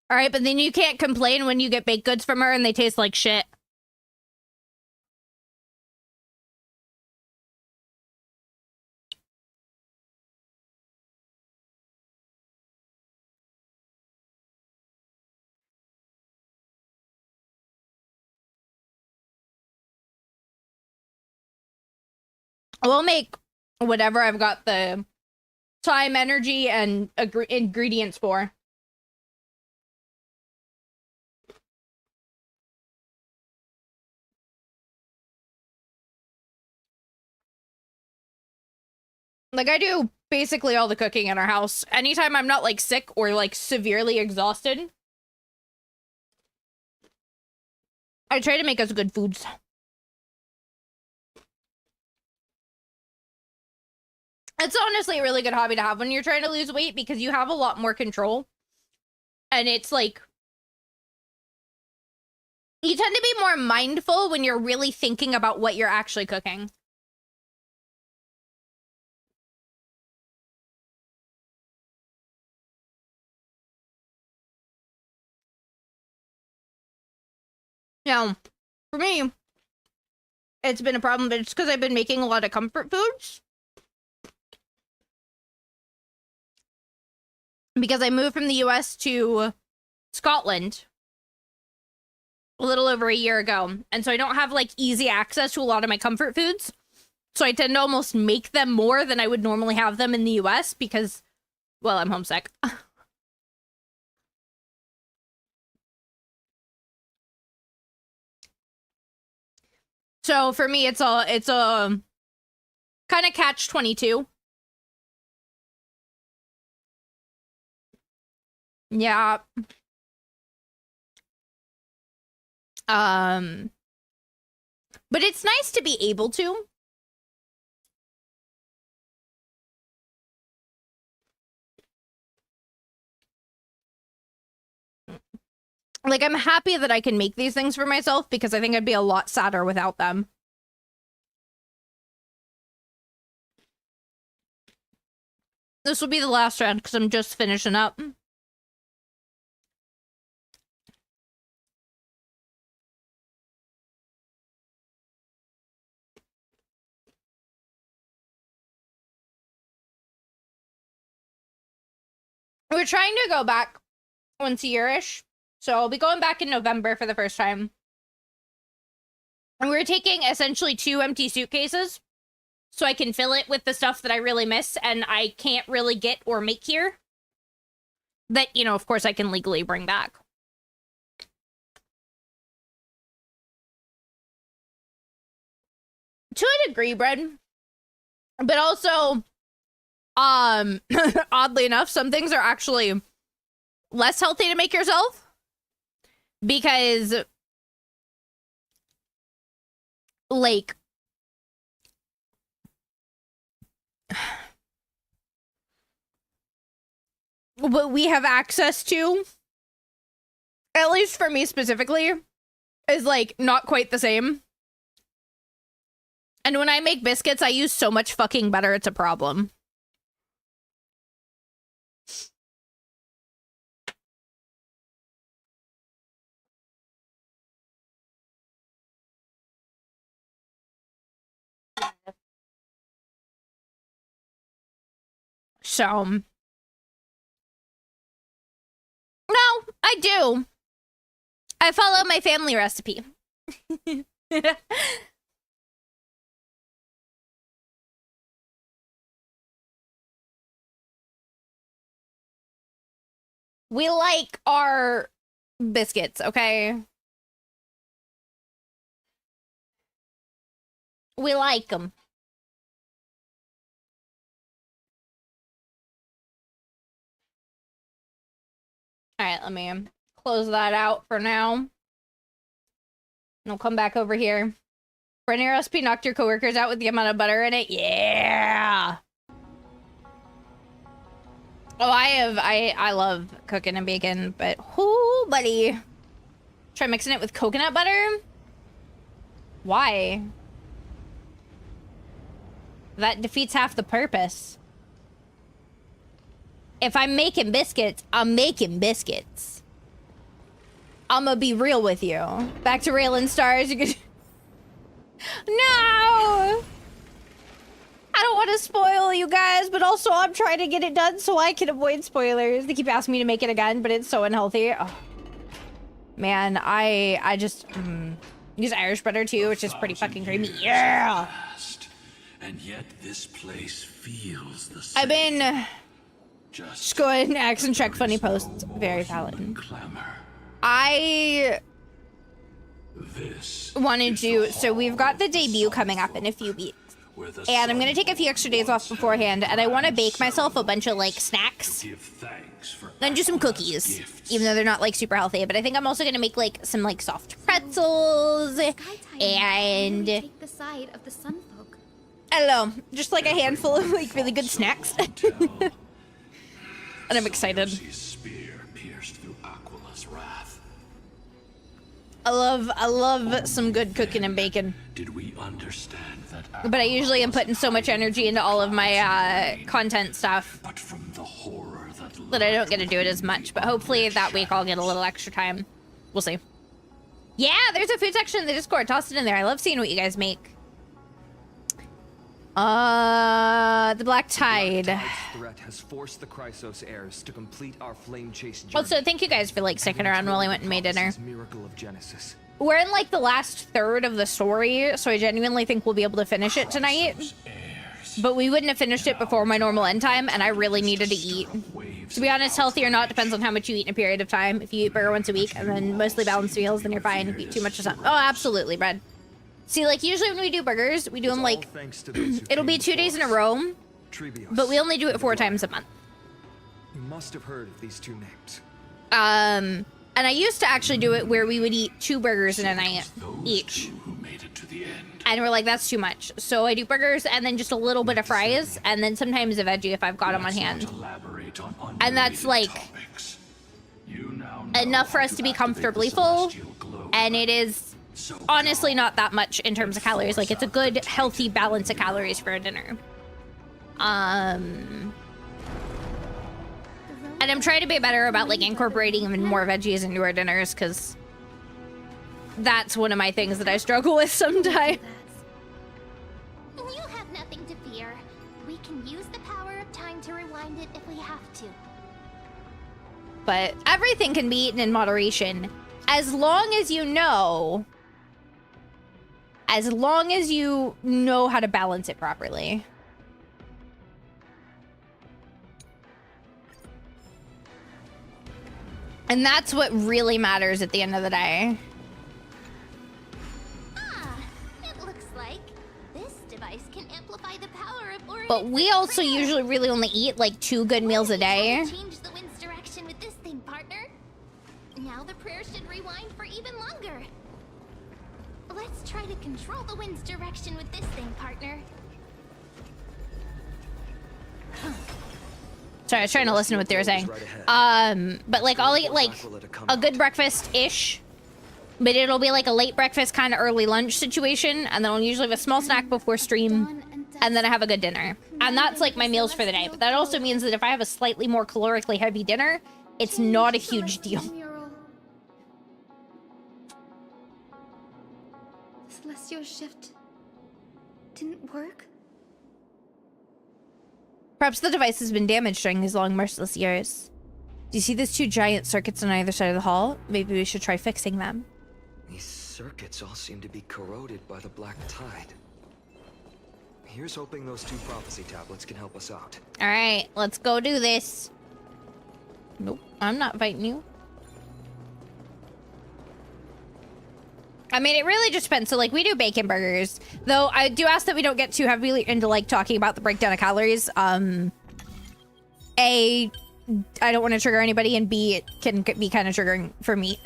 All right, but then you can't complain when you get baked goods from her and they taste like shit. We'll make whatever I've got the time, energy, and ingredients for. Like, I do basically all the cooking in our house. Anytime I'm not, like, sick or, like, severely exhausted, I try to make us good foods. It's honestly a really good hobby to have when you're trying to lose weight because you have a lot more control. And it's, like, you tend to be more mindful when you're really thinking about what you're actually cooking. Now, for me, it's been a problem, but it's because I've been making a lot of comfort foods. Because I moved from the US to Scotland a little over a year ago. And so I don't have, like, easy access to a lot of my comfort foods. So I tend to almost make them more than I would normally have them in the US because, well, I'm homesick. So for me, it's a kind of catch-22. Yeah. But it's nice to be able to. Like, I'm happy that I can make these things for myself because I think I'd be a lot sadder without them. This will be the last round because I'm just finishing up. We're trying to go back once a year-ish. So I'll be going back in November for the first time. And we're taking essentially 2 empty suitcases so I can fill it with the stuff that I really miss and I can't really get or make here. That, you know, of course I can legally bring back. To a degree, Brad. But also, oddly enough, some things are actually less healthy to make yourself. Because, like, what we have access to, at least for me specifically, is, like, not quite the same. And when I make biscuits, I use so much fucking butter, it's a problem. So, no, I do. I follow my family recipe. We like our biscuits, okay? We like them. All right, let me close that out for now. And I'll come back over here. For any recipe, knocked your coworkers out with the amount of butter in it. Yeah. Oh, I love cooking and baking, but whoo, buddy. Try mixing it with coconut butter? Why? That defeats half the purpose. If I'm making biscuits, I'm making biscuits. I'ma be real with you. Back to Raylan Stars. You could... No! I don't want to spoil you guys, but also I'm trying to get it done so I can avoid spoilers. They keep asking me to make it again, but it's so unhealthy. Oh. Man, I just use Irish butter too, which is pretty fucking creamy. Yeah! And yet this place feels the same. I've been just go ahead and accent check funny posts. Very valid. I wanted to, so we've got the debut coming up in a few weeks. And I'm gonna take a few extra days off beforehand, and I want to bake myself a bunch of like snacks. Then do some cookies, even though they're not like super healthy. But I think I'm also gonna make like some like soft pretzels and Take the side of the sun folk. I don't know, just like a handful of like really good snacks. And I'm excited. I love some good cooking and baking. Did we understand that? But I usually am putting so much energy into all of my content stuff that I don't get to do it as much. But hopefully that week I'll get a little extra time. We'll see. Yeah, there's a food section in the Discord. Toss it in there. I love seeing what you guys make. The Black Tide. Threat has forced the Chrysos heirs to complete our flame chase journey. Also, thank you guys for like sticking around while I went and made dinner. Miracle of Genesis. We're in like the last third of the story, so I genuinely think we'll be able to finish it tonight. But we wouldn't have finished it before my normal end time, and I really needed to eat. To be honest, healthy or not depends on how much you eat in a period of time. If you eat burger once a week and then mostly balanced meals, then you're fine. If you eat too much of something. Oh, absolutely, bread. See, like usually when we do burgers, we do them like, it'll be 2 days in a row, but we only do it 4 times a month. You must have heard of these two names. And I used to actually do it where we would eat 2 burgers in a night each. And we're like, that's too much. So I do burgers and then just a little bit of fries and then sometimes a veggie if I've got them on hand. And that's like enough for us to be comfortably full. And it is honestly not that much in terms of calories. Like it's a good, healthy balance of calories for a dinner. And I'm trying to be better about like incorporating even more veggies into our dinners because that's one of my things that I struggle with sometimes. You have nothing to fear. We can use the power of time to rewind it if we have to. But everything can be eaten in moderation as long as you know how to balance it properly. And that's what really matters at the end of the day. It looks like this device can amplify the power of Orion. But we also usually really only eat like 2 good meals a day. Change the wind's direction with this thing, partner. Now the prayer should rewind for even longer. Let's try to control the wind's direction with this thing, partner. Sorry, I was trying to listen to what they were saying. But like I'll eat like a good breakfast-ish. But it'll be like a late breakfast, kind of early lunch situation. And then I'll usually have a small snack before stream. And then I have a good dinner. And that's like my meals for the day. But that also means that if I have a slightly more calorically heavy dinner, it's not a huge deal. The celestial shift didn't work? Perhaps the device has been damaged during these long, merciless years. Do you see those 2 giant circuits on either side of the hall? Maybe we should try fixing them. These circuits all seem to be corroded by the Black Tide. Here's hoping those 2 prophecy tablets can help us out. All right, let's go do this. Nope, I'm not fighting you. I mean, it really just depends. So, like, we do bacon burgers. Though, I do ask that we don't get too heavily into, like, talking about the breakdown of calories. A I don't want to trigger anybody, and B, it can be kind of triggering for me.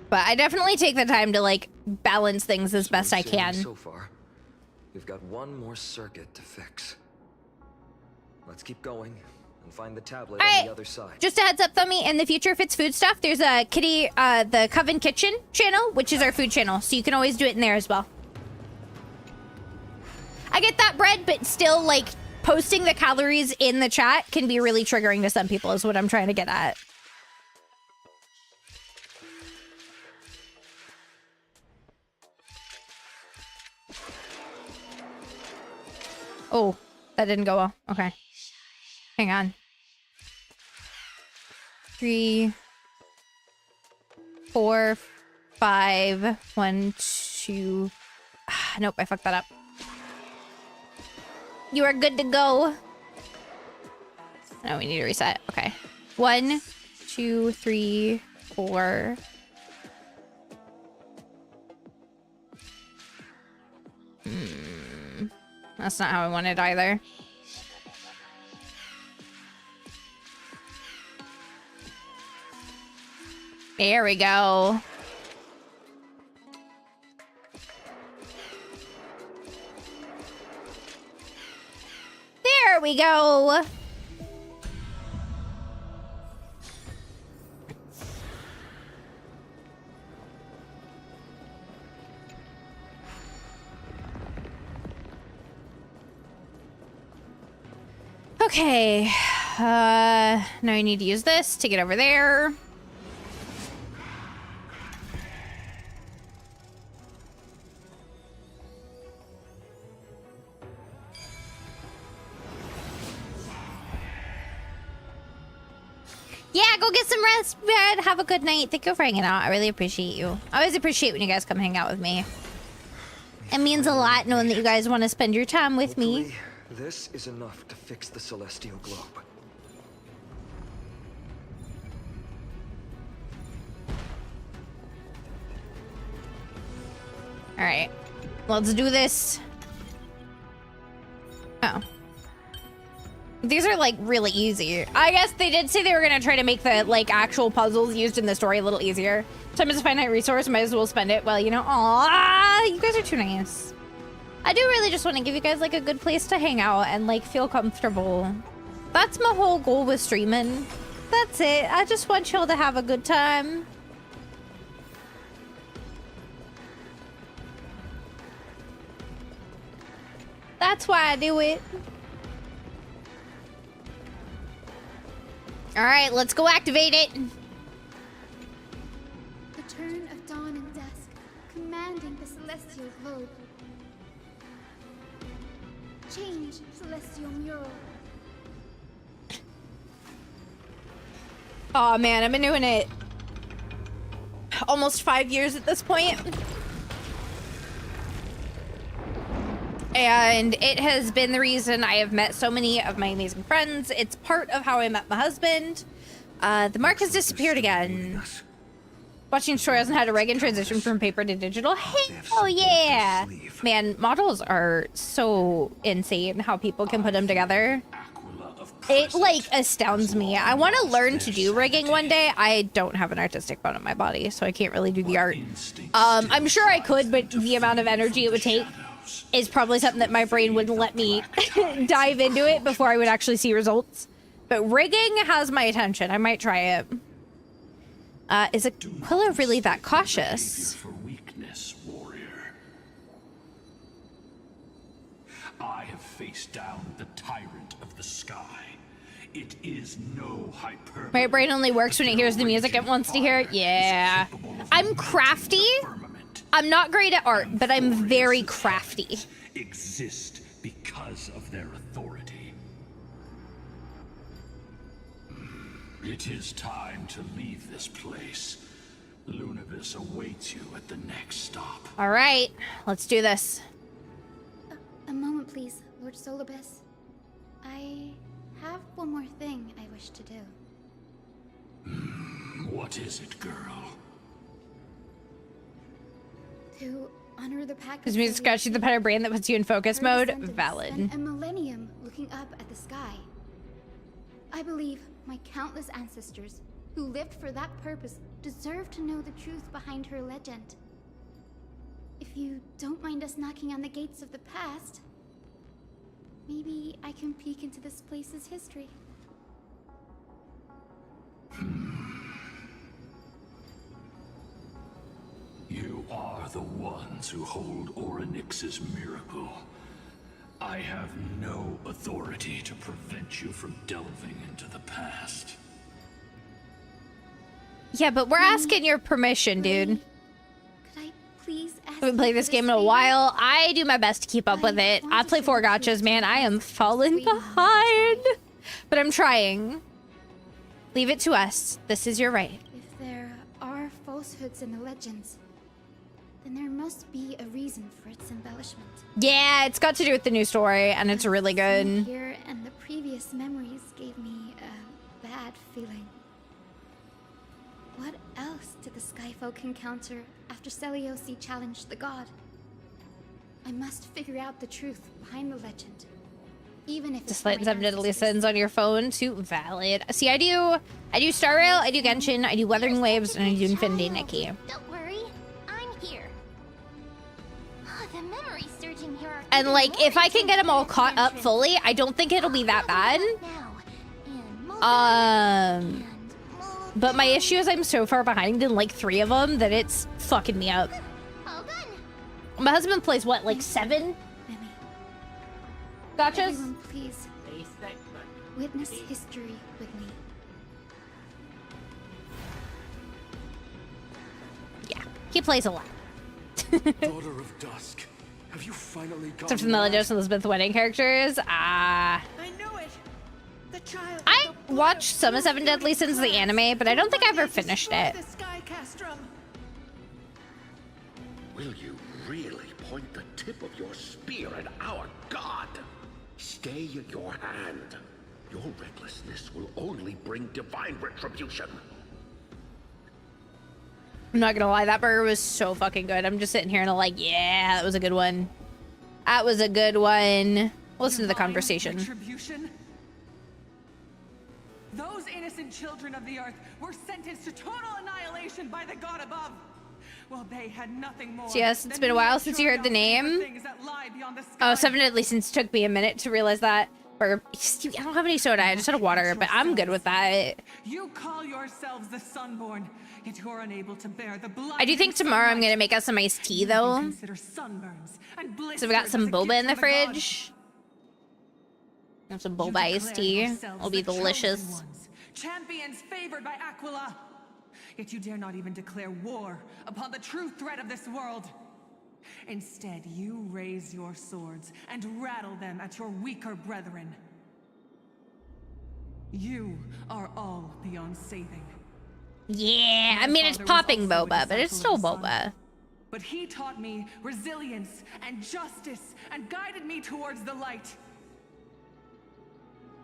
But I definitely take the time to like balance things as best I can. So far, we've got one more circuit to fix. Let's keep going and find the tablet on the other side. Just a heads up, Thummy, in the future, if it's food stuff, there's a kitty, the Coven Kitchen channel, which is our food channel, so you can always do it in there as well. I get that, Bread, but still, like, posting the calories in the chat can be really triggering to some people, is what I'm trying to get at. Oh, that didn't go well. Okay. Hang on. 3, 4, 5, 1, 2. Nope, I fucked that up. You are good to go. No, we need to reset. Okay. 1, 2, 3, 4. That's not how I want it either. There we go. There we go. Okay. Now I need to use this to get over there. Yeah, go get some rest, Brad. Have a good night. Thank you for hanging out. I really appreciate you. I always appreciate when you guys come hang out with me. It means a lot knowing that you guys want to spend your time with me. This is enough to fix the celestial globe. All right, let's do this. Oh. These are like really easy. I guess they did say they were gonna try to make the like actual puzzles used in the story a little easier. Time is a finite resource, might as well spend it. Well, you know, aw, you guys are too nice. I do really just want to give you guys like a good place to hang out and like feel comfortable. That's my whole goal with streaming. That's it. I just want y'all to have a good time. That's why I do it. All right, let's go activate it. The turn of dawn and dusk, commanding the celestial globe. Change celestial mural. Oh man, I've been doing it almost 5 years at this point. And it has been the reason I have met so many of my amazing friends. It's part of how I met my husband. The mark has disappeared again. Watching tutorials on how to Reagan transition from paper to digital. Hell yeah! Man, models are so insane how people can put them together. It like astounds me. I want to learn to do rigging one day. I don't have an artistic bone in my body, so I can't really do the art. I'm sure I could, but the amount of energy it would take is probably something that my brain wouldn't let me dive into it before I would actually see results. But rigging has my attention. I might try it. Is Aquila really that cautious? For weakness, warrior. I have faced down the tyrant of the sky. It is no hyperbole. My brain only works when it hears the music it wants to hear. Yeah. I'm crafty. I'm not great at art, but I'm very crafty. Exist because of their authority. It is time to leave this place. Lunavis awaits you at the next stop. All right, let's do this. A moment, please, Lord Solibus. I have one more thing I wish to do. What is it, girl? To honor the pact. This means scratching the part of brain that puts you in focus mode. Valid. Spent a millennium looking up at the sky. I believe my countless ancestors who lived for that purpose deserve to know the truth behind her legend. If you don't mind us knocking on the gates of the past, maybe I can peek into this place's history. You are the ones who hold Orynyx's miracle. I have no authority to prevent you from delving into the past. Yeah, but we're asking your permission, dude. Could I please ask? I haven't played this game in a while. I do my best to keep up with it. I play 4 gachas, man. I am falling behind. But I'm trying. Leave it to us. This is your right. If there are falsehoods in the legends, then there must be a reason for its embellishment. Yeah, it's got to do with the new story, and it's really good. Here and the previous memories gave me a bad feeling. What else did the Skyfolk encounter after Seliosi challenged the god? I must figure out the truth behind the legend. Even if Just letting 7 deadly sins on your phone too. Valid. See, I do Star Rail, I do Genshin, I do Wuthering Waves, and I do Infinity Nikki. Don't worry, I'm here. Oh, the memory surging here are And like, if I can get them all caught up fully, I don't think it'll be that bad. But my issue is I'm so far behind in like 3 of them that it's fucking me up. My husband plays what, like 7? Gachas? Everyone, please witness history with me. Yeah, he plays a lot. Daughter of Dusk, have you finally gone? Except for the Melodos and Elizabeth wedding characters. I knew it. The child. I watched some of 7 Deadly Sins, the anime, but I don't think I ever finished it. Will you really point the tip of your spear at our god? Stay your hand. Your recklessness will only bring divine retribution. I'm not gonna lie, that burger was so fucking good. I'm just sitting here and I'm like, yeah, that was a good one. That was a good one. Listen to the conversation. Retribution? Those innocent children of the earth were sentenced to total annihilation by the god above. Well, they had nothing more. So yes, it's been a while since you heard the name. Oh, 7 Deadly Sins took me a minute to realize that. Or, I don't have any soda, I just had water, but I'm good with that. You call yourselves the Sunborn, yet you're unable to bear the blood. I do think tomorrow I'm gonna make us some iced tea though. So we got some boba in the fridge. Have some boba iced tea. It'll be delicious. Champions favored by Aquila. Yet you dare not even declare war upon the true threat of this world. Instead, you raise your swords and rattle them at your weaker brethren. You are all beyond saving. Yeah, I mean it's popping boba, but it's still boba. But he taught me resilience and justice and guided me towards the light.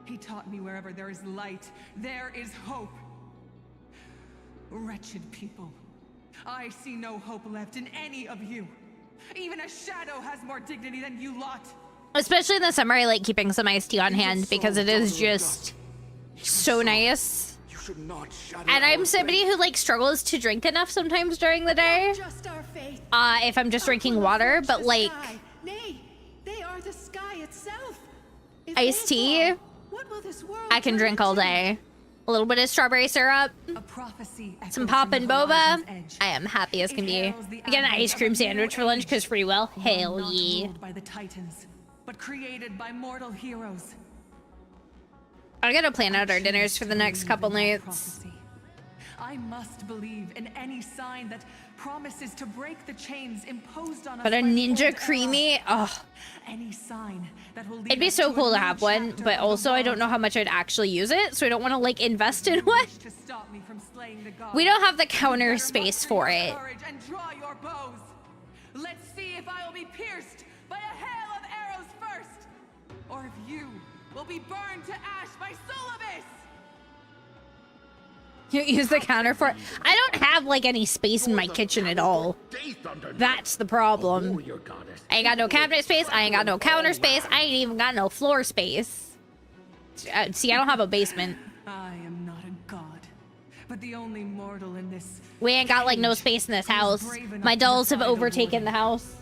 He taught me wherever there is light, there is hope. Wretched people, I see no hope left in any of you. Even a shadow has more dignity than you lot. Especially in the summer, I like keeping some iced tea on hand because it is just so nice. And I'm somebody who like struggles to drink enough sometimes during the day. If I'm just drinking water, but like they are the sky itself. iced tea, I can drink all day. A little bit of strawberry syrup, some poppin' boba. I am happy as can be. I get an ice cream sandwich for lunch because free will. Hell yeah. By the Titans, but created by mortal heroes. I gotta plan out our dinners for the next couple nights. I must believe in any sign that promises to break the chains imposed on us. But a ninja creamy, oh. Any sign that will It'd be so cool to have one, but also I don't know how much I'd actually use it, so I don't want to like invest in one. We don't have the counter space for it. And draw your bows. Let's see if I will be pierced by a hail of arrows first, or if you will be burned to ash by Solobis. You use the counter for it. I don't have like any space in my kitchen at all. That's the problem. I ain't got no cabinet space. I ain't got no counter space. I ain't even got no floor space. See, I don't have a basement. I am not a god, but the only mortal in this. We ain't got like no space in this house. My dolls have overtaken the house.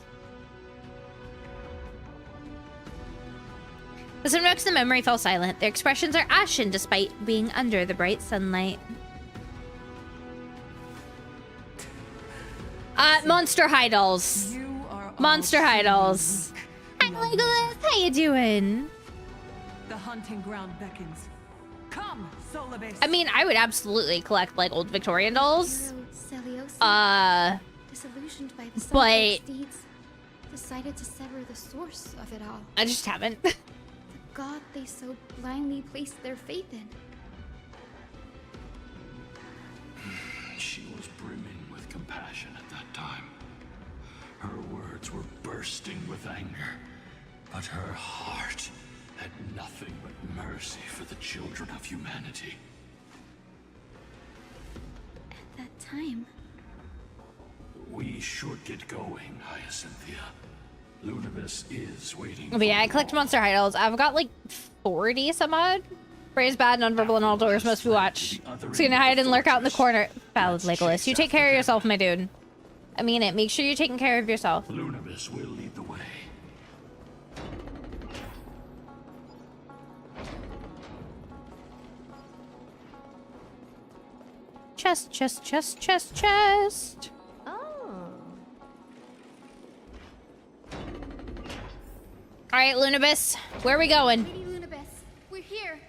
As some nooks in the memory fell silent, their expressions are ashen despite being under the bright sunlight. Monster High Dolls. Monster High Dolls. Hi, Legolas. How you doing? The hunting ground beckons. Come, Solibase. I mean, I would absolutely collect like old Victorian dolls. Disillusioned by the but deeds, decided to sever the source of it all. I just haven't. The god they so blindly placed their faith in. She was brimming with compassion at that time. Her words were bursting with anger, but her heart had nothing but mercy for the children of humanity. At that time, We should get going, Hyacinthia. Lunibus is waiting. But yeah, I collect Monster High Dolls. I've got like 40 some odd. Praise bad, nonverbal, and all doors must be watched. So you gonna hide and lurk out in the corner. Valid, Legolas. You take care of yourself, my dude. I mean it. Make sure you're taking care of yourself. Lunibus will lead the way. Chest, chest, chest, chest, chest. All right, Lunibus, where are we going? Lady Lunibus, we're here.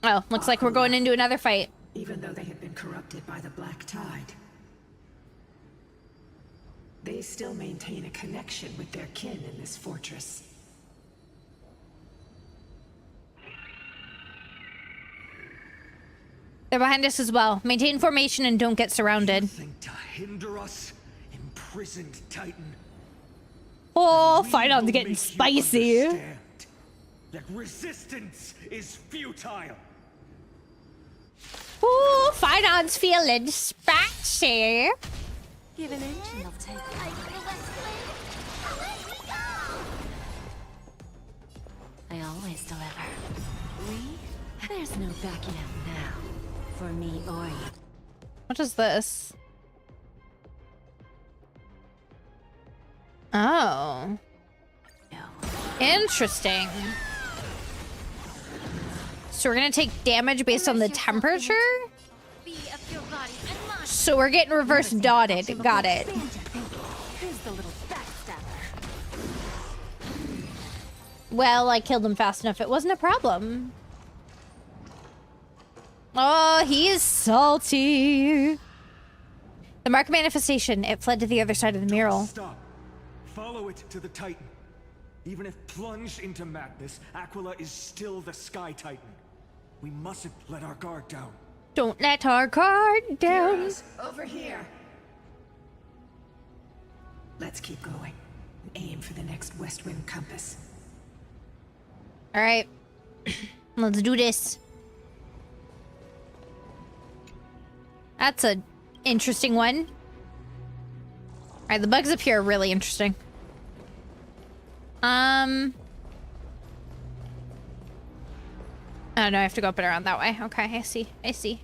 Oh, looks like we're going into another fight. Even though they have been corrupted by the Black Tide, they still maintain a connection with their kin in this fortress. They're behind us as well. Maintain formation and don't get surrounded. To hinder us, imprisoned Titan. Oh, fight on's getting spicy. That resistance is futile. Ooh, fight on's feeling spicy. Give an inch and they'll take it. I always deliver. There's no backing out now. For me or you. What is this? Oh. Interesting. So we're gonna take damage based on the temperature? So we're getting reverse dotted. Got it. Well, I killed him fast enough. It wasn't a problem. Oh, he's salty. The Mark manifestation. It fled to the other side of the mural. Stop. Follow it to the Titan. Even if plunged into madness, Aquila is still the Sky Titan. We mustn't let our guard down. Don't let our guard down. Heroes, over here. Let's keep going. Aim for the next west wind compass. All right. Let's do this. That's a interesting one. All right, the bugs up here are really interesting. Oh no, I have to go up and around that way. Okay, I see. I see.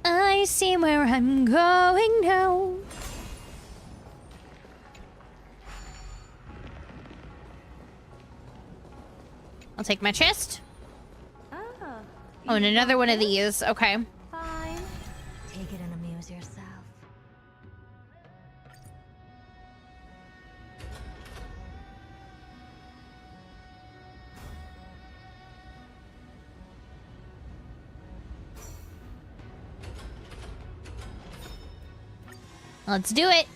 I see where I'm going now. I'll take my chest. Oh, and another one of these. Okay. Fine. Take it and amuse yourself. Let's do it.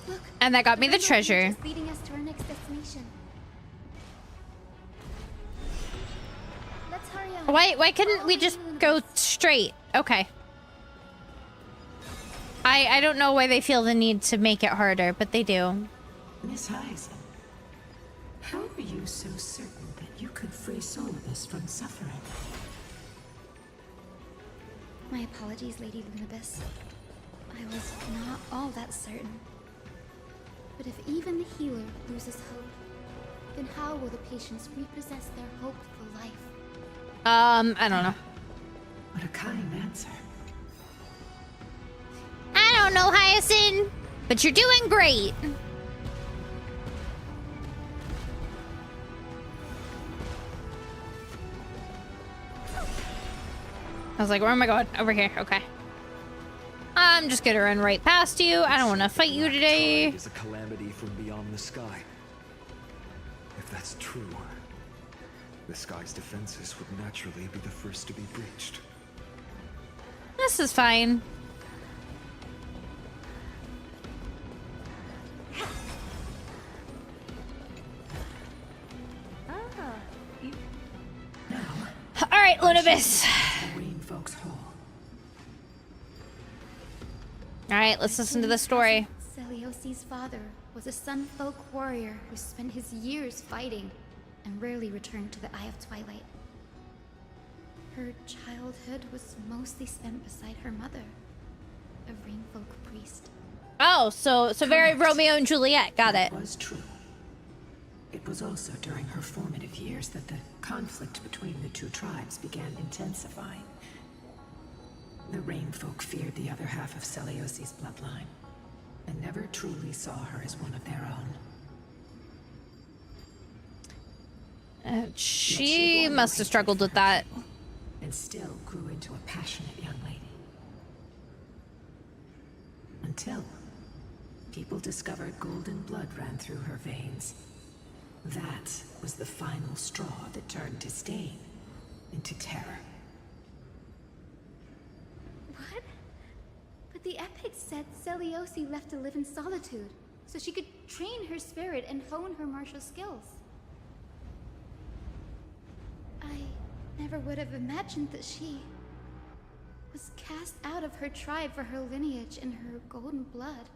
Look, and that got me the treasure. Leading us to our next destination. Let's hurry up. Why couldn't we just go straight? Okay. I don't know why they feel the need to make it harder, but they do. Miss Hyacinth, How are you so certain that you could free Solibus from suffering? My apologies, Lady Lunibus. I was not all that certain. But if even the healer loses hope, then how will the patients repossess their hope for life? I don't know. What a kind answer. I don't know, Hyacinth, but you're doing great. I was like, where am I going? Over here. Okay. I'm just gonna run right past you. I don't want to fight you today. It is a calamity from beyond the sky. If that's true, the sky's defenses would naturally be the first to be breached. This is fine. All right, Lunibus. All right, let's listen to the story. Celiosi's father was a Sunfolk warrior who spent his years fighting and rarely returned to the Eye of Twilight. Her childhood was mostly spent beside her mother, a Rainfolk priest. Oh, so very Romeo and Juliet. Got it. That was true. It was also during her formative years that the conflict between the two tribes began intensifying. The Rainfolk feared the other half of Celiosi's bloodline, and never truly saw her as one of their own. She must have struggled with that. And still grew into a passionate young lady. Until people discovered golden blood ran through her veins. That was the final straw that turned disdain into terror. What? But the epics said Celiosi left to live in solitude, so she could train her spirit and hone her martial skills. I never would have imagined that she was cast out of her tribe for her lineage and her golden blood.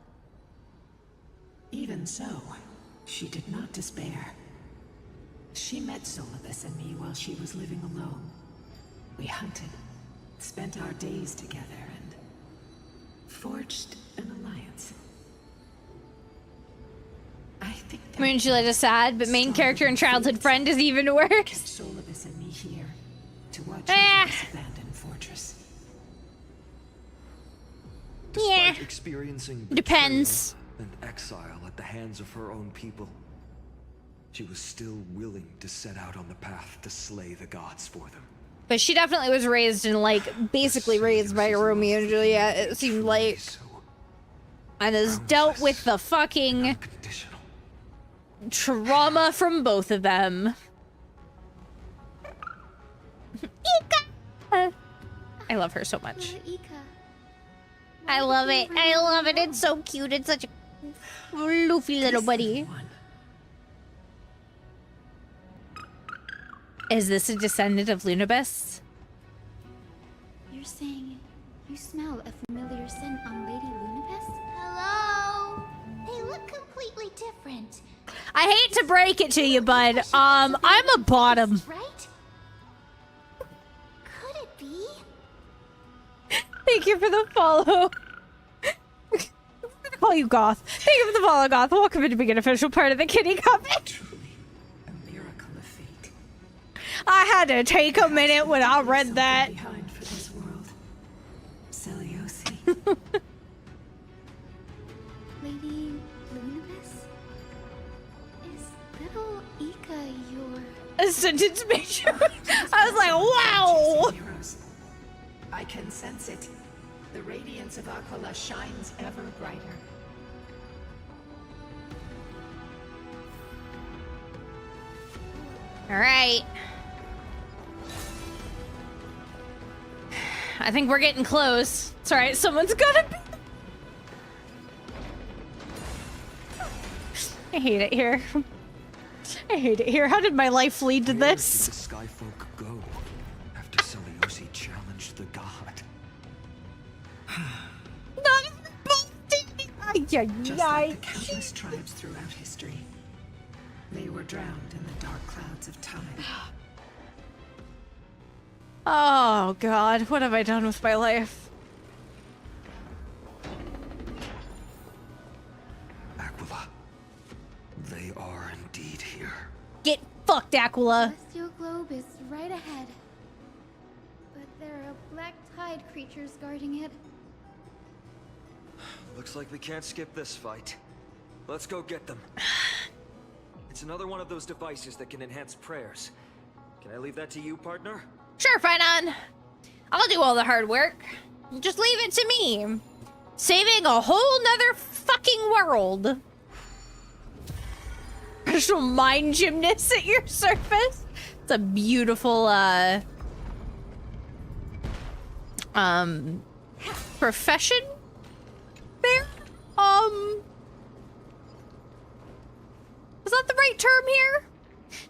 Even so, she did not despair. She met Solibus and me while she was living alone. We hunted, spent our days together, and forged an alliance. I think I mean, Juliet is sad, but main character and childhood friend is even worse. Solibus and me here to watch over this abandoned fortress. Despite experiencing Depends. betrayal and exile at the hands of her own people, she was still willing to set out on the path to slay the gods for them. But she definitely was raised in, like, basically raised by Romeo and Juliet, it seemed like. And has dealt with the fucking trauma from both of them. Ika! I love her so much. I love it. I love it. It's so cute. It's such a floofy little buddy. Is this a descendant of Lunibus? You're saying you smell a familiar scent on Lady Lunibus? Hello? They look completely different. I hate to break it to you, bud. I'm a bottom. Right? Could it be? Thank you for the follow. I'm gonna call you Goth. Thank you for the follow, Goth. Welcome to being an official part of the Kitty Coven. I had to take a minute when I read that. Behind for this world. Celiosi. Lady Lunibus? Is little Ika your... A sentence major. I was like, wow. I can sense it. The radiance of Aquila shines ever brighter. All right. I think we're getting close. It's all right. Someone's gotta be. I hate it here. I hate it here. How did my life lead to this? Where did the Skyfolk go after Celiosi challenged the god? Just like the countless tribes throughout history, They were drowned in the dark clouds of time. Oh god, what have I done with my life? Aquila, they are indeed here. Get fucked, Aquila. Celestial globe is right ahead. But there are black tide creatures guarding it. Looks like we can't skip this fight. Let's go get them. It's another one of those devices that can enhance prayers. Can I leave that to you, partner? Sure, fight on. I'll do all the hard work. Just leave it to me. Saving a whole nother fucking world. There's mind gymnasts at your surface. It's a beautiful, profession there? Is that the right term here?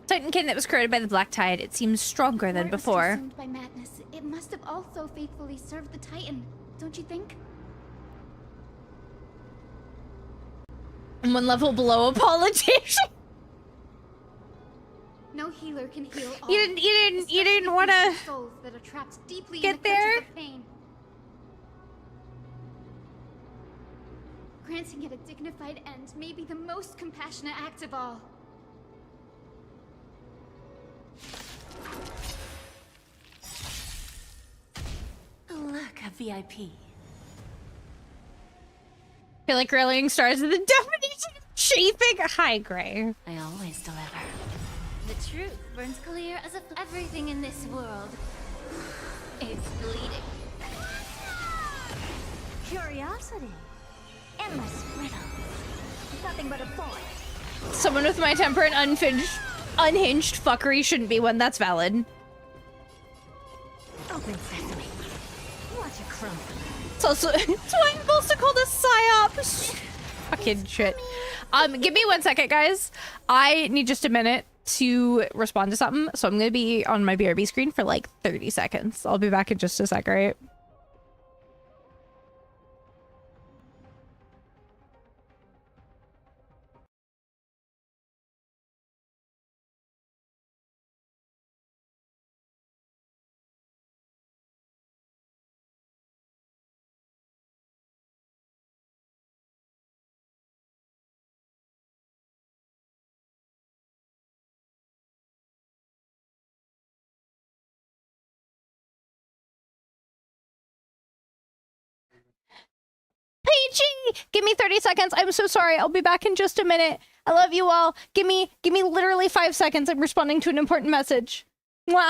Titankin that was created by the Black Tide. It seems stronger than before. It was consumed by madness. It must have also faithfully served the Titan, don't you think? And 1 level below a politician. No healer can heal all. You didn't want to souls that are trapped deeply get in the there. clutches of pain. Granting it a dignified end may be the most compassionate act of all. Look, a VIP. Feel like rallying stars are the definition of chafing. Hi, Gray. I always deliver. The truth burns clear as if everything in this world is bleeding. Curiosity. Endless riddles. Nothing but a void. Someone with my temper and unhinged fuckery shouldn't be one. That's valid. Open sesame. Watch a crumb. It's also it's why I'm supposed to call this psyops. Fucking shit. Give me 1 second, guys. I need just a minute to respond to something, so I'm gonna be on my BRB screen for like 30 seconds. I'll be back in just a sec, alright? Peachy! Give me 30 seconds. I'm so sorry. I'll be back in just a minute. I love you all. Give me literally 5 seconds. I'm responding to an important message. Mwah.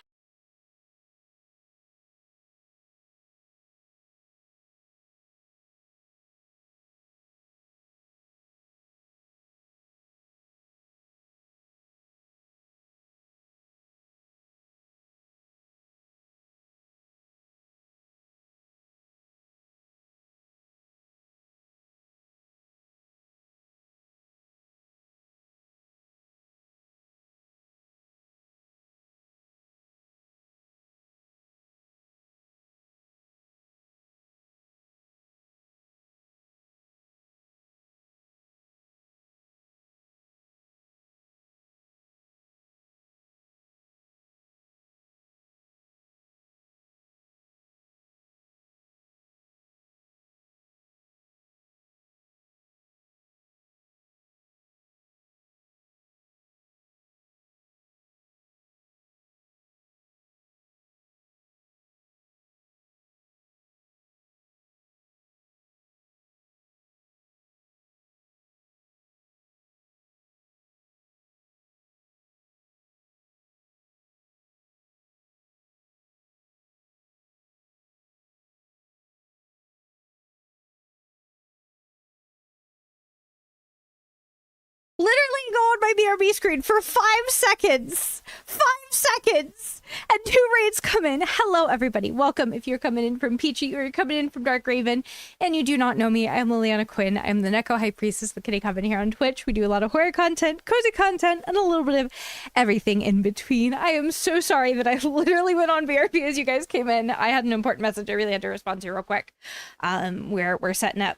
Literally go on my BRB screen for 5 seconds. 5 seconds. And 2 raids come in. Hello, everybody. Welcome if you're coming in from Peachy or you're coming in from Dark Raven and you do not know me. I'm Liliana Quinn. I'm the Neko High Priestess of the Kitty Coven here on Twitch. We do a lot of horror content, cozy content, and a little bit of everything in between. I am so sorry that I literally went on BRB as you guys came in. I had an important message I really had to respond to real quick. We're setting up.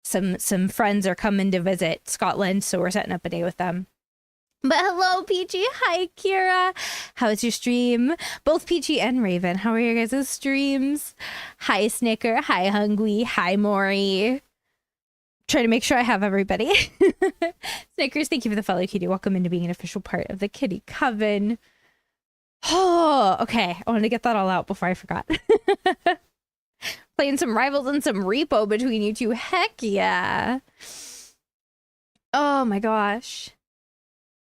Some friends are coming to visit Scotland, so we're setting up a day with them. But hello, Peachy. Hi, Kira. How is your stream? Both Peachy and Raven. How are your guys' streams? Hi, Snicker. Hi, Hungry. Hi, Maury. Trying to make sure I have everybody. Snickers, thank you for the follow, Kitty. Welcome into being an official part of the Kitty Coven. Oh, okay. I wanted to get that all out before I forgot. Playing some Rivals and some Repo between you two. Heck yeah. Oh my gosh.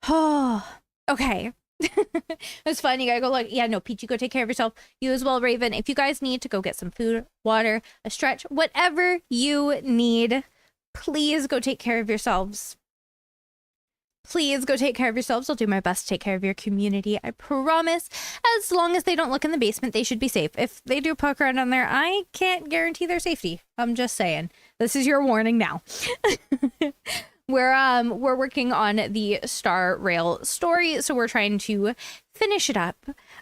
Oh, okay. It was fun. You gotta go look. Yeah, no, Peachy, go take care of yourself. You as well, Raven. If you guys need to go get some food, water, a stretch, whatever you need, please go take care of yourselves. Please go take care of yourselves. I'll do my best to take care of your community. I promise. As long as they don't look in the basement, they should be safe. If they do poke around down there, I can't guarantee their safety. I'm just saying. This is your warning now. We're working on the Star Rail story, so we're trying to finish it up.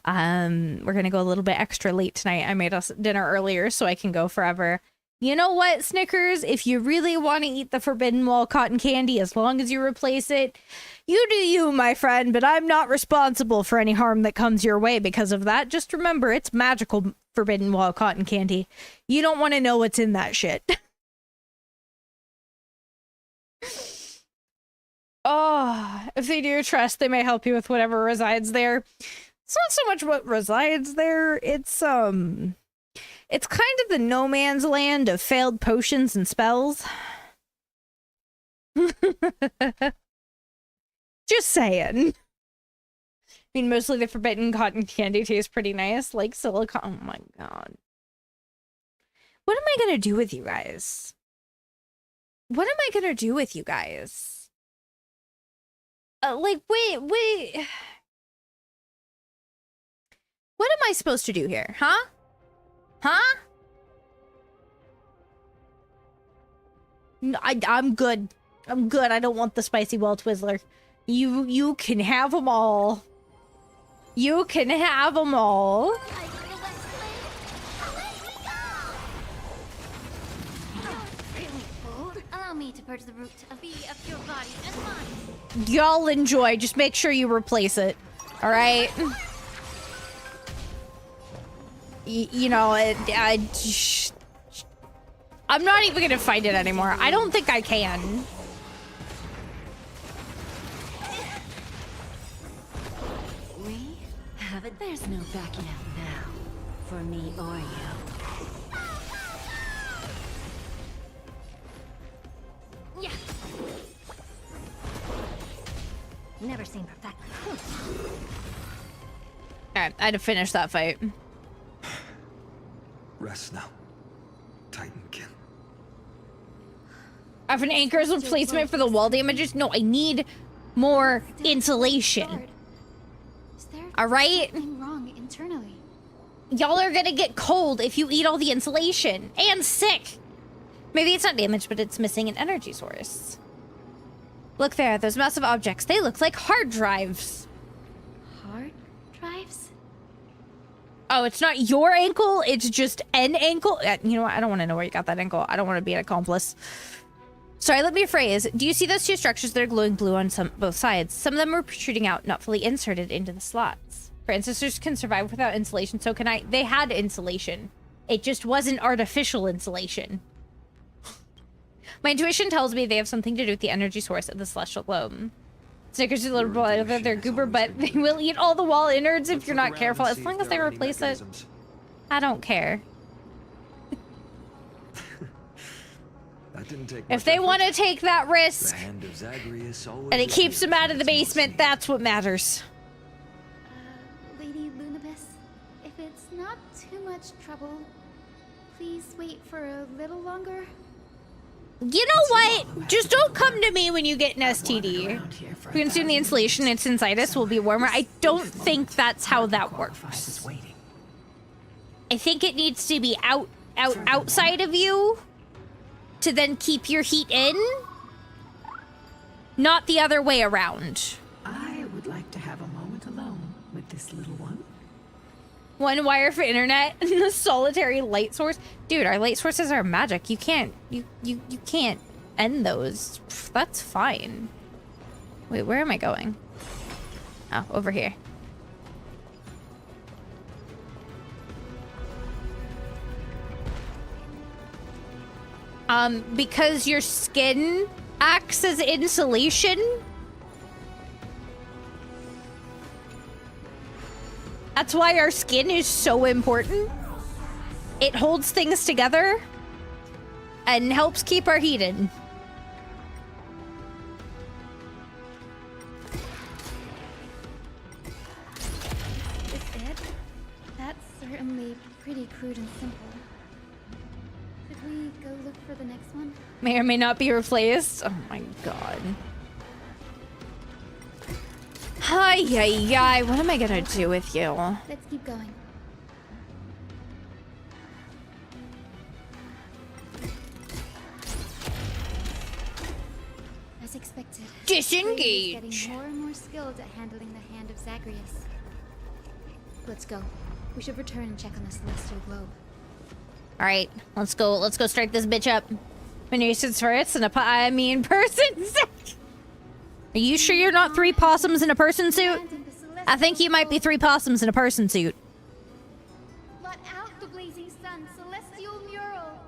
We're gonna go a little bit extra late tonight. I made us dinner earlier so I can go forever. You know what, Snickers? If you really want to eat the Forbidden Wall cotton candy, as long as you replace it, you do you, my friend, but I'm not responsible for any harm that comes your way because of that. Just remember, it's magical Forbidden Wall cotton candy. You don't want to know what's in that shit. Oh, if they do trust, they may help you with whatever resides there. It's not so much what resides there, it's kind of the no man's land of failed potions and spells. Just saying. I mean, mostly the forbidden cotton candy tastes pretty nice, like silicone. Oh my god. What am I gonna do with you guys? What am I gonna do with you guys? Wait. What am I supposed to do here? Huh? Huh? I'm good. I'm good. I don't want the spicy wall twizzler. You can have them all. You can have them all. Allow me to purge the root of your body and mind. Y'all enjoy. Just make sure you replace it. All right. You know, I'm not even gonna fight it anymore. I don't think I can. We have it. There's no backing out now, for me or you. Yeah. Never seen perfection. Alright, I had to finish that fight. Rest now, Titankin. I have an anchor's replacement for the wall damages. No, I need more insulation. All right? Something wrong internally. Y'all are gonna get cold if you eat all the insulation and sick. Maybe it's not damaged, but it's missing an energy source. Look there, those massive objects. They look like hard drives. Hard drives? Oh, it's not your ankle. It's just an ankle. You know what? I don't want to know where you got that ankle. I don't want to be an accomplice. Sorry, let me rephrase. Do you see those two structures that are glowing blue on both sides? Some of them were protruding out, not fully inserted into the slots. For ancestors can survive without insulation, so can I. They had insulation. It just wasn't artificial insulation. My intuition tells me they have something to do with the energy source of the celestial globe. Snickers is a little bit they're goober, but they will eat all the wall innards if you're not careful. As long as they replace it, I don't care. That didn't take if they want to take that risk, and it keeps them out of the basement, that's what matters. Lady Lunabis, if it's not too much trouble, please wait for a little longer. You know what? Just don't come to me when you get an STD. We consume the insulation, it's inside us, will be warmer. I don't think that's how that works. I think it needs to be outside of you to then keep your heat in, not the other way around. I would like to have a moment alone with this little one. One wire for internet and the solitary light source. Dude, our light sources are magic. You can't end those. That's fine. Wait, where am I going? Oh, over here. Because your skin acts as insulation? That's why our skin is so important. It holds things together and helps keep our heat in. Is it? That's certainly pretty crude and simple. Should we go look for the next one? May or may not be replaced. Oh my god. Hi, yi. What am I gonna do with you? Let's keep going. As expected. Disengage. Kratos is getting more and more skilled at handling the hand of Zagreus. Let's go. We should return and check on the celestial globe. All right, let's go. Let's go start this bitch up. Nuisance first and I mean person suit. Are you sure you're not 3 possums in a person suit? I think you might be 3 possums in a person suit. Blot out the blazing sun, celestial mural.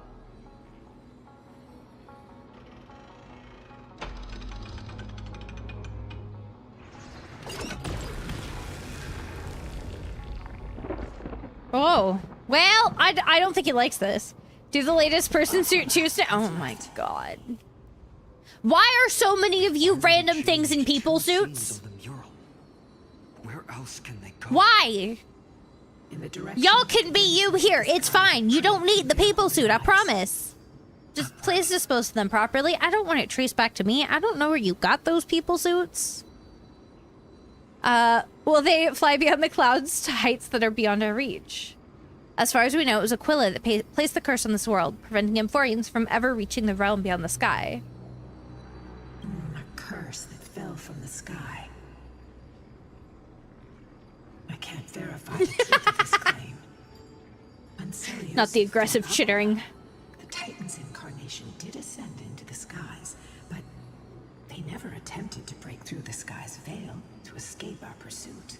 Oh, well, I don't think he likes this. Do the latest person suit Tuesday. Oh my god. Why are so many of you random things in people suits? Where else can they go? Why? In the direction. Y'all can be you here. It's fine. You don't need the people suit, I promise. Just please dispose of them properly. I don't want it traced back to me. I don't know where you got those people suits. Will they fly beyond the clouds to heights that are beyond our reach? As far as we know, it was Aquila that placed the curse on this world, preventing Amphorians from ever reaching the realm beyond the sky. A curse that fell from the sky. I can't verify the truth of this claim. Uncelios Not the aggressive chittering. The Titan's incarnation did ascend into the skies, but they never attempted to break through the sky's veil to escape our pursuit.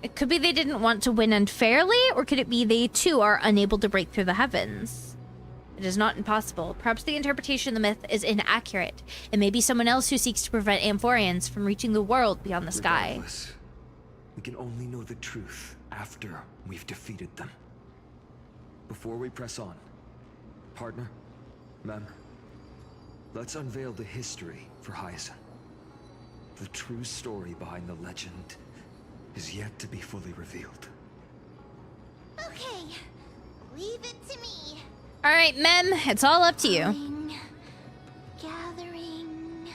It could be they didn't want to win unfairly, or could it be they too are unable to break through the heavens? It is not impossible. Perhaps the interpretation of the myth is inaccurate. It may be someone else who seeks to prevent Amphorians from reaching the world beyond the sky. Regardless, we can only know the truth after we've defeated them. Before we press on, partner, mem, let's unveil the history for Hyacinth. The true story behind the legend is yet to be fully revealed. Okay, leave it to me. All right, Mem, it's all up to you. Gathering.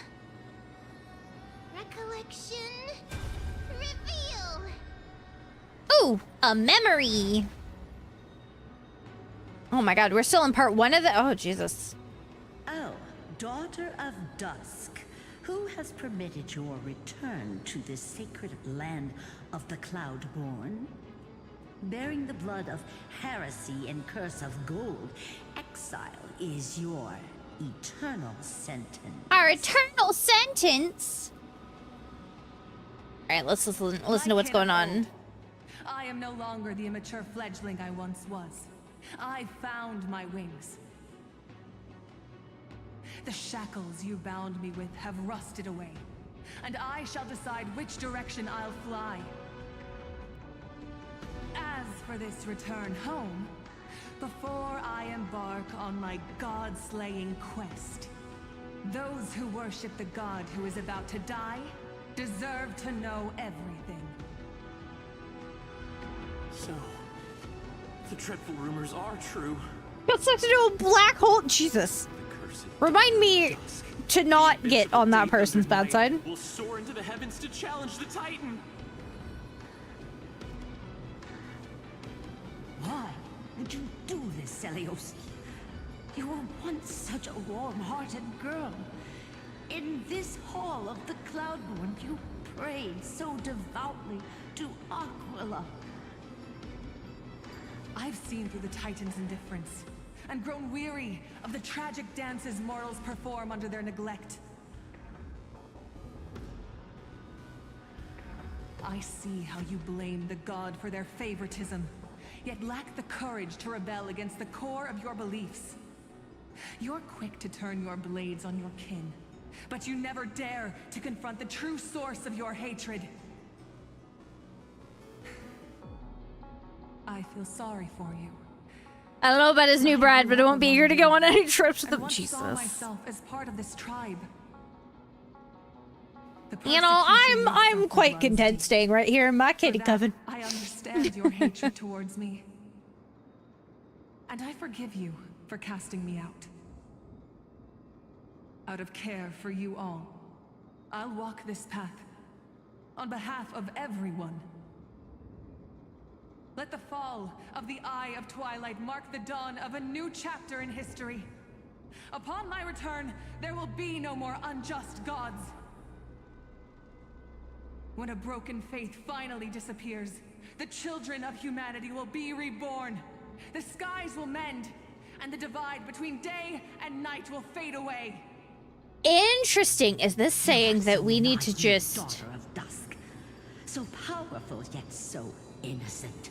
Recollection. Reveal. Ooh, a memory. Oh my god, we're still in part 1 of the... Oh, Jesus. Oh, daughter of dusk. Who has permitted your return to this sacred land of the Cloudborn? Bearing the blood of heresy and curse of gold, exile is your eternal sentence. Our eternal sentence? All right, let's listen to what's going on. I am no longer the immature fledgling I once was. I found my wings. The shackles you bound me with have rusted away, and I shall decide which direction I'll fly. As for this return home, before I embark on my god-slaying quest, those who worship the god who is about to die deserve to know everything. So, the dreadful rumors are true. Got sucked into a black hole. Jesus. Remind me to not get on that person's bad side. Will soar into the heavens to challenge the Titan. Why would you do this, Seleucus? You were once such a warm-hearted girl. In this hall of the Cloudborn, you prayed so devoutly to Aquila. I've seen through the Titan's indifference. and grown weary of the tragic dances mortals perform under their neglect. I see how you blame the god for their favoritism, yet lack the courage to rebel against the core of your beliefs. You're quick to turn your blades on your kin, but you never dare to confront the true source of your hatred. I feel sorry for you. I don't know about his new bride, but I won't be here to go on any trips with him. I Jesus. saw myself as part of this tribe. You know, I'm quite content staying right here in my kitty coven. I understand your hatred towards me. And I forgive you for casting me out. Out of care for you all, I'll walk this path on behalf of everyone. Let the fall of the Eye of Twilight mark the dawn of a new chapter in history. Upon my return, there will be no more unjust gods. When a broken faith finally disappears, the children of humanity will be reborn. The skies will mend, and the divide between day and night will fade away. Interesting. Is this saying that we need to just... Daughter of Dusk. So powerful, yet so innocent.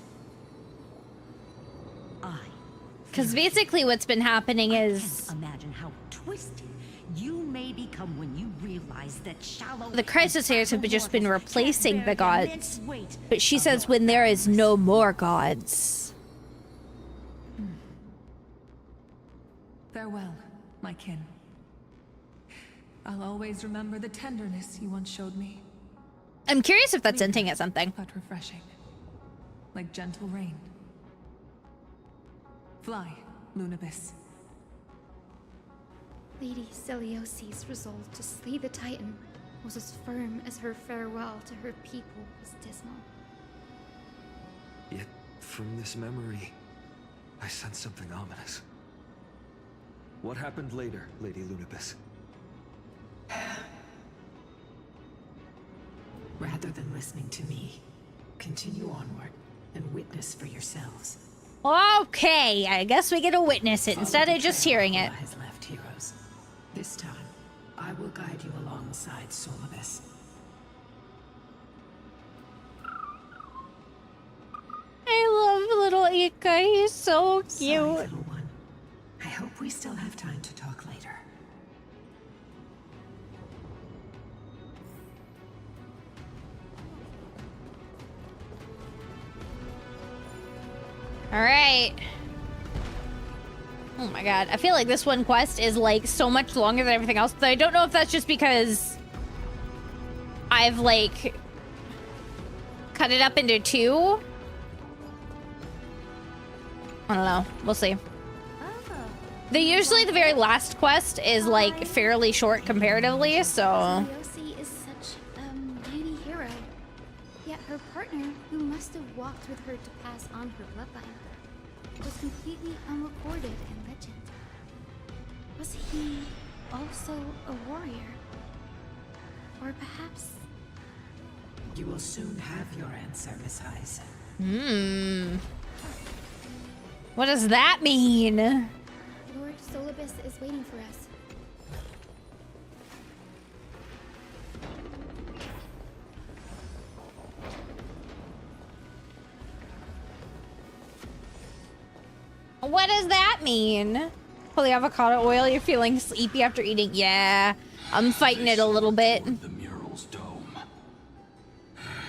Because basically what's been happening is... I can't imagine how twisted you may become when you realize that shallow... The crisis heirs have just been replacing the gods. But she says when there is no more gods. Farewell, my kin. I'll always remember the tenderness you once showed me. I'm curious if that's hinting at something. But refreshing. Like gentle rain. Fly, Lunabis. Lady Celiosi's resolve to slay the Titan was as firm as her farewell to her people was dismal. Yet, from this memory, I sense something ominous. What happened later, Lady Lunabis? Rather than listening to me, continue onward and witness for yourselves. Okay, I guess we get to witness it instead of just hearing it. Has left heroes. This time, I will guide you alongside Solibus. I love little Ika. He's so cute. Sorry, little one. I hope we still have time to talk later. All right. Oh my god. I feel like this one quest is like so much longer than everything else. But I don't know if that's just because I've like cut it up into two. I don't know. We'll see. Usually the very last quest is like fairly short comparatively, so... Celiosi is such a mighty hero. Yet her partner, who must have walked with her to pass on her bloodline, was completely unrecorded in legend. Was he also a warrior? Or perhaps... You will soon have your answer, Miss Heiss. What does that mean? Lord Solibus is waiting for us. What does that mean? Pull the avocado oil, you're feeling sleepy after eating. Yeah, I'm fighting it a little bit. The mural's dome.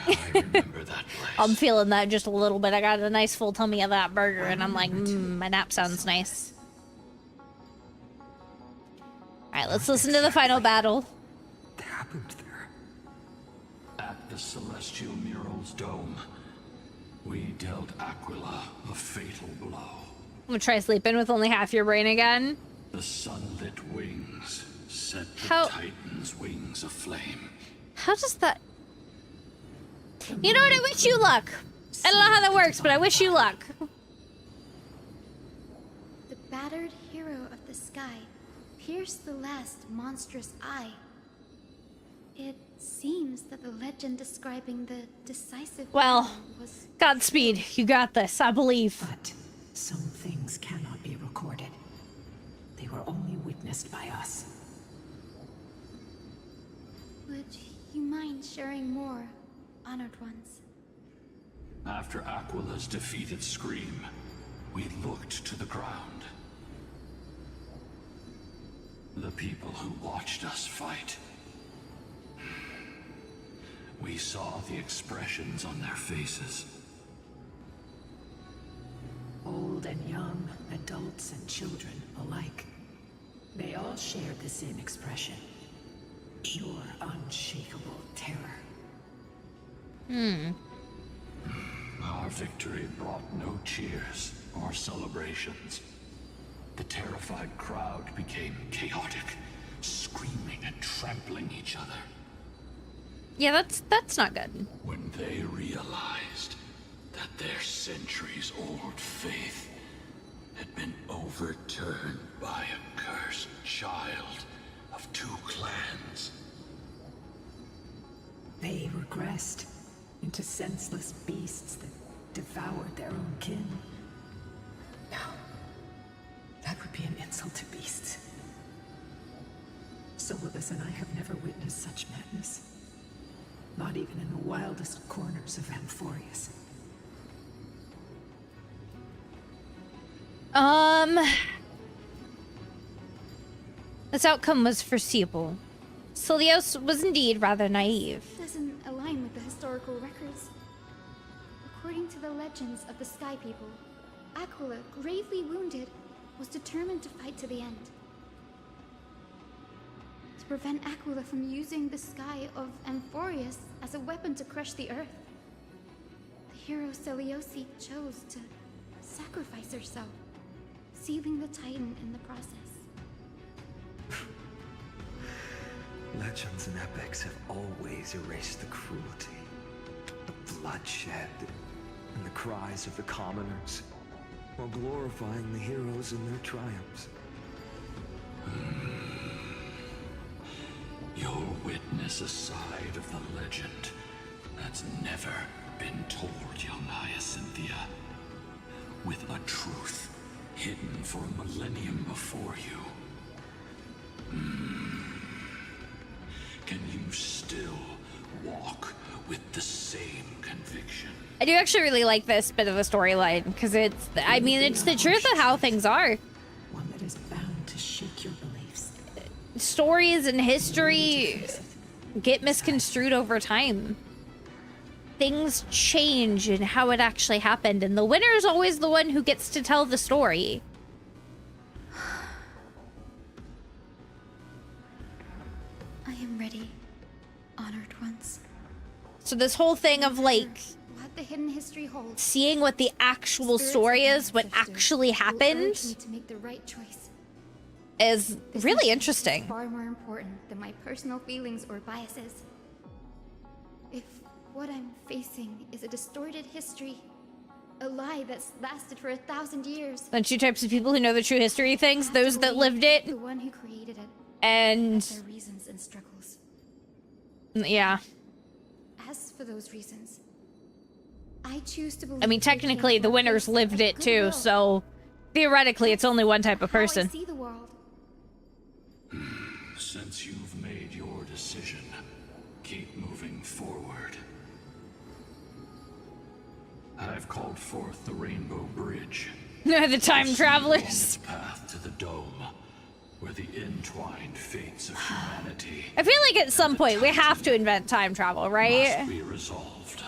I remember that place. I'm feeling that just a little bit. I got a nice full tummy of that burger and I'm like, my nap sounds nice. Alright, let's listen to the final battle. What happened there? At the celestial mural's dome, we dealt Aquila a fatal blow. I'm gonna try sleeping with only half your brain again. The sunlit wings set the How- Titan's wings aflame. How does that... You know what? I wish you luck. I don't know how that works, but I wish you luck. The battered hero of the sky pierced the last monstrous eye. It seems that the legend describing the decisive Well, battle was... Godspeed. You got this, I believe. But some things cannot be recorded. were only witnessed by us. Would you mind sharing more, honored ones? After Aquila's defeated Scream, we looked to the ground. The people who watched us fight. We saw the expressions on their faces. Old and young, adults and children alike. They all shared the same expression. Pure, unshakable terror. Our victory brought no cheers or celebrations. The terrified crowd became chaotic, screaming and trampling each other. Yeah, that's not good. When they realized that their centuries-old faith had been overturned by a cursed child of two clans. They regressed into senseless beasts that devoured their own kin. No, that would be an insult to beasts. Solus and I have never witnessed such madness. Not even in the wildest corners of Amphorius. This outcome was foreseeable. Celios was indeed rather naive. Doesn't align with the historical records. According to the legends of the Sky People, Aquila, gravely wounded, was determined to fight to the end. To prevent Aquila from using the sky of Amphorius as a weapon to crush the earth, the hero Celiosi chose to sacrifice herself, sealing the Titan in the process. Legends and epics have always erased the cruelty, the bloodshed, and the cries of the commoners, while glorifying the heroes and their triumphs. You'll witness a side of the legend that's never been told, young Hyacinthia. With a truth hidden for a millennium before you. Can you still walk with the same conviction? I do actually really like this bit of the storyline because it's the truth of how things are. One that is bound to shake your beliefs. Stories and history get misconstrued over time. Things change in how it actually happened, and the winner is always the one who gets to tell the story. I am ready, honored ones. So this whole thing of like What the hidden history holds. seeing what the actual story is, what actually happened, To make the right choice. is really interesting. Far more important than my personal feelings or biases. If what I'm facing is a distorted history, a lie that's lasted for 1,000 years. The two types of people who know the true history things, those that lived it, The one who created it. and Their reasons and struggles. yeah. As for those reasons, I choose to believe. I mean, technically, the winners lived it too, so theoretically, it's only one type of person. See the world. Since you've made your decision, keep moving forward. I've called forth the Rainbow Bridge. The time travelers. Path to the dome, where the entwined fates of humanity I feel like at some point we have to invent time travel, right? must be resolved.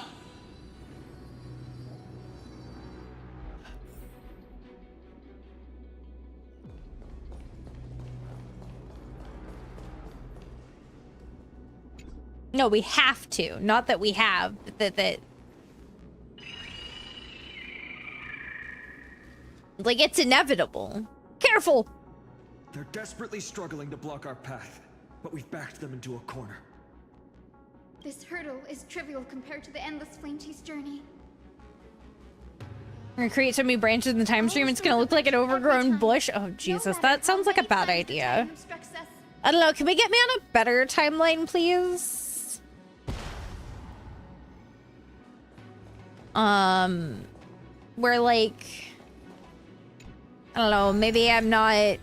No, we have to. Not that we have, that like it's inevitable. Careful. They're desperately struggling to block our path, but we've backed them into a corner. This hurdle is trivial compared to the endless flame chase journey. We're gonna create so many branches in the time stream, it's gonna look like an overgrown bush. Oh, Jesus, that sounds like a bad idea. I don't know, can we get me on a better timeline, please? Where, like, I don't know, maybe I'm not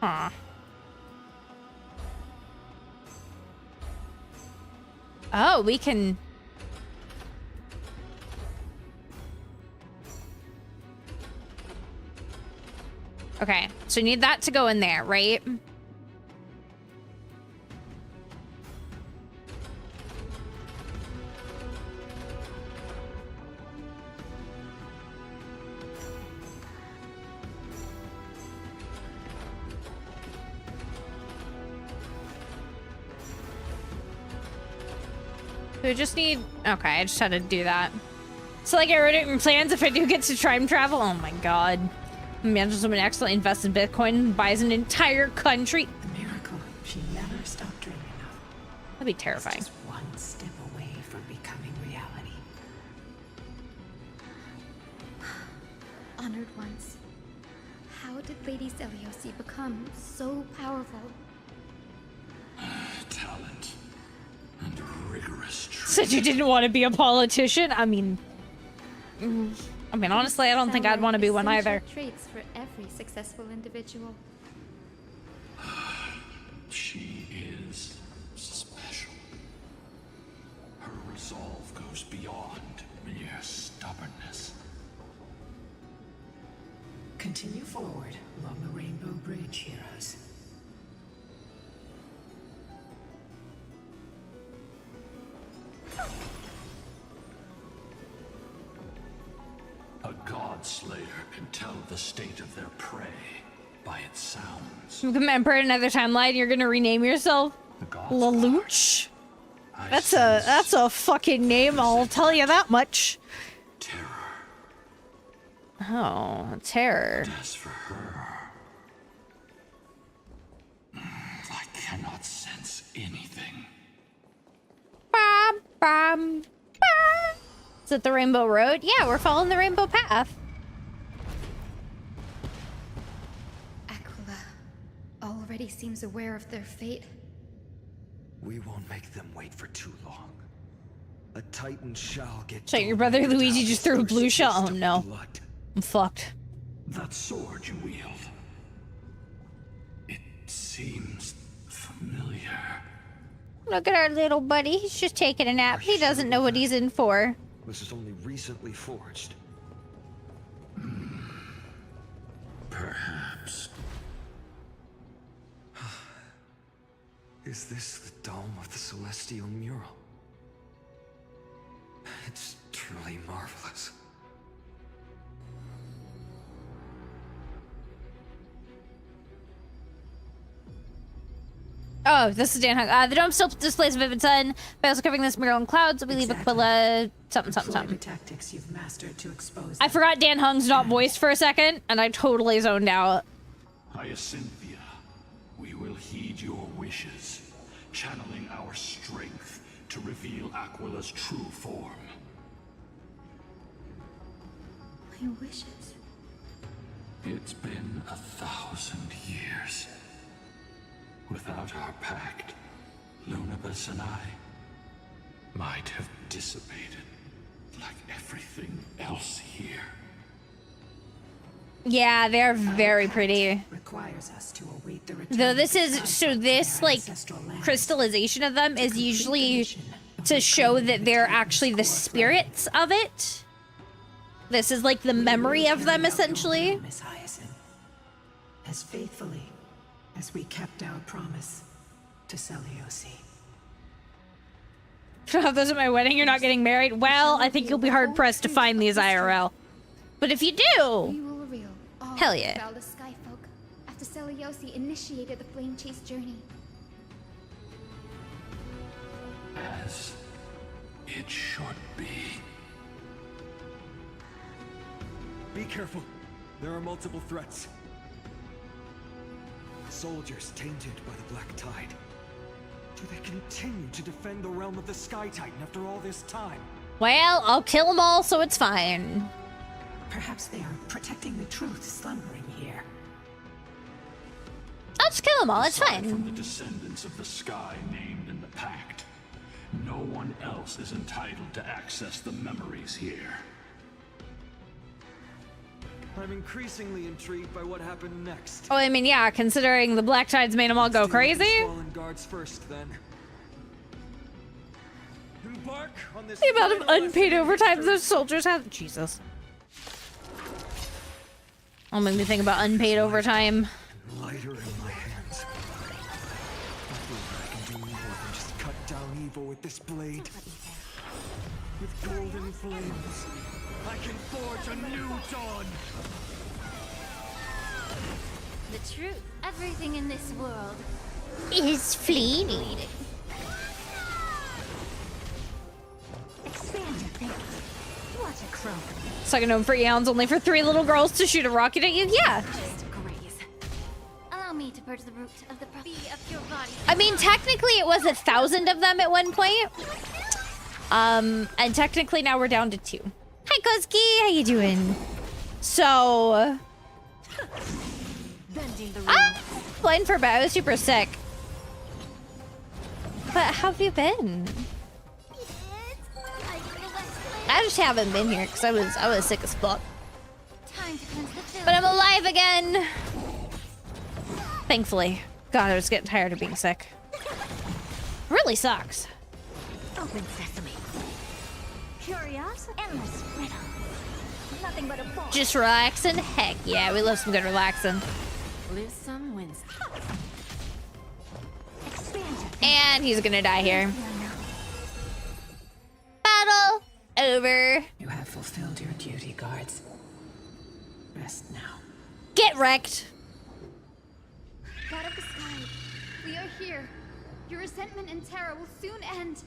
Huh. Oh, we can... Okay, so you need that to go in there, right? We just need... Okay, I just had to do that. So, like, I wrote it in plans if I do get to time travel. Oh my god. Imagine someone accidentally invests in Bitcoin and buys an entire country. The miracle. She never stopped dreaming of. That'd be terrifying. Just one step away from becoming reality. Honored ones. How did Lady Seliosi become so powerful? Talent and rigorous training. Said you didn't want to be a politician? I mean, honestly, I don't think I'd want to be one either. Traits for every successful individual. She is special. Her resolve goes beyond mere stubbornness. Continue forward along the Rainbow Bridge, heroes. A god slayer can tell the state of their prey by its sounds. You become emperor in another timeline, you're gonna rename yourself Lelouch? That's a fucking name, I'll tell you that much. Terror. Oh, terror. As for her, I cannot sense anything. Bam, bam, bam. Is it the Rainbow Road? Yeah, we're following the Rainbow Path. Aquila already seems aware of their fate. We won't make them wait for too long. A Titan shall get... So your brother Luigi just threw a blue shell? Oh no. I'm fucked. That sword you wield. It seems familiar. Look at our little buddy. He's just taking a nap. He doesn't know what he's in for. This is only recently forged. Perhaps. Is this the dome of the celestial mural? It's truly marvelous. Oh, this is Dan Hung. The dome still displays a vivid sun, by also covering this mural in clouds. We leave Aquila something. Tactics you've mastered to expose I forgot Dan Hung's not voiced for a second, and I totally zoned out. Hyacinthia, we will heed your wishes, channeling our strength to reveal Aquila's true form. My wishes? It's been 1,000 years. Without our pact, Lunabus and I might have dissipated like everything else here. Yeah, they're very pretty. Requires us to await the return. Though this is, so this, like, crystallization of them is usually to show that they're actually the spirits of it. This is like the memory of them, essentially. Miss Hyacinth, as faithfully as we kept our promise to Seliosi. If you don't have those at my wedding, you're not getting married. Well, I think you'll be hard pressed to find these IRL. But if you We do, will reveal all hell yeah. about the Skyfolk after Seliosi initiated the Flame Chase journey. As it should be. Be careful. There are multiple threats. Soldiers tainted by the Black Tide. Do they continue to defend the realm of the Sky Titan after all this time? Well, I'll kill them all, so it's fine. Perhaps they are protecting the truth slumbering here. I'll just kill them all, it's Aside from fine. the descendants of the sky named in the pact, no one else is entitled to access the memories here. I'm increasingly intrigued by what happened next. Oh, I mean, yeah, considering the Black Tides made them all go crazy. Fallen guards first, then. Embark on this The amount of unpaid overtime those soldiers have. Jesus. Don't make me think about unpaid overtime. Lighter in my hands. I feel like I can do more than just cut down evil with this blade. With golden flames, I can forge a new dawn. The truth, everything in this world is fleeting. Expand your thinking. What a crumb. Second home for eons, only for 3 little girls to shoot a rocket at you? Yeah. just graze. Allow me to purge the root of the property of your body. I mean, technically it was 1,000 of them at one point. And technically now we're down to 2. Hi, Koski. How you doing? So... Blind for a bit. I was super sick. But how have you been? I just haven't been here because I was sick as fuck. But I'm alive again. Thankfully. God, I was getting tired of being sick. Really sucks. Open sesame. Curiosity. Endless riddle. Nothing but a ball. Just relaxing? Heck yeah, we love some good relaxing. Lose some, win some. And he's gonna die here. Battle over. You have fulfilled your duty, guards. Rest now. Get wrecked. God of the sky, we are here. Your resentment and terror will soon end.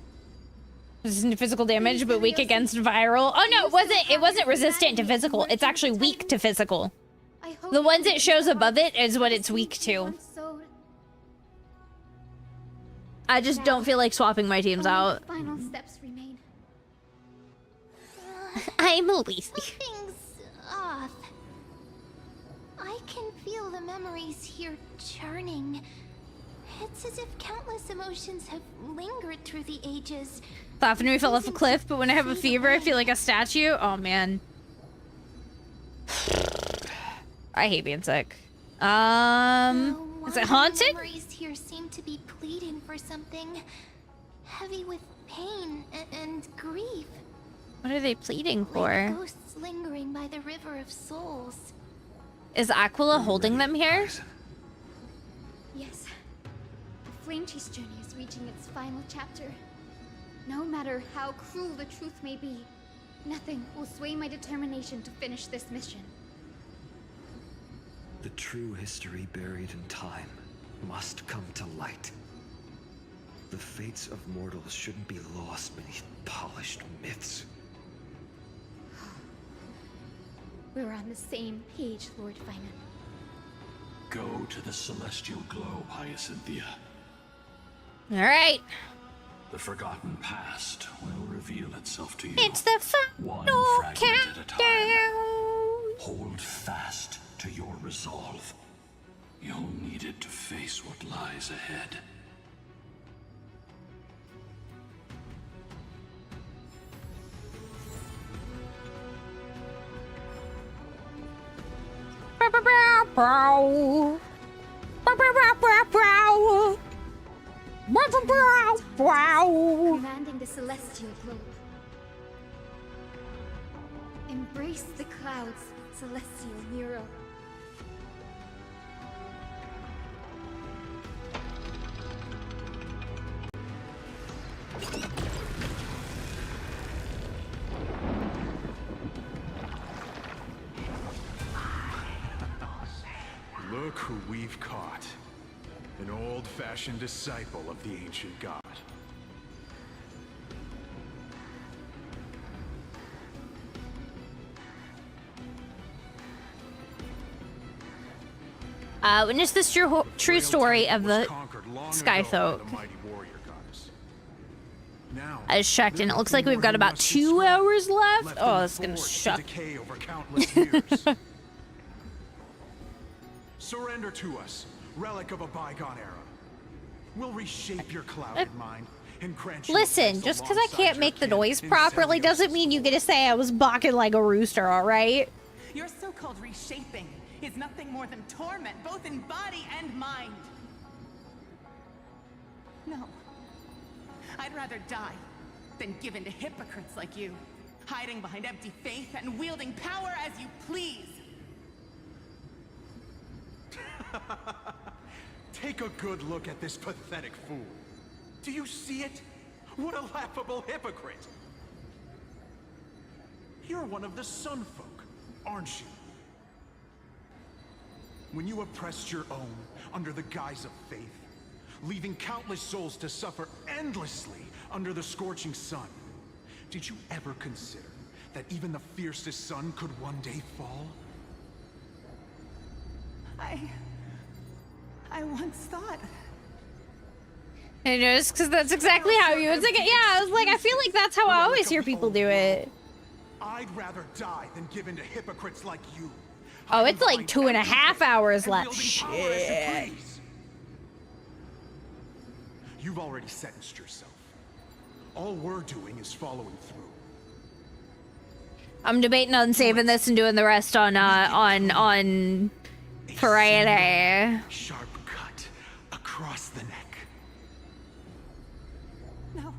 Resistant to physical damage, but weak against viral. Oh no, it wasn't resistant to physical. It's actually weak to physical. The ones it shows above it is what it's weak to. I just don't feel like swapping my teams out. Final steps remain. I'm lazy. Something's off. I can feel the memories here churning. It's as if countless emotions have lingered through the ages. Often we fell off a cliff, but when I have a fever, I feel like a statue. Oh man. I hate being sick. Is it haunted? Memories here seem to be pleading for something heavy with pain and grief. What are they pleading for? Like ghosts lingering by the river of souls. Is Aquila holding them here? Yes. The Flame Chase journey is reaching its final chapter. No matter how cruel the truth may be, nothing will sway my determination to finish this mission. The true history buried in time must come to light. The fates of mortals shouldn't be lost beneath polished myths. We're on the same page, Lord Finan. Go to the celestial globe, Hyacinthia. All right. The forgotten past will reveal itself to you. It's the final countdown. Hold fast to your resolve. You'll need it to face what lies ahead. Commanding the celestial globe. Embrace the clouds, celestial mural. Look who we've caught. An old-fashioned disciple of the ancient god. Witness this true story of the Skyfolk. I just checked and it looks like we've got about 2 hours left. Oh, that's gonna suck. Surrender to us, relic of a bygone era. We'll reshape your clouded mind and grant you. Listen, just because I can't make the noise properly doesn't mean you get to say I was barking like a rooster, alright? Your so-called reshaping is nothing more than torment, both in body and mind. No. I'd rather die than give in to hypocrites like you, hiding behind empty faith and wielding power as you please. Take a good look at this pathetic fool. Do you see it? What a laughable hypocrite! You're one of the Sun Folk, aren't you? When you oppressed your own under the guise of faith, leaving countless souls to suffer endlessly under the scorching sun, did you ever consider that even the fiercest sun could one day fall? I once thought. I noticed because that's exactly how you would say it. Yeah, I was like, I feel like that's how I always hear people do it. I'd rather die than give in to hypocrites like you. Oh, it's like 2.5 hours left. Shit. You've already sentenced yourself. All we're doing is following through. I'm debating on saving this and doing the rest on Friday. Sharp cut across the neck. No.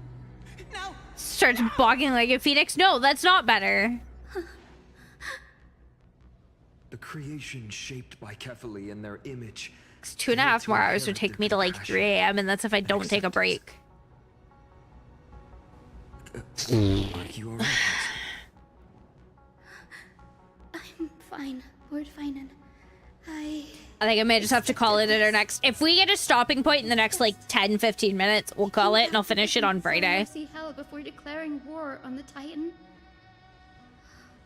No. Starts barking like a phoenix. No, that's not better. The creation shaped by Kefali in their image. 2.5 more hours would take me to like 3 a.m. and that's if I don't take a break. Are you alright? I'm fine, Lord Finan. I think I may just have to call it at our next. If we get a stopping point in the next like 10-15 minutes, we'll call it and I'll finish it on Friday. See hell before declaring war on the Titan.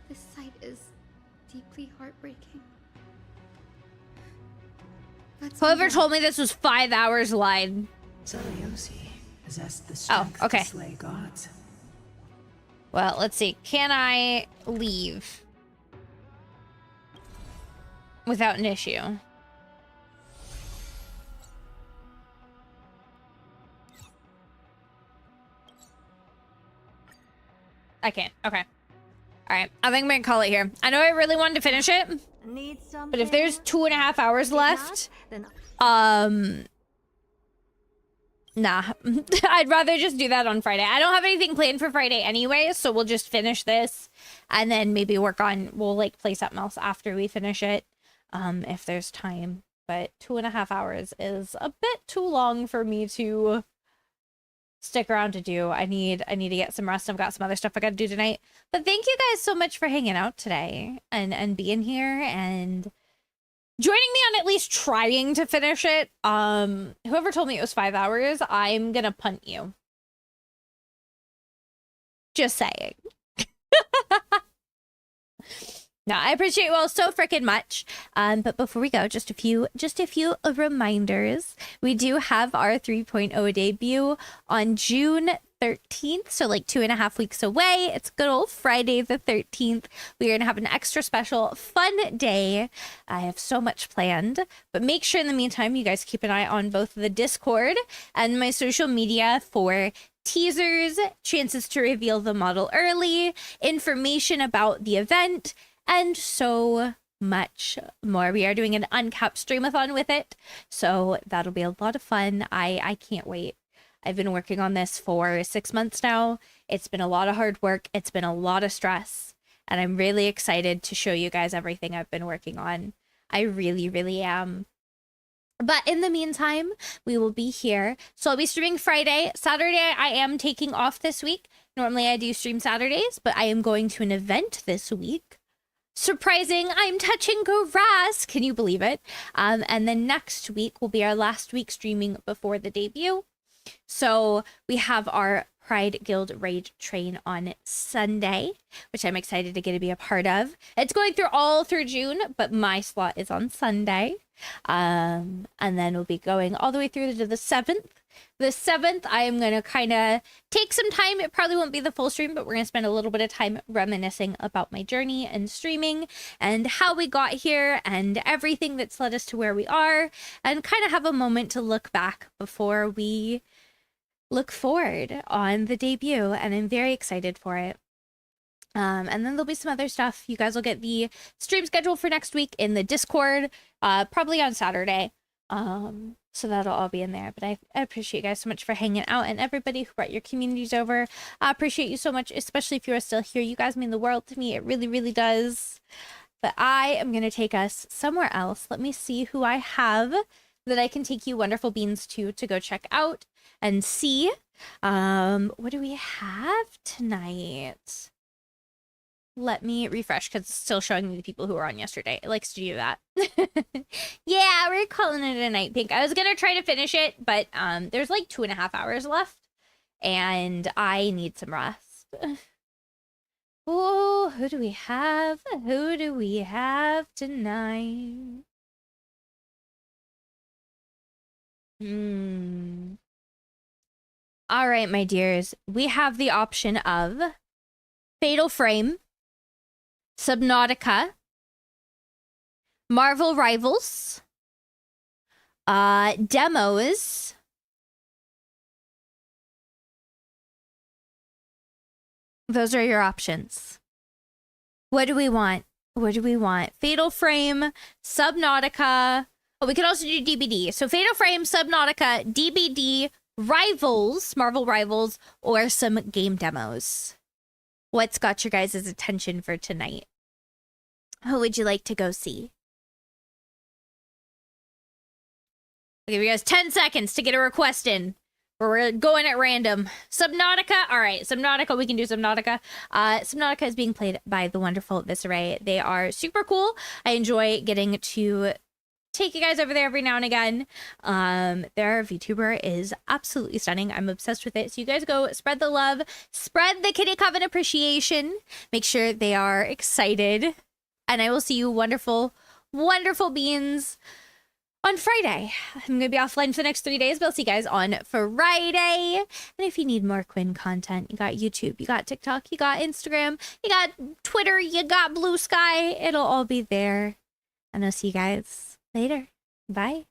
This sight is deeply heartbreaking. Whoever told me this was 5 hours lied. Zeliosi possessed the strength to slay gods. Well, let's see. Can I leave without an issue? I can't. Okay. All right. I think I'm gonna call it here. I know I really wanted to finish it, but if there's 2.5 hours left, nah. I'd rather just do that on Friday. I don't have anything planned for Friday anyway, so we'll just finish this and then maybe we'll like play something else after we finish it, if there's time. But 2.5 hours is a bit too long for me to stick around to do. I need to get some rest. I've got some other stuff I gotta do tonight. But thank you guys so much for hanging out today and being here and joining me on at least trying to finish it. Whoever told me it was 5 hours, I'm gonna punt you. Just saying. No, I appreciate you all so freaking much. But before we go, just a few reminders. We do have our 3.0 debut on June 13th, so like 2.5 weeks away. It's good old Friday the 13th. We're gonna have an extra special fun day. I have so much planned, but make sure in the meantime you guys keep an eye on both the Discord and my social media for teasers, chances to reveal the model early, information about the event, and so much more. We are doing an uncapped streamathon with it, so that'll be a lot of fun. I can't wait. I've been working on this for 6 months now. It's been a lot of hard work. It's been a lot of stress, and I'm really excited to show you guys everything I've been working on. I really, really am. But in the meantime, we will be here. So I'll be streaming Friday. Saturday, I am taking off this week. Normally I do stream Saturdays, but I am going to an event this week. Surprising, I'm touching grass. Can you believe it? And then next week will be our last week streaming before the debut. So we have our Pride Guild Raid train on Sunday, which I'm excited to get to be a part of. It's going through all through June, but my slot is on Sunday. And then we'll be going all the way through to the 7th. The 7th, I am going to kind of take some time. It probably won't be the full stream, but we're going to spend a little bit of time reminiscing about my journey and streaming and how we got here and everything that's led us to where we are, and kind of have a moment to look back before we look forward on the debut. And I'm very excited for it. And then there'll be some other stuff. You guys will get the stream schedule for next week in the Discord, probably on Saturday. So that'll all be in there. But I appreciate you guys so much for hanging out, and everybody who brought your communities over. I appreciate you so much, especially if you are still here. You guys mean the world to me. It really, really does. But I am going to take us somewhere else. Let me see who I have that I can take you wonderful beans to go check out and see. What do we have tonight? Let me refresh because it's still showing me the people who were on yesterday. It likes to do that. Yeah, we're calling it a night, Pink. I was going to try to finish it, but there's like 2.5 hours left and I need some rest. Oh, who do we have? Who do we have tonight? All right, my dears. We have the option of Fatal Frame, Subnautica, Marvel Rivals, demos, those are your options. What do we want? What do we want? Fatal Frame, Subnautica. Oh, we could also do DBD. So Fatal Frame, Subnautica, DBD, Rivals, Marvel Rivals, or some game demos. What's got your guys' attention for tonight? Who would you like to go see? I'll give you guys 10 seconds to get a request in. We're going at random. Subnautica. All right, Subnautica. We can do Subnautica. Subnautica is being played by the wonderful Visceray. They are super cool. I enjoy getting to take you guys over there every now and again. Their VTuber is absolutely stunning. I'm obsessed with it. So you guys go spread the love, spread the Kitty Coven appreciation. Make sure they are excited. And I will see you wonderful, wonderful beans on Friday. I'm going to be offline for the next 3 days, but I'll see you guys on Friday. And if you need more Quinn content, you got YouTube, you got TikTok, you got Instagram, you got Twitter, you got Blue Sky. It'll all be there. And I'll see you guys later. Bye.